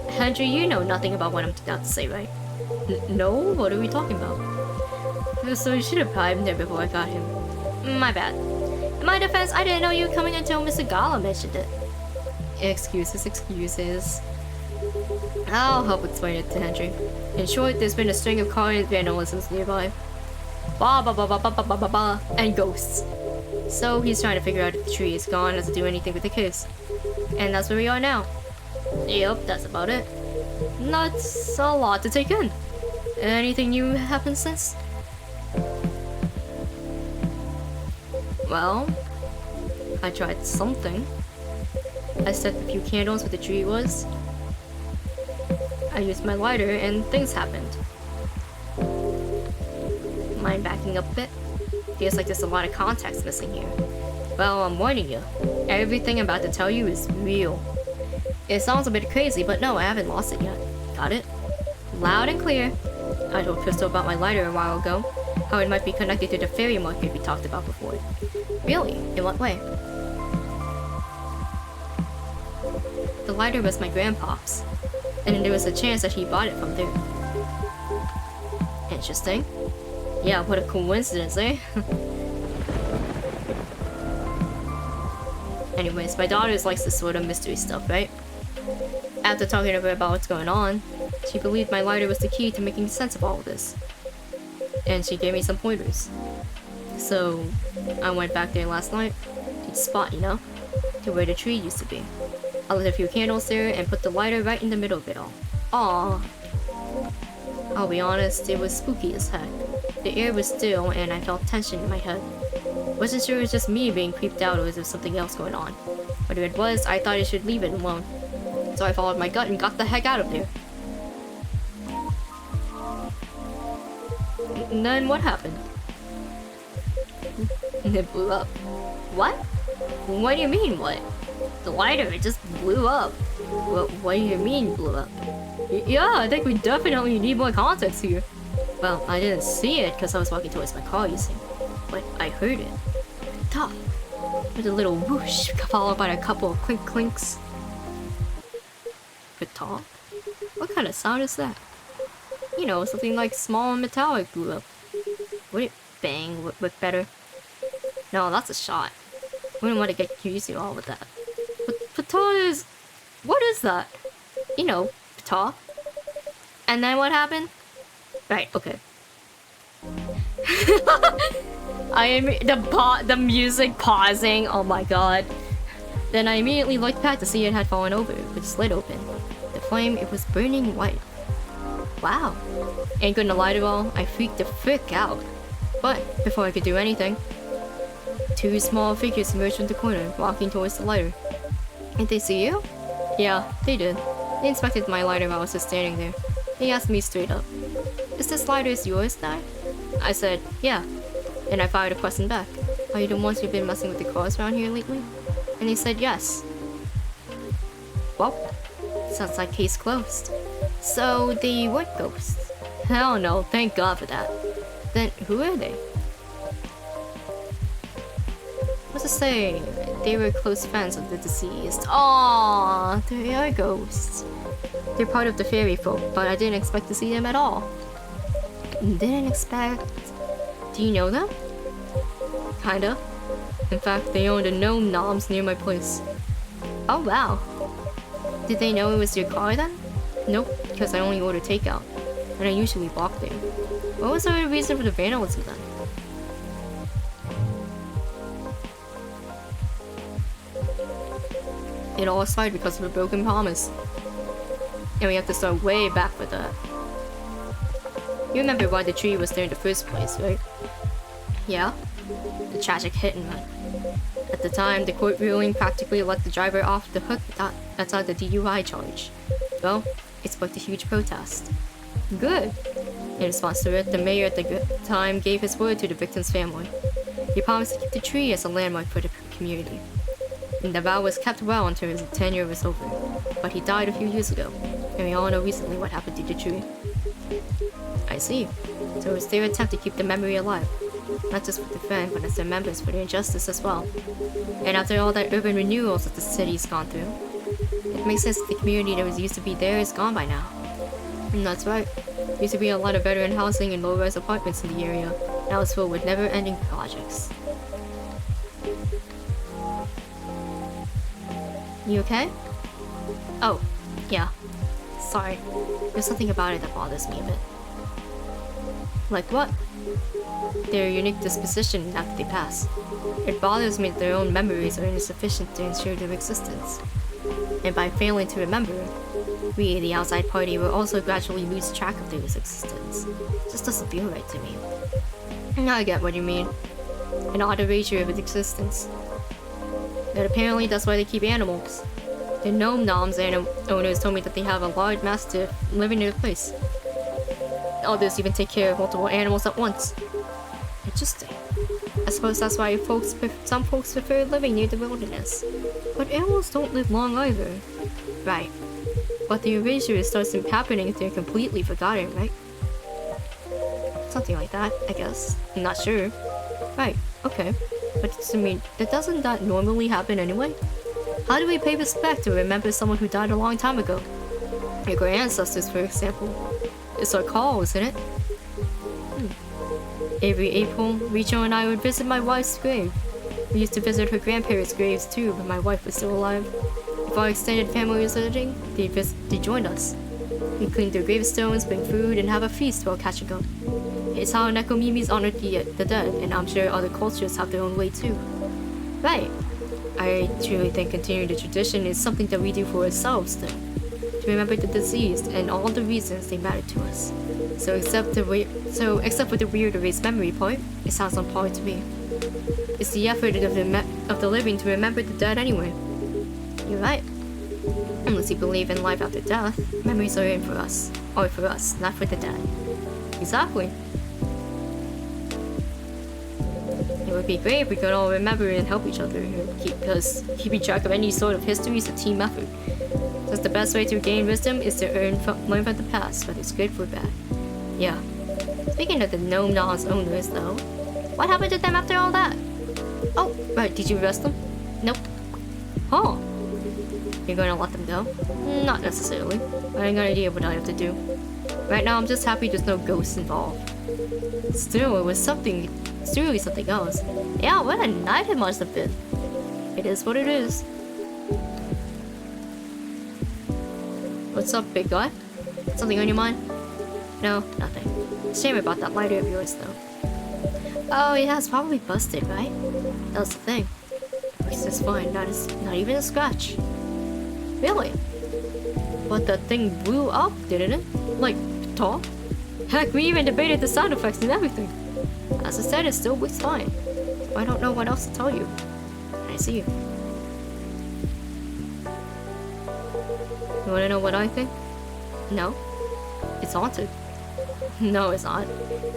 Henry, you know nothing about what I'm about to say, right? No? What are we talking about? So you should have probably been there before I got him. My bad. In my defense, I didn't know you were coming until Mr. Gala mentioned it. Excuses, excuses. I'll help explain it to Henry. In short, there's been a string of car vandalisms nearby. Ba ba ba ba ba ba ba ba ba, and ghosts. So he's trying to figure out if the tree is gone, doesn't do anything with the case. And that's where we are now. Yep, that's about it. That's a lot to take in. Anything new happened since? Well, I tried something. I set a few candles where the tree was. I used my lighter and things happened. Mind backing up a bit? Feels like there's a lot of context missing here. Well, I'm warning you. Everything I'm about to tell you is real. It sounds a bit crazy, but no, I haven't lost it yet. Got it? Loud and clear. I told Crystal about my lighter a while ago. How it might be connected to the fairy market we talked about before. Really? In what way? The lighter was my grandpa's, and there was a chance that he bought it from there. Interesting. Yeah, what a coincidence, eh? Anyways, my daughter likes this sort of mystery stuff, right? After talking to her about what's going on, she believed my lighter was the key to making sense of all of this. And she gave me some pointers. So, I went back there last night to the spot, you know? To where the tree used to be. I lit a few candles there and put the lighter right in the middle of it all. Aww. I'll be honest, it was spooky as heck. The air was still and I felt tension in my head. Wasn't sure it was just me being creeped out or was there something else going on. But if it was, I thought I should leave it alone. So I followed my gut and got the heck out of there. And then what happened? It blew up. What? What do you mean, what? The lighter, it just blew up. What do you mean, blew up? Yeah, I think we definitely need more context here. Well, I didn't see it because I was walking towards my car, you see. But I heard it. Tough. With a little whoosh, followed by a couple of clink clinks. Guitar? What kind of sound is that? You know, something like small and metallic blew up. Would it bang with better? No, that's a shot. Wouldn't want to get used to all with that. But guitar is... What is that? You know, guitar. And then what happened? Right, okay. I am the music pausing. Oh my god. Then I immediately looked back to see it had fallen over with its lid open. The flame, it was burning white. Wow. Ain't gonna lie to all, I freaked the frick out. But before I could do anything, two small figures emerged from the corner, walking towards the lighter. Did they see you? Yeah, they did. They inspected my lighter while I was just standing there. They asked me straight up, "Is this lighter yours, Dad?" I said, "Yeah." And I fired a question back. "Are you the ones who've been messing with the cars around here lately?" And they said yes. Well, sounds like case closed. So they weren't ghosts. Hell no, thank God for that. Then who are they? What's to say? They were close friends of the deceased. Aww, they are ghosts. They're part of the fairy folk, but I didn't expect to see them at all. Didn't expect... Do you know them? Kinda. In fact, they owned a gnome noms near my place. Oh wow. Did they know it was your car then? Nope, because I only order takeout, and I usually walk there. What was the reason for the vandalism then? It all started because of a broken promise. And we have to start way back with that. You remember why the tree was there in the first place, right? Yeah? The tragic hit and run. At the time, the court ruling practically let the driver off the hook outside the DUI charge. Well, it sparked a huge protest. Good. In response to it, the mayor at the time gave his word to the victim's family. He promised to keep the tree as a landmark for the community. And the vow was kept well until his tenure was over. But he died a few years ago, and we all know recently what happened to the tree. I see. So it's their attempt to keep the memory alive. Not just for the fan, but as their members for their injustice as well. And after all that urban renewals that the city's gone through, it makes sense that the community that was used to be there is gone by now. And that's right. There used to be a lot of veteran housing and low-rise apartments in the area. Now it's filled with never-ending projects. You okay? Oh, yeah. Sorry. There's something about it that bothers me a bit. Like what? Their unique disposition after they pass. It bothers me that their own memories are insufficient to ensure their existence. And by failing to remember, we, the outside party, will also gradually lose track of their existence. It just doesn't feel right to me. And I get what you mean. An odd erasure of its existence. But apparently that's why they keep animals. The gnome noms and owners told me that they have a large mastiff living in their place. Others even take care of multiple animals at once. Interesting. I suppose that's why some folks prefer living near the wilderness. But animals don't live long either. Right. But the erasure starts happening if they're completely forgotten, right? Something like that, I guess. I'm not sure. Right, okay. But to me, doesn't that normally happen anyway? How do we pay respect to remember someone who died a long time ago? Your ancestors, for example. It's our call, isn't it? Every April, Richo and I would visit my wife's grave. We used to visit her grandparents' graves too when my wife was still alive. If our extended family was visiting, they joined us. We cleaned their gravestones, bring food, and have a feast while catching up. It's how Nekomimis honored the dead, and I'm sure other cultures have their own way too. Right. I truly think continuing the tradition is something that we do for ourselves though. To remember the deceased and all the reasons they matter to us. So except for the weird erased memory part, it sounds on par to me. It's the effort of the living to remember the dead anyway. You're right. Unless you believe in life after death, memories are in for us. Or for us, not for the dead. Exactly. It would be great if we could all remember and help each other, because keeping track of any sort of history is a team effort. Since the best way to gain wisdom is to learn from the past, whether it's good or bad. Yeah. Speaking of the gnome noms owners, though, what happened to them after all that? Oh, right, did you arrest them? Nope. Huh. You're gonna let them go? Not necessarily. I ain't got an idea what I have to do. Right now, I'm just happy there's no ghosts involved. Still, it was it's really something else. Yeah, what a night it must have been. It is what it is. What's up, big guy? Something on your mind? No, nothing. Shame about that lighter of yours, though. Oh, yeah, it's probably busted, right? That's the thing. It's just fine, not even a scratch. Really? But the thing blew up, didn't it? Like, tall? Heck, we even debated the sound effects and everything. As I said, it still looks fine. I don't know what else to tell you. I see you. You wanna know what I think? No. It's haunted. No, it's not.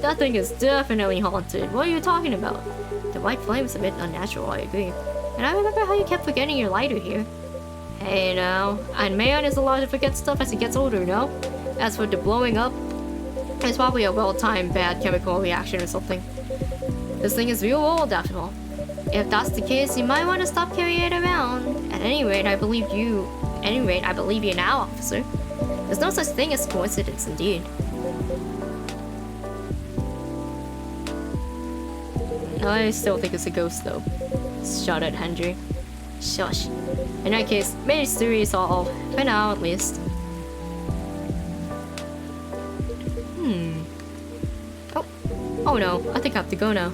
That thing is definitely haunted. What are you talking about? The white flame is a bit unnatural, I agree. And I remember how you kept forgetting your lighter here. Hey now, and man is allowed to forget stuff as he gets older, no? As for the blowing up, it's probably a well-timed bad chemical reaction or something. This thing is real old after all. If that's the case, you might want to stop carrying it around. At any rate, I believe you now, officer. There's no such thing as coincidence, indeed. I still think it's a ghost, though. Shut it, Henry. Shush. In that case, mystery is all. For now, at least. Oh no, I think I have to go now.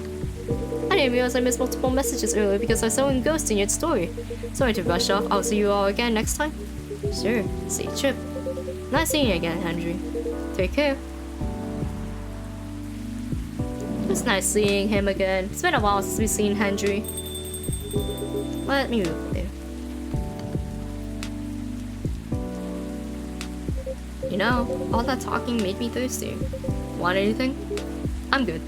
I didn't realize I missed multiple messages earlier because I saw a ghost in your story. Sorry to rush off. I'll see you all again next time. Sure. Safe trip. Nice seeing you again, Henry. Take care. It was nice seeing him again. It's been a while since we've seen Henry. Let me move there. You know, all that talking made me thirsty. Want anything? I'm good.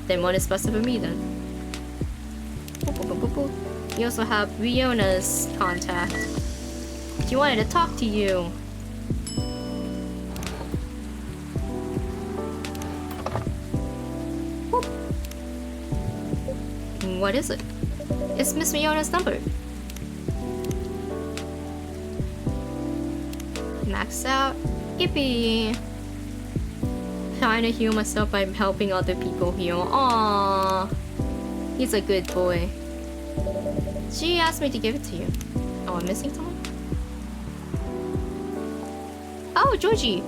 Then what is best for me then? You also have Riona's contact. She wanted to talk to you. What is it? It's Miss Miona's number. Max out. Yippee! Trying to heal myself by helping other people heal. Aww. He's a good boy. She asked me to give it to you. Oh, I'm missing someone? Oh, Georgie!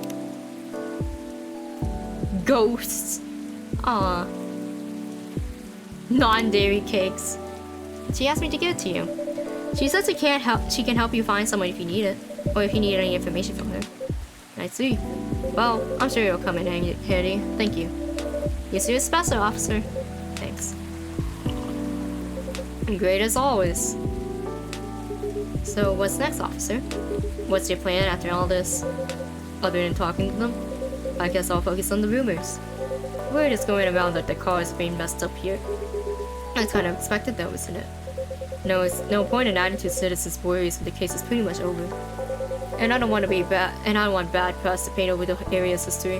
Ghosts. Aw. Non-dairy cakes. She asked me to give it to you. She says she can help you find someone if you need it. Or if you need any information from her. I see. Well, I'm sure you'll come in handy. Thank you. You're a special officer. Thanks. And great as always. So what's next, officer? What's your plan after all this? Other than talking to them? I guess I'll focus on the rumors. Word is going around that the car is being messed up here. That's kind of expected though, isn't it? No, it's no point in adding to citizens' worries when the case is pretty much over. And I don't want to be bad, and I don't want bad press to paint over the area's history.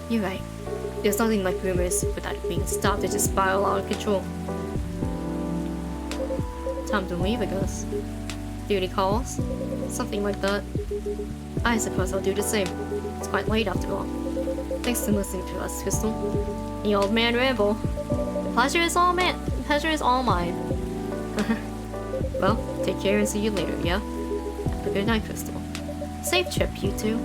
You're right. There's nothing like rumors without it being stopped to just spiral out of control. Time to leave, I guess. Duty calls? Something like that. I suppose I'll do the same. It's quite late after all. Thanks for listening to us, Crystal. The old man ramble. The pleasure is all mine. Well, take care and see you later, yeah? Have a good night, Crystal. Safe trip, you two.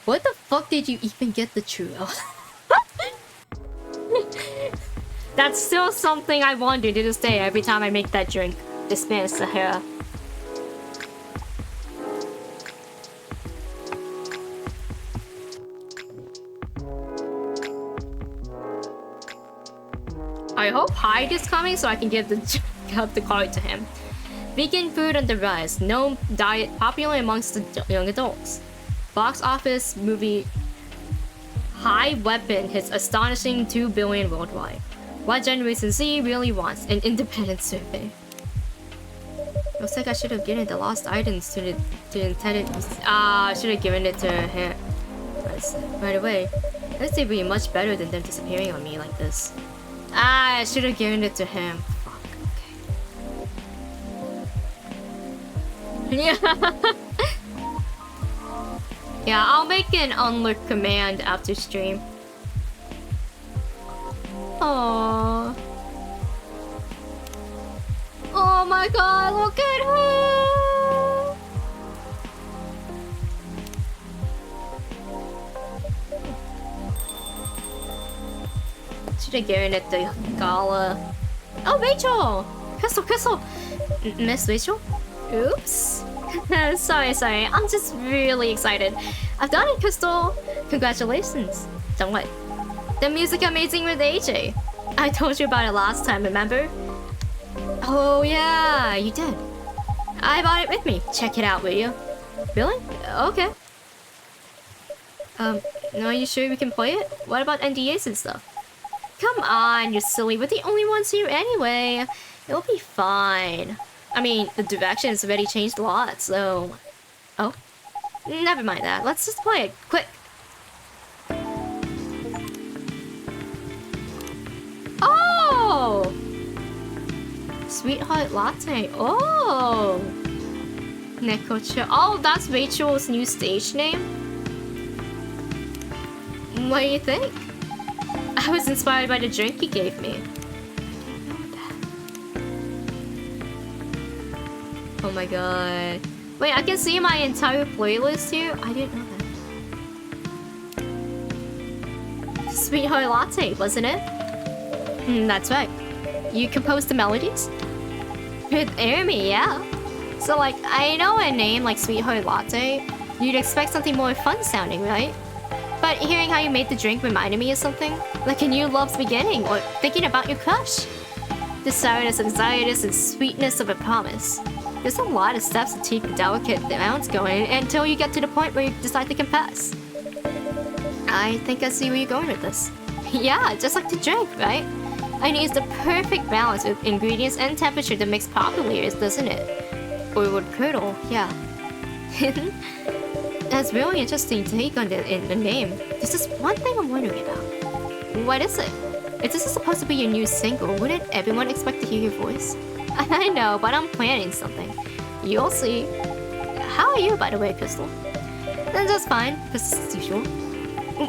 What the fuck did you even get the churro? That's still something I wonder to this day every time I make that drink. Dispense Sahara. I hope Hyde is coming so I can give the card to him. Vegan food on the rise. No diet popular amongst the young adults. Box office movie High Weapon hits astonishing 2 billion worldwide. What Generation Z really wants? An independent survey. Looks like I should have given the lost items to the intended. I should have given it to him right away. This would be much better than them disappearing on me like this. I should have given it to him. Fuck. Okay. Yeah. Yeah, I'll make an unlock command after stream. Aww. Oh my god, look at her! Should have given it to Gala. Oh, Rachel! Crystal! Miss Rachel? Oops. Sorry. I'm just really excited. I've done it, Crystal. Congratulations. Done what? The music amazing with AJ. I told you about it last time, remember? Oh yeah, you did. I bought it with me. Check it out, will you? Really? Okay. Are you sure we can play it? What about NDAs and stuff? Come on, you're silly. We're the only ones here anyway. It'll be fine. I mean, the direction has already changed a lot, so... Oh. Never mind that. Let's just play it. Quick. Oh! Sweetheart Latte. Oh! Nekocha. Oh, that's Rachel's new stage name? What do you think? I was inspired by the drink he gave me. Oh my god. Wait, I can see my entire playlist here? I didn't know that. Sweetheart Latte, wasn't it? That's right. You composed the melodies? With Amy, yeah. So like, I know a name like Sweetheart Latte. You'd expect something more fun sounding, right? But hearing how you made the drink reminded me of something. Like a new love's beginning, or thinking about your crush. The sourness, anxietiness, and sweetness of a promise. There's a lot of steps to keep the delicate amounts going until you get to the point where you decide to confess. I think I see where you're going with this. Yeah, just like the drink, right? I mean, it's the perfect balance of ingredients and temperature that makes popular, doesn't it? Or would curdle, yeah. That's really interesting take on the name. There's just one thing I'm wondering about. What is it? If this is supposed to be your new single, wouldn't everyone expect to hear your voice? I know, but I'm planning something. You'll see. How are you, by the way, Crystal? That's just fine, business as usual.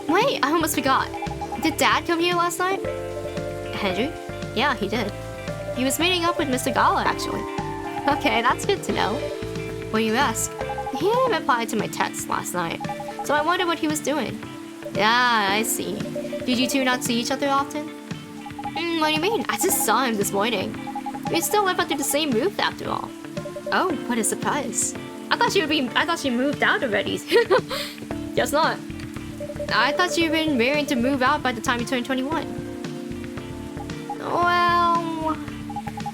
Wait, I almost forgot. Did Dad come here last night? Henry? Yeah, he did. He was meeting up with Mr. Gala, actually. Okay, that's good to know. What do you ask? He didn't reply to my text last night, so I wondered what he was doing. Yeah, I see. Did you two not see each other often? What do you mean? I just saw him this morning. We still live under the same roof after all. Oh, what a surprise. I thought you moved out already. Guess not. I thought you were raring to move out by the time you turned 21. Well,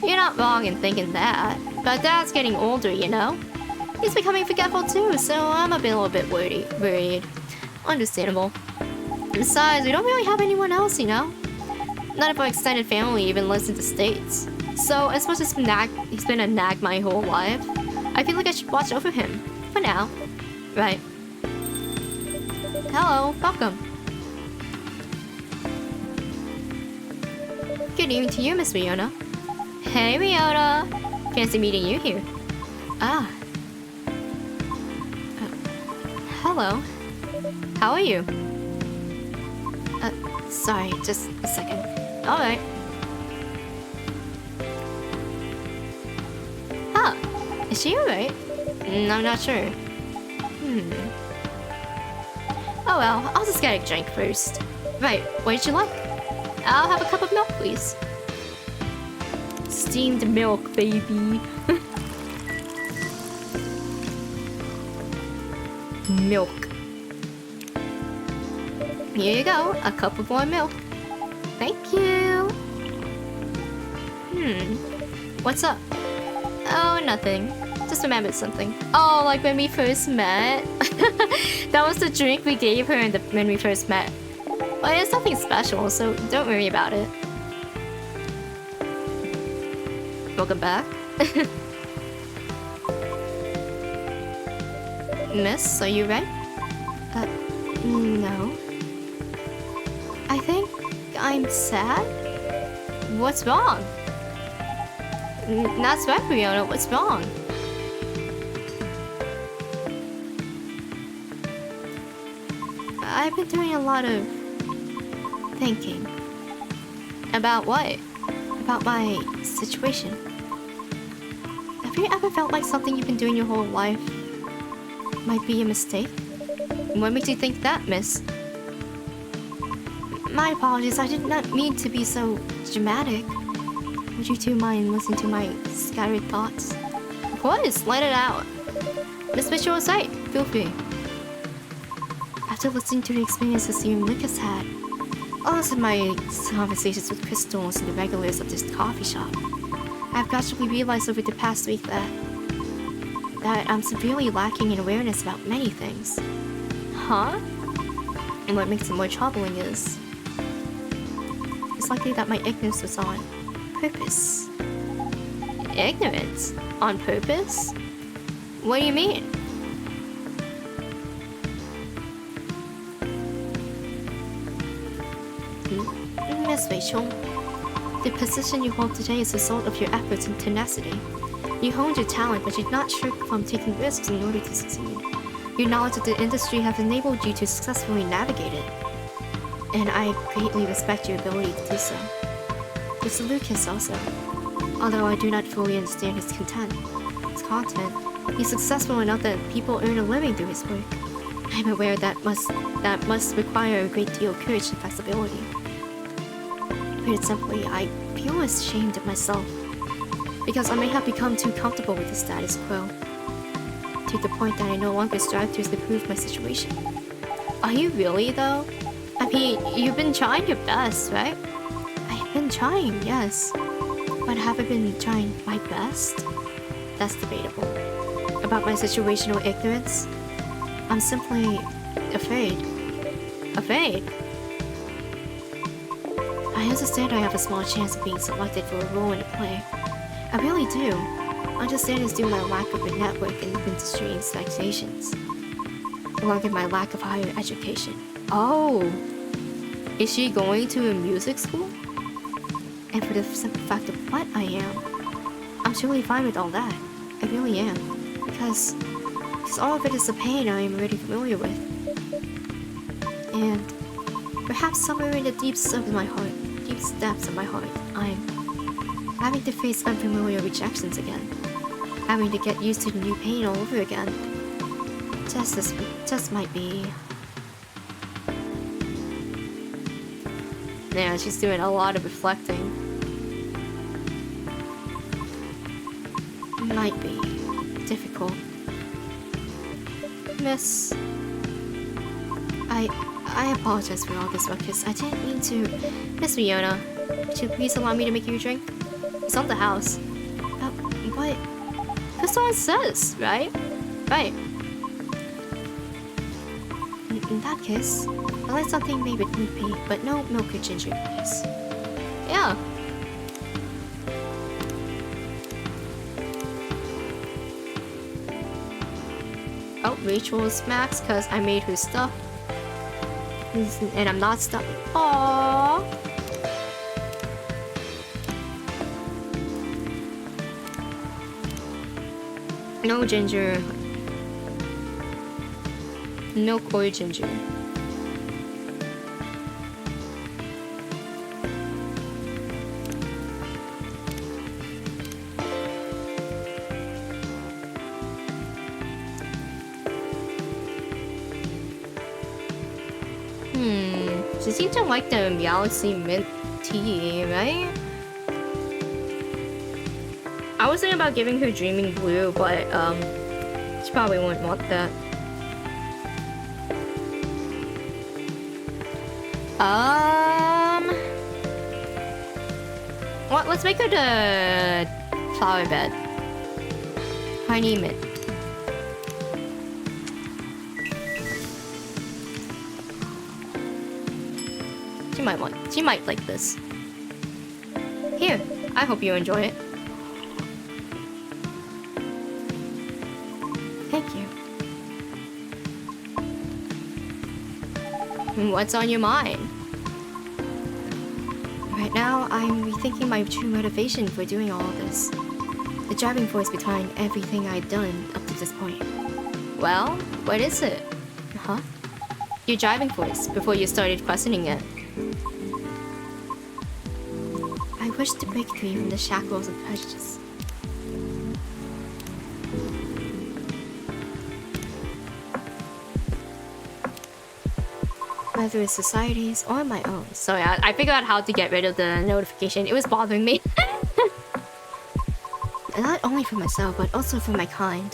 you're not wrong in thinking that. But Dad's getting older, you know? He's becoming forgetful too, so I'm a little bit worried. Understandable. Besides, we don't really have anyone else, you know? None of our extended family even lives in the States. So, as much as he's been a nag my whole life, I feel like I should watch over him. For now. Right. Hello, welcome. Good evening to you, Miss Riona. Hey, Riona. Fancy meeting you here. Ah. Hello. How are you? Sorry, just a second. Alright. Huh. Is she alright? I'm not sure. Oh well, I'll just get a drink first. Right, what did you like? I'll have a cup of milk, please. Steamed milk, baby. Milk. Here you go, a cup of warm milk. Thank you. What's up? Oh, nothing. Just remembered something. Oh, like when we first met? That was the drink we gave her when we first met. Well, it's nothing special, so don't worry about it. Welcome back. Miss, are you right? No. I think I'm sad? What's wrong? That's right, Riona, what's wrong? I've been doing a lot of thinking. About what? About my situation. Have you ever felt like something you've been doing your whole life might be a mistake? What makes you think that, miss? My apologies, I did not mean to be so dramatic. Would you two mind listening to my scattered thoughts? Of course, let it out. Miss Fisher was right, feel free. After listening to the experiences you and Lucas had, also my conversations with crystals and the regulars of this coffee shop, I've gradually realized over the past week that I'm severely lacking in awareness about many things. Huh? And what makes it more troubling is it's likely that my ignorance was on purpose. Ignorance? On purpose? What do you mean? Miss Rachel, the position you hold today is a result of your efforts and tenacity. You honed your talent, but you're not shrink from taking risks in order to succeed. Your knowledge of the industry has enabled you to successfully navigate it, and I greatly respect your ability to do so. Mr. Lucas also, although I do not fully understand his content, he's successful enough that people earn a living through his work. I'm aware that must require a great deal of courage and flexibility. Put it simply, I feel ashamed of myself, because I may have become too comfortable with the status quo, to the point that I no longer strive to improve my situation. Are you really, though? I mean, you've been trying your best, right? I've been trying, yes. But have I been trying my best? That's debatable. About my situational ignorance? I'm simply afraid. Afraid? I understand I have a small chance of being selected for a role in the play. I really do. I understand it's due to my lack of a network in industry expectations, along with my lack of higher education. Oh! Is she going to a music school? And for the simple fact of what I am, I'm totally fine with all that. I really am. Because all of it is a pain I am already familiar with. And perhaps somewhere in the deep depths of my heart, I'm having to face unfamiliar rejections again. Having to get used to the new pain all over again. Just might be... Yeah, she's doing a lot of reflecting. Might be difficult. Miss... I apologize for all this ruckus. I didn't mean to... Miss Fiona, would you please allow me to make you a drink? It's on the house. But... That's all it says, right? Right. In that case, I'd like something made with meat pea, but no milk or ginger, please. Yeah. Oh, Rachel is max because I made her stuff. And I'm not stuck. Aww. No ginger. Milk or ginger. She seems to like the Galaxy mint tea, right? I was thinking about giving her Dreaming Blue, but she probably wouldn't want that. What? Let's make her the flower bed. Honey mint. She might like this. Here, I hope you enjoy it. Thank you. What's on your mind? Right now, I'm rethinking my true motivation for doing all of this. The driving force behind everything I've done up to this point. Well, what is it? Huh? Your driving force before you started questioning it. I wish to break free from the shackles of prejudice. Whether it's society's or my own. So yeah, I figured out how to get rid of the notification. It was bothering me. Not only for myself, but also for my kind.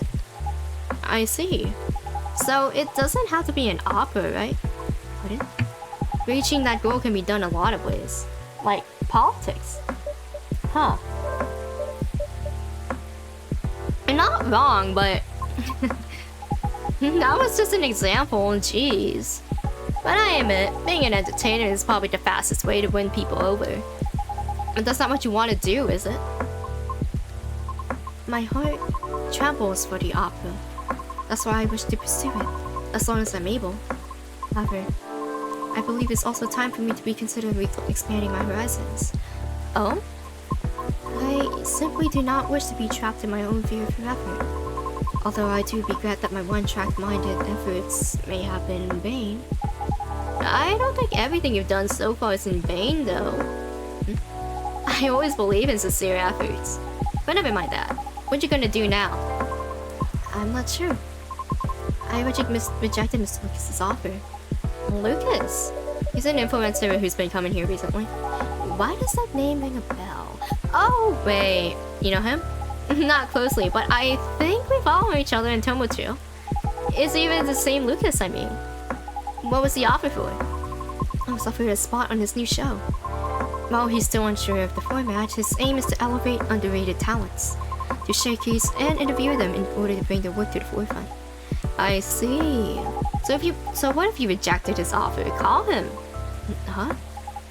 I see. So it doesn't have to be an opera, right? Would it? Reaching that goal can be done a lot of ways. Like politics. Huh. You're not wrong, but... that was just an example, jeez. But I admit, being an entertainer is probably the fastest way to win people over. But that's not what you want to do, is it? My heart trembles for the opera. That's why I wish to pursue it, as long as I'm able. However, I believe it's also time for me to be considering expanding my horizons. Oh? I simply do not wish to be trapped in my own fear forever. Although I do regret that my one-track-minded efforts may have been in vain. I don't think everything you've done so far is in vain, though. I always believe in sincere efforts. But never mind that. What you gonna do now? I'm not sure. I rejected Mr. Lucas's offer. Lucas? He's an influencer who's been coming here recently. Why does that name ring a bell? Oh, wait. You know him? Not closely, but I think we follow each other in Tomocho. It's even the same Lucas, I mean. What was the offer for? I was offered a spot on his new show. While he's still unsure of the format, his aim is to elevate underrated talents, to showcase and interview them in order to bring their work to the forefront. I see. So what if you rejected his offer? Call him. Huh?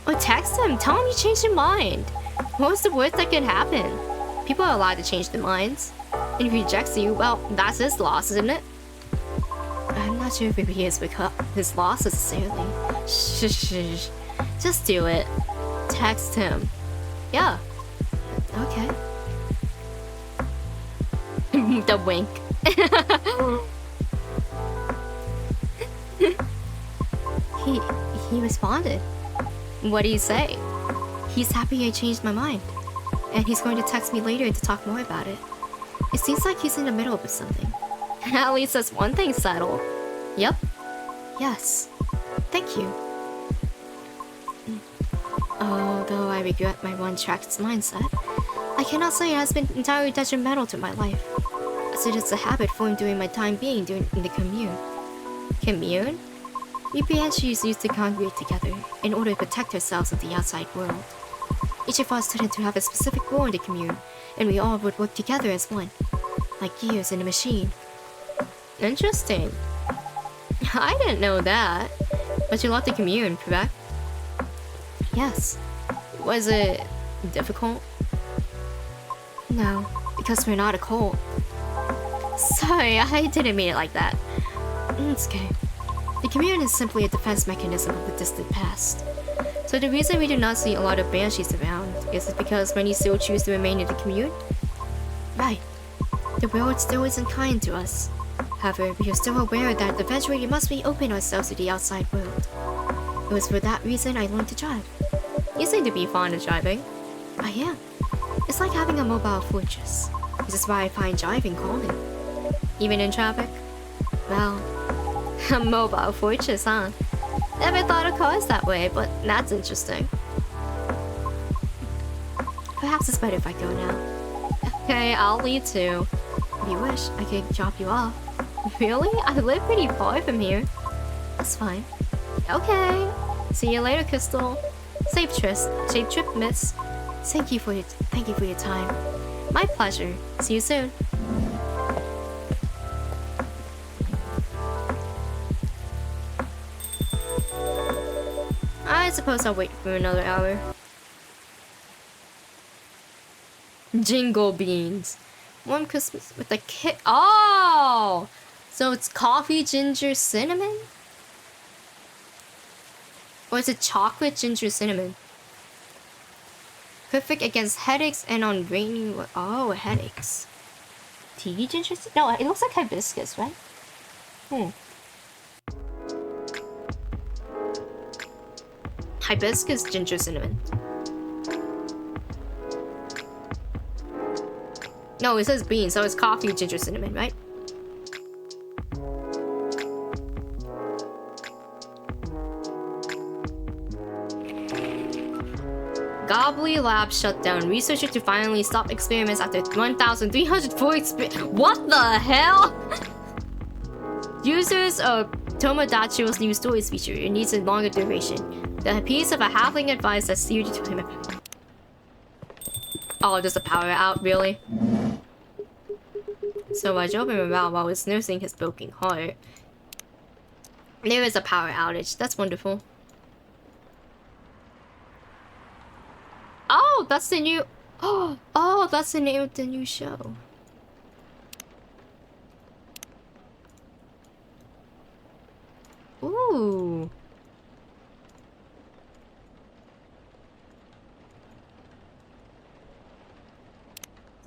Or text him, tell him you changed your mind. What's the worst that could happen? People are allowed to change their minds. And if he rejects you, well, that's his loss, isn't it? I'm not sure if he is because his loss necessarily. Shh. Just do it. Text him. Yeah. Okay. The wink. He responded. What did he say? He's happy I changed my mind. And he's going to text me later to talk more about it. It seems like he's in the middle of something. At least that's one thing settled. Yep. Yes. Thank you. Although I regret my one-track mindset, I cannot say it has been entirely detrimental to my life, as it is a habit formed during my time being in the commune. Commune? We PhDs used to congregate together in order to protect ourselves from the outside world. Each of us tended to have a specific role in the commune, and we all would work together as one, like gears in a machine. Interesting. I didn't know that. But you left the commune, correct? Yes. Was it difficult? No, because we're not a cult. Sorry, I didn't mean it like that. It's okay. The commune is simply a defense mechanism of the distant past. So the reason we do not see a lot of banshees around is because many still choose to remain in the commune? Right. The world still isn't kind to us. However, we are still aware that eventually we must reopen ourselves to the outside world. It was for that reason I learned to drive. You seem to be fond of driving. I am. It's like having a mobile fortress. This is why I find driving calming. Even in traffic? Well, a mobile fortress, huh? Never thought of cars that way, but that's interesting. Perhaps it's better if I go now. Okay, I'll leave too. If you wish, I could drop you off. Really? I live pretty far from here. That's fine. Okay. See you later, Crystal. Safe trip, miss. Thank you for your time. My pleasure. See you soon. I suppose I'll wait for another hour. Jingle beans. Warm Christmas with a kit. Oh! So it's coffee, ginger, cinnamon? Or is it chocolate, ginger, cinnamon? Perfect against headaches and on rainy... Oh, headaches. Tea, ginger... No, it looks like hibiscus, right? Hibiscus, ginger, cinnamon. No, it says beans, so it's coffee, ginger, cinnamon, right? Gobbly Lab shut down. Researchers to finally stop experiments after 1,304 What the hell? Users of Tomodachi's new stories feature. It needs a longer duration. The piece of a halfling advice that's suited to him. Oh, there's a power out, really? So I drove him around while I was nursing his broken heart. There is a power outage. That's wonderful. Oh, that's the new... Oh, that's the name of the new show. Ooh.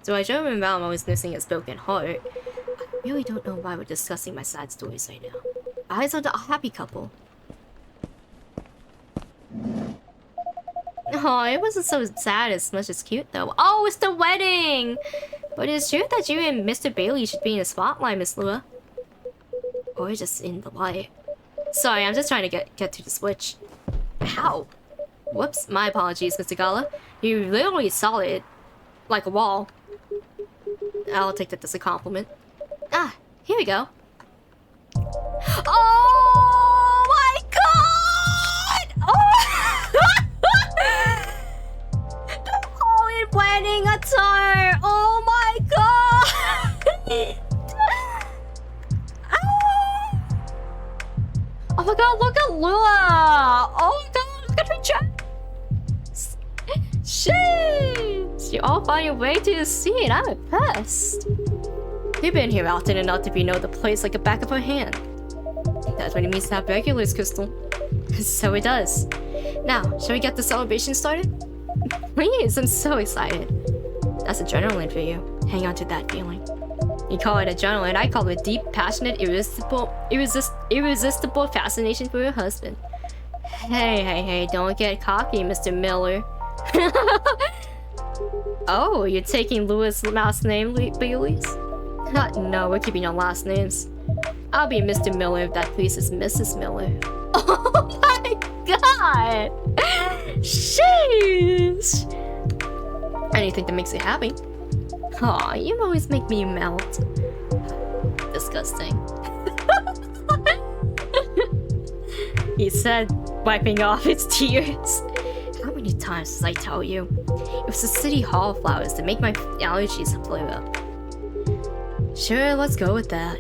So I drove him around while I was nursing his broken heart. I really don't know why we're discussing my sad stories right now. I was a happy couple. Oh, it wasn't so sad as much as cute though. Oh, it's the wedding! But it's true that you and Mr. Bailey should be in the spotlight, Miss Lua. Or just in the light. Sorry, I'm just trying to get to the switch. Ow! Whoops, my apologies, Mr. Gala. You literally saw it. Like a wall. I'll take that as a compliment. Ah, here we go. Oh my god! Oh! The Poet wedding attire! Oh my god! Oh my god, look at Lua! Oh my god, look at her dress! Sheesh! You all find your way to the seat. I'm impressed. You've been here often enough to know the place like the back of a hand. That's what it means to have regulars, Crystal. So it does. Now, shall we get the celebration started? Please, I'm so excited. That's adrenaline for you. Hang on to that feeling. You call it adrenaline, I call it deep, passionate, irresistible fascination for your husband. Hey, don't get cocky, Mr. Miller. Oh, you're taking Louis' last name, Bailey's? No, we're keeping our last names. I'll be Mr. Miller if that pleases Mrs. Miller. Oh my god! Sheesh! Anything that makes you happy. Aw, you always make me melt. Disgusting. He said, wiping off his tears. How many times does I tell you? It was the city hall flowers that make my allergies flare up. Sure, let's go with that.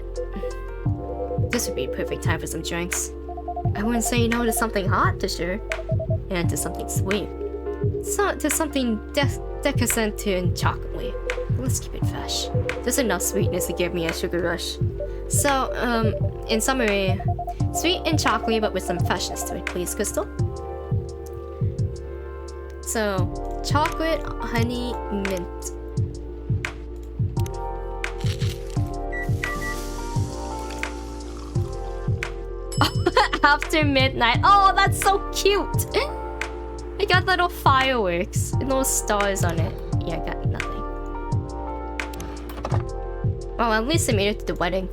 This would be a perfect time for some drinks. I wouldn't say no to something hot, for sure. And to something sweet. So, to something decadent and chocolatey. Let's keep it fresh. There's enough sweetness to give me a sugar rush. So, in summary, sweet and chocolatey but with some freshness to it, please, Crystal. So, chocolate, honey, mint. After midnight. Oh, that's so cute! I got little fireworks and little stars on it. Yeah, I got nothing. Well, at least I made it to the wedding.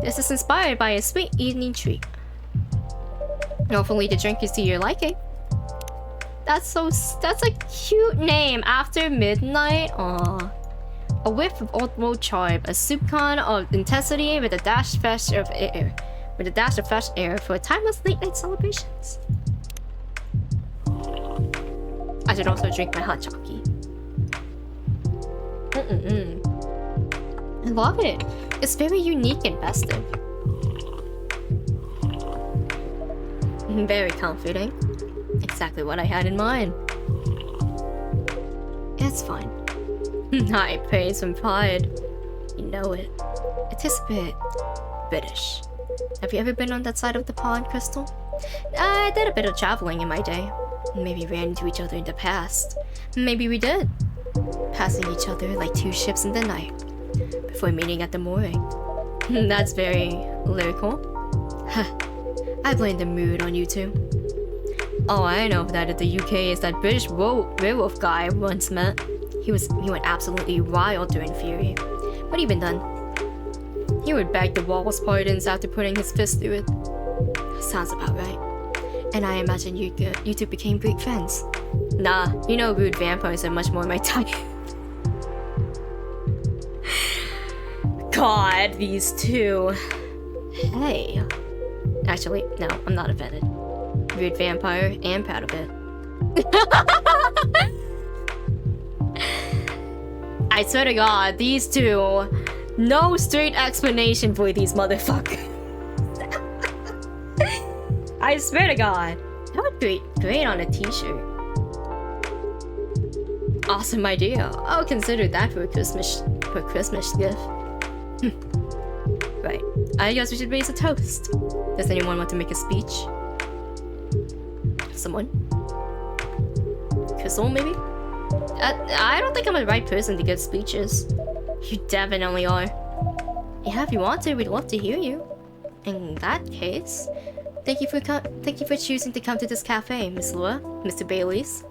This is inspired by a sweet evening treat. Hopefully the drink is to your liking. That's a cute name. After midnight. Aww. A whiff of old world charm, a soupcon of intensity with a dash fresh of air. With a dash of fresh air for timeless late night celebrations. I should also drink my hot chocolate. I love it. It's very unique and festive. Very comforting. Exactly what I had in mind. It's fine. I praise from pride. You know it. It tastes a bit British. Have you ever been on that side of the pond, Crystal? I did a bit of traveling in my day. Maybe ran into each other in the past. Maybe we did. Passing each other like two ships in the night. Before meeting at the mooring. That's very lyrical. I blame the mood on you two. Oh, I know that at the UK is that British werewolf guy I once met. He went absolutely wild during Fury. What even done? He would beg the walls pardons after putting his fist through it. Sounds about right. And I imagine you two became great friends. Nah, you know rude vampires are much more my type. God, these two. Hey. Actually, no, I'm not offended. Rude vampire and proud of it. I swear to God, these two, no straight explanation for these motherfuckers. I swear to God, that would be great on a t-shirt. Awesome idea. I'll consider that for a Christmas gift. Right. I guess we should raise a toast. Does anyone want to make a speech? Someone? Crystal, maybe? I don't think I'm the right person to give speeches. You definitely are. Yeah, if you want to, we'd love to hear you. In that case, thank you for choosing to come to this cafe, Miss Lua, Mr. Bailey's,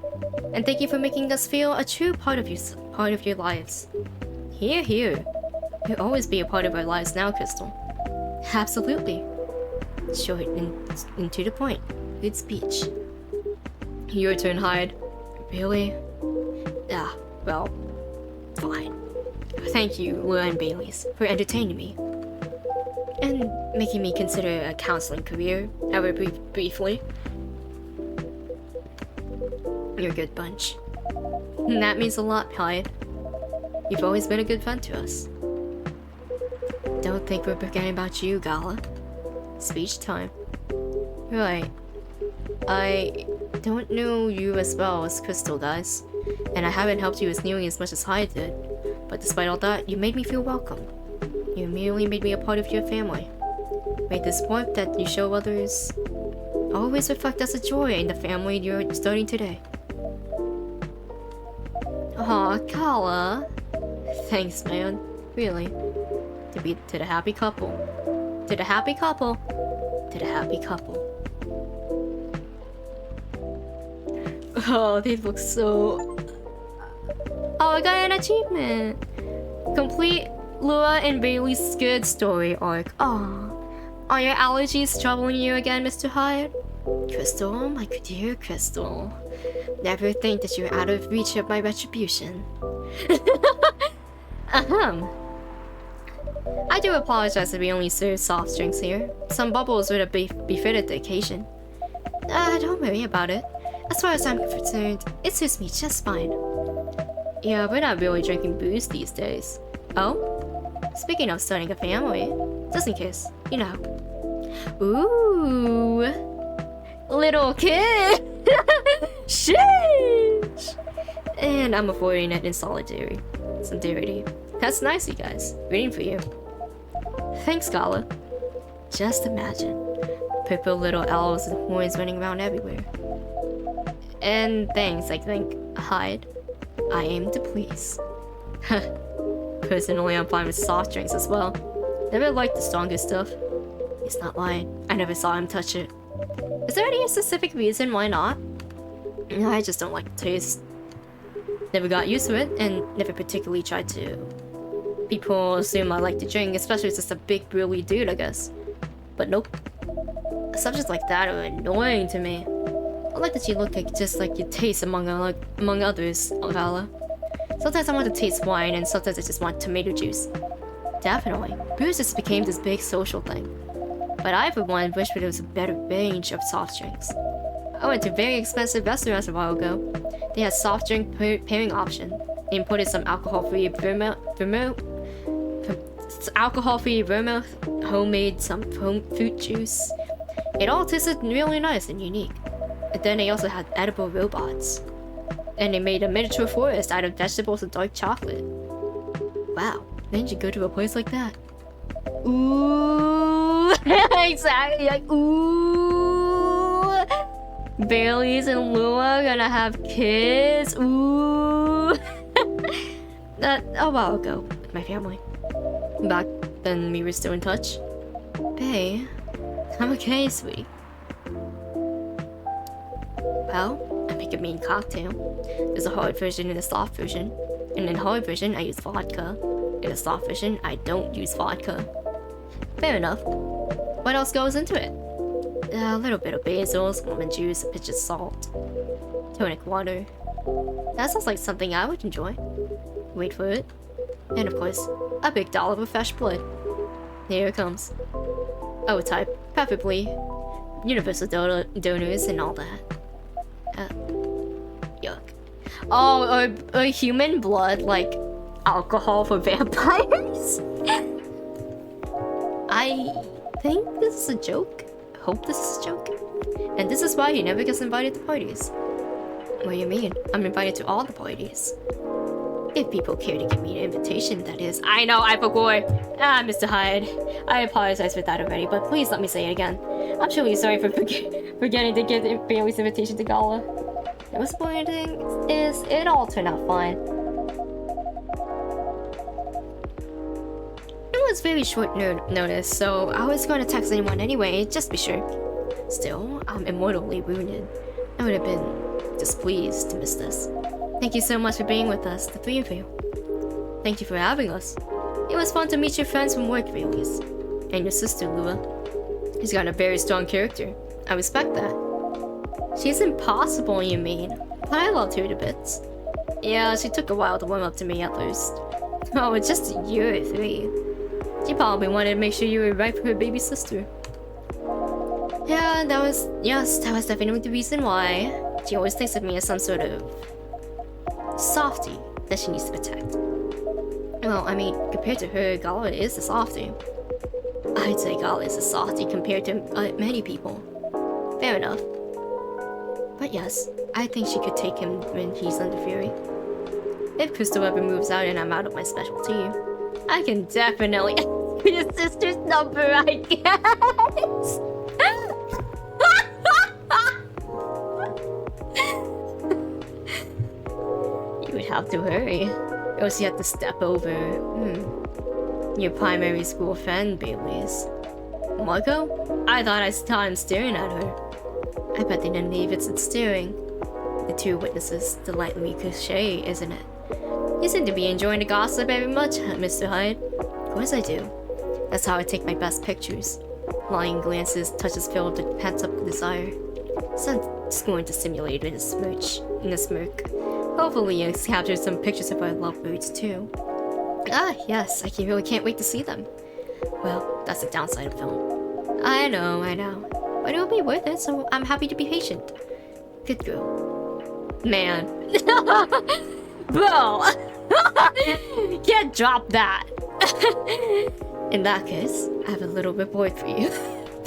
and thank you for making us feel a true part of your lives. Here. You'll always be a part of our lives now, Crystal. Absolutely. Short and to the point. Good speech. Your turn, Hyde. Really? Ah, well, fine. Thank you, Lua and Bailey's, for entertaining me. And making me consider a counseling career, however briefly. You're a good bunch. And that means a lot, Hyde. You've always been a good friend to us. Don't think we're forgetting about you, Gala. Speech time. Right. don't know you as well as Crystal does, and I haven't helped you as nearly as much as Hyde did. But despite all that, you made me feel welcome. You immediately made me a part of your family. Made this point that you show others always reflect as a joy in the family you're starting today. Aw, Kala. Thanks, man. Really. To the happy couple. To the happy couple. To the happy couple. Oh, they look so... Oh, I got an achievement! Complete Lua and Bailey's good story arc. Aw. Are your allergies troubling you again, Mr. Hyde? Crystal, my dear Crystal. Never think that you're out of reach of my retribution. Ahem. I do apologize that we only serve soft drinks here. Some bubbles would have befitted the occasion. Don't worry about it. As far as I'm concerned, it suits me just fine. Yeah, we're not really drinking booze these days. Oh? Speaking of starting a family, just in case, you know. Ooh. Little kid! Sheesh! And I'm avoiding it in solidarity. That's nice, you guys. Waiting for you. Thanks, Gala. Just imagine. Purple little elves with horns running around everywhere. And thanks, I think. Hyde. I aim to please. Personally, I'm fine with soft drinks as well. Never liked the stronger stuff. He's not lying. I never saw him touch it. Is there any specific reason why not? I just don't like the taste. Never got used to it, and never particularly tried to. People assume I like to drink, especially if it's just a big burly dude, I guess. But nope. Subjects like that are annoying to me. I like that you look like just like you taste among others, Ogala. Sometimes I want to taste wine, and sometimes I just want tomato juice. Definitely. Booze just became this big social thing. But I, for one, wish there was a better range of soft drinks. I went to very expensive restaurants a while ago. They had soft drink pairing option. They imported some alcohol-free vermouth, homemade some fruit juice. It all tasted really nice and unique. And then they also had edible robots. And they made a miniature forest out of vegetables and dark chocolate. Wow, when did you go to a place like that? Ooh, exactly, like, ooh. Bailey's and Lua gonna have kids, ooh. A while ago with my family. Back then we were still in touch. Bae, I'm okay, sweetie. Well, I make a mean cocktail. There's a hard version and a soft version. And in the hard version, I use vodka. In the soft version, I don't use vodka. Fair enough. What else goes into it? A little bit of basil, some lemon juice, a pinch of salt, tonic water. That sounds like something I would enjoy. Wait for it. And of course, a big dollop of fresh blood. Here it comes. O type, preferably. Universal donors and all that. Yuck. Oh, or human blood, like alcohol for vampires? I think this is a joke. Hope this is a joke. And this is why he never gets invited to parties. What do you mean? I'm invited to all the parties. If people care to give me an invitation, that is. I know, I forgot. Mr. Hyde. I apologize for that already, but please let me say it again. I'm truly sorry for forgetting to give Bailey's invitation to Gala. The most important thing is it all turned out fine. It was very short notice, so I was going to text anyone anyway, just to be sure. Still, I'm immortally wounded. I would have been displeased to miss this. Thank you so much for being with us, the three of you. Thank you for having us. It was fun to meet your friends from work, Bailey's. And your sister, Lua. She's got a very strong character. I respect that. She's impossible, you mean? But I loved her to bits. Yeah, she took a while to warm up to me at first. Oh, it's just a year or three. She probably wanted to make sure you were right for her baby sister. Yeah, that was definitely the reason why. She always thinks of me as some sort of softie that she needs to protect. Well, I mean, compared to her, Gala is a softie. I'd say Gala is a softie compared to many people. Fair enough. But yes, I think she could take him when he's under fury. If Crystal ever moves out and I'm out of my specialty, I can definitely ask your sister's number, I guess. You would have to hurry, or else you have to step over your primary school friend, Bailey's. Marco? I thought I saw him staring at her. I bet they didn't leave it at staring. The two witnesses, delightfully cliche, isn't it? You seem to be enjoying the gossip very much, Mr. Hyde. Of course I do. That's how I take my best pictures. Lying glances, touches filled with pent-up desire. Some scorn to simulate in a smirk. Hopefully you capture some pictures of our lovebirds too. Ah, yes, I really can't wait to see them. Well, that's the downside of film. I know. But it'll be worth it, so I'm happy to be patient. Good girl. Man. Bro! Can't drop that. In that case, I have a little reward for you.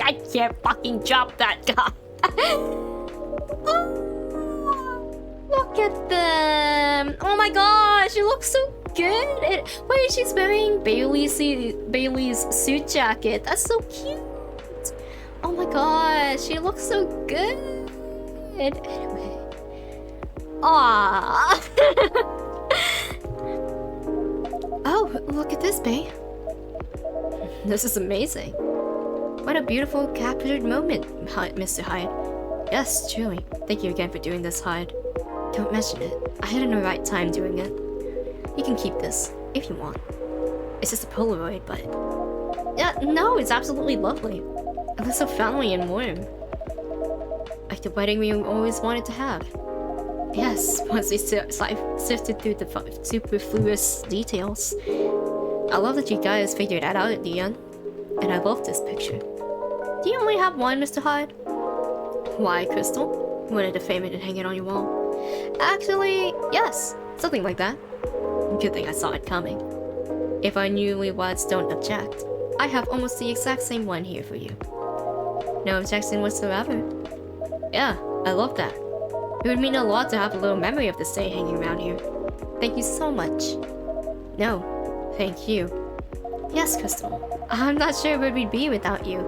I can't fucking drop that guy. Look at them. Oh my gosh, she looks so good. Wait, she's wearing Bailey's suit jacket. That's so cute. Oh my gosh, she looks so good. Anyway. Aww. Oh, look at this, babe. This is amazing. What a beautiful captured moment, Mr. Hyde. Yes, truly. Thank you again for doing this, Hyde. Don't mention it. I had the right time doing it. You can keep this, if you want. It's just a Polaroid, but... Yeah, no, it's absolutely lovely. It looks so family and warm. Like the wedding we always wanted to have. Yes, once we sifted through the superfluous details. I love that you guys figured that out at the end. And I love this picture. Do you only have one, Mr. Hyde? Why, Crystal? Wanted to frame it and hang it on your wall? Actually, yes. Something like that. Good thing I saw it coming. If our newlyweds don't object, I have almost the exact same one here for you. No objection whatsoever. Yeah, I love that. It would mean a lot to have a little memory of this day hanging around here. Thank you so much. No, thank you. Yes, Crystal. I'm not sure where we'd be without you.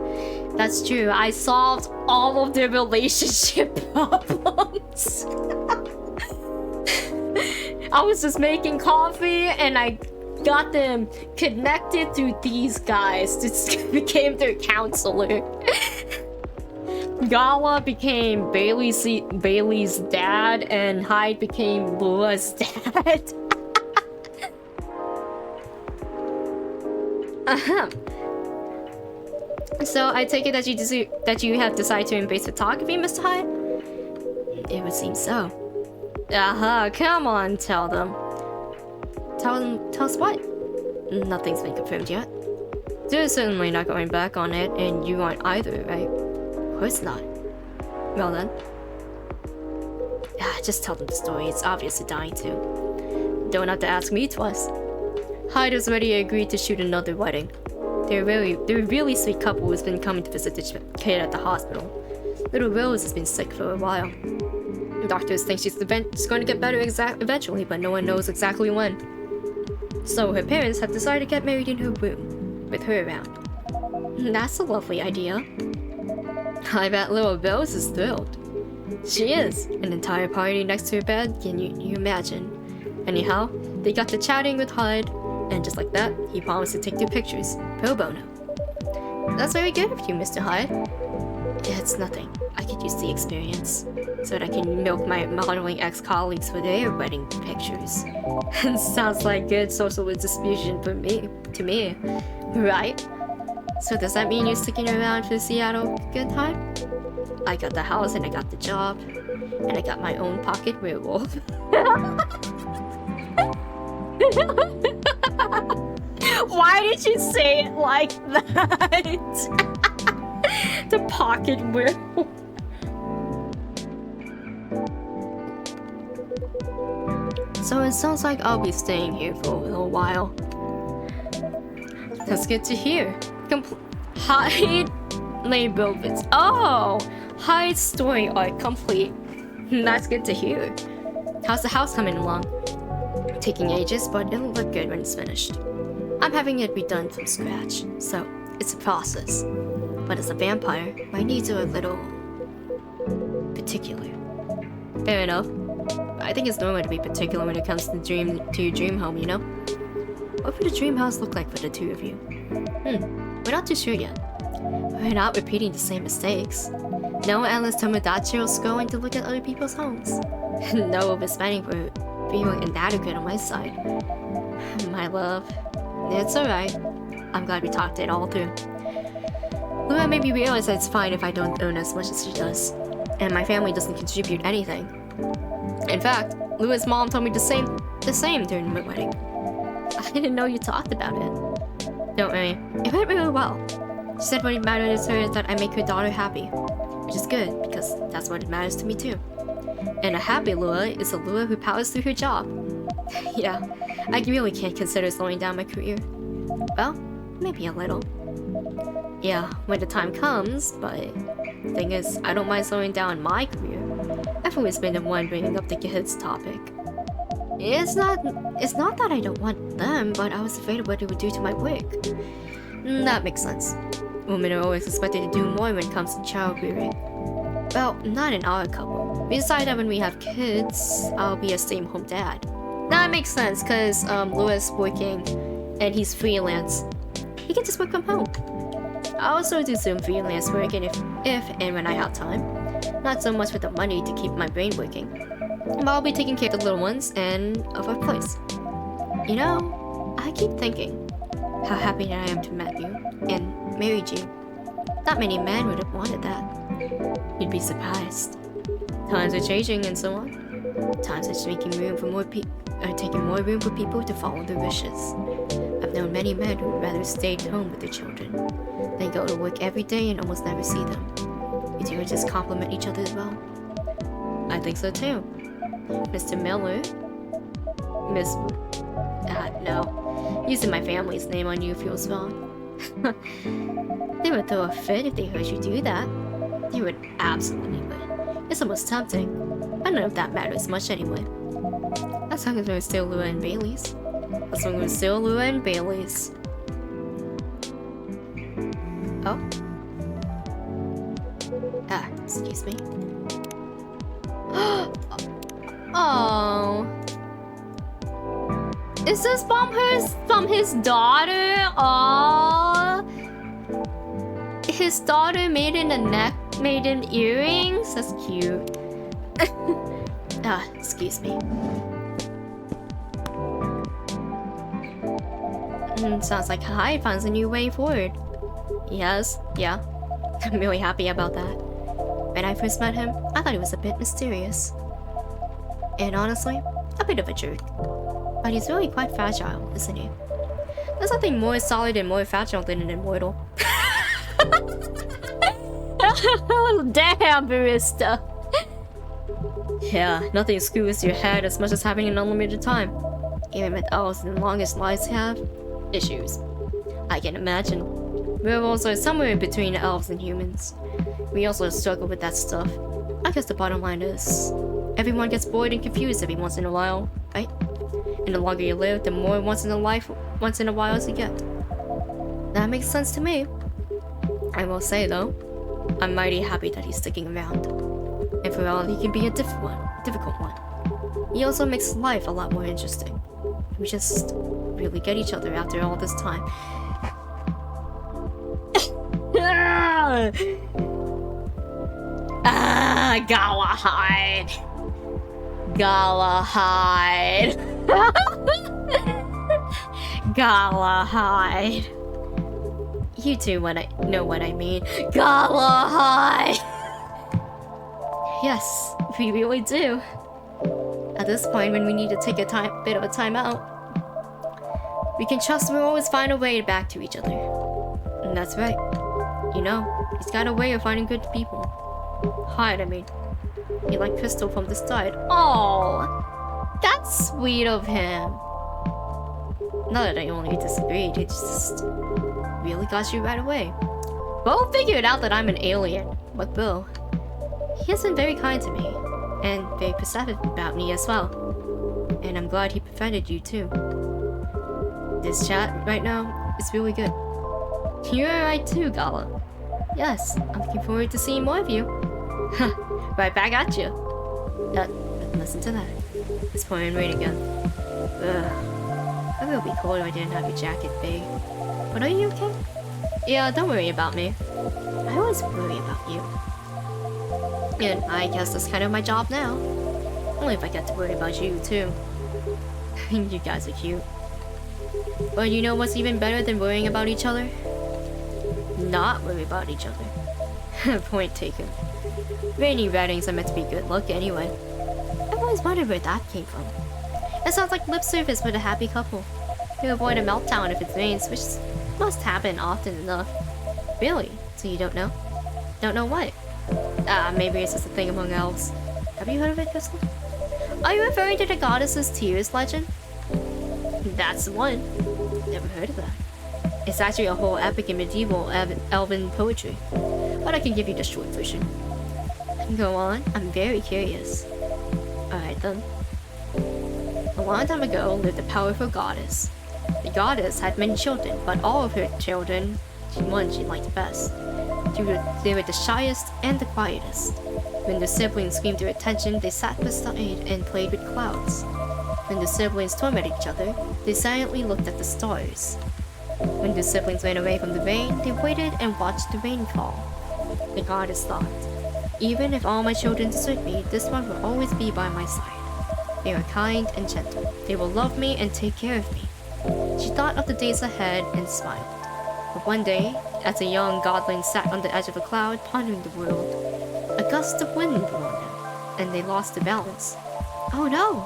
That's true, I solved all of the relationship problems. I was just making coffee and I got them connected through these guys. This became their counselor. Gala became Bailey's dad, and Hyde became Laura's dad. So I take it that you have decided to embrace photography, Mr. Hyde? It would seem so. Come on, tell them. Tell us what? Nothing's been confirmed yet. They're certainly not going back on it, and you aren't either, right? Of course not. Well then. Just tell them the story, it's obvious you're dying to. Don't have to ask me twice. Hyde has already agreed to shoot another wedding. They're a really sweet couple who's been coming to visit the kid at the hospital. Little Rose has been sick for a while. Doctors think she's going to get better eventually, but no one knows exactly when. So her parents have decided to get married in her room, with her around. That's a lovely idea. I bet little Rose is thrilled. She is. An entire party next to her bed, can you imagine? Anyhow, they got to chatting with Hyde, and just like that, he promised to take 2 pictures, pro bono. That's very good of you, Mr. Hyde. It's nothing. I could use the experience, so that I can milk my modeling ex-colleagues for their wedding pictures. Sounds like good social distribution to me, right? So does that mean you're sticking around for Seattle good time? I got the house and I got the job, and I got my own pocket werewolf. Why did you say it like that? The pocket werewolf. So it sounds like I'll be staying here for a little while. That's good to hear. Hyde Labovitz. Oh! Hyde's story arc complete. That's good to hear. How's the house coming along? Taking ages, but it'll look good when it's finished. I'm having it redone from scratch, so it's a process. But as a vampire, my needs are a little particular. Fair enough. I think it's normal to be particular when it comes to your dream home, you know? What would a dream house look like for the two of you? We're not too sure yet. We're not repeating the same mistakes. No endless Tomodachi going to look at other people's homes. No overspending for feeling inadequate on my side. My love, it's alright. I'm glad we talked it all through. Lua made me realize that it's fine if I don't earn as much as she does, and my family doesn't contribute anything. In fact, Lua's mom told me the same during my wedding. I didn't know you talked about it. Don't worry, it went really well. She said what it matters to her is that I make her daughter happy, which is good because that's what it matters to me too. And a happy Lua is a Lua who powers through her job. Yeah, I really can't consider slowing down my career. Well, maybe a little. Yeah, when the time comes, but the thing is, I don't mind slowing down my career. I've always been the one bringing up the kids topic. It's not that I don't want them, but I was afraid of what it would do to my work. That makes sense. Women are always expected to do more when it comes to child rearing. Well, not in our couple. We decided that when we have kids, I'll be a stay-at-home dad. That makes sense, cause Lua's working and he's freelance. He can just work from home. I also do some freelance work and if and when I have time. Not so much with the money to keep my brain working. But I'll be taking care of the little ones and of our place. You know, I keep thinking how happy I am to met you and married you. Not many men would have wanted that. You'd be surprised. Times are changing and so on. Times are making room for taking more room for people to follow their wishes. I've known many men who would rather stay at home with their children than go to work every day and almost never see them. You two just complement each other as well. I think so too. Mr. Miller? No. Using my family's name on you feels wrong. They would throw a fit if they heard you do that. They would absolutely would. It's almost tempting. I don't know if that matters much anyway. As long as we're still Lua and Bailey's. As long as we're still Lua and Bailey's. Oh? Excuse me. Oh. Is this from his daughter? Oh. His daughter made in earrings? That's cute. Excuse me. Sounds like Hyde finds a new way forward. Yes, yeah. I'm really happy about that. When I first met him, I thought he was a bit mysterious. And honestly, a bit of a jerk. But he's really quite fragile, isn't he? There's nothing more solid and more fragile than an immortal. Damn, barista. Yeah, nothing screws your head as much as having an unlimited time. Even with elves and the longest lives have issues. I can imagine. We're also somewhere in between elves and humans. We also struggle with that stuff. I guess the bottom line is, everyone gets bored and confused every once in a while, right? And the longer you live, the more once in a while you get. That makes sense to me. I will say though, I'm mighty happy that he's sticking around. And for all, he can be a difficult one. He also makes life a lot more interesting. We just really get each other after all this time. Galahad. Galahad. You two know what I mean. Galahad. Yes, we really do. At this point, when we need to take a bit of a time out, we can trust we'll always find a way back to each other. And that's right. You know, he's got a way of finding good people. Hyde, I mean. He liked Crystal from the start. Oh, that's sweet of him. Not that I only disagreed, it just really got you right away. Bo figured out that I'm an alien, but Bill, he has been very kind to me. And very perceptive about me as well. And I'm glad he befriended you too. This chat right now is really good. You're right too, Gala. Yes, I'm looking forward to seeing more of you. Right back at you. Listen to that. It's pouring rain again. Ugh. It would be cold if I didn't have your jacket, babe. But are you okay? Yeah, don't worry about me. I always worry about you. And I guess that's kind of my job now. Only if I get to worry about you too. You guys are cute. But you know what's even better than worrying about each other? Not worry about each other. Point taken. Rainy weddings are meant to be good luck anyway. I've always wondered where that came from. It sounds like lip service for the happy couple. To avoid a meltdown if it rains, which must happen often enough. Really? So you don't know? Don't know what? Maybe it's just a thing among elves. Have you heard of it, Crystal? Are you referring to the goddess's tears legend? That's the one. Never heard of that. It's actually a whole epic in medieval elven poetry. But I can give you the short version. Go on, I'm very curious. Alright then. A long time ago lived a powerful goddess. The goddess had many children, but all of her children, one she liked best. They were the shyest and the quietest. When the siblings screamed their attention, they sat beside and played with clouds. When the siblings tormented each other, they silently looked at the stars. When the siblings ran away from the rain, they waited and watched the rain fall. The goddess thought, even if all my children desert me, this one will always be by my side. They are kind and gentle. They will love me and take care of me. She thought of the days ahead and smiled. But one day, as a young godling sat on the edge of a cloud pondering the world, a gust of wind blew on them, and they lost their balance. Oh no!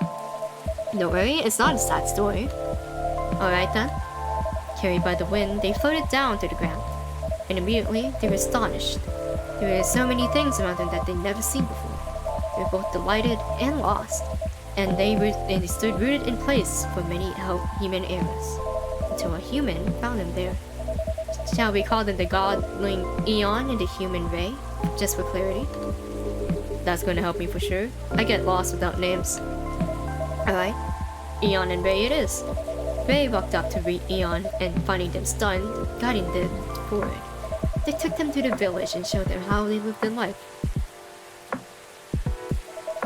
Don't worry, it's not a sad story. Alright then. Carried by the wind, they floated down to the ground, and immediately they were astonished. There were so many things around them that they'd never seen before. They were both delighted and lost, and they stood rooted in place for many human eras, until a human found them there. Shall we call them the godling Eon and the human Ray, just for clarity? That's going to help me for sure. I get lost without names. Alright, Eon and Ray it is. Ray walked up to Eon and, finding them stunned, guiding them forward. They took them to the village and showed them how they lived their life.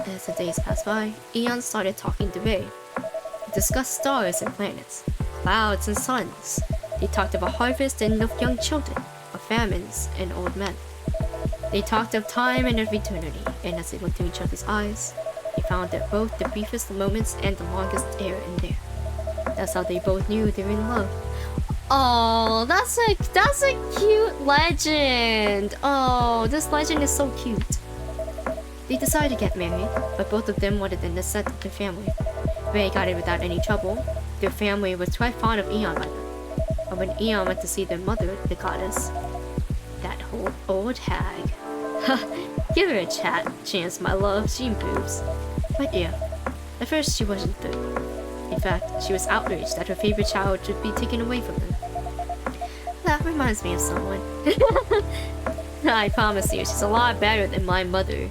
As the days passed by, Eon started talking to Ray. They discussed stars and planets, clouds and suns. They talked of a harvest and of young children, of famines and old men. They talked of time and of eternity, and as they looked into each other's eyes, they found that both the briefest moments and the longest are in there. That's how they both knew they were in love. Oh, that's a cute legend. Oh, this legend is so cute. They decided to get married, but both of them wanted the necessity of their family. Ray got it without any trouble. Their family was quite fond of Eon by then. But when Eon went to see their mother, the goddess, that whole old hag. Give her a chance, my love, she improves. But yeah, at first she wasn't thrilled. In fact, she was outraged that her favorite child should be taken away from her. That reminds me of someone. I promise you, she's a lot better than my mother.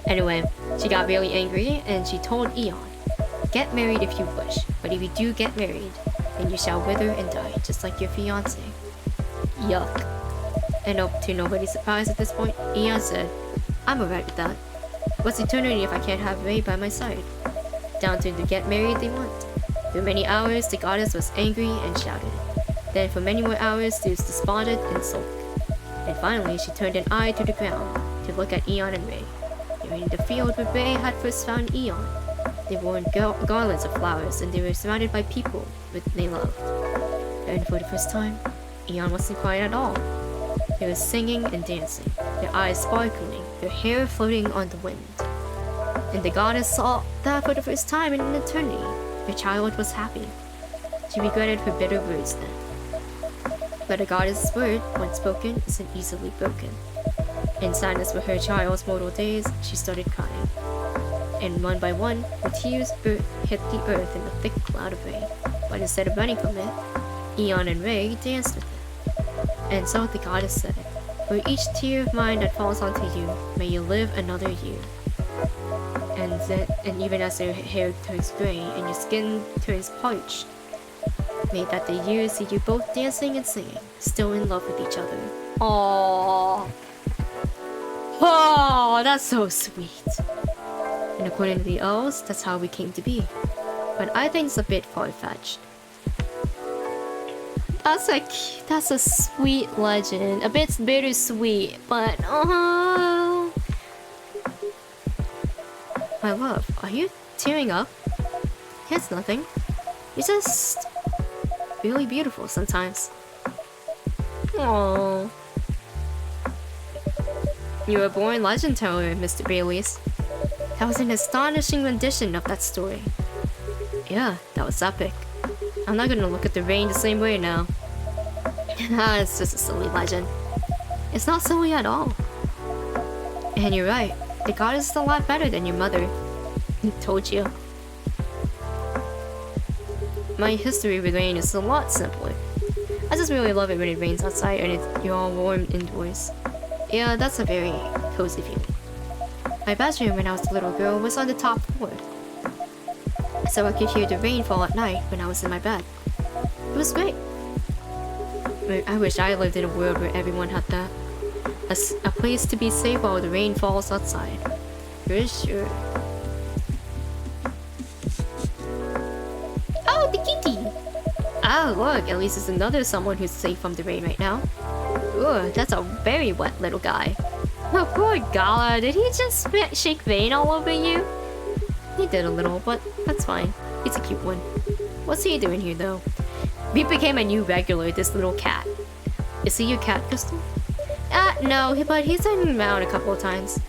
Anyway, she got really angry and she told Eon, get married if you wish, but if you do get married, then you shall wither and die, just like your fiancé. Yuck. And to nobody's surprise at this point, Eon said, I'm alright with that. What's eternity if I can't have Ray by my side? Down to the get married they want. For many hours, the goddess was angry and shouted. Then for many more hours, she was despondent and sulked. And finally, she turned an eye to the ground to look at Eon and Ray. They were in the field where Ray had first found Eon. They wore garlands of flowers and they were surrounded by people they loved. And for the first time, Eon wasn't quiet at all. They were singing and dancing, their eyes sparkling, their hair floating on the wind. And the goddess saw that for the first time in an eternity, her child was happy. She regretted her bitter words then. But a goddess's word, once spoken, isn't easily broken. In sadness for her child's mortal days, she started crying. And one by one, her tears hit the earth in a thick cloud of rain. But instead of running from it, Eon and Ray danced with it. And so the goddess said, for each tear of mine that falls onto you, may you live another year. and even as their hair turns gray and your skin turns parched. May that the years see you both dancing and singing, still in love with each other. Aww. Oh, that's so sweet. And according to the elves, that's how we came to be. But I think it's a bit far-fetched. That's a sweet legend. A bit bittersweet, but my love, are you tearing up? It's nothing. You're just really beautiful sometimes. Aww. You were born legend teller, Mr. Bailey's. That was an astonishing rendition of that story. Yeah, that was epic. I'm not gonna look at the rain the same way now. It's just a silly legend. It's not silly at all. And you're right, the goddess is a lot better than your mother. Told you. My history with rain is a lot simpler. I just really love it when it rains outside and you're all warm indoors. Yeah, that's a very cozy feeling. My bedroom when I was a little girl was on the top floor, so I could hear the rain fall at night when I was in my bed. It was great. I wish I lived in a world where everyone had that. A place to be safe while the rain falls outside. For sure. Oh, the kitty! Ah, look, at least it's another someone who's safe from the rain right now. Ooh, that's a very wet little guy. Oh, poor Gala, did he just shake rain all over you? He did a little, but that's fine. He's a cute one. What's he doing here, though? We became a new regular, this little cat. Is he your cat, Crystal? No, but he's been around a couple of times.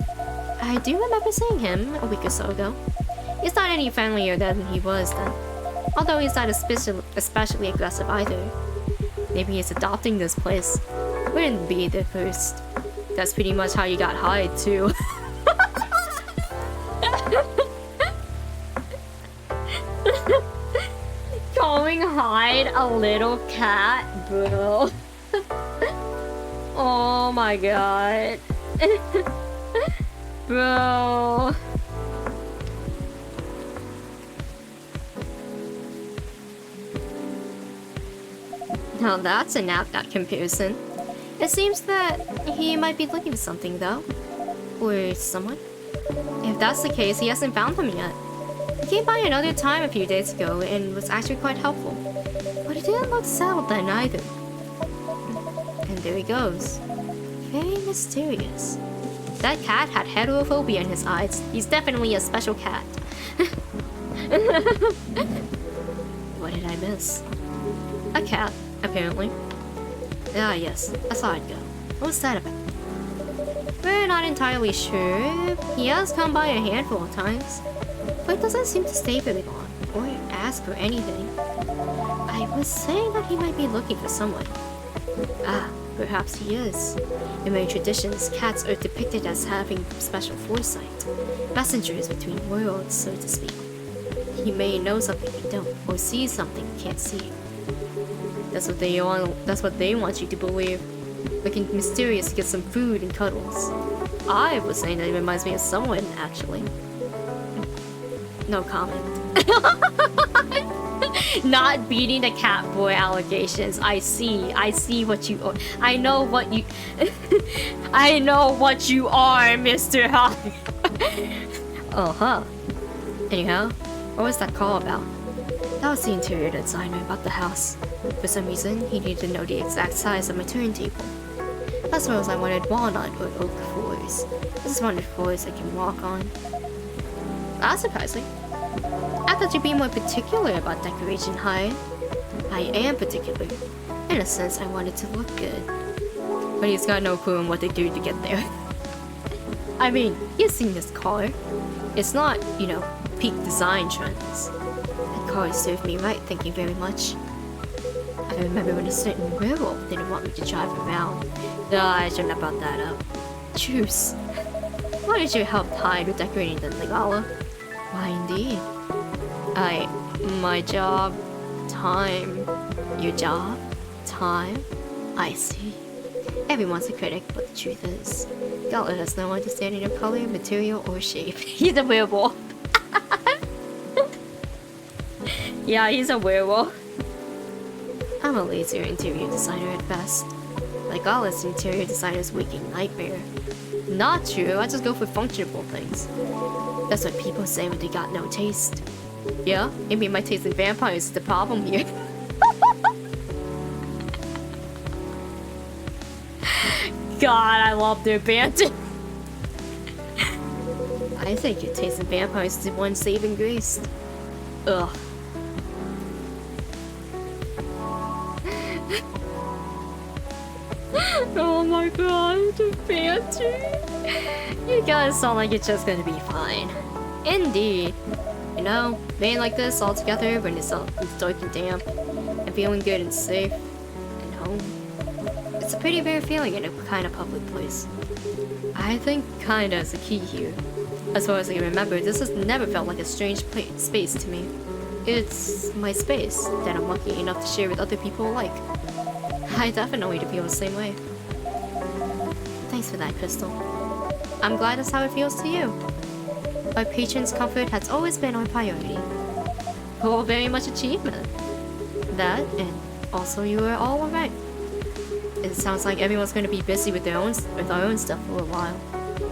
I do remember seeing him a week or so ago. He's not any friendlier than he was then. Although he's not especially aggressive either. Maybe he's adopting this place. Wouldn't be the first. That's pretty much how you got hired too. Calling Hyde a little cat, bro. Oh my god. Bro. Now that's an apt comparison. It seems that he might be looking for something though. Or someone. If that's the case, he hasn't found them yet. He came by another time a few days ago and was actually quite helpful. But he didn't look settled then either. And there he goes. Very mysterious. That cat had heterophobia in his eyes. He's definitely a special cat. What did I miss? A cat, apparently. Ah yes, I saw it go. What's that about? We're not entirely sure. He has come by a handful of times, but doesn't seem to stay very long, or ask for anything. I was saying that he might be looking for someone. Ah, perhaps he is. In many traditions, cats are depicted as having special foresight. Messengers between worlds, so to speak. He may know something you don't, or see something you can't see. That's what they want you to believe. Looking mysterious to get some food and cuddles. I was saying that it reminds me of someone, actually. No comment. Not beating the cat boy allegations. I see what you are. I know what you I know what you are, Mr. Hyde. Uh-huh. Anyhow, what was that call about? That was the interior designer about the house. For some reason, he needed to know the exact size of my turntable. I suppose I wanted walnut or oak floors. I just wanted floors I can walk on. That's surprising. I thought you'd be more particular about decoration, Hyde. I am particular. In a sense, I want it to look good. But he's got no clue on what to do to get there. I mean, you've seen this car. It's not, you know, peak design trends. That car served me right, thank you very much. I remember when a certain werewolf didn't want me to drive around. I shouldn't have brought that up. Juice. Why did you help Hyde with decorating the gala? Why indeed. My job, time. Your job, time. I see. Everyone's a critic, but the truth is, Gala has no understanding of color, material, or shape. He's a werewolf. Yeah, he's a werewolf. I'm a lazier interior designer at best. Like all us interior designers' waking nightmare. Not true, I just go for functional things. That's what people say when they got no taste. Yeah, maybe my taste in vampires is the problem here. God, I love their banter. I think your taste in vampires is the one saving grace. Ugh. Oh my god, the banter. You guys sound like it's just gonna be fine. Indeed. You know, being like this all together when it's dark and damp, and feeling good and safe, and home. It's a pretty rare feeling in a kind of public place. I think kinda is the key here. As far as I can remember, this has never felt like a strange space to me. It's my space that I'm lucky enough to share with other people alike. I definitely feel the same way. Thanks for that, Crystal. I'm glad that's how it feels to you. My patrons' comfort has always been our priority. Oh, very much achievement. That, and also you are all alright. It sounds like everyone's gonna be busy with our own stuff for a while.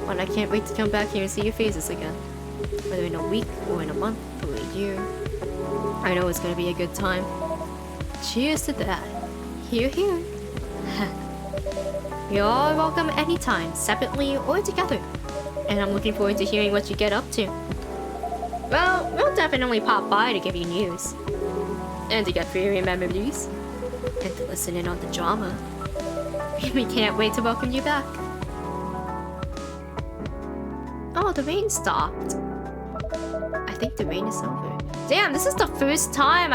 But I can't wait to come back here and see your faces again. Whether in a week, or in a month, or a year. I know it's gonna be a good time. Cheers to that. Here, here. You're all welcome anytime, separately or together. And I'm looking forward to hearing what you get up to. Well, we'll definitely pop by to give you news. And to get fairy memories. And to listen in on the drama. We can't wait to welcome you back. Oh, the rain stopped. I think the rain is over. Damn, this is the first time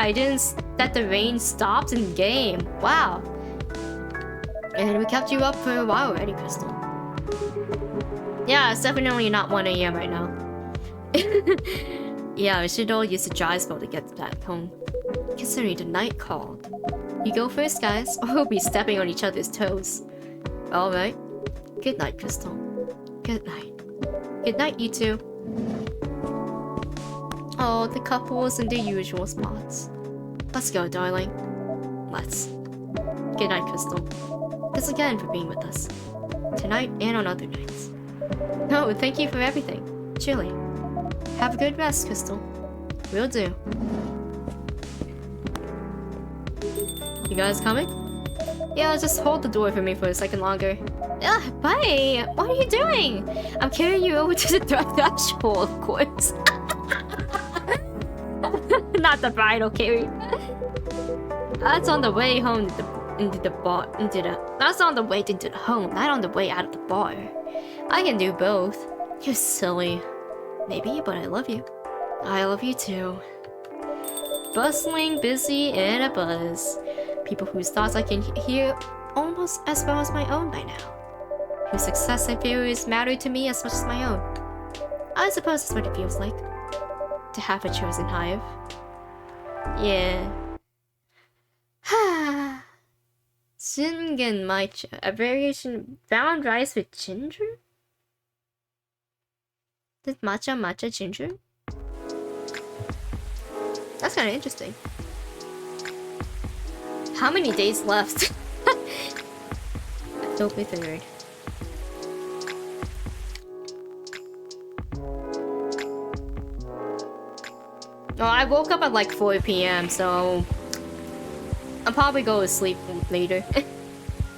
that the rain stopped in game. Wow. And we kept you up for a while already, Crystal. Yeah, it's definitely not 1 AM right now. Yeah, we should all use the dry spell to get back home. Considering the night called. You go first, guys, or we'll be stepping on each other's toes. Alright. Good night, Crystal. Good night. Good night, you two. Oh, the couple's in their usual spots. Let's go, darling. Let's. Good night, Crystal. Thanks again for being with us. Tonight and on other nights. No, thank you for everything. Truly. Have a good rest, Crystal. Will do. You guys coming? Yeah, just hold the door for me for a second longer. Ugh, bye! What are you doing? I'm carrying you over to the threshold, of course. Not the bridal carry. That's on the way home that's on the way into the home, not on the way out of the bar. I can do both. You're silly. Maybe, but I love you. I love you too. Bustling, busy, and a buzz. People whose thoughts I can hear almost as well as my own by now. Whose success and failures matter to me as much as my own. I suppose that's what it feels like. To have a chosen hive. Yeah. Shingen matcha, a variation of brown rice with ginger? Did matcha ginger? That's kind of interesting. How many days left? October 3rd. Oh, I woke up at like 4 PM, so I'll probably go to sleep later.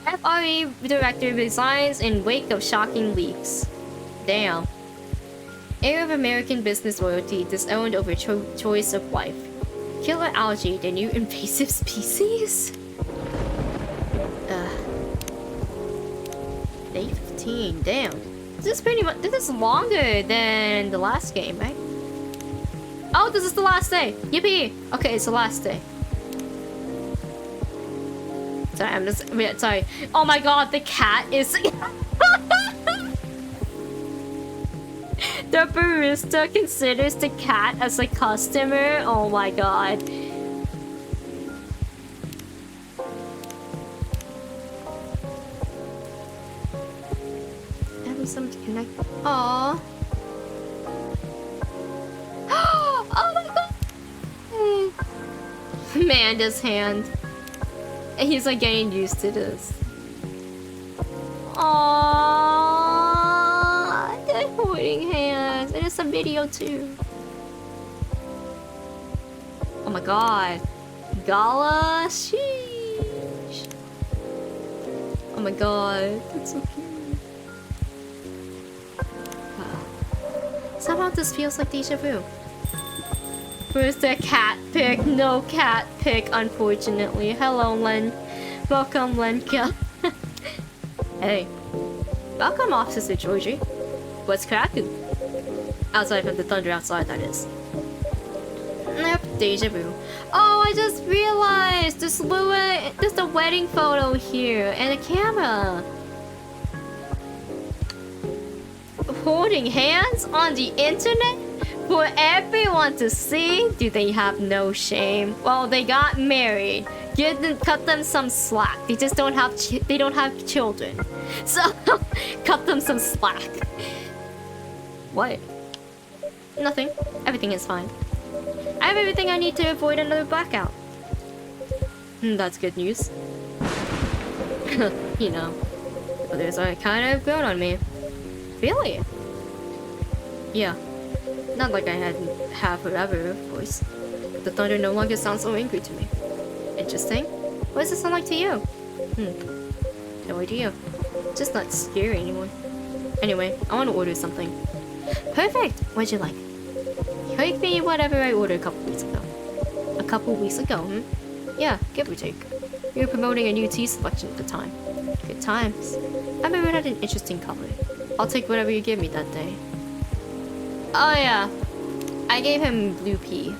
FRA director resigns in wake of shocking leaks. Damn. Heir of American business royalty disowned over choice of wife. Killer algae, the new invasive species? Day 15, damn. This is longer than the last game, right? Oh, this is the last day! Yippee! Okay, it's the last day. Sorry, sorry. Oh my god, the cat is... The barista considers the cat as a customer? Oh my god. Having something to connect... Aww. Oh my god! Amanda's hand. And he's like getting used to this. Aww, they're holding hands. And it's a video too. Oh my god. Gala, sheesh. Oh my god, that's so cute. Somehow this feels like deja vu. Where's the cat pic? No cat pic, unfortunately. Hello, Len. Welcome, Lenka. Hey. Welcome, Officer Georgie. What's cracking? Outside from the thunder outside, that is. Yep, deja vu. Oh, I just realized there's a wedding photo here and a camera. Holding hands on the internet for everyone to see? Do they have no shame? Well, they got married. Cut them some slack. They just don't have children. So cut them some slack. What? Nothing. Everything is fine. I have everything I need to avoid another blackout. That's good news. You know, others are kind of grown on me. Really? Yeah. Not like I have forever, of course. But the thunder no longer sounds so angry to me. Interesting. What does it sound like to you? No idea. Just not scary anymore. Anyway, I want to order something. Perfect! What'd you like? Take me whatever I ordered a couple weeks ago. A couple weeks ago, Yeah, give or take. You were promoting a new tea selection at the time. Good times. I remember it had an interesting color. I'll take whatever you give me that day. Oh yeah. I gave him blue pea.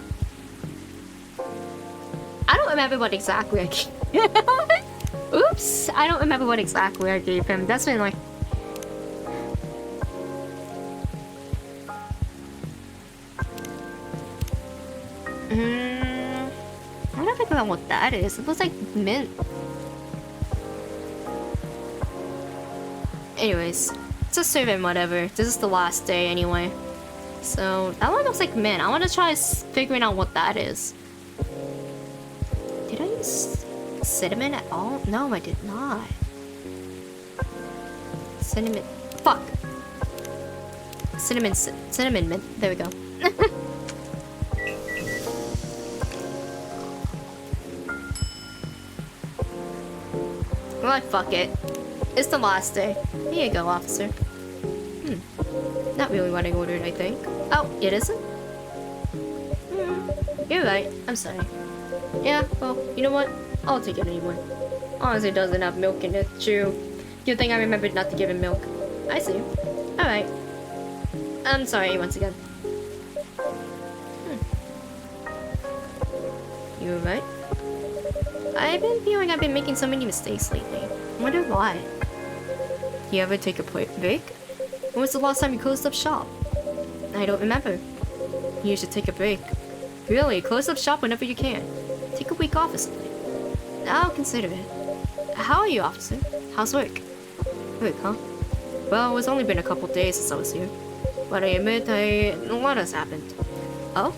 I don't remember what exactly I gave. Oops! I don't remember what exactly I gave him. That's been like... I don't think about what that is. It looks like mint. Anyways, just serve him whatever. This is the last day anyway. So, that one looks like mint. I want to try figuring out what that is. Did I use cinnamon at all? No, I did not. Cinnamon. Fuck. Cinnamon mint. There we go. Well, fuck it. It's the last day. Here you go, officer. Not really what I ordered, I think. Oh, it isn't? You're right. I'm sorry. Yeah, well, you know what? I'll take it anyway. Honestly, it doesn't have milk in it. True. Good thing I remembered not to give him milk. I see. Alright. I'm sorry once again. You alright? I've been feeling I've been making so many mistakes lately. I wonder why. You ever take a break? When was the last time you closed up shop? I don't remember. You should take a break. Really, close up shop whenever you can. Take a week off or something. I'll consider it. How are you, officer? How's work? Work, huh? Well, it's only been a couple days since I was here. But I admit, a lot has happened. Oh?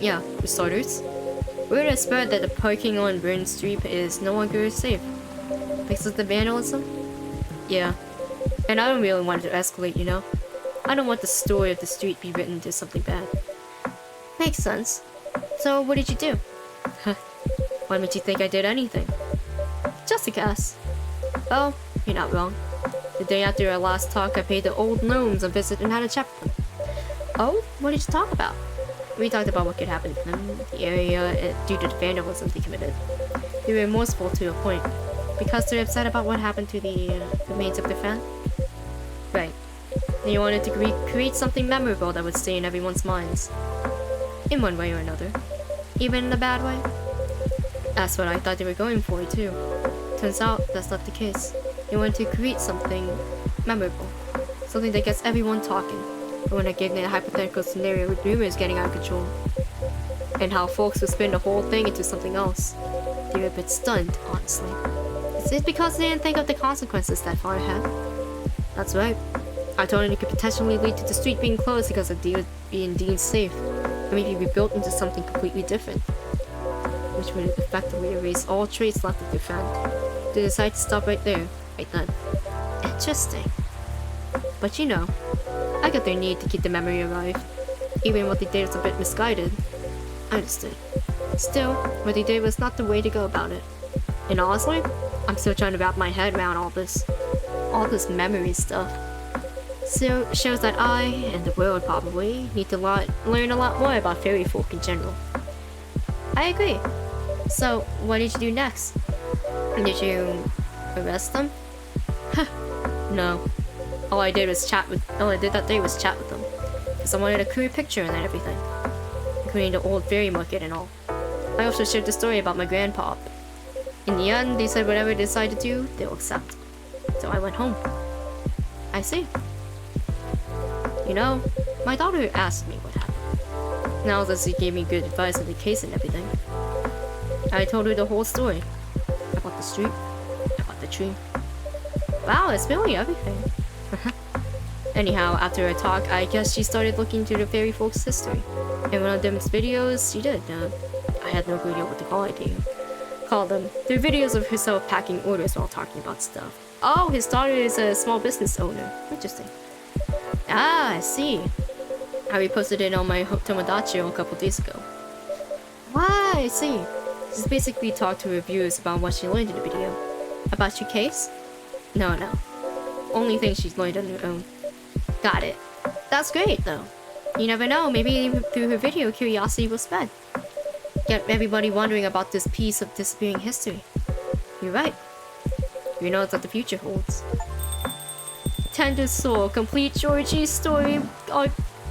Yeah, for starters. Word has spread that the parking on Burn Street is no longer safe. Because of the vandalism? Yeah. And I don't really want it to escalate, you know? I don't want the story of the street be written into something bad. Makes sense. So, what did you do? Why would you think I did anything? Just a guess. Oh, you're not wrong. The day after our last talk, I paid the old gnomes a visit and had a chat with them. Oh? What did you talk about? We talked about what could happen to them, the area, due to the vandalism they committed. They were remorseful to a point, because they're upset about what happened to the remains of their friend. Right. They wanted to create something memorable that would stay in everyone's minds. In one way or another. Even in a bad way. That's what I thought they were going for, too. Turns out, that's not the case. They wanted to create something memorable. Something that gets everyone talking. But when I gave them a hypothetical scenario with rumors getting out of control. And how folks would spin the whole thing into something else. They were a bit stunned, honestly. Is it because they didn't think of the consequences that far ahead? That's right. I told them it could potentially lead to the street being closed because of being deemed safe. Or maybe rebuilt into something completely different. which would effectively erase all traits left of their friend. They decide to stop right there, right then. Interesting. But you know, I got their need to keep the memory alive. Even what they did was a bit misguided. I understood. Still, what they did was not the way to go about it. And honestly, I'm still trying to wrap my head around all this memory stuff. So it shows that I, and the world probably, need to learn a lot more about fairy folk in general. I agree. So, what did you do next? Did you arrest them? No. All I did that day was chat with them. Because I wanted a clear picture and everything. Including the old fairy market and all. I also shared the story about my grandpa. In the end, they said whatever they decide to do, they'll accept. So I went home. I see. You know, my daughter asked me what happened. Now that she gave me good advice on the case and everything. I told her the whole story. About the street, about the tree. Wow, it's really everything. Anyhow, after our talk, I guess she started looking into the fairy folks' history. In one of them's videos, she did. I had no idea what to call them. They're videos of herself packing orders while talking about stuff. Oh, his daughter is a small business owner. Interesting. Ah, I see. I reposted it on my Tomodachi a couple days ago. Wow, I see. She's basically talked to reviewers about what she learned in the video. About your case? No. Only things she's learned on her own. Got it. That's great, though. You never know, maybe through her video, curiosity will spread. Get everybody wondering about this piece of disappearing history. You're right. Who knows what the future holds? Tender Soul, complete Georgie's story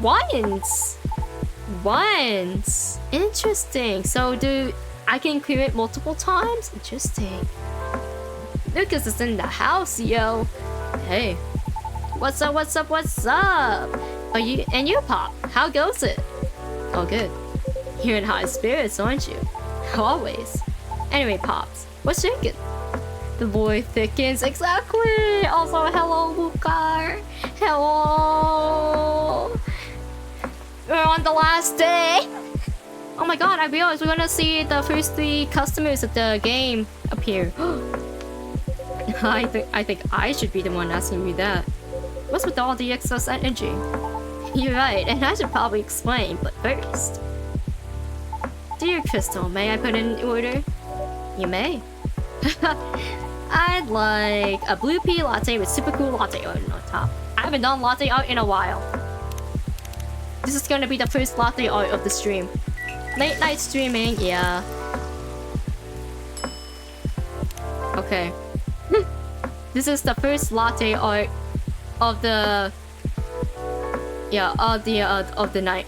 once. Interesting. So I can clear it multiple times? Interesting. Lucas is in the house, yo. Hey. What's up? Are you Pop? How goes it? Oh, good. You're in high spirits, aren't you? Always. Anyway, Pops, what's shaking? The boy thickens. Exactly. Also, hello, Lucar. Hello. We're on the last day. Oh my god, I realized we're gonna see the first 3 customers of the game appear. I think I should be the one asking you that. What's with all the excess energy? You're right, and I should probably explain, but first. Dear Crystal, may I put in an order? You may. I'd like a blue pea latte with super cool latte art on top. I haven't done latte art in a while. This is gonna be the first latte art of the stream. Late night streaming, yeah. Okay. This is the first latte art of the of the night.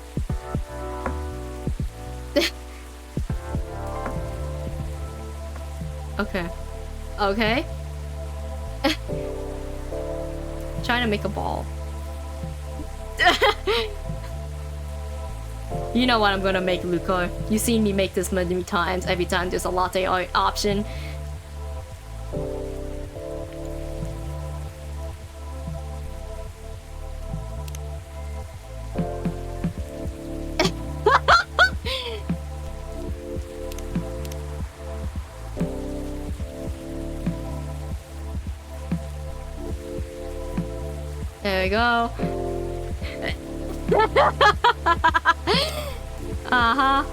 Okay. Trying to make a ball. You know what I'm gonna make, Lucar. You've seen me make this many times. Every time there's a latte art option. There we go. Uh-huh.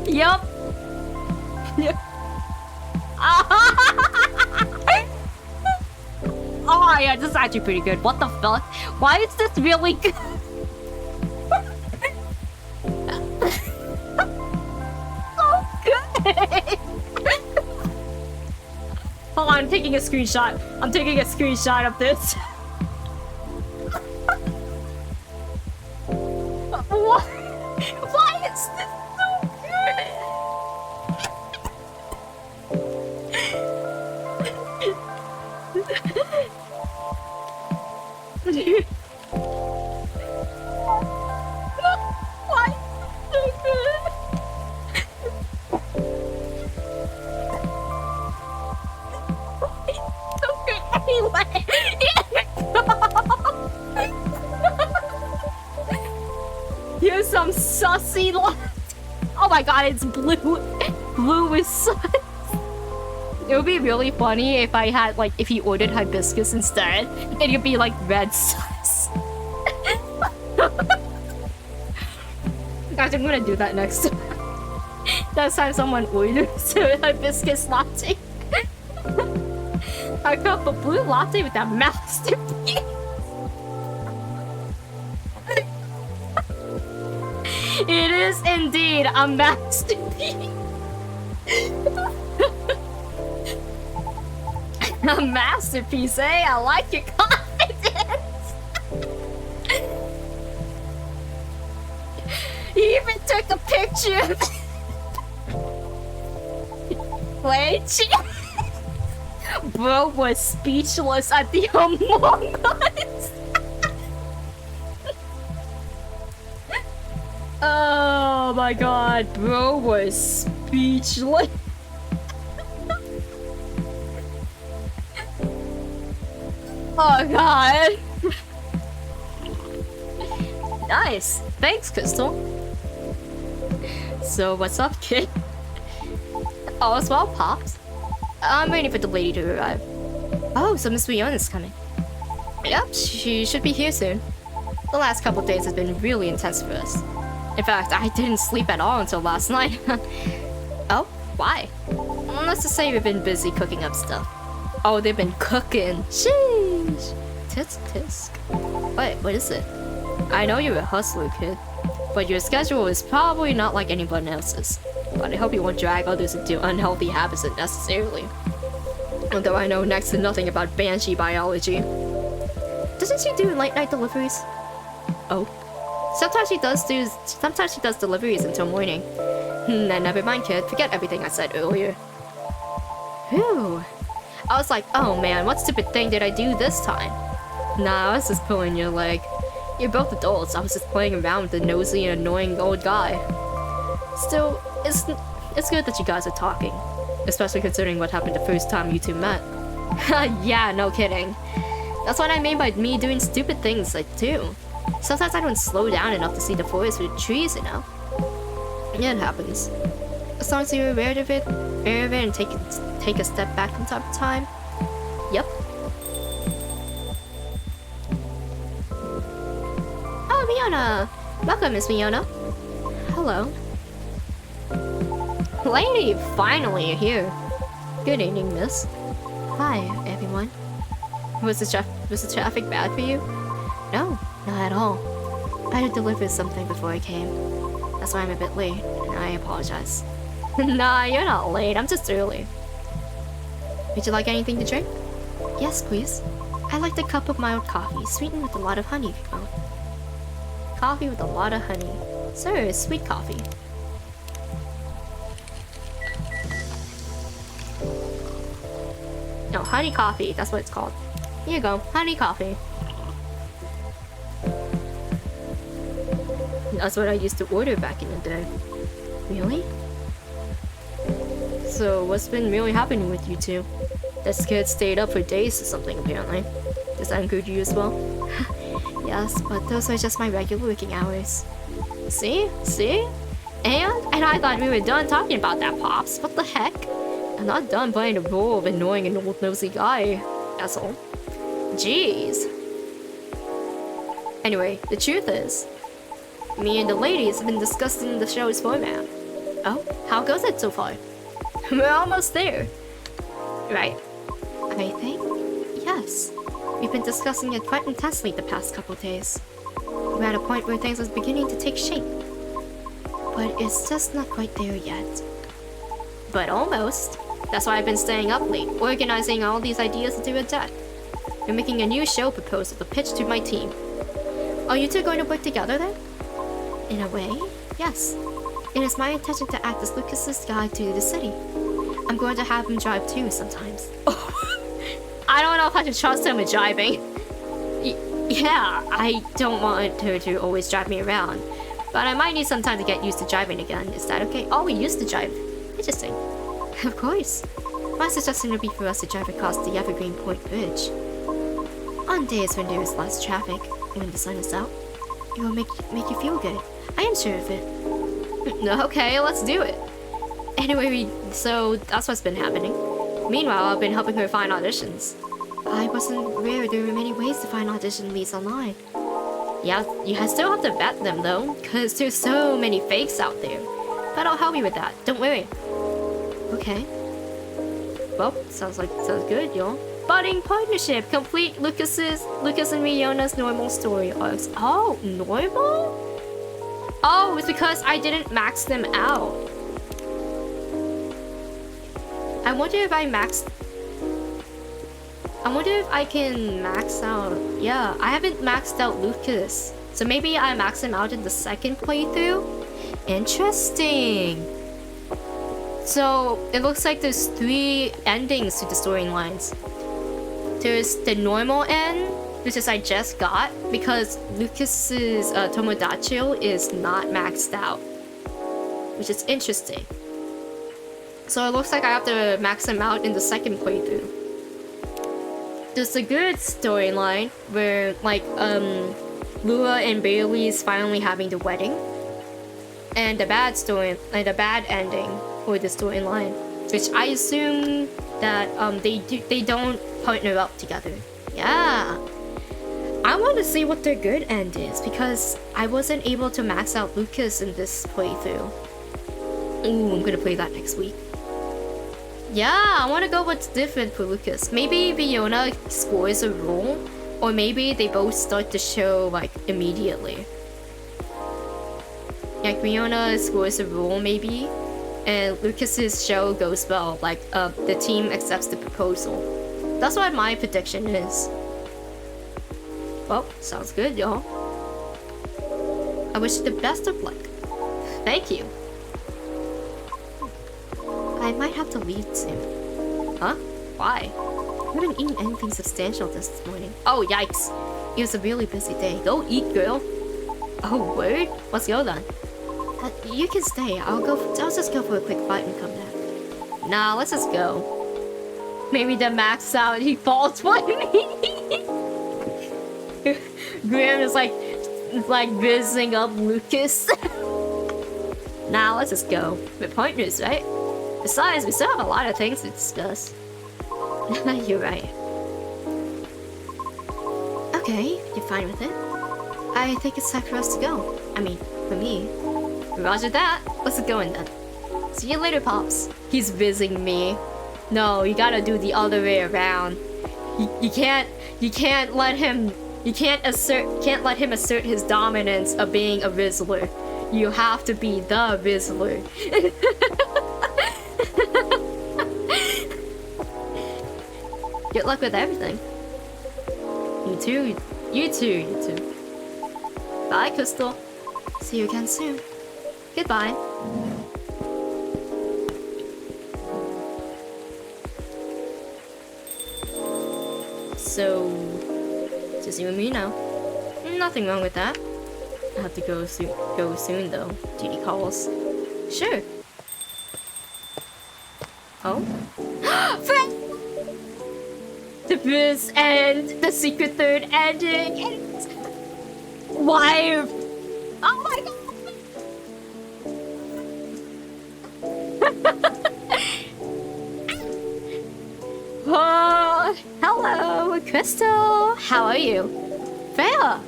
Yup. Oh yeah, this is actually pretty good. What the fuck? Why is this really good? Hold on, I'm taking a screenshot. I'm taking a screenshot of this. What? Why is this so good? Why is this so good? Anyway, Here's some sussy latte. Oh my god, it's blue. Blue with sus. It would be really funny if I had, like, if he ordered hibiscus instead. It would be like red sus. Guys, I'm gonna do that next time. Next time someone orders a hibiscus latte. A cup of blue latte with a masterpiece. It is indeed a masterpiece. A masterpiece, eh? I like your confidence. He even took a picture. Wait, bro was speechless at the Among Us. Oh my god, bro was speechless. Oh god. Nice. Thanks, Crystal. So what's up, kid? All is well, Pops. I'm waiting for the lady to arrive. Oh, so Miss Riona's coming. Yep, she should be here soon. The last couple days has been really intense for us. In fact, I didn't sleep at all until last night. Oh, why? Let's just say we've been busy cooking up stuff. Oh, they've been cooking. Sheesh. Tisk tisk. Wait, what is it? I know you're a hustler, kid, but your schedule is probably not like anyone else's. But I hope you won't drag others into unhealthy habits unnecessarily. Although I know next to nothing about banshee biology. Doesn't she do late night deliveries? Oh. Sometimes she does deliveries until morning. Then never mind, kid. Forget everything I said earlier. Whew. I was like, oh man, what stupid thing did I do this time? Nah, I was just pulling your leg. You're both adults. I was just playing around with the nosy and annoying old guy. Still, it's good that you guys are talking. Especially considering what happened the first time you two met. Yeah, no kidding. That's what I mean by me doing stupid things like too. Sometimes I don't slow down enough to see the forest with trees, you know? Yeah, it happens. As long as you're aware of it and take a step back from time to time. Yep. Oh, Miona! Welcome, Miss Miona. Hello. Lady, finally you're here. Good evening, miss. Hi, everyone. Was the traffic bad for you? No, not at all. I had to deliver something before I came. That's why I'm a bit late, and I apologize. Nah, you're not late. I'm just early. Would you like anything to drink? Yes, please. I'd like a cup of mild coffee, sweetened with a lot of honey, if you will. Coffee with a lot of honey. Sir, sweet coffee. No, honey coffee. That's what it's called. Here you go. Honey coffee. That's what I used to order back in the day. Really? So, what's been really happening with you two? This kid stayed up for days or something, apparently. Does that include you as well? Yes, but those are just my regular working hours. See? See? And I thought we were done talking about that, Pops. What the heck? I'm not done playing the role of annoying an old nosy guy. That's all. Jeez. Anyway, the truth is, me and the ladies have been discussing the show's format. Oh, how goes it so far? We're almost there. Right. I think? Yes. We've been discussing it quite intensely the past couple days. We're at a point where things are beginning to take shape. But it's just not quite there yet. But almost. That's why I've been staying up late, organizing all these ideas into a deck. We're making a new show proposal to pitch to my team. Are you two going to work together then? In a way, yes. It is my intention to act as Lucas's guide to the city. I'm going to have him drive too sometimes. I don't know if I can trust him with driving. Yeah, I don't want her to always drive me around. But I might need some time to get used to driving again. Is that okay? Oh, we used to drive. Interesting. Of course. My suggestion would be for us to drive across the Evergreen Point Bridge. On days when there is less traffic, when the sun is out. It'll make you feel good. I am sure of it. Okay, let's do it. Anyway, so that's what's been happening. Meanwhile, I've been helping her find auditions. I wasn't aware there were many ways to find audition leads online. Yeah, you still have to vet them though, because there's so many fakes out there. But I'll help you with that, don't worry. Okay. Well, sounds good, y'all. Budding partnership, complete Lucas and Riona's normal story arcs. Oh, normal? Oh, it's because I didn't max them out. I wonder if I can max out. Yeah, I haven't maxed out Lucas. So maybe I max him out in the second playthrough? Interesting. So it looks like there's 3 endings to the storylines. There's the normal end, which is I just got because Lucas's Tomodachi is not maxed out, which is interesting. So it looks like I have to max him out in the second playthrough. There's a good storyline where like Lua and Bailey's finally having the wedding, and the bad ending for the storyline, which I assume that they don't partner up together. Yeah. I want to see what their good end is because I wasn't able to max out Lucas in this playthrough. Ooh, I'm gonna play that next week. Yeah, I want to go what's different for Lucas. Maybe Fiona scores a role, or maybe they both start the show like immediately. Like Fiona scores a role maybe, and Lucas's show goes well, like the team accepts the proposal. That's what my prediction is. Well, sounds good, y'all. I wish you the best of luck. Thank you. I might have to leave soon. Huh? Why? I haven't eaten anything substantial this morning. Oh, yikes. It was a really busy day. Go eat, girl. Oh, word? Let's go then. You can stay. I'll just go for a quick bite and come back. Nah, let's just go. Maybe the max out he falls for me. Graham is like visiting up Lucas. Nah, let's just go. We're partners, right? Besides, we still have a lot of things to discuss. You're right. Okay, you're fine with it. I think it's time for us to go. I mean, for me. Roger that. Let's get going then. See you later, Pops. He's visiting me. No, you gotta do the other way around. You can't let him let him assert his dominance of being a Rizzler. You have to be the Rizzler. Good luck with everything. You too. You too. Bye, Crystal. See you again soon. Goodbye. So, just you and me now. Nothing wrong with that. I have to go soon though. Duty calls. Sure. Oh? Friend! The first end, the secret third ending, and wife. Oh my god! Oh, hello, Crystal. How are you? Freya.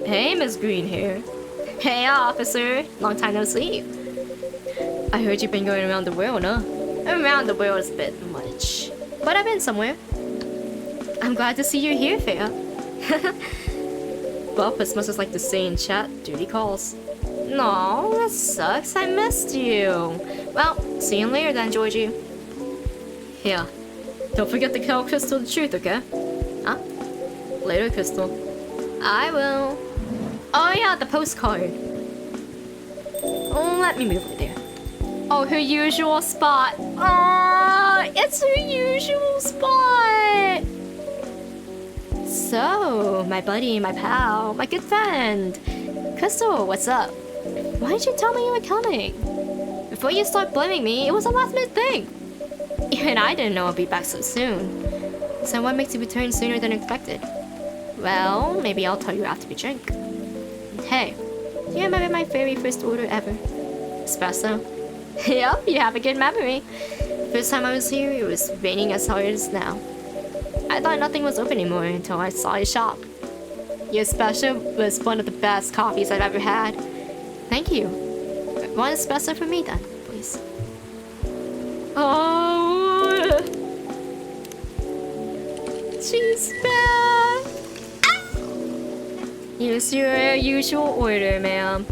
Hey, Miss Greenhair. Hey, officer. Long time no see. I heard you've been going around the world, huh? Around the world is a bit much, but I've been somewhere. I'm glad to see you're here, Freya. Well, as much as like to say in chat, duty calls. No, that sucks. I missed you. Well, see you later then, Georgie. Yeah. Don't forget to tell Crystal the truth, okay? Huh? Later, Crystal. I will. Oh yeah, the postcard. Oh, let me move it there. Oh, her usual spot. Oh, it's her usual spot. So, my buddy, my pal, my good friend. Crystal, what's up? Why didn't you tell me you were coming? Before you start blaming me, it was a last-minute thing. Even I didn't know I'd be back so soon. So what makes you return sooner than expected? Well, maybe I'll tell you after we drink. Hey, do you remember my very first order ever? Espresso? Yep, you have a good memory. First time I was here, it was raining as hard as now. I thought nothing was open anymore until I saw your shop. Your espresso was one of the best coffees I've ever had. Thank you. One espresso for me then, please. Oh, she's back. Use your usual order, ma'am.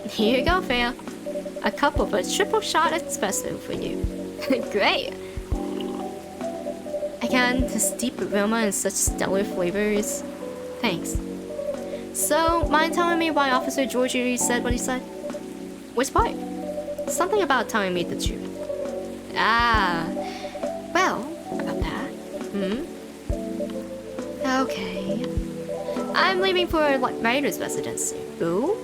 Here you go, fam. A cup of a triple shot espresso for you. Great. Again, this deep aroma and such stellar flavors. Thanks. So, mind telling me why Officer Georgie said what he said? Which part? Something about telling me the truth. Ah. Well, about that. Okay. I'm leaving for a writer's residence. Ooh?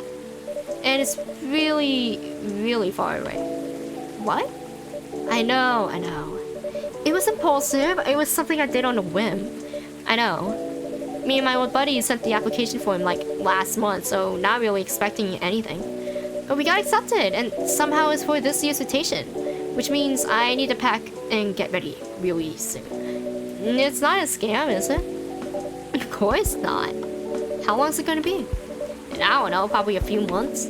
And it's really far away. What? I know. It was impulsive. It was something I did on a whim. I know. Me and my old buddy sent the application form like last month, so not really expecting anything. But we got accepted, and somehow it's for this year's rotation, which means I need to pack and get ready really soon. It's not a scam, is it? Of course not. How long is it gonna be? I don't know, probably a few months.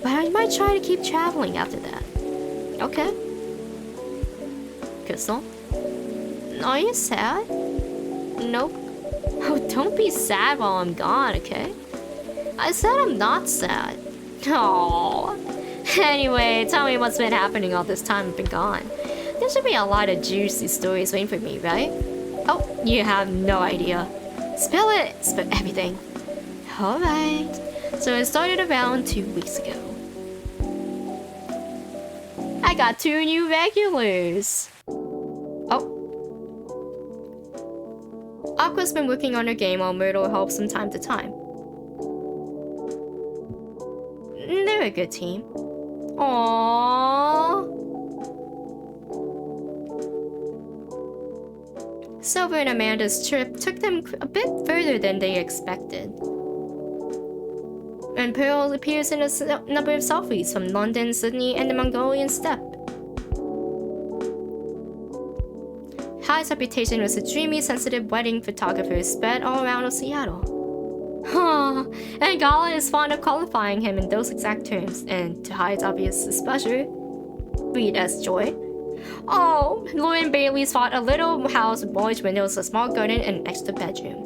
But I might try to keep traveling after that. Okay. Crystal? Are you sad? Nope. Oh, don't be sad while I'm gone, okay? I said I'm not sad. Aww. Anyway, tell me what's been happening all this time I've been gone. There should be a lot of juicy stories waiting for me, right? Oh, you have no idea. Spill it! Spill everything. Alright. So it started around 2 weeks ago. I got 2 new regulars. Oh. Aqua's been working on her game while Myrtle helps from time to time. They're a good team. Aww. Silver and Amanda's trip took them a bit further than they expected. And Pearl appears in a number of selfies from London, Sydney, and the Mongolian steppe. Hi's reputation as a dreamy, sensitive wedding photographer spread all around Seattle. Huh. And Gala is fond of qualifying him in those exact terms, and to Hi's obvious displeasure, read as joy. Oh, Lauren Bailey's bought a little house with large windows, a small garden, and an extra bedroom.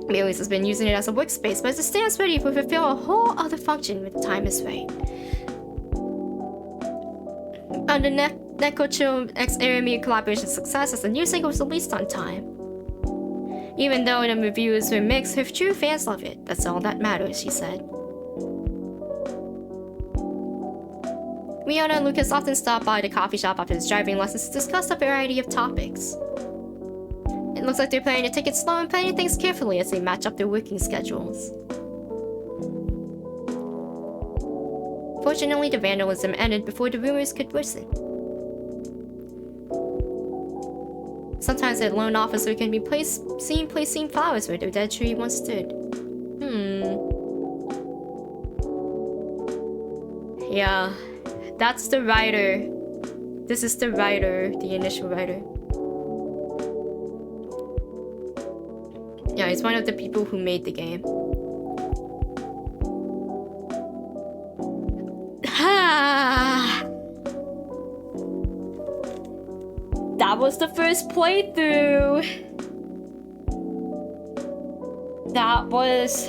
Bailey's has been using it as a workspace, but it stands ready to fulfill a whole other function when the time is right. On the Neko-Chill X Aramir collaboration success as the new single was released on time. Even though the reviews were mixed, her true fans love it. That's all that matters, she said. Rihanna and Lucas often stop by the coffee shop after his driving lessons to discuss a variety of topics. It looks like they're planning to take it slow and planning things carefully as they match up their working schedules. Fortunately, the vandalism ended before the rumors could worsen. Sometimes a lone officer can be seen placing flowers where their dead tree once stood. Yeah, that's the writer. This is the writer, the initial writer. Yeah, he's one of the people who made the game. That was the first playthrough. That was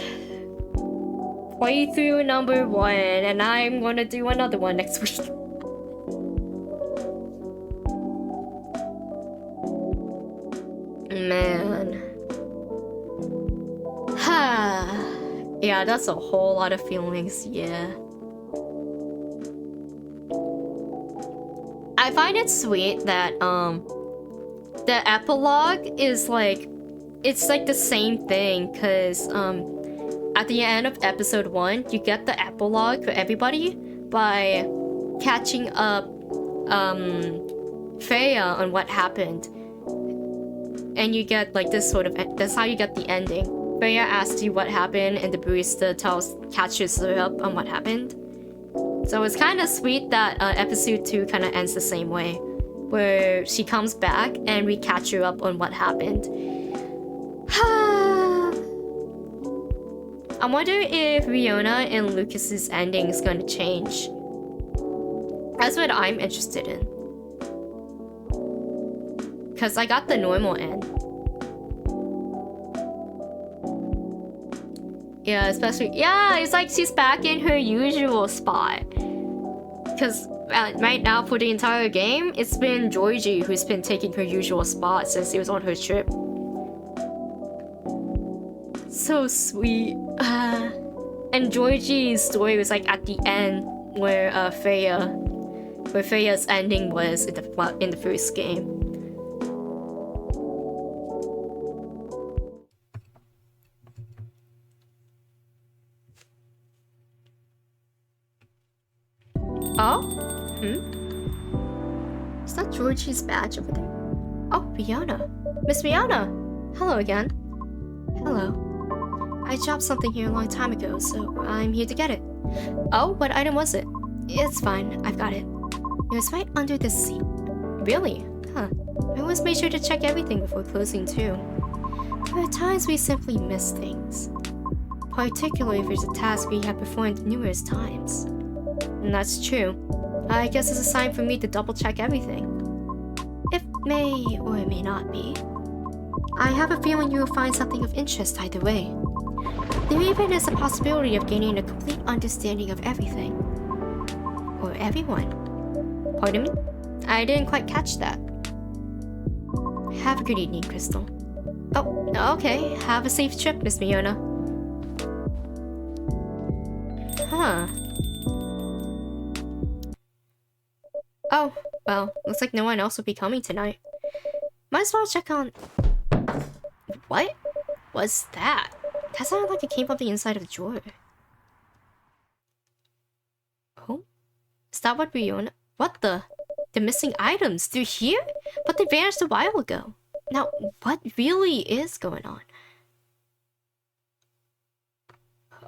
playthrough number 1, and I'm gonna do another one next week. Man. Yeah, that's a whole lot of feelings, yeah. I find it sweet that the epilogue is like, it's like the same thing, cause at the end of episode 1 you get the epilogue for everybody by catching up Freya on what happened, and you get like this sort of, that's how you get the ending. Freya asks you what happened, and the barista catches her up on what happened. So it's kind of sweet that episode 2 kind of ends the same way, where she comes back and we catch her up on what happened. I wonder if Riona and Lucas's ending is going to change. That's what I'm interested in. Because I got the normal end. Yeah, especially... Yeah, it's like she's back in her usual spot. Because right now, for the entire game, it's been Georgie who's been taking her usual spot since he was on her trip. So sweet. And Georgie's story was like at the end where Freya's ending was in the first game. Oh? Is that Georgie's badge over there? Oh, Rihanna. Miss Rihanna! Hello again. Hello. I dropped something here a long time ago, so I'm here to get it. Oh, what item was it? It's fine, I've got it. It was right under this seat. Really? Huh. I always make sure to check everything before closing too. There are times we simply miss things. Particularly if there's a task we have performed numerous times. And that's true. I guess it's a sign for me to double check everything. It may or it may not be. I have a feeling you will find something of interest either way. There even is a possibility of gaining a complete understanding of everything. Or everyone. Pardon me? I didn't quite catch that. Have a good evening, Crystal. Oh, okay. Have a safe trip, Miss Miona. Huh. Oh, well, looks like no one else will be coming tonight. Might as well check on... What was that? That sounded like it came from the inside of the drawer. Oh? Is that what Riona... What the... The missing items, they're here? But they vanished a while ago. Now, what really is going on?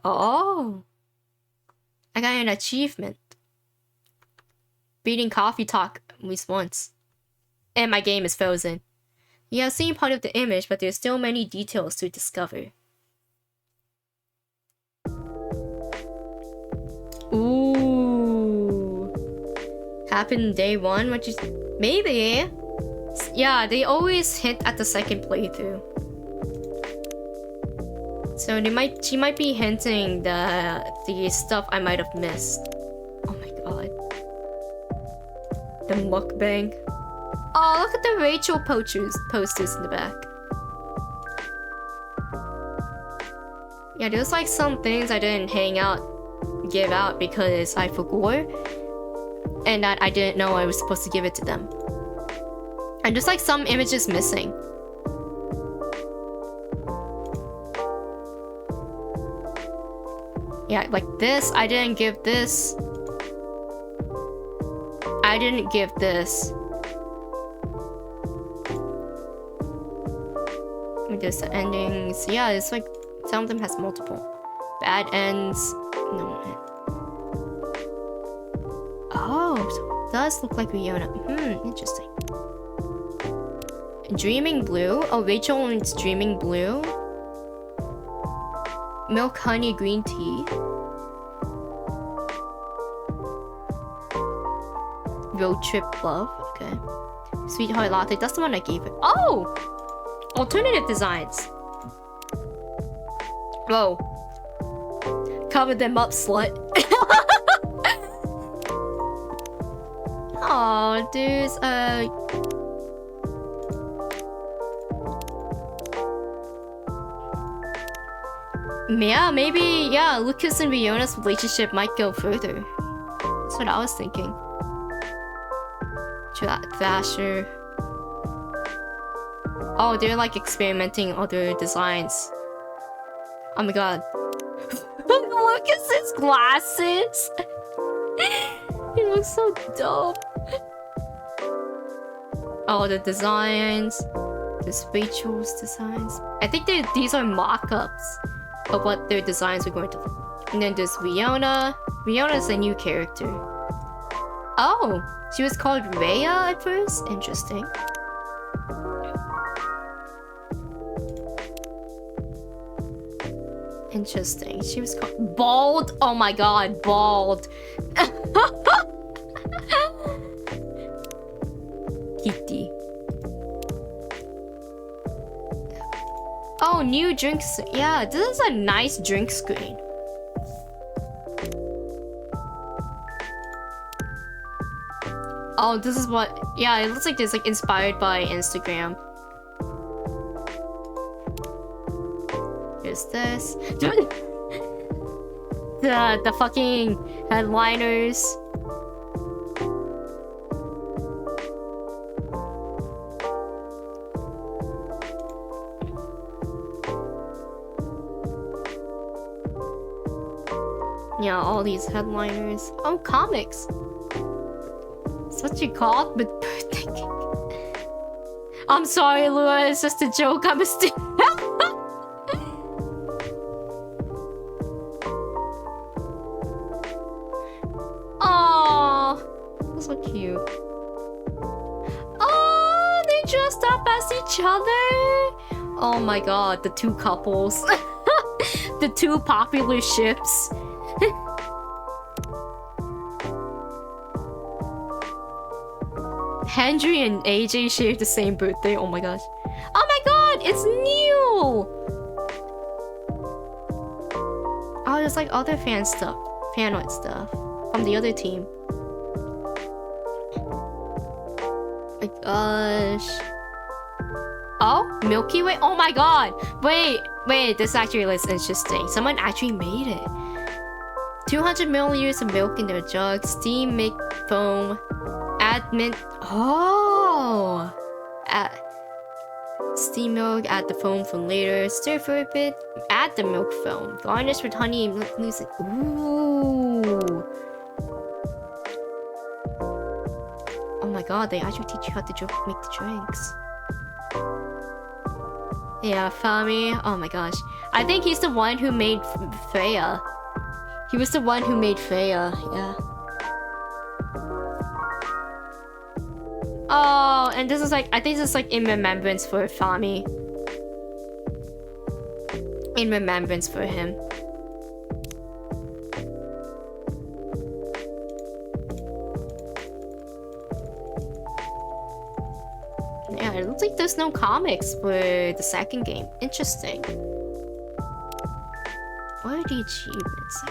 Oh. I got an achievement. Beating coffee talk at least once. And my game is frozen. You have seen part of the image, but there's still many details to discover. Ooh. Happened day one? What you... Maybe. Yeah, they always hint at the second playthrough. So she might be hinting the stuff I might have missed. Oh my god. The mukbang. Oh, look at the Rachel posters in the back. Yeah, there's like some things I didn't give out because I forgot. And that I didn't know I was supposed to give it to them. And just like some images missing. Yeah, like this, I didn't give this. I didn't give this. Just the endings. Yeah, it's like some of them has multiple. Bad ends. No. Oh, so it does look like Riona. Interesting. Dreaming Blue? Oh, Rachel needs Dreaming Blue. Milk Honey Green Tea. Road Trip Love. Okay. Sweetheart Latte. That's the one I gave it. Oh! Alternative designs. Whoa. Cover them up, slut. Oh, there's yeah, maybe, yeah, Lucas and Riona's relationship might go further. That's what I was thinking. Thrasher. Oh, they're like experimenting other designs. Oh my god. Lucas's glasses! He looks so dope. Oh, the designs. There's Rachel's designs. I think these are mock-ups of what their designs are going to look. And then there's Riona. Riona's a new character. Oh, she was called Rhea at first? Interesting. Interesting. She was called Bald. Oh my god, Bald. Kitty. Oh, new drinks. Yeah, this is a nice drink screen. Oh, this is what... Yeah, it looks like it's like inspired by Instagram. Here's this. the fucking headliners. Yeah, all these headliners. Oh, comics. That's what you call it, but birthday cake. I'm sorry, Lua. It's just a joke. I'm a student. Aww, that's so cute. Oh, they dressed up as each other. Oh my god, the two couples. The two popular ships. Henry and AJ share the same birthday. Oh my gosh. Oh my god, it's new! Oh, there's like other fan art stuff from the other team. My gosh. Oh, Milky Way. Oh my god. Wait, this actually looks interesting. Someone actually made it. 200 milliliters of milk in their jug. Steam, make foam. Add mint. Oh! Steam milk, add the foam for later. Stir for a bit. Add the milk foam. Garnish with honey and milk mousse. Ooh! Oh my god, they actually teach you how to make the drinks. Yeah, Fami. Oh my gosh. I think he's the one who made Freya. He was the one who made Freya, yeah. Oh, and this is like, I think this is like in remembrance for Fami. In remembrance for him. Yeah, it looks like there's no comics for the second game. Interesting. What are the achievements?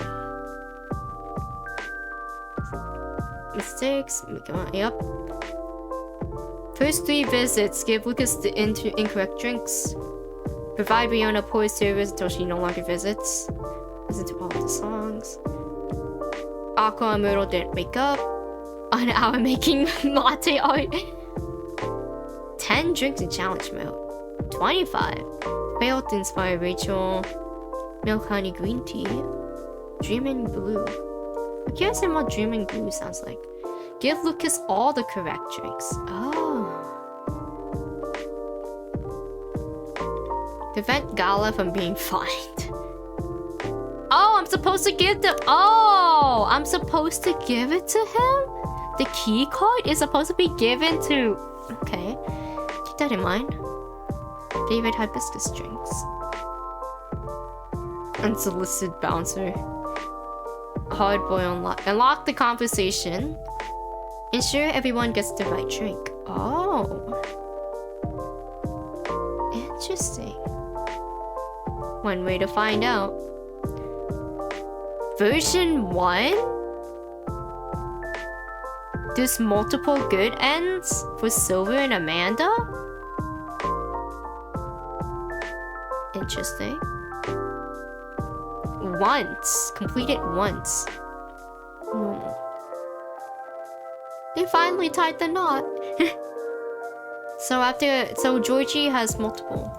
Mistakes. Yep. First 3 visits. Give Lucas the incorrect drinks. Provide Rihanna poor service until she no longer visits. Listen to all the songs. Aqua and Myrtle didn't wake up. An hour making latte art. 10 drinks in challenge mode. 25. Failed to inspire Rachel. Milk honey green tea. Dreaming blue. I'm curious what dreaming blue sounds like. Give Lucas all the correct drinks. Oh. Prevent Gala from being fined. Oh, I'm supposed to give the... Oh, I'm supposed to give it to him? The key card is supposed to be given to... Okay. Keep that in mind. Favorite hibiscus drinks. Unsolicited bouncer. Hard boy unlock. Unlock the conversation. Ensure everyone gets the right drink. Oh. Interesting. One way to find out. Version 1? There's multiple good ends for Silver and Amanda? Interesting. Once. Complete it once. They finally tied the knot. So Georgie has multiple.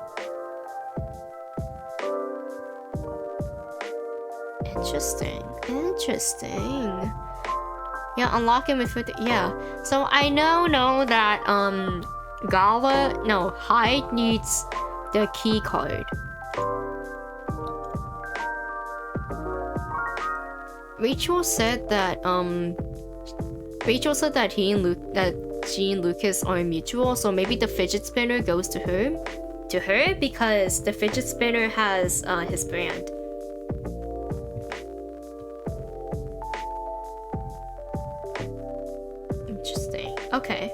Interesting. Yeah, unlock him with yeah. So I know that Hyde needs the key card. Rachel said that she and Lucas are mutual, so maybe the fidget spinner goes to her. To her because the fidget spinner has his brand. Interesting. Okay.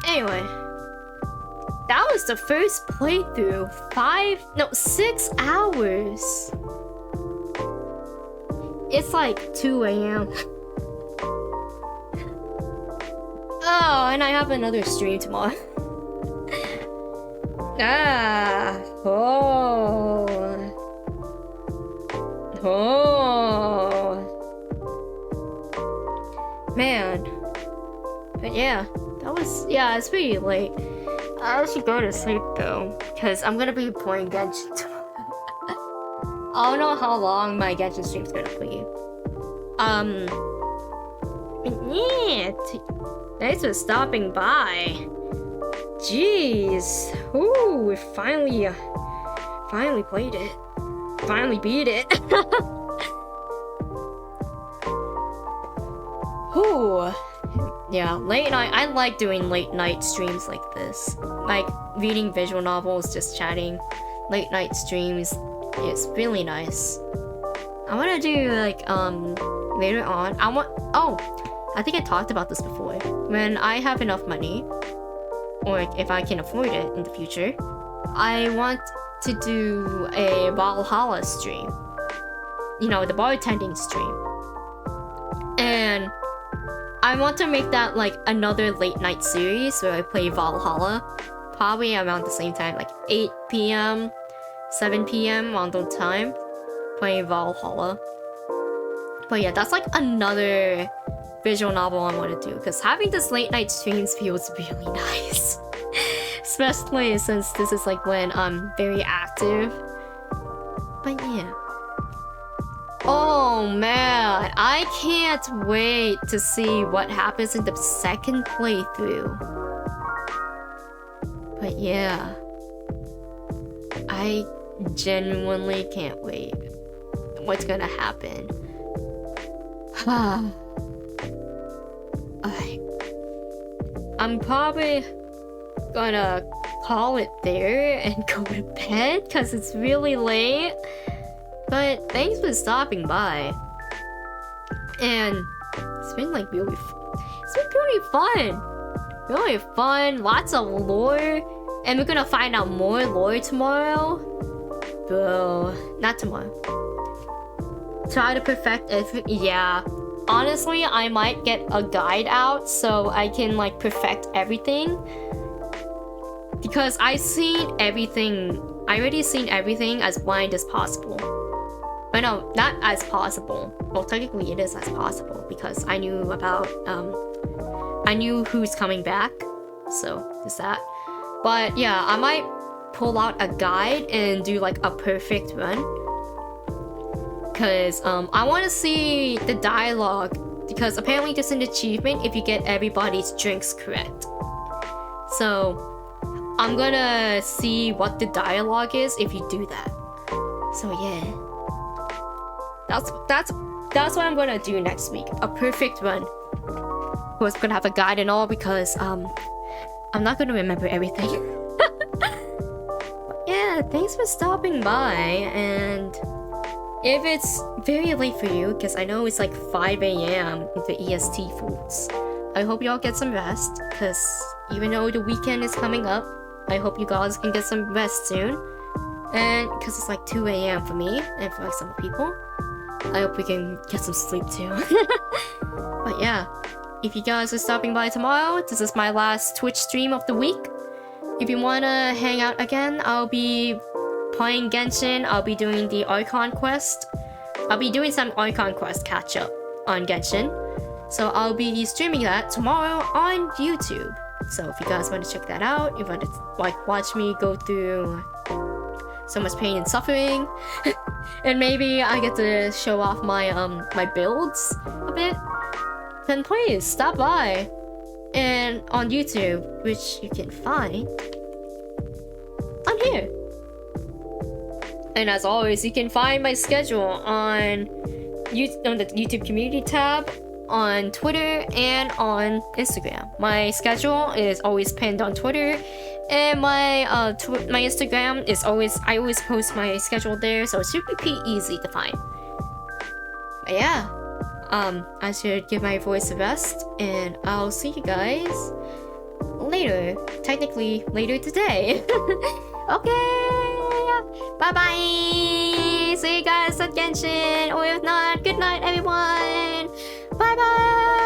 Anyway, that was the first playthrough. 6 hours. It's like 2 a.m. Oh, and I have another stream tomorrow. Man. But yeah, it's pretty late. I should go to sleep though, because I'm gonna be playing Genshin tomorrow. I don't know how long my Genshin stream's gonna be. Yeah, thanks for stopping by. Jeez. Ooh, we finally played it. Finally beat it. Ooh. Yeah, late night. I like doing late night streams like this. Like reading visual novels, just chatting. Late night streams. It's really nice. I wanna do like later on. I think I talked about this before. When I have enough money, or if I can afford it in the future, I want to do a Valhalla stream. You know, the bartending stream. And I want to make that like another late night series where I play Valhalla. Probably around the same time, like 8 p.m., 7 p.m. around the time. Playing Valhalla. But yeah, that's like another visual novel I want to do, because having this late night streams feels really nice. Especially since this is like when I'm very active. But yeah. Oh man, I can't wait to see what happens in the second playthrough. But yeah. I genuinely can't wait. What's gonna happen? I'm probably gonna call it there and go to bed because it's really late. But thanks for stopping by. And it's been like really it's been pretty fun. Really fun, lots of lore. And we're gonna find out more lore tomorrow. Bro, not tomorrow. Try to perfect everything. Yeah. Honestly, I might get a guide out so I can like perfect everything. Because I already seen everything as blind as possible. But no, not as possible. Well, technically it is as possible because I knew about, I knew who's coming back. So, there's that. But yeah, I might pull out a guide and do like a perfect run. Because I want to see the dialogue, because apparently there's an achievement if you get everybody's drinks correct. So I'm gonna see what the dialogue is if you do that. So yeah, that's what I'm gonna do next week, a perfect run. Of course, I'm gonna have a guide and all because I'm not gonna remember everything. But yeah, thanks for stopping by. And if it's very late for you, because I know it's like 5 a.m. in the EST foods, I hope y'all get some rest, because even though the weekend is coming up, I hope you guys can get some rest soon. And because it's like 2 a.m. for me, and for like some people, I hope we can get some sleep too. But yeah, if you guys are stopping by tomorrow, this is my last Twitch stream of the week. If you wanna hang out again, I'll be playing Genshin. I'll be doing the Archon quest. I'll be doing some Archon quest catch up on Genshin. So I'll be streaming that tomorrow on YouTube. So if you guys want to check that out, if you want to like watch me go through so much pain and suffering, and maybe I get to show off my my builds a bit, then please stop by. and on YouTube, which you can find on here. And as always, you can find my schedule on the YouTube community tab, on Twitter, and on Instagram. My schedule is always pinned on Twitter, and my my Instagram is I always post my schedule there, so it should be pretty easy to find. But yeah, I should give my voice a rest, and I'll see you guys later. Technically, later today. Okay, bye bye. See you guys at Genshin, or if not, good night, everyone. Bye bye.